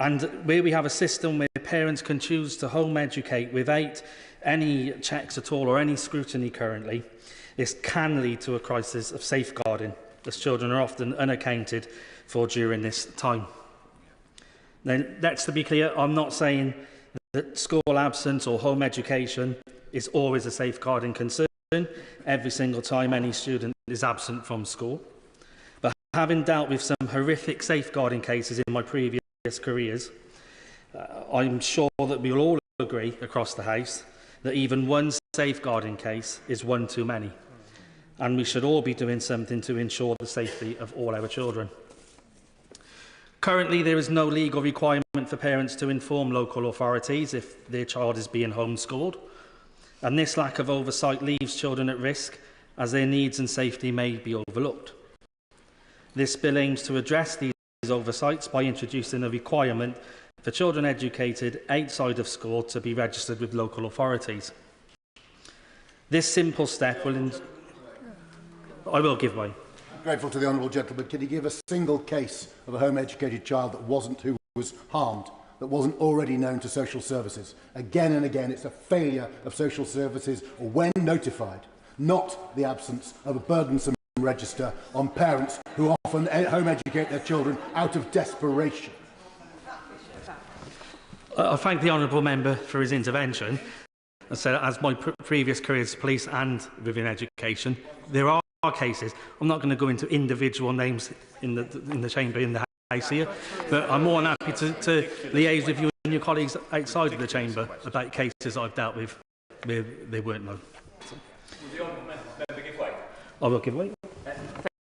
And where we have a system where parents can choose to home educate without any checks at all or any scrutiny currently, This can lead to a crisis of safeguarding, as children are often unaccounted for during this time. Now, let's be clear, I'm not saying that school absence or home education is always a safeguarding concern every single time any student is absent from school. But having dealt with some horrific safeguarding cases in my previous careers, I'm sure that we'll all agree across the House that even one safeguarding case is one too many. And we should all be doing something to ensure the safety of all our children. Currently, there is no legal requirement for parents to inform local authorities if their child is being homeschooled, and this lack of oversight leaves children at risk as their needs and safety may be overlooked. This bill aims to address these oversights by introducing a requirement for children educated outside of school to be registered with local authorities. This simple step will... I will give way. I'm grateful to the honourable gentleman. Can he give a single case of a home-educated child who was harmed, that wasn't already known to social services? Again and again, it's a failure of social services when notified, not the absence of a burdensome register on parents who often home-educate their children out of desperation. I thank the honourable member for his intervention. As my previous careers, police and within education, there are cases. I'm not going to go into individual names in the chamber, in the House here, but I'm more than happy to liaise with you and your colleagues outside of the chamber about cases I've dealt with where they weren't known. So. Will the honourable member give way? I will give way.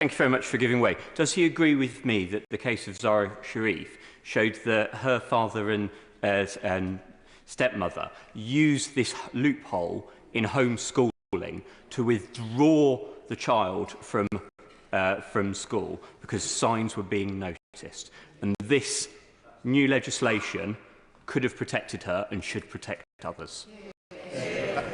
Thank you very much for giving way. Does he agree with me that the case of Zara Sharif showed that her father and stepmother used this loophole in homeschooling to withdraw the child from school because signs were being noticed, and this new legislation could have protected her and should protect others?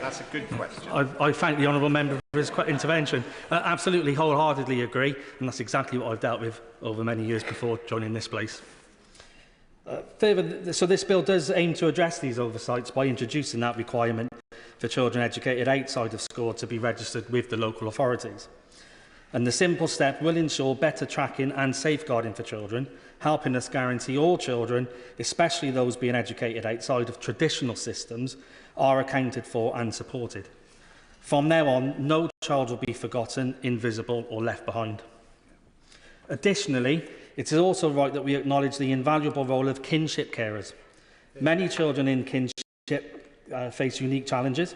That's a good question. I thank the honourable member for his intervention. Absolutely, wholeheartedly agree, and that's exactly what I've dealt with over many years before joining this place. Further, so this bill does aim to address these oversights by introducing that requirement for children educated outside of school to be registered with the local authorities. And the simple step will ensure better tracking and safeguarding for children, helping us guarantee all children, especially those being educated outside of traditional systems, are accounted for and supported. From now on, no child will be forgotten, invisible or left behind. Additionally, it is also right that we acknowledge the invaluable role of kinship carers. Many children in kinship face unique challenges,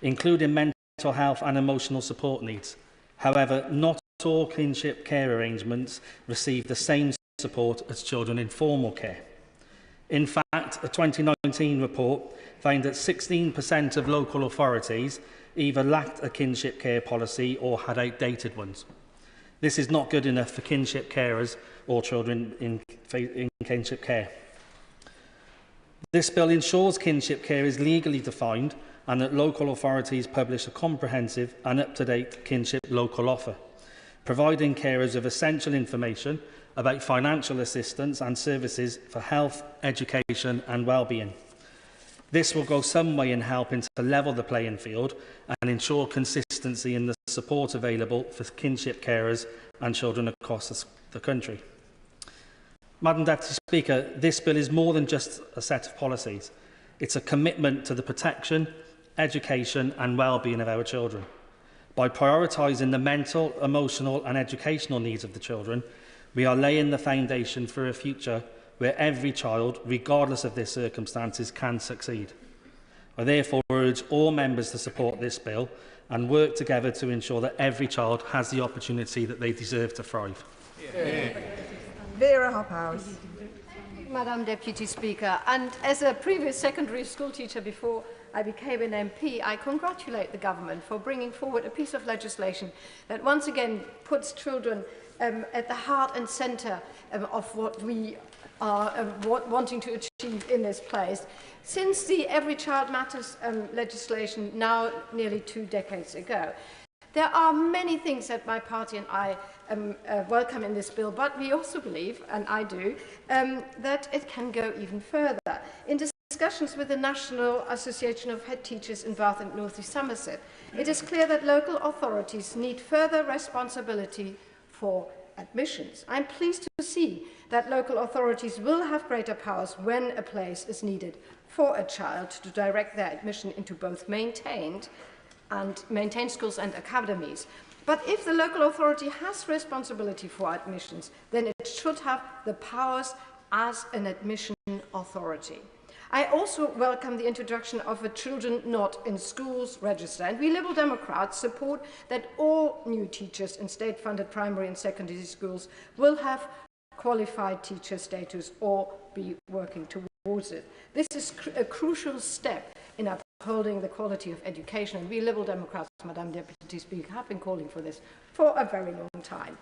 including mental health and emotional support needs. However, not all kinship care arrangements receive the same support as children in formal care. In fact, a 2019 report found that 16% of local authorities either lacked a kinship care policy or had outdated ones. This is not good enough for kinship carers or children in kinship care. This bill ensures kinship care is legally defined and that local authorities publish a comprehensive and up-to-date kinship local offer, providing carers with essential information about financial assistance and services for health, education and well-being. This will go some way in helping to level the playing field and ensure consistency in the support available for kinship carers and children across the country. Madam Deputy Speaker, this bill is more than just a set of policies. It's a commitment to the protection, education and well-being of our children. By prioritising the mental, emotional and educational needs of the children, we are laying the foundation for a future where every child, regardless of their circumstances, can succeed. I therefore urge all members to support this bill and work together to ensure that every child has the opportunity that they deserve to thrive. Vera Hophouse. Madam Deputy Speaker, and as a previous secondary school teacher before I became an MP, I congratulate the government for bringing forward a piece of legislation that once again puts children at the heart and centre of what we are wanting to achieve in this place. Since the Every Child Matters legislation, now nearly 2 decades ago, there are many things that my party and I welcome in this bill, but we also believe, and I do, that it can go even further. In discussions with the National Association of Head Teachers in Bath and North East Somerset, it is clear that local authorities need further responsibility for admissions. I'm pleased to see that local authorities will have greater powers when a place is needed for a child to direct their admission into both maintained schools and academies. But if the local authority has responsibility for admissions, then it should have the powers as an admission authority. I also welcome the introduction of a Children Not in Schools register, and we Liberal Democrats support that all new teachers in state-funded primary and secondary schools will have qualified teacher status or be working towards it. This is a crucial step in upholding the quality of education, and we Liberal Democrats, Madam Deputy Speaker, have been calling for this for a very long time.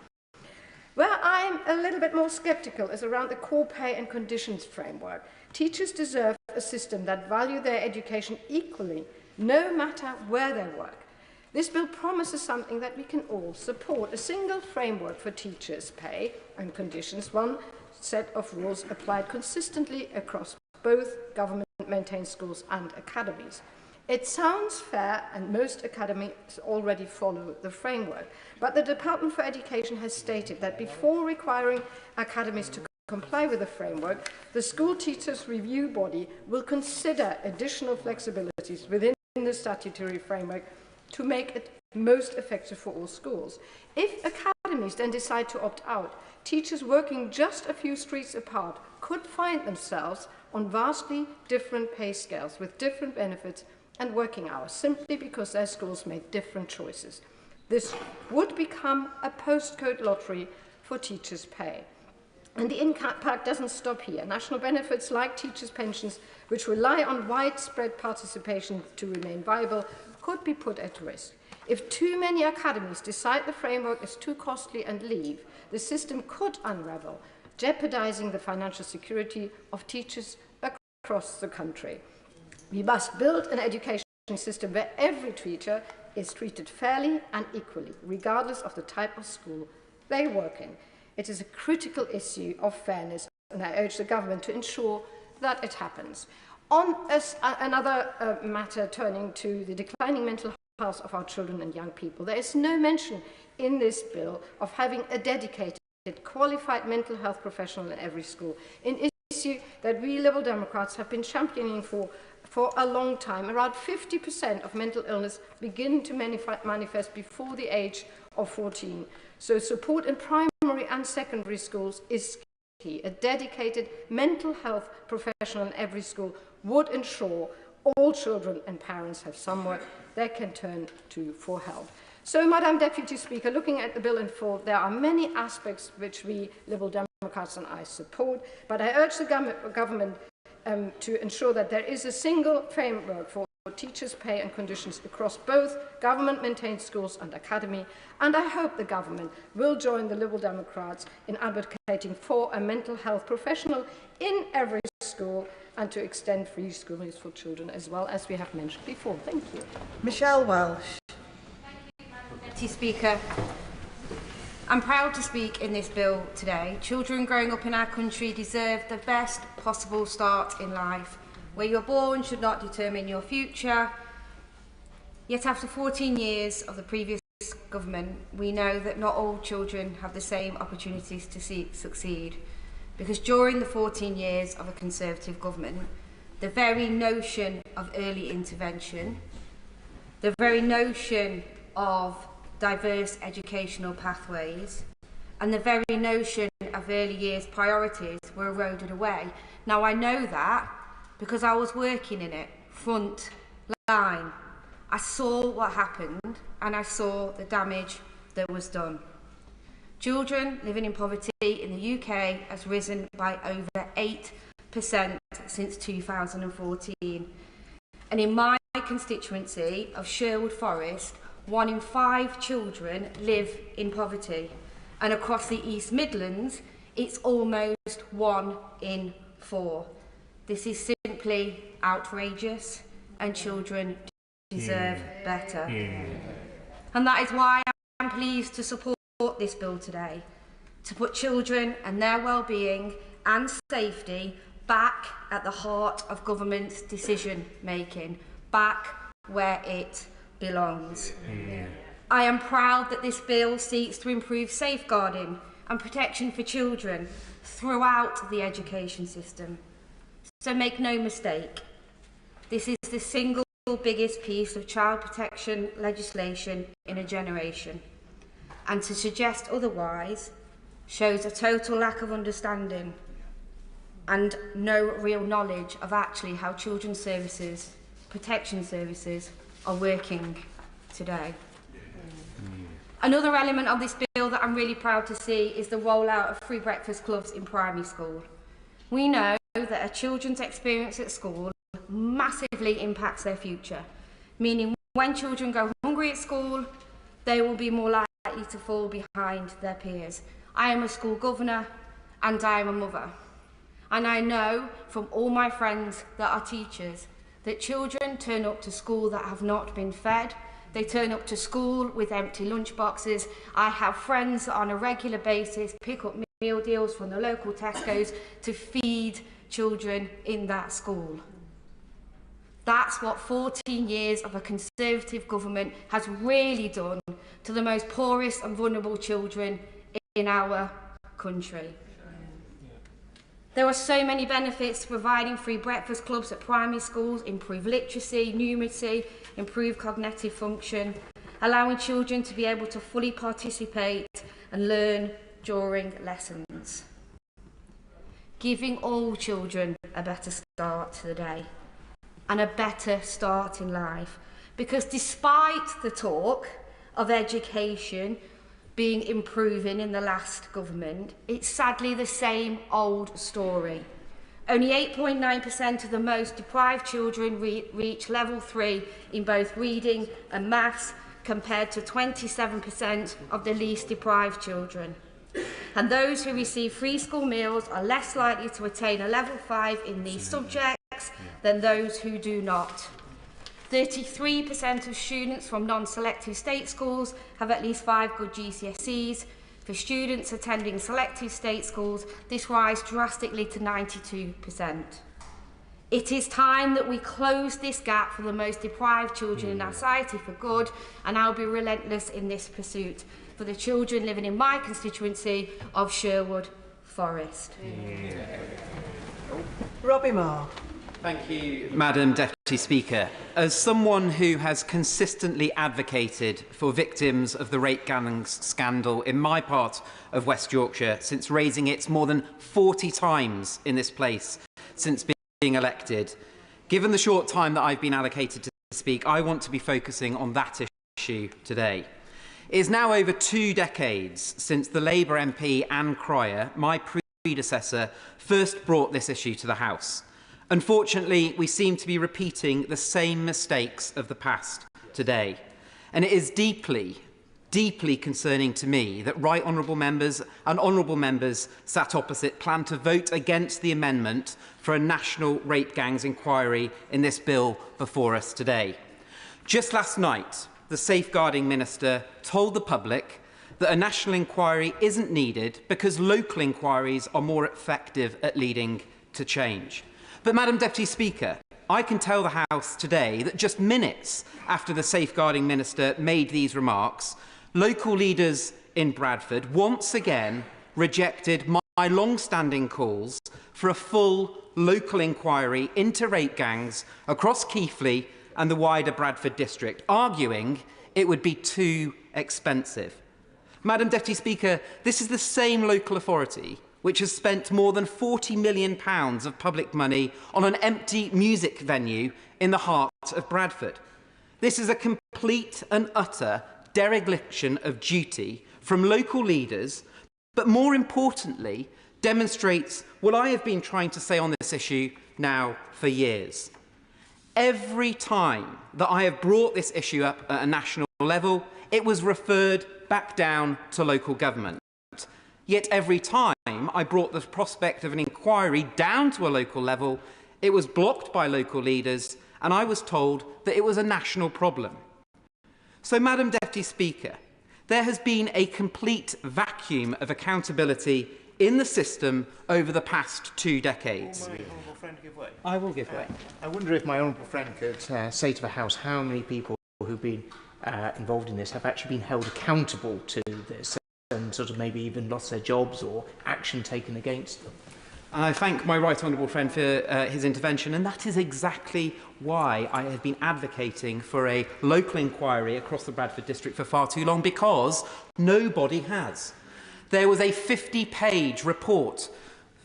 Where I'm a little bit more sceptical is around the core pay and conditions framework. Teachers deserve a system that values their education equally, no matter where they work. This bill promises something that we can all support, a single framework for teachers' pay and conditions, one set of rules applied consistently across both government-maintained schools and academies. It sounds fair, and most academies already follow the framework. But the Department for Education has stated that before requiring academies to comply with the framework, the School Teachers Review Body will consider additional flexibilities within the statutory framework to make it most effective for all schools. If academies then decide to opt out, teachers working just a few streets apart could find themselves on vastly different pay scales with different benefits and working hours, simply because their schools made different choices. This would become a postcode lottery for teachers' pay. And the impact doesn't stop here. National benefits like teachers' pensions, which rely on widespread participation to remain viable, could be put at risk. If too many academies decide the framework is too costly and leave, the system could unravel, jeopardizing the financial security of teachers across the country. We must build an education system where every teacher is treated fairly and equally, regardless of the type of school they work in. It is a critical issue of fairness, and I urge the government to ensure that it happens. On another matter, turning to the declining mental health of our children and young people, there is no mention in this bill of having a dedicated, qualified mental health professional in every school, an issue that we Liberal Democrats have been championing for a long time. Around 50% of mental illness begin to manifest before the age of 14. So support in primary and secondary schools is key. A dedicated mental health professional in every school would ensure all children and parents have somewhere they can turn to for help. So, Madam Deputy Speaker, looking at the bill in full, there are many aspects which we Liberal Democrats and I support, but I urge the government to ensure that there is a single framework for teachers' pay and conditions across both government-maintained schools and academy, and I hope the government will join the Liberal Democrats in advocating for a mental health professional in every school and to extend free schooling for children as well, as we have mentioned before. Thank you. Michelle Welsh. Deputy Speaker, I'm proud to speak in this bill today. Children growing up in our country deserve the best possible start in life. Where you're born should not determine your future. Yet after 14 years of the previous government, we know that not all children have the same opportunities to succeed. Because during the 14 years of a Conservative government, the very notion of early intervention, the very notion of diverse educational pathways, and the very notion of early years priorities were eroded away. Now, I know that because I was working in it, front line. I saw what happened and I saw the damage that was done. Children living in poverty in the UK has risen by over 8% since 2014. And in my constituency of Sherwood Forest, 1 in 5 children live in poverty. And across the East Midlands, it's almost 1 in 4. This is simply outrageous, and children deserve better. And that is why I'm pleased to support this bill today, to put children and their well-being and safety back at the heart of government's decision-making, back where it belongs. I am proud that this bill seeks to improve safeguarding and protection for children throughout the education system. So make no mistake, this is the single biggest piece of child protection legislation in a generation. And to suggest otherwise shows a total lack of understanding and no real knowledge of actually how children's services, protection services, are working today. Another element of this bill that I'm really proud to see is the rollout of free breakfast clubs in primary school. We know that a children's experience at school massively impacts their future, meaning when children go hungry at school, they will be more likely to fall behind their peers. I am a school governor and I am a mother. And I know from all my friends that are teachers that children turn up to school that have not been fed. They turn up to school with empty lunch boxes. I have friends that on a regular basis pick up meal deals from the local Tesco's to feed children in that school. That's what 14 years of a Conservative government has really done to the most poorest and vulnerable children in our country. There are so many benefits to providing free breakfast clubs at primary schools: improve literacy, numeracy, improve cognitive function, allowing children to be able to fully participate and learn during lessons. Giving all children a better start to the day and a better start in life. Because despite the talk of education being improving in the last government, it's sadly the same old story. Only 8.9% of the most deprived children reach level 3 in both reading and maths, compared to 27% of the least deprived children. And those who receive free school meals are less likely to attain a level 5 in these subjects than those who do not. 33% of students from non-selective state schools have at least 5 good GCSEs. For students attending selective state schools, this rises drastically to 92%. It is time that we close this gap for the most deprived children in our society for good, and I'll be relentless in this pursuit for the children living in my constituency of Sherwood Forest. Robbie Moore. Thank you, Madam Deputy Speaker. As someone who has consistently advocated for victims of the rape gangs scandal in my part of West Yorkshire since raising it more than 40 times in this place since being elected, given the short time that I've been allocated to speak, I want to be focusing on that issue today. It is now over 2 decades since the Labour MP Anne Cryer, my predecessor, first brought this issue to the House. Unfortunately, we seem to be repeating the same mistakes of the past today. And it is deeply, deeply concerning to me that right honourable members and honourable members sat opposite plan to vote against the amendment for a national rape gangs inquiry in this bill before us today. Just last night, the Safeguarding Minister told the public that a national inquiry isn't needed because local inquiries are more effective at leading to change. But, Madam Deputy Speaker, I can tell the House today that just minutes after the Safeguarding Minister made these remarks, local leaders in Bradford once again rejected my long-standing calls for a full local inquiry into rape gangs across Keighley and the wider Bradford district, arguing it would be too expensive. Madam Deputy Speaker, this is the same local authority which has spent more than £40 million of public money on an empty music venue in the heart of Bradford. This is a complete and utter dereliction of duty from local leaders, but more importantly, demonstrates what I have been trying to say on this issue now for years. Every time that I have brought this issue up at a national level, it was referred back down to local government. Yet every time I brought the prospect of an inquiry down to a local level, it was blocked by local leaders, and I was told that it was a national problem. So, Madam Deputy Speaker, there has been a complete vacuum of accountability in the system over the past 2 decades. I will give way. I wonder if my honourable friend could say to the House how many people who've been involved in this have actually been held accountable to this and sort of maybe even lost their jobs or action taken against them. I thank my right honourable friend for his intervention, and that is exactly why I have been advocating for a local inquiry across the Bradford district for far too long, because nobody has. There was a 50-page report,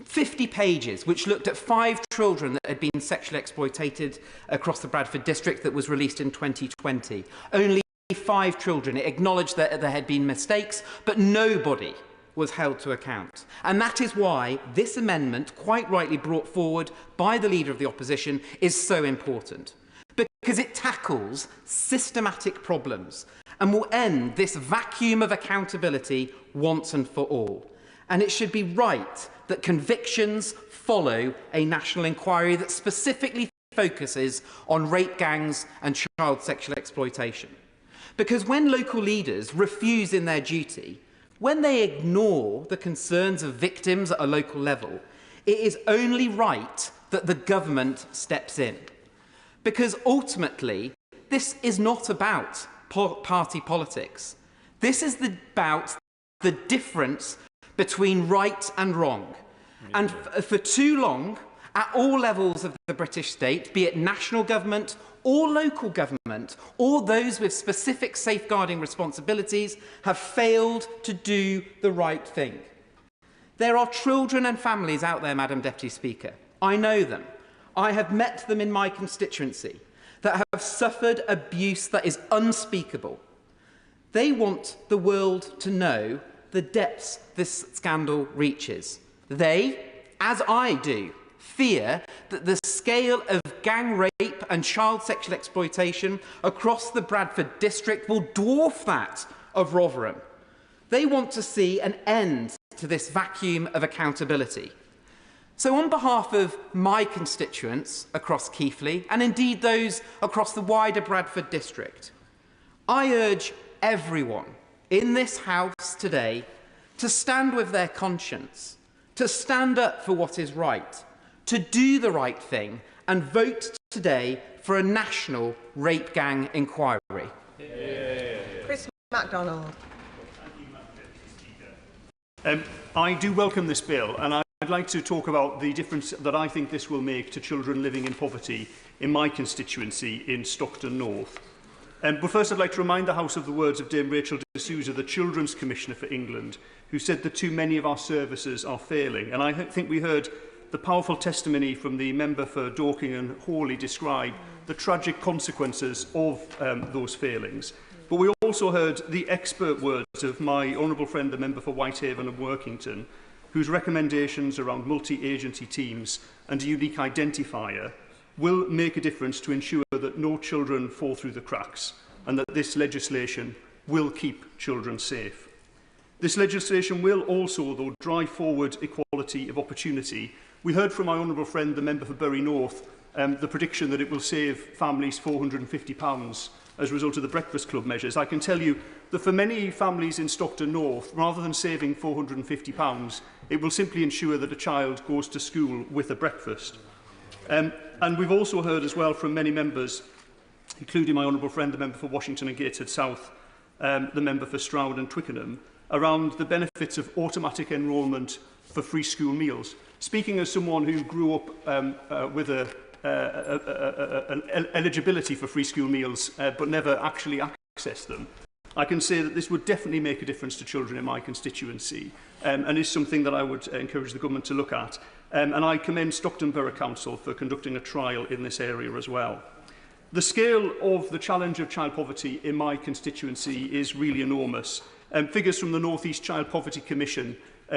50 pages, which looked at 5 children that had been sexually exploited across the Bradford district, that was released in 2020. Only 5 children. It acknowledged that there had been mistakes, but nobody was held to account. And that is why this amendment, quite rightly brought forward by the Leader of the Opposition, is so important. Because it tackles systematic problems and will end this vacuum of accountability once and for all. And it should be right that convictions follow a national inquiry that specifically focuses on rape gangs and child sexual exploitation. Because when local leaders refuse in their duty, when they ignore the concerns of victims at a local level, it is only right that the government steps in. Because ultimately, this is not about party politics. This is about the difference between right and wrong. And for too long, at all levels of the British state, be it national government or local government, or those with specific safeguarding responsibilities, have failed to do the right thing. There are children and families out there, Madam Deputy Speaker. I know them. I have met them in my constituency that have suffered abuse that is unspeakable. They want the world to know the depths this scandal reaches. They, as I do, fear that the scale of gang rape and child sexual exploitation across the Bradford district will dwarf that of Rotherham. They want to see an end to this vacuum of accountability. So on behalf of my constituents across Keighley, and indeed those across the wider Bradford district, I urge everyone in this House today to stand with their conscience, to stand up for what is right, to do the right thing and vote today for a national rape gang inquiry. Chris MacDonald. I do welcome this bill, and I'd like to talk about the difference that I think this will make to children living in poverty in my constituency in Stockton North. But first I'd like to remind the House of the words of Dame Rachel D'Souza, the Children's Commissioner for England, who said that too many of our services are failing. And I think we heard the powerful testimony from the member for Dorking and Hawley describe the tragic consequences of those failings. But we also heard the expert words of my honourable friend, the member for Whitehaven and Workington, whose recommendations around multi-agency teams and a unique identifier will make a difference to ensure that no children fall through the cracks and that this legislation will keep children safe. This legislation will also, though, drive forward equality of opportunity. We heard from my honourable friend, the member for Bury North, the prediction that it will save families £450 as a result of the Breakfast Club measures. I can tell you that for many families in Stockton North, rather than saving £450, it will simply ensure that a child goes to school with a breakfast. And we've also heard as well from many members, including my honourable friend, the member for Washington and Gateshead South, the member for Stroud and Twickenham, around the benefits of automatic enrolment for free school meals. Speaking as someone who grew up with an eligibility for free school meals but never actually accessed them, I can say that this would definitely make a difference to children in my constituency and is something that I would encourage the government to look at. And I commend Stockton Borough Council for conducting a trial in this area as well. The scale of the challenge of child poverty in my constituency is really enormous. Figures from the North East Child Poverty Commission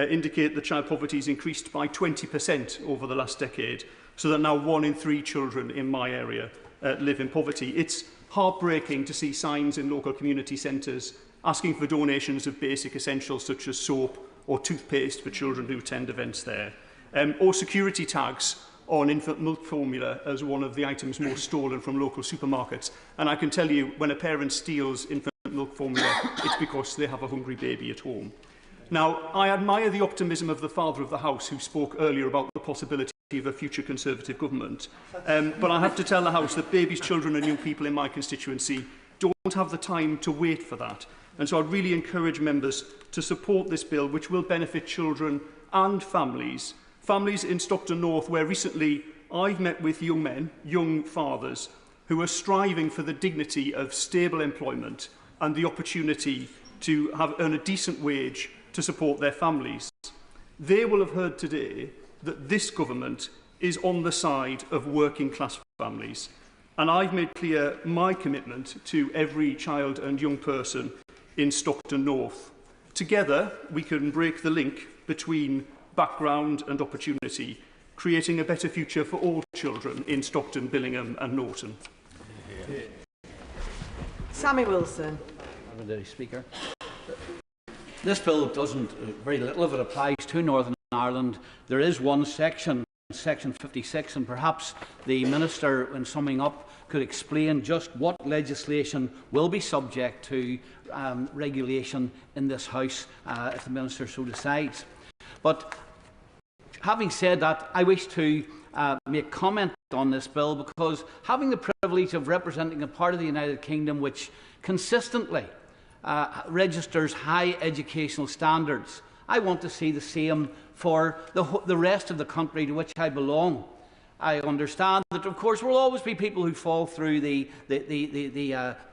indicate that child poverty has increased by 20% over the last decade, so that now 1 in 3 children in my area live in poverty. It's heartbreaking to see signs in local community centres asking for donations of basic essentials such as soap or toothpaste for children who attend events there, or security tags on infant milk formula as one of the items most stolen from local supermarkets. And I can tell you, when a parent steals infant milk formula, it's because they have a hungry baby at home. Now, I admire the optimism of the Father of the House who spoke earlier about the possibility of a future Conservative government. But I have to tell the House that babies, children and young people in my constituency don't have the time to wait for that. And so I really encourage members to support this bill, which will benefit children and families. Families in Stockton North, where recently I've met with young men, young fathers, who are striving for the dignity of stable employment and the opportunity to earn a decent wage to support their families. They will have heard today that this government is on the side of working class families. And I've made clear my commitment to every child and young person in Stockton North. Together, we can break the link between background and opportunity, creating a better future for all children in Stockton, Billingham and Norton. Sammy Wilson. Speaker. This bill doesn't, very little of it applies to Northern Ireland. There is one section, Section 56, and perhaps the Minister, in summing up, could explain just what legislation will be subject to regulation in this House if the Minister so decides. But having said that, I wish to make comment on this bill because having the privilege of representing a part of the United Kingdom which consistently registers high educational standards, I want to see the same for the rest of the country to which I belong. I understand that, of course, there will always be people who fall through the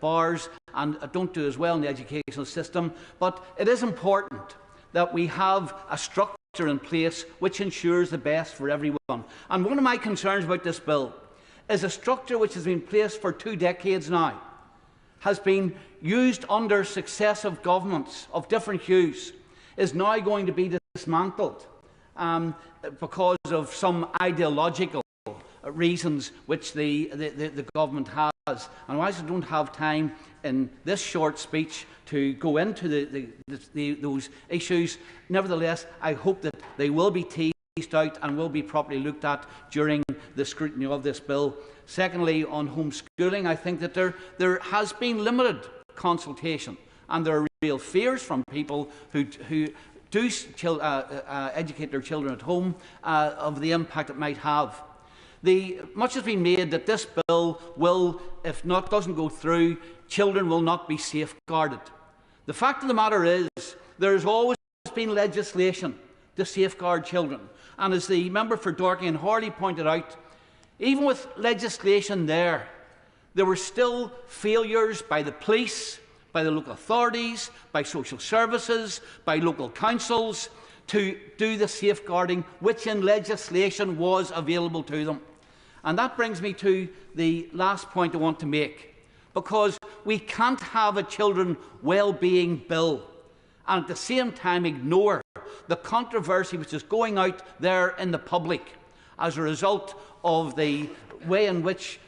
bars and don't do as well in the educational system, but it is important that we have a structure in place which ensures the best for everyone. And one of my concerns about this bill is a structure which has been placed for 2 decades now, has been used under successive governments of different hues, is now going to be dismantled because of some ideological reasons which the government has. And whilst I don't have time in this short speech to go into those issues, nevertheless, I hope that they will be teased out and will be properly looked at during the scrutiny of this bill. Secondly, on homeschooling, I think that there has been limited consultation, and there are real fears from people who do educate their children at home of the impact it might have. Much has been made that this bill will, if not doesn't go through, children will not be safeguarded. The fact of the matter is, there has always been legislation to safeguard children. And as the member for Dorking and Horley pointed out, even with legislation there were still failures by the police, by the local authorities, by social services, by local councils to do the safeguarding which in legislation was available to them. And that brings me to the last point I want to make, because we can't have a children well-being bill and at the same time ignore the controversy which is going out there in the public as a result of the way in which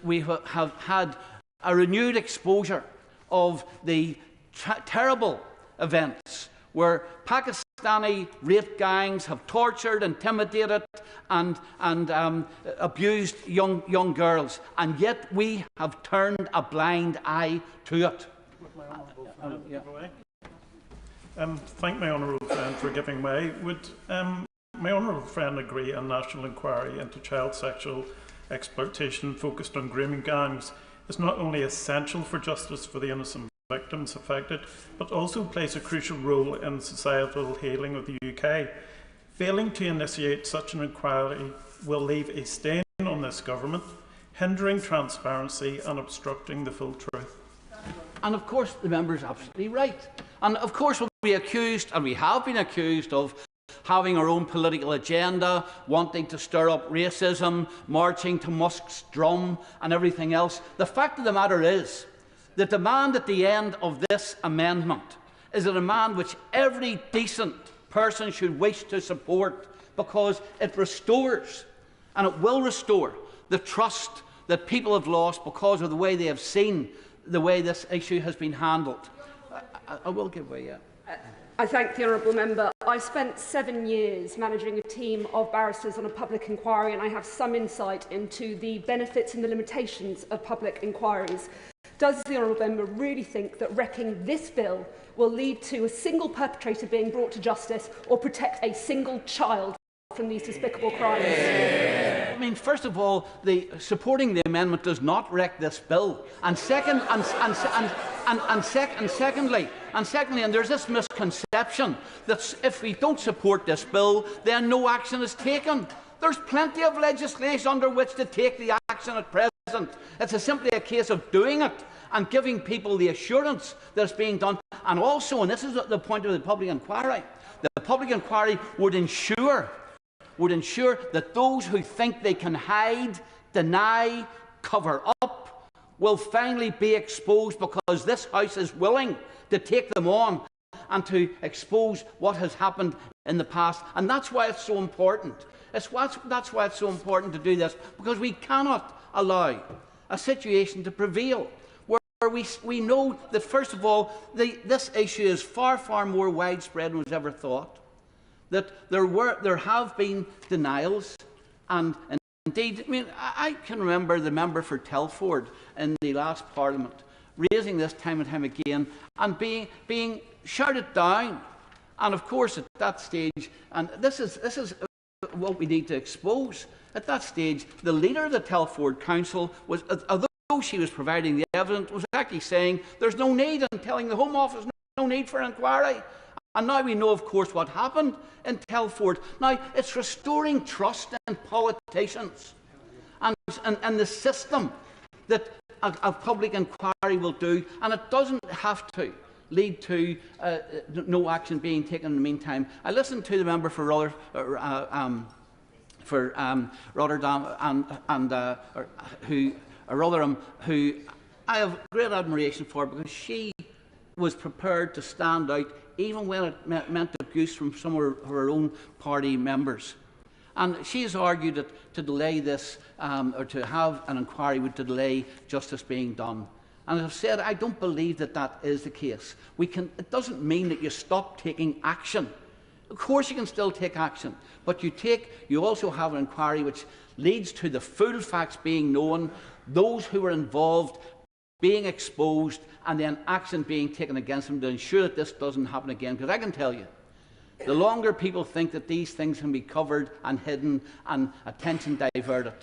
we have had a renewed exposure of the terrible events where Pakistani rape gangs have tortured, intimidated and abused young girls, and yet we have turned a blind eye to it. Thank my honourable friend for giving way. Would my honourable friend agree a national inquiry into child sexual exploitation focused on grooming gangs is not only essential for justice for the innocent victims affected, but also plays a crucial role in societal healing of the UK? Failing to initiate such an inquiry will leave a stain on this government, hindering transparency and obstructing the full truth. And of course the member is absolutely right. And of course we'll be accused, and we have been accused, of having our own political agenda, wanting to stir up racism, marching to Musk's drum and everything else. The fact of the matter is, the demand at the end of this amendment is a demand which every decent person should wish to support, because it restores, and it will restore, the trust that people have lost because of the way they have seen the way this issue has been handled. I will give way, yeah. I thank the honourable member. I spent 7 years managing a team of barristers on a public inquiry, and I have some insight into the benefits and the limitations of public inquiries. Does the honourable member really think that wrecking this bill will lead to a single perpetrator being brought to justice or protect a single child from these despicable crimes? I mean, first of all, supporting the amendment does not wreck this bill. And secondly, and there's this misconception that if we don't support this bill, then no action is taken. There's plenty of legislation under which to take the action at present. It's simply a case of doing it and giving people the assurance that it's being done. And also, and this is the point of the public inquiry, the public inquiry would ensure that those who think they can hide, deny, cover up, will finally be exposed, because this House is willing to take them on and to expose what has happened in the past. And that's why it's so important. That's why it's so important to do this, because we cannot allow a situation to prevail where we know that, first of all, this issue is far, far more widespread than was ever thought, that there have been denials, and indeed, I mean, I can remember the member for Telford in the last Parliament raising this time and time again and being shouted down. And of course, at that stage, and this is what we need to expose. At that stage, the leader of the Telford Council was, although she was providing the evidence, was actually saying there's no need, and telling the Home Office no need for inquiry. And now we know, of course, what happened in Telford. Now, it's restoring trust in politicians and the system that a public inquiry will do, and it doesn't have to lead to no action being taken in the meantime. I listened to the member for Rotherham, who I have great admiration for, because she was prepared to stand out even when it meant abuse from some of her own party members. And she has argued that to delay this, or to have an inquiry, would delay justice being done. And as I've said, I don't believe that that is the case. It doesn't mean that you stop taking action. Of course you can still take action, but you also have an inquiry which leads to the full facts being known, those who were involved being exposed, and then action being taken against them to ensure that this doesn't happen again. Because I can tell you, the longer people think that these things can be covered and hidden and attention diverted,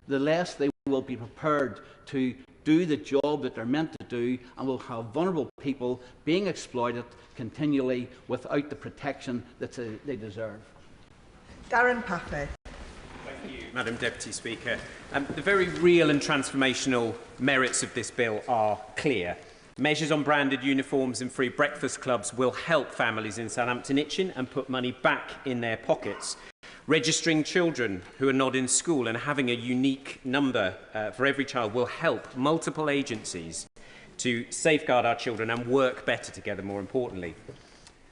the less they will be prepared to do the job that they're meant to do, and will have vulnerable people being exploited continually without the protection that they deserve. Darren Paffey. Thank you, Madam Deputy Speaker. The very real and transformational merits of this bill are clear. Measures on branded uniforms and free breakfast clubs will help families in Southampton Itchen and put money back in their pockets. Registering children who are not in school and having a unique number for every child will help multiple agencies to safeguard our children and work better together, more importantly.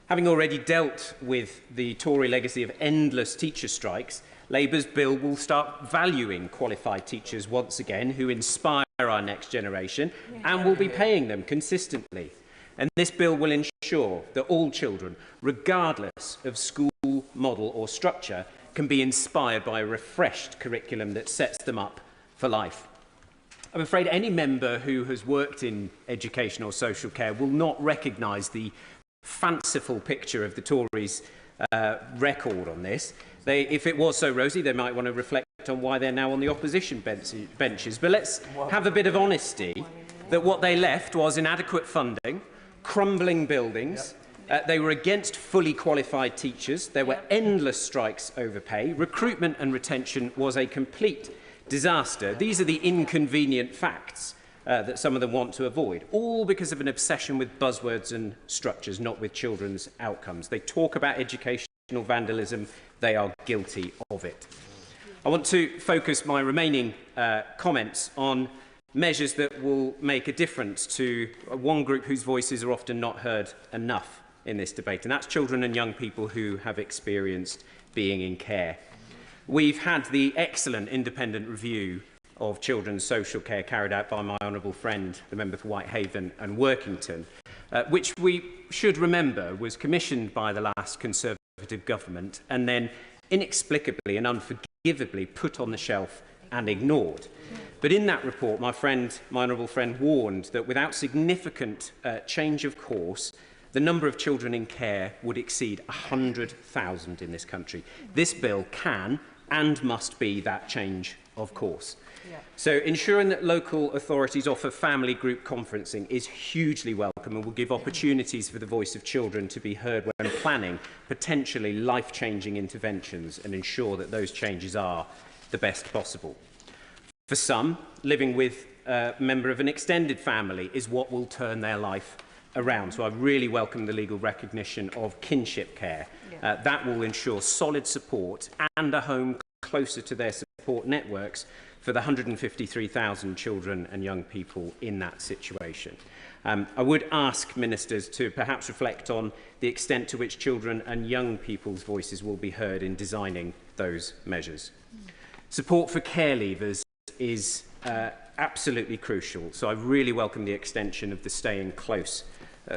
Having already dealt with the Tory legacy of endless teacher strikes, Labour's bill will start valuing qualified teachers once again, who inspire our next generation, and will be paying them consistently. And this bill will ensure that all children, regardless of school model or structure, can be inspired by a refreshed curriculum that sets them up for life. I'm afraid any member who has worked in education or social care will not recognise the fanciful picture of the Tories' record on this. If it was so rosy, they might want to reflect on why they're now on the opposition benches. But let's have a bit of honesty that what they left was inadequate funding, crumbling buildings. They were against fully qualified teachers. There were endless strikes over pay. Recruitment and retention was a complete disaster. These are the inconvenient facts that some of them want to avoid, all because of an obsession with buzzwords and structures, not with children's outcomes. They talk about educational vandalism. They are guilty of it. I want to focus my remaining comments on measures that will make a difference to one group whose voices are often not heard enough in this debate, and that's children and young people who have experienced being in care. We've had the excellent independent review of children's social care carried out by my honourable friend, the member for Whitehaven and Workington, which we should remember was commissioned by the last Conservative government and then inexplicably and unforgivably put on the shelf and ignored. But in that report, my honourable friend warned that without significant change of course, the number of children in care would exceed 100,000 in this country. This bill can and must be that change of course. Yeah. So ensuring that local authorities offer family group conferencing is hugely welcome and will give opportunities for the voice of children to be heard when planning potentially life-changing interventions and ensure that those changes are the best possible. For some, living with a member of an extended family is what will turn their life around. So I really welcome the legal recognition of kinship care. Yeah. That will ensure solid support and a home closer to their support networks for the 153,000 children and young people in that situation. I would ask ministers to perhaps reflect on the extent to which children and young people's voices will be heard in designing those measures. Support for care leavers is absolutely crucial, so I really welcome the extension of the staying close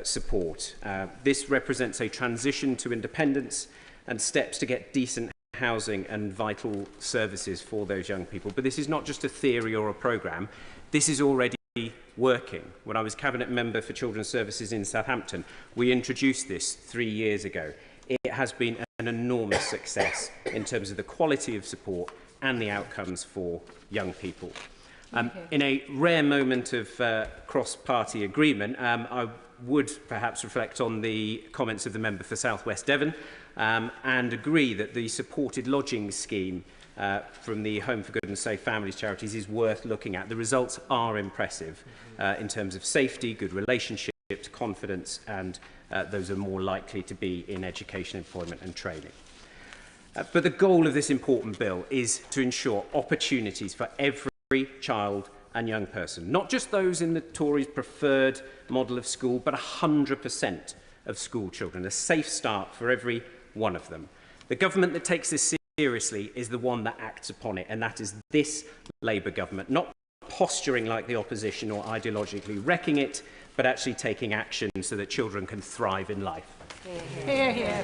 support. This represents a transition to independence and steps to get decent housing and vital services for those young people. But this is not just a theory or a programme. This is already working. When I was Cabinet Member for Children's Services in Southampton, we introduced this 3 years ago. It has been an enormous success in terms of the quality of support and the outcomes for young people. In a rare moment of cross-party agreement, I would perhaps reflect on the comments of the member for South West Devon and agree that the supported lodgings scheme from the Home for Good and Safe Families charities is worth looking at. The results are impressive in terms of safety, good relationships, confidence, and those are more likely to be in education, employment and training. But the goal of this important bill is to ensure opportunities for every child and young person, not just those in the Tories' preferred model of school, but 100% of school children, a safe start for every one of them. The government that takes this seriously is the one that acts upon it, and that is this Labour government, not posturing like the opposition or ideologically wrecking it, but actually taking action so that children can thrive in life. Hear, hear.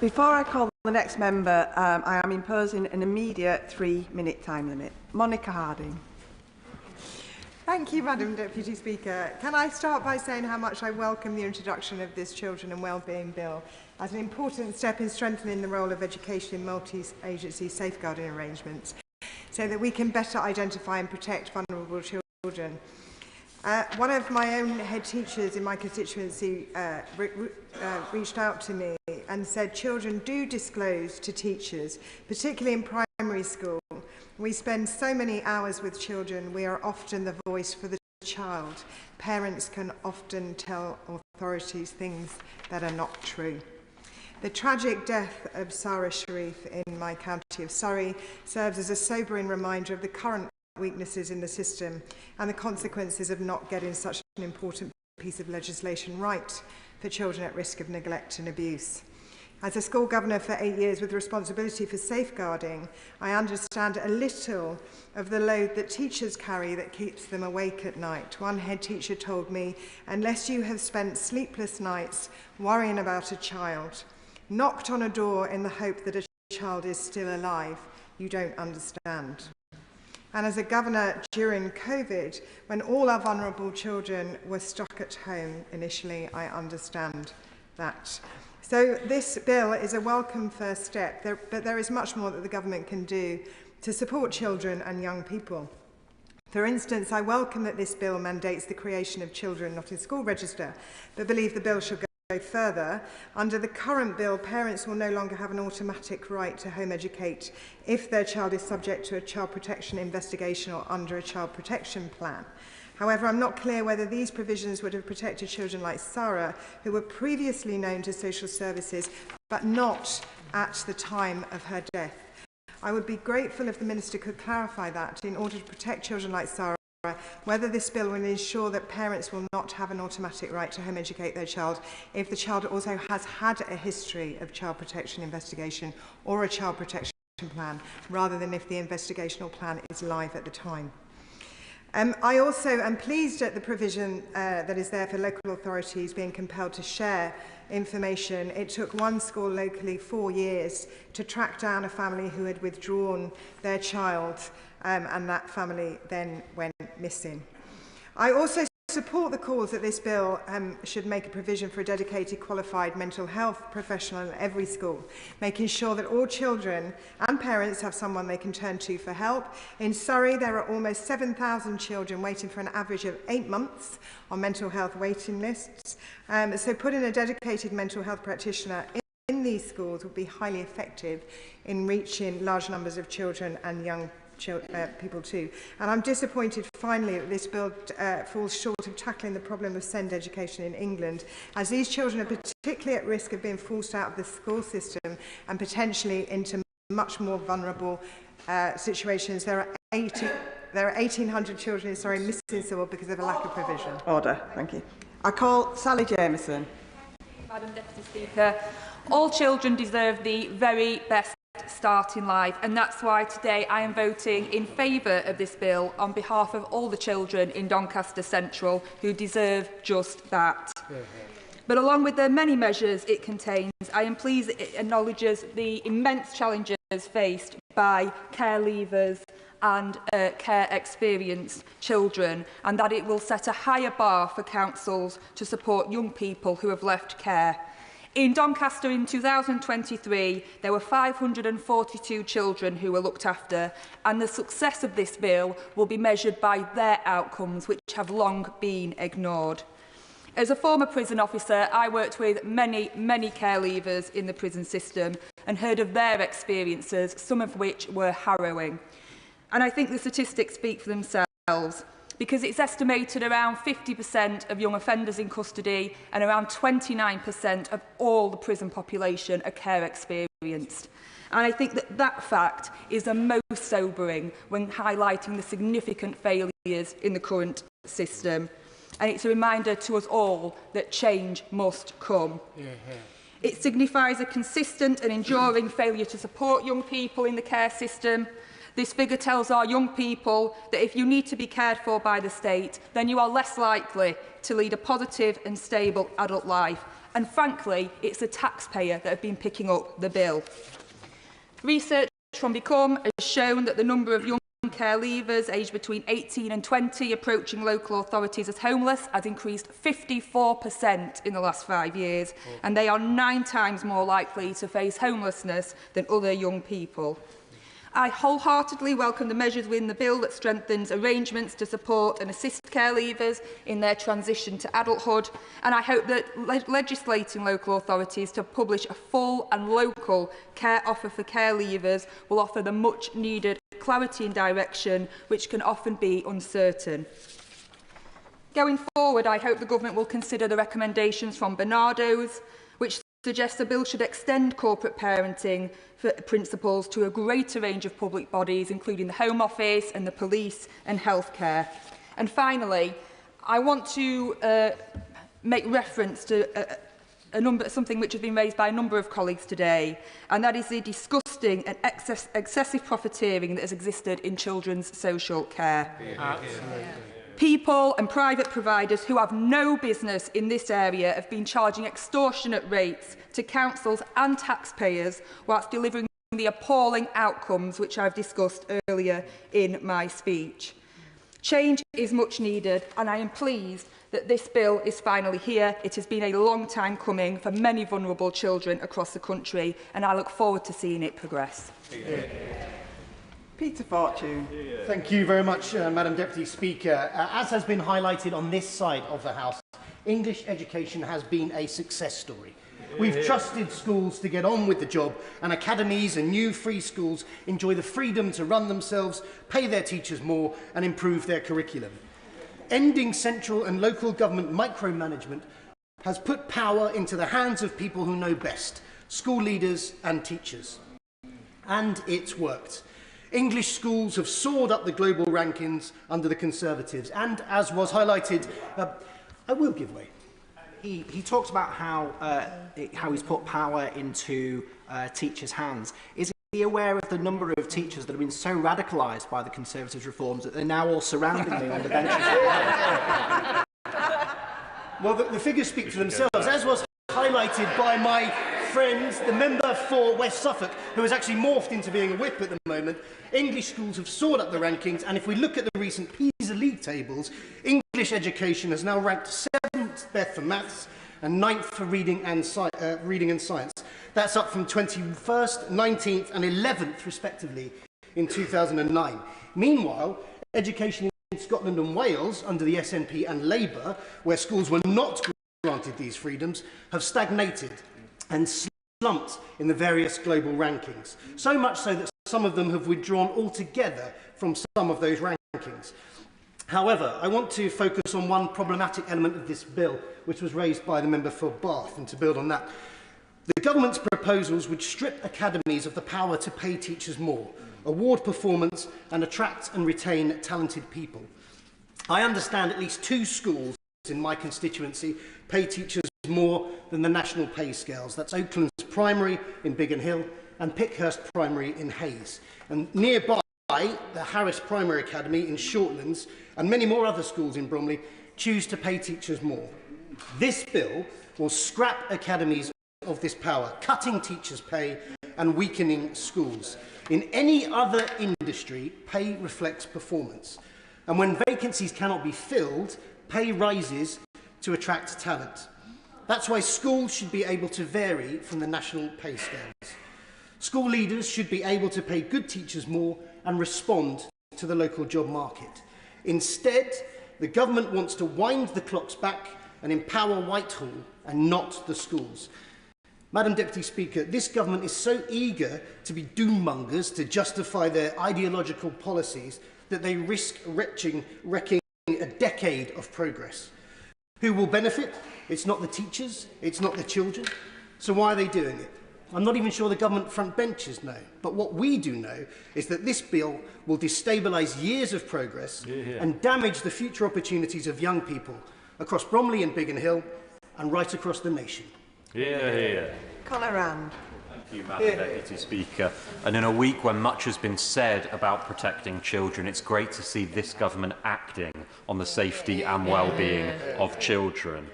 Before I call the next member, I am imposing an immediate 3-minute time limit. Monica Harding. Thank you, Madam Deputy Speaker. Can I start by saying how much I welcome the introduction of this Children and Wellbeing Bill as an important step in strengthening the role of education in multi-agency safeguarding arrangements so that we can better identify and protect vulnerable children. One of my own head teachers in my constituency reached out to me and said children do disclose to teachers, particularly in primary school. We spend so many hours with children, we are often the voice for the child. Parents can often tell authorities things that are not true. The tragic death of Sarah Sharif in my county of Surrey serves as a sobering reminder of the current weaknesses in the system and the consequences of not getting such an important piece of legislation right for children at risk of neglect and abuse. As a school governor for 8 years with responsibility for safeguarding, I understand a little of the load that teachers carry that keeps them awake at night. One head teacher told me, unless you have spent sleepless nights worrying about a child, knocked on a door in the hope that a child is still alive, you don't understand. And as a governor during COVID, when all our vulnerable children were stuck at home initially, I understand that. So this bill is a welcome first step, but there is much more that the government can do to support children and young people. For instance, I welcome that this bill mandates the creation of Children Not in School Register, but believe the bill should go further. Under the current bill, parents will no longer have an automatic right to home educate if their child is subject to a child protection investigation or under a child protection plan. However, I'm not clear whether these provisions would have protected children like Sarah, who were previously known to social services, but not at the time of her death. I would be grateful if the Minister could clarify that in order to protect children like Sarah, whether this bill will ensure that parents will not have an automatic right to home educate their child if the child also has had a history of child protection investigation or a child protection plan, rather than if the investigational plan is live at the time. I also am pleased at the provision that is there for local authorities being compelled to share information. It took one school locally 4 years to track down a family who had withdrawn their child, and that family then went missing. I also support the calls that this bill should make a provision for a dedicated qualified mental health professional in every school, making sure that all children and parents have someone they can turn to for help. In Surrey, there are almost 7,000 children waiting for an average of 8 months on mental health waiting lists. So putting a dedicated mental health practitioner in these schools would be highly effective in reaching large numbers of children and young people too. And I'm disappointed finally that this bill falls short of tackling the problem of SEND education in England, as these children are particularly at risk of being forced out of the school system and potentially into much more vulnerable situations. There are 1,800 children in Surrey missing school because of a lack of provision. Order. Thank you. I call Sally Jameson. Madam Deputy Speaker, all children deserve the very best start in life, and that's why today I am voting in favour of this bill on behalf of all the children in Doncaster Central who deserve just that. But along with the many measures it contains, I am pleased that it acknowledges the immense challenges faced by care leavers and care experienced children, and that it will set a higher bar for councils to support young people who have left care. In Doncaster in 2023, there were 542 children who were looked after, and the success of this bill will be measured by their outcomes, which have long been ignored. As a former prison officer, I worked with many care leavers in the prison system and heard of their experiences, some of which were harrowing. And I think the statistics speak for themselves, because it's estimated around 50% of young offenders in custody and around 29% of all the prison population are care experienced. And I think that that fact is the most sobering when highlighting the significant failures in the current system. And it's a reminder to us all that change must come. It signifies a consistent and enduring failure to support young people in the care system. This figure tells our young people that if you need to be cared for by the state, then you are less likely to lead a positive and stable adult life. And frankly, it's the taxpayer that have been picking up the bill. Research from Become has shown that the number of young care leavers aged between 18 and 20 approaching local authorities as homeless has increased 54% in the last 5 years, and they are 9 times more likely to face homelessness than other young people. I wholeheartedly welcome the measures within the bill that strengthens arrangements to support and assist care leavers in their transition to adulthood, and I hope that legislating local authorities to publish a full and local care offer for care leavers will offer the much needed clarity and direction, which can often be uncertain. Going forward, I hope the Government will consider the recommendations from Bernardo's, which suggests the bill should extend corporate parenting principles to a greater range of public bodies, including the Home Office and the police and healthcare. And finally, I want to make reference to something which has been raised by a number of colleagues today, and that is the disgusting and excessive profiteering that has existed in children's social care. Absolutely. People and private providers who have no business in this area have been charging extortionate rates to councils and taxpayers whilst delivering the appalling outcomes which I've discussed earlier in my speech. Change is much needed, and I am pleased that this bill is finally here. It has been a long time coming for many vulnerable children across the country, and I look forward to seeing it progress. Peter Fortune. Thank you very much, Madam Deputy Speaker. As has been highlighted on this side of the House, English education has been a success story. We've trusted schools to get on with the job, and academies and new free schools enjoy the freedom to run themselves, pay their teachers more and improve their curriculum. Ending central and local government micromanagement has put power into the hands of people who know best, school leaders and teachers. And it's worked. English schools have soared up the global rankings under the Conservatives, and as was highlighted, I will give way. He talked about how he's put power into teachers' hands. Is aware of the number of teachers that have been so radicalised by the Conservatives' reforms that they're now all surrounding me on the benches? Well, the figures speak for themselves, as was highlighted by my friend, the member for West Suffolk, who has actually morphed into being a whip at the moment. English schools have soared up the rankings, and if we look at the recent PISA League tables, English education has now ranked 7th best for maths and 9th for reading and science. That's up from 21st, 19th and 11th, respectively, in 2009. Meanwhile, education in Scotland and Wales, under the SNP and Labour, where schools were not granted these freedoms, have stagnated and slumped in the various global rankings. So much so that some of them have withdrawn altogether from some of those rankings. However, I want to focus on one problematic element of this bill, which was raised by the member for Bath, and to build on that. The government's proposals would strip academies of the power to pay teachers more, award performance and attract and retain talented people. I understand at least 2 schools in my constituency pay teachers more than the national pay scales. That's Oakland's Primary in Biggin Hill and Pickhurst Primary in Hayes. And nearby, the Harris Primary Academy in Shortlands and many more other schools in Bromley choose to pay teachers more. This bill will scrap academies of this power, cutting teachers' pay and weakening schools. In any other industry, pay reflects performance. And when vacancies cannot be filled, pay rises to attract talent. That's why schools should be able to vary from the national pay scales. School leaders should be able to pay good teachers more and respond to the local job market. Instead, the government wants to wind the clocks back and empower Whitehall and not the schools. Madam Deputy Speaker, this government is so eager to be doommongers to justify their ideological policies that they risk wrecking a decade of progress. Who will benefit? It's not the teachers, it's not the children. So why are they doing it? I'm not even sure the government front benches know. But what we do know is that this bill will destabilise years of progress and damage the future opportunities of young people across Bromley and Biggin Hill and right across the nation. Conor Rand. Thank you, Madam Deputy Speaker. And in a week when much has been said about protecting children, it's great to see this government acting on the safety and well-being of children.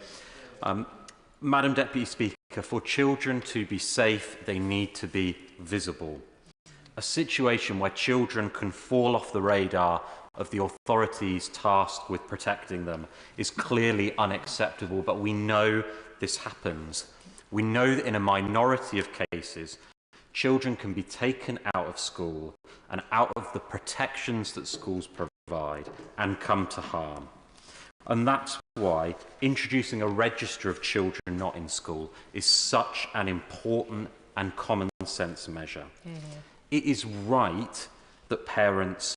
Madam Deputy Speaker, for children to be safe, they need to be visible. A situation where children can fall off the radar of the authorities tasked with protecting them is clearly unacceptable, but we know this happens. We know that in a minority of cases, children can be taken out of school and out of the protections that schools provide and come to harm. And that's why introducing a register of children not in school is such an important and common sense measure. It is right that parents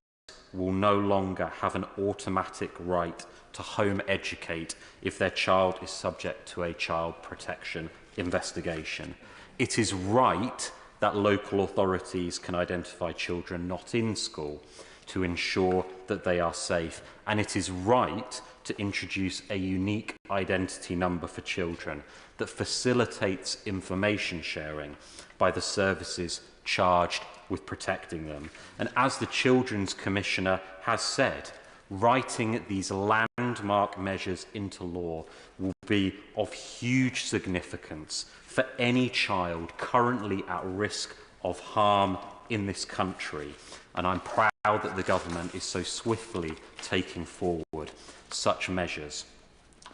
will no longer have an automatic right to home educate if their child is subject to a child protection investigation. It is right that local authorities can identify children not in school to ensure that they are safe. And it is right to introduce a unique identity number for children that facilitates information sharing by the services charged with protecting them. And as the Children's Commissioner has said, writing these landmark measures into law will be of huge significance for any child currently at risk of harm in this country. And I'm proud that the government is so swiftly taking forward such measures.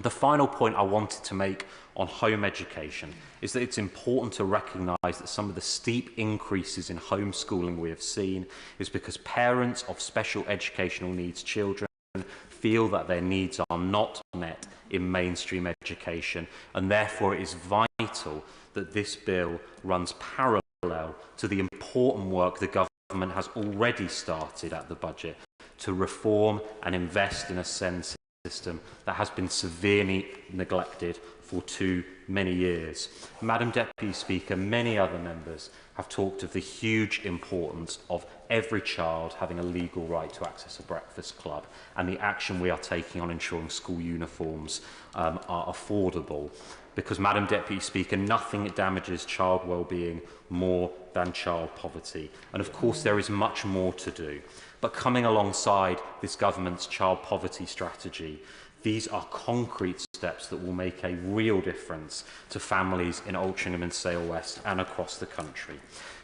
The final point I wanted to make on home education is that it's important to recognise that some of the steep increases in homeschooling we have seen is because parents of special educational needs children feel that their needs are not met in mainstream education, and therefore it is vital that this bill runs parallel to the important work the government has already started at the budget to reform and invest in a SEND system that has been severely neglected for too many years. Madam Deputy Speaker, many other members have talked of the huge importance of every child having a legal right to access a breakfast club and the action we are taking on ensuring school uniforms are affordable. Because, Madam Deputy Speaker, nothing damages child well-being more than child poverty. And of course there is much more to do. But coming alongside this government's child poverty strategy, these are concrete steps that will make a real difference to families in Altrincham and Sale West and across the country.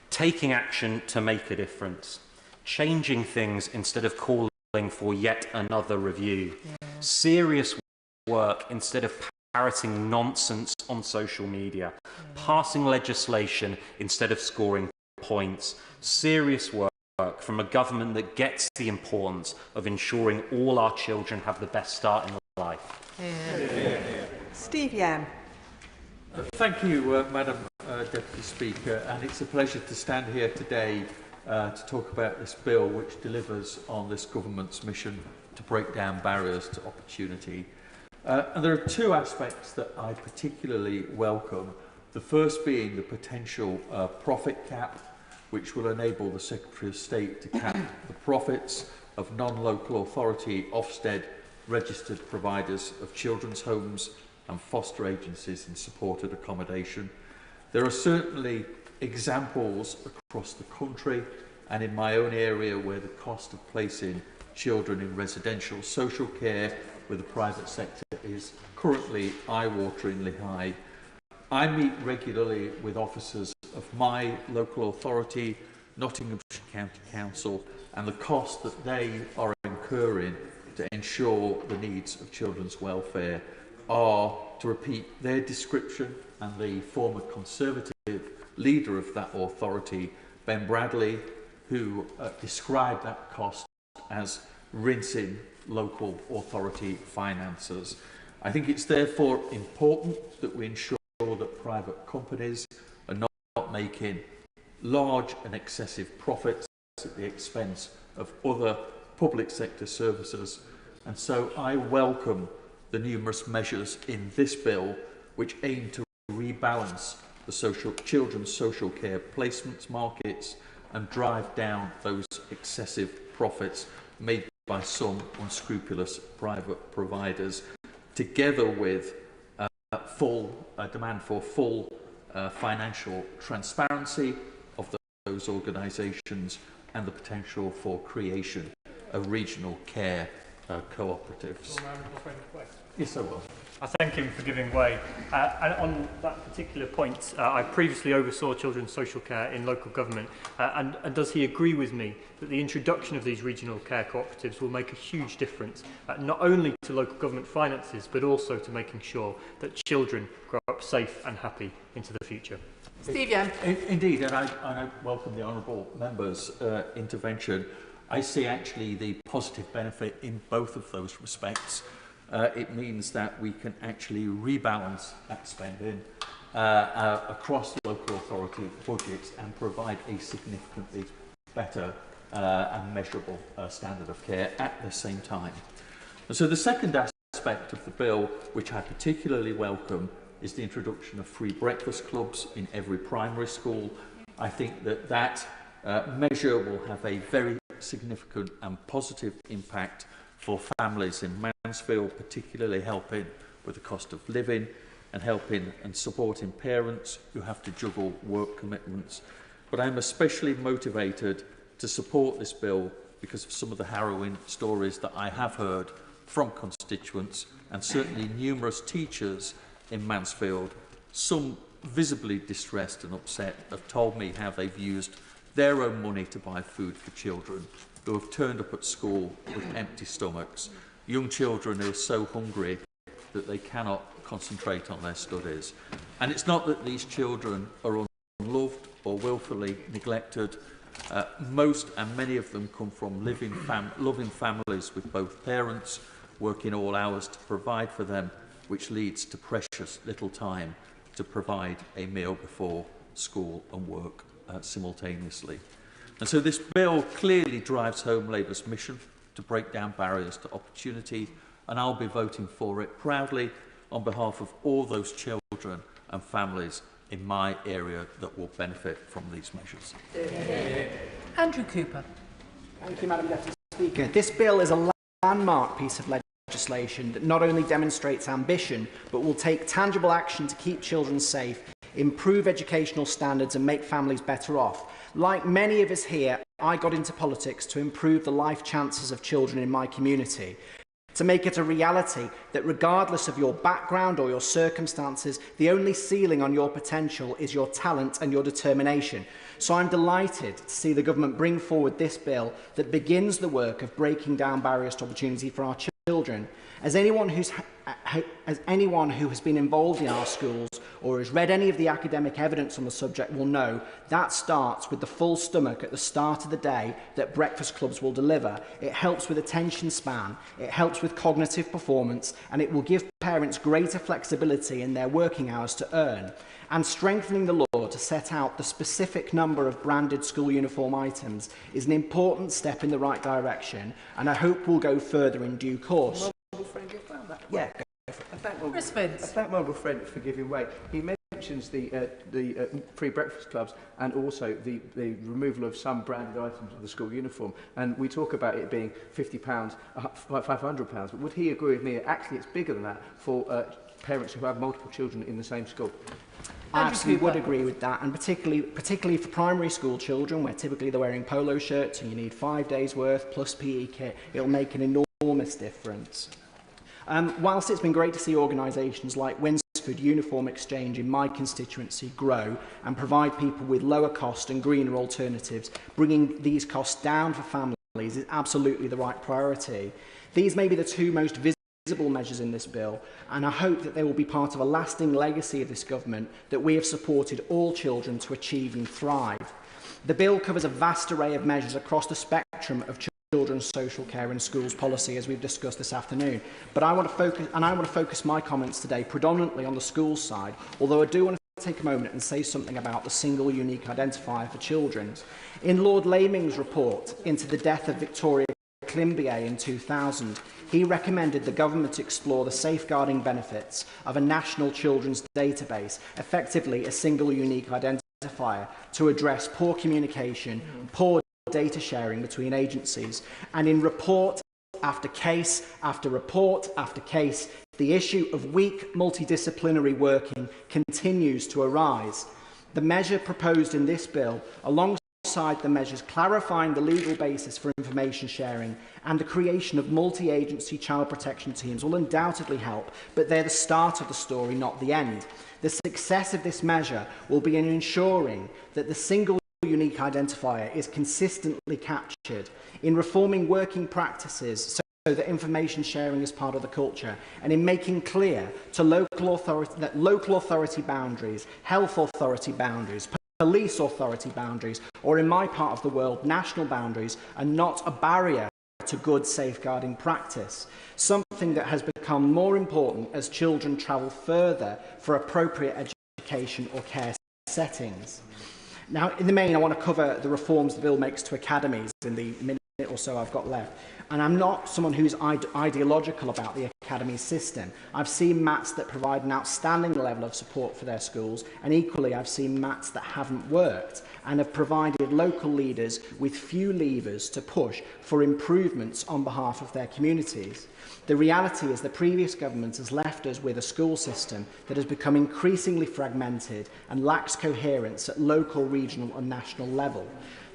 Taking action to make a difference, changing things instead of calling for yet another review, serious work instead of parroting nonsense on social media, passing legislation instead of scoring points, serious work from a government that gets the importance of ensuring all our children have the best start in life. Steve Yam. Thank you, Madam Deputy Speaker, and it's a pleasure to stand here today to talk about this bill which delivers on this government's mission to break down barriers to opportunity. And there are two aspects that I particularly welcome. The first being the potential profit cap, which will enable the Secretary of State to cap the profits of non-local authority Ofsted registered providers of children's homes and foster agencies in supported accommodation. There are certainly examples across the country and in my own area where the cost of placing children in residential social care with the private sector is currently eye-wateringly high. I meet regularly with officers of my local authority, Nottinghamshire County Council, and the cost that they are incurring to ensure the needs of children's welfare are, to repeat their description, and the former Conservative leader of that authority, Ben Bradley, who described that cost as rinsing local authority finances. I think it's therefore important that we ensure that private companies are not making large and excessive profits at the expense of other public sector services, and so I welcome the numerous measures in this bill which aim to rebalance the children's social care placements markets and drive down those excessive profits made by some unscrupulous private providers, together with demand for full financial transparency of those organisations and the potential for creation of regional care cooperatives. Yes, I will. I thank him for giving way. And on that particular point, I previously oversaw children's social care in local government. And does he agree with me that the introduction of these regional care cooperatives will make a huge difference, not only to local government finances, but also to making sure that children grow up safe and happy into the future? Steve Young. Indeed, and I welcome the honourable member's intervention. I see actually the positive benefit in both of those respects. It means that we can actually rebalance that spending across local authority budgets and provide a significantly better and measurable standard of care at the same time. And so the second aspect of the bill, which I particularly welcome, is the introduction of free breakfast clubs in every primary school. I think that that measure will have a very significant and positive impact for families in Mansfield, particularly helping with the cost of living and helping and supporting parents who have to juggle work commitments. But I'm especially motivated to support this bill because of some of the harrowing stories that I have heard from constituents and certainly numerous teachers in Mansfield, some visibly distressed and upset, have told me how they've used their own money to buy food for children who have turned up at school with empty stomachs, young children who are so hungry that they cannot concentrate on their studies. And it's not that these children are unloved or willfully neglected. Most and many of them come from loving families with both parents working all hours to provide for them, which leads to precious little time to provide a meal before school and work simultaneously. And so this bill clearly drives home Labour's mission to break down barriers to opportunity, and I'll be voting for it proudly on behalf of all those children and families in my area that will benefit from these measures. Andrew Cooper. Thank you, Madam Deputy Speaker. This bill is a landmark piece of legislation that not only demonstrates ambition, but will take tangible action to keep children safe, improve educational standards and make families better off. Like many of us here, I got into politics to improve the life chances of children in my community, to make it a reality that regardless of your background or your circumstances, the only ceiling on your potential is your talent and your determination. So I'm delighted to see the government bring forward this bill that begins the work of breaking down barriers to opportunity for our children. As anyone who has been involved in our schools or has read any of the academic evidence on the subject will know, that starts with the full stomach at the start of the day that breakfast clubs will deliver. It helps with attention span, it helps with cognitive performance, and it will give parents greater flexibility in their working hours to earn. And strengthening the law to set out the specific number of branded school uniform items is an important step in the right direction, and I hope will go further in due course. Yeah, I thank my friend for giving way. He mentions the free breakfast clubs and also the removal of some branded items of the school uniform. And we talk about it being £50, £500, but would he agree with me? Actually, it's bigger than that for parents who have multiple children in the same school. I absolutely would agree with that, and particularly for primary school children, where typically they're wearing polo shirts and you need 5 days' worth plus PE kit, it'll make an enormous difference. Whilst it's been great to see organisations like Winsford Uniform Exchange in my constituency grow and provide people with lower cost and greener alternatives, bringing these costs down for families is absolutely the right priority. These may be the two most visible measures in this bill, and I hope that they will be part of a lasting legacy of this government that we have supported all children to achieve and thrive. The bill covers a vast array of measures across the spectrum of children's social care and schools policy, as we've discussed this afternoon. But I want to focus my comments today predominantly on the schools side, although I do want to take a moment and say something about the single unique identifier for children. In Lord Laming's report into the death of Victoria Climbier in 2000, he recommended the government explore the safeguarding benefits of a national children's database, effectively a single unique identifier, to address poor communication, poor data sharing between agencies. And in report after case after report after case, the issue of weak multidisciplinary working continues to arise. The measure proposed in this bill, alongside the measures clarifying the legal basis for information sharing and the creation of multi-agency child protection teams, will undoubtedly help, but they're the start of the story, not the end. The success of this measure will be in ensuring that the single unique identifier is consistently captured, in reforming working practices so that information sharing is part of the culture, and in making clear to local authority boundaries, health authority boundaries, police authority boundaries, or in my part of the world, national boundaries, are not a barrier to good safeguarding practice, something that has become more important as children travel further for appropriate education or care settings. Now, in the main, I want to cover the reforms the bill makes to academies in the minute or so I've got left. And I'm not someone who's ideological about the academy system. I've seen MATs that provide an outstanding level of support for their schools, and equally I've seen MATs that haven't worked and have provided local leaders with few levers to push for improvements on behalf of their communities. The reality is the previous government has left us with a school system that has become increasingly fragmented and lacks coherence at local, regional and national level.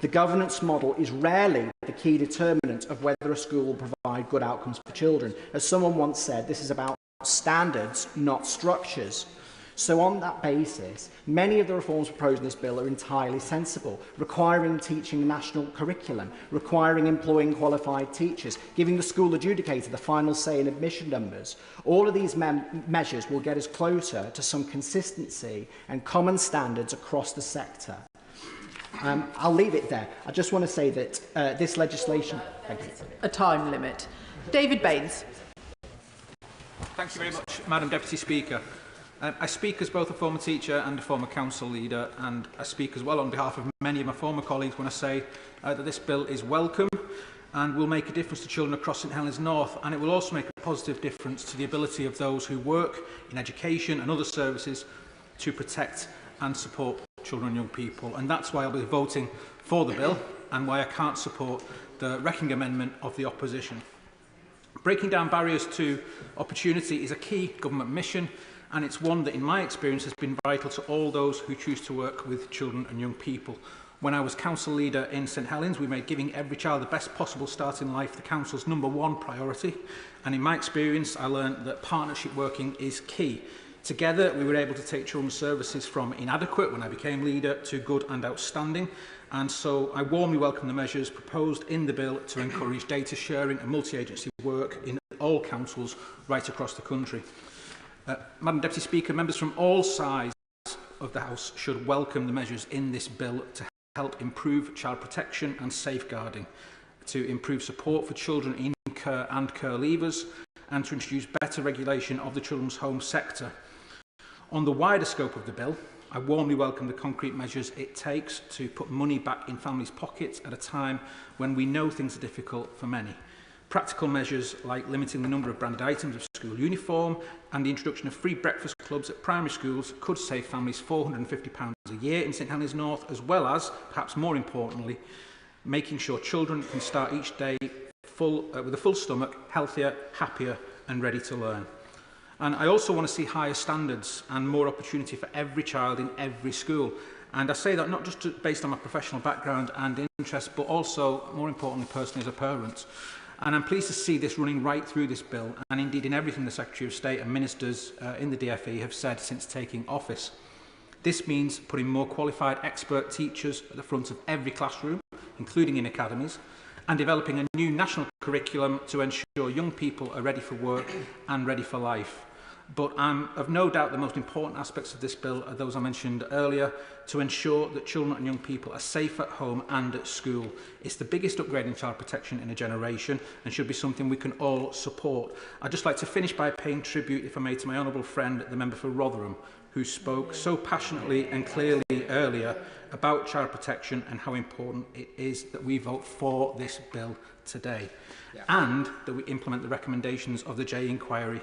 The governance model is rarely the key determinant of whether a school will provide good outcomes for children. As someone once said, this is about standards, not structures. So on that basis, many of the reforms proposed in this bill are entirely sensible, requiring teaching a national curriculum, requiring employing qualified teachers, giving the school adjudicator the final say in admission numbers. All of these measures will get us closer to some consistency and common standards across the sector. I'll leave it there. I just want to say that this legislation... Thank you. A time limit. David Baines. Thank you very much, Madam Deputy Speaker. I speak as both a former teacher and a former council leader, and I speak as well on behalf of many of my former colleagues when I say that this bill is welcome. and will make a difference to children across St Helens North, and it will also make a positive difference to the ability of those who work in education and other services to protect and support children and young people. And that's why I'll be voting for the bill and why I can't support the wrecking amendment of the opposition. Breaking down barriers to opportunity is a key government mission, and it's one that in my experience has been vital to all those who choose to work with children and young people. When I was council leader in St Helens, we made giving every child the best possible start in life the council's #1 priority, and in my experience I learned that partnership working is key. Together we were able to take children's services from inadequate when I became leader to good and outstanding, and so I warmly welcome the measures proposed in the bill to encourage data sharing and multi-agency work in all councils right across the country. Madam Deputy Speaker, members from all sides of the House should welcome the measures in this bill to help improve child protection and safeguarding, to improve support for children in care and care leavers, and to introduce better regulation of the children's home sector. On the wider scope of the bill, I warmly welcome the concrete measures it takes to put money back in families' pockets at a time when we know things are difficult for many. Practical measures like limiting the number of branded items of school uniform and the introduction of free breakfast clubs at primary schools could save families £450 a year in St Helens North, as well as, perhaps more importantly, making sure children can start each day with a full stomach, healthier, happier and ready to learn. And I also want to see higher standards and more opportunity for every child in every school. And I say that not just based on my professional background and interest, but also, more importantly, personally as a parent. And I'm pleased to see this running right through this bill, and indeed in everything the Secretary of State and Ministers in the DFE have said since taking office. This means putting more qualified expert teachers at the front of every classroom, including in academies, and developing a new national curriculum to ensure young people are ready for work and ready for life. But I'm of no doubt the most important aspects of this bill are those I mentioned earlier, to ensure that children and young people are safe at home and at school. It's the biggest upgrade in child protection in a generation and should be something we can all support. I'd just like to finish by paying tribute, if I may, to my honourable friend, the member for Rotherham, who spoke so passionately and clearly earlier about child protection and how important it is that we vote for this bill today, and that we implement the recommendations of the J inquiry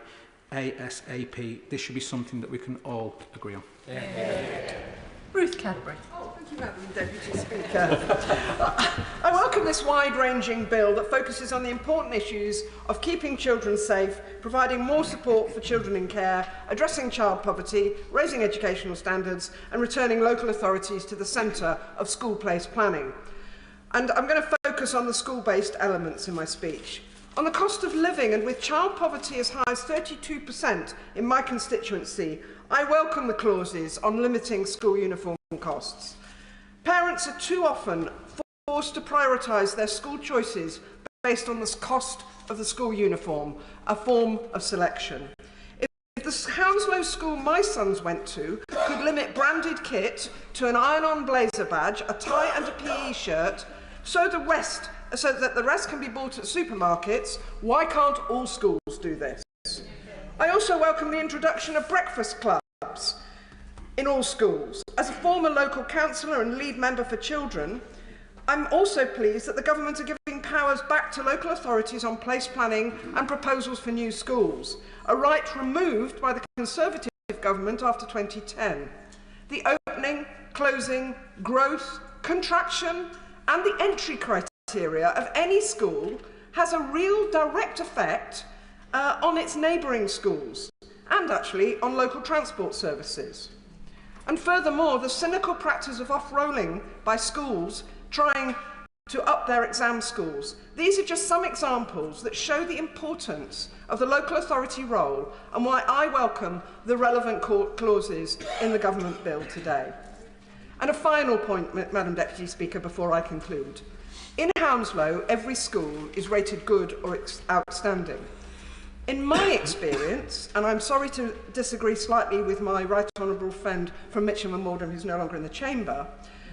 ASAP. This should be something that we can all agree on. Ruth Cadbury. Thank you, Madam Deputy Speaker. I welcome this wide-ranging bill that focuses on the important issues of keeping children safe, providing more support for children in care, addressing child poverty, raising educational standards and returning local authorities to the centre of school-placed planning. And I'm going to focus on the school-based elements in my speech. On the cost of living, and with child poverty as high as 32% in my constituency, I welcome the clauses on limiting school uniform costs. Parents are too often forced to prioritise their school choices based on the cost of the school uniform, a form of selection. If the Hounslow school my sons went to could limit branded kit to an iron-on blazer badge, a tie and a PE shirt, so that the rest can be bought at supermarkets, why can't all schools do this? I also welcome the introduction of breakfast clubs in all schools. As a former local councillor and lead member for children, I'm also pleased that the government are giving powers back to local authorities on place planning and proposals for new schools, a right removed by the Conservative government after 2010. The opening, closing, growth, contraction and the entry criteria of any school has a real direct effect on its neighbouring schools and actually on local transport services. And furthermore, the cynical practice of off-rolling by schools trying to up their exam scores. These are just some examples that show the importance of the local authority role and why I welcome the relevant clauses in the government bill today. And a final point, Madam Deputy Speaker, before I conclude. In Hounslow, every school is rated good or outstanding. In my experience, and I'm sorry to disagree slightly with my right honourable friend from Mitcham and Morden, who's no longer in the chamber,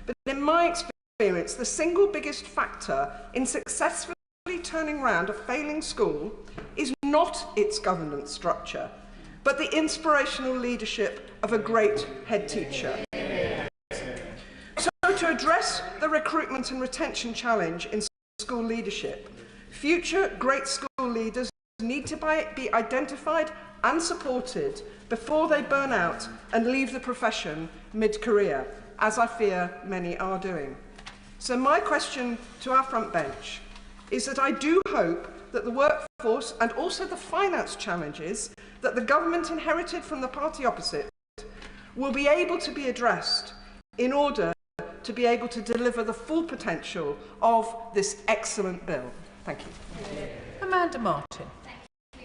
but in my experience, the single biggest factor in successfully turning round a failing school is not its governance structure, but the inspirational leadership of a great head teacher. So to address the recruitment and retention challenge in school leadership, Future great school leaders need to be identified and supported before they burn out and leave the profession mid-career, as I fear many are doing. So my question to our front bench is that I do hope that the workforce and also the finance challenges that the government inherited from the party opposite will be able to be addressed in order to be able to deliver the full potential of this excellent bill. Thank you. Amanda Martin.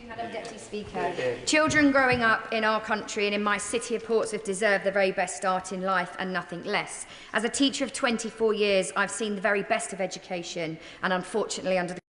Madam Deputy Speaker. Children growing up in our country and in my city of Portsmouth deserve the very best start in life and nothing less. As a teacher of 24 years, I've seen the very best of education, and unfortunately under the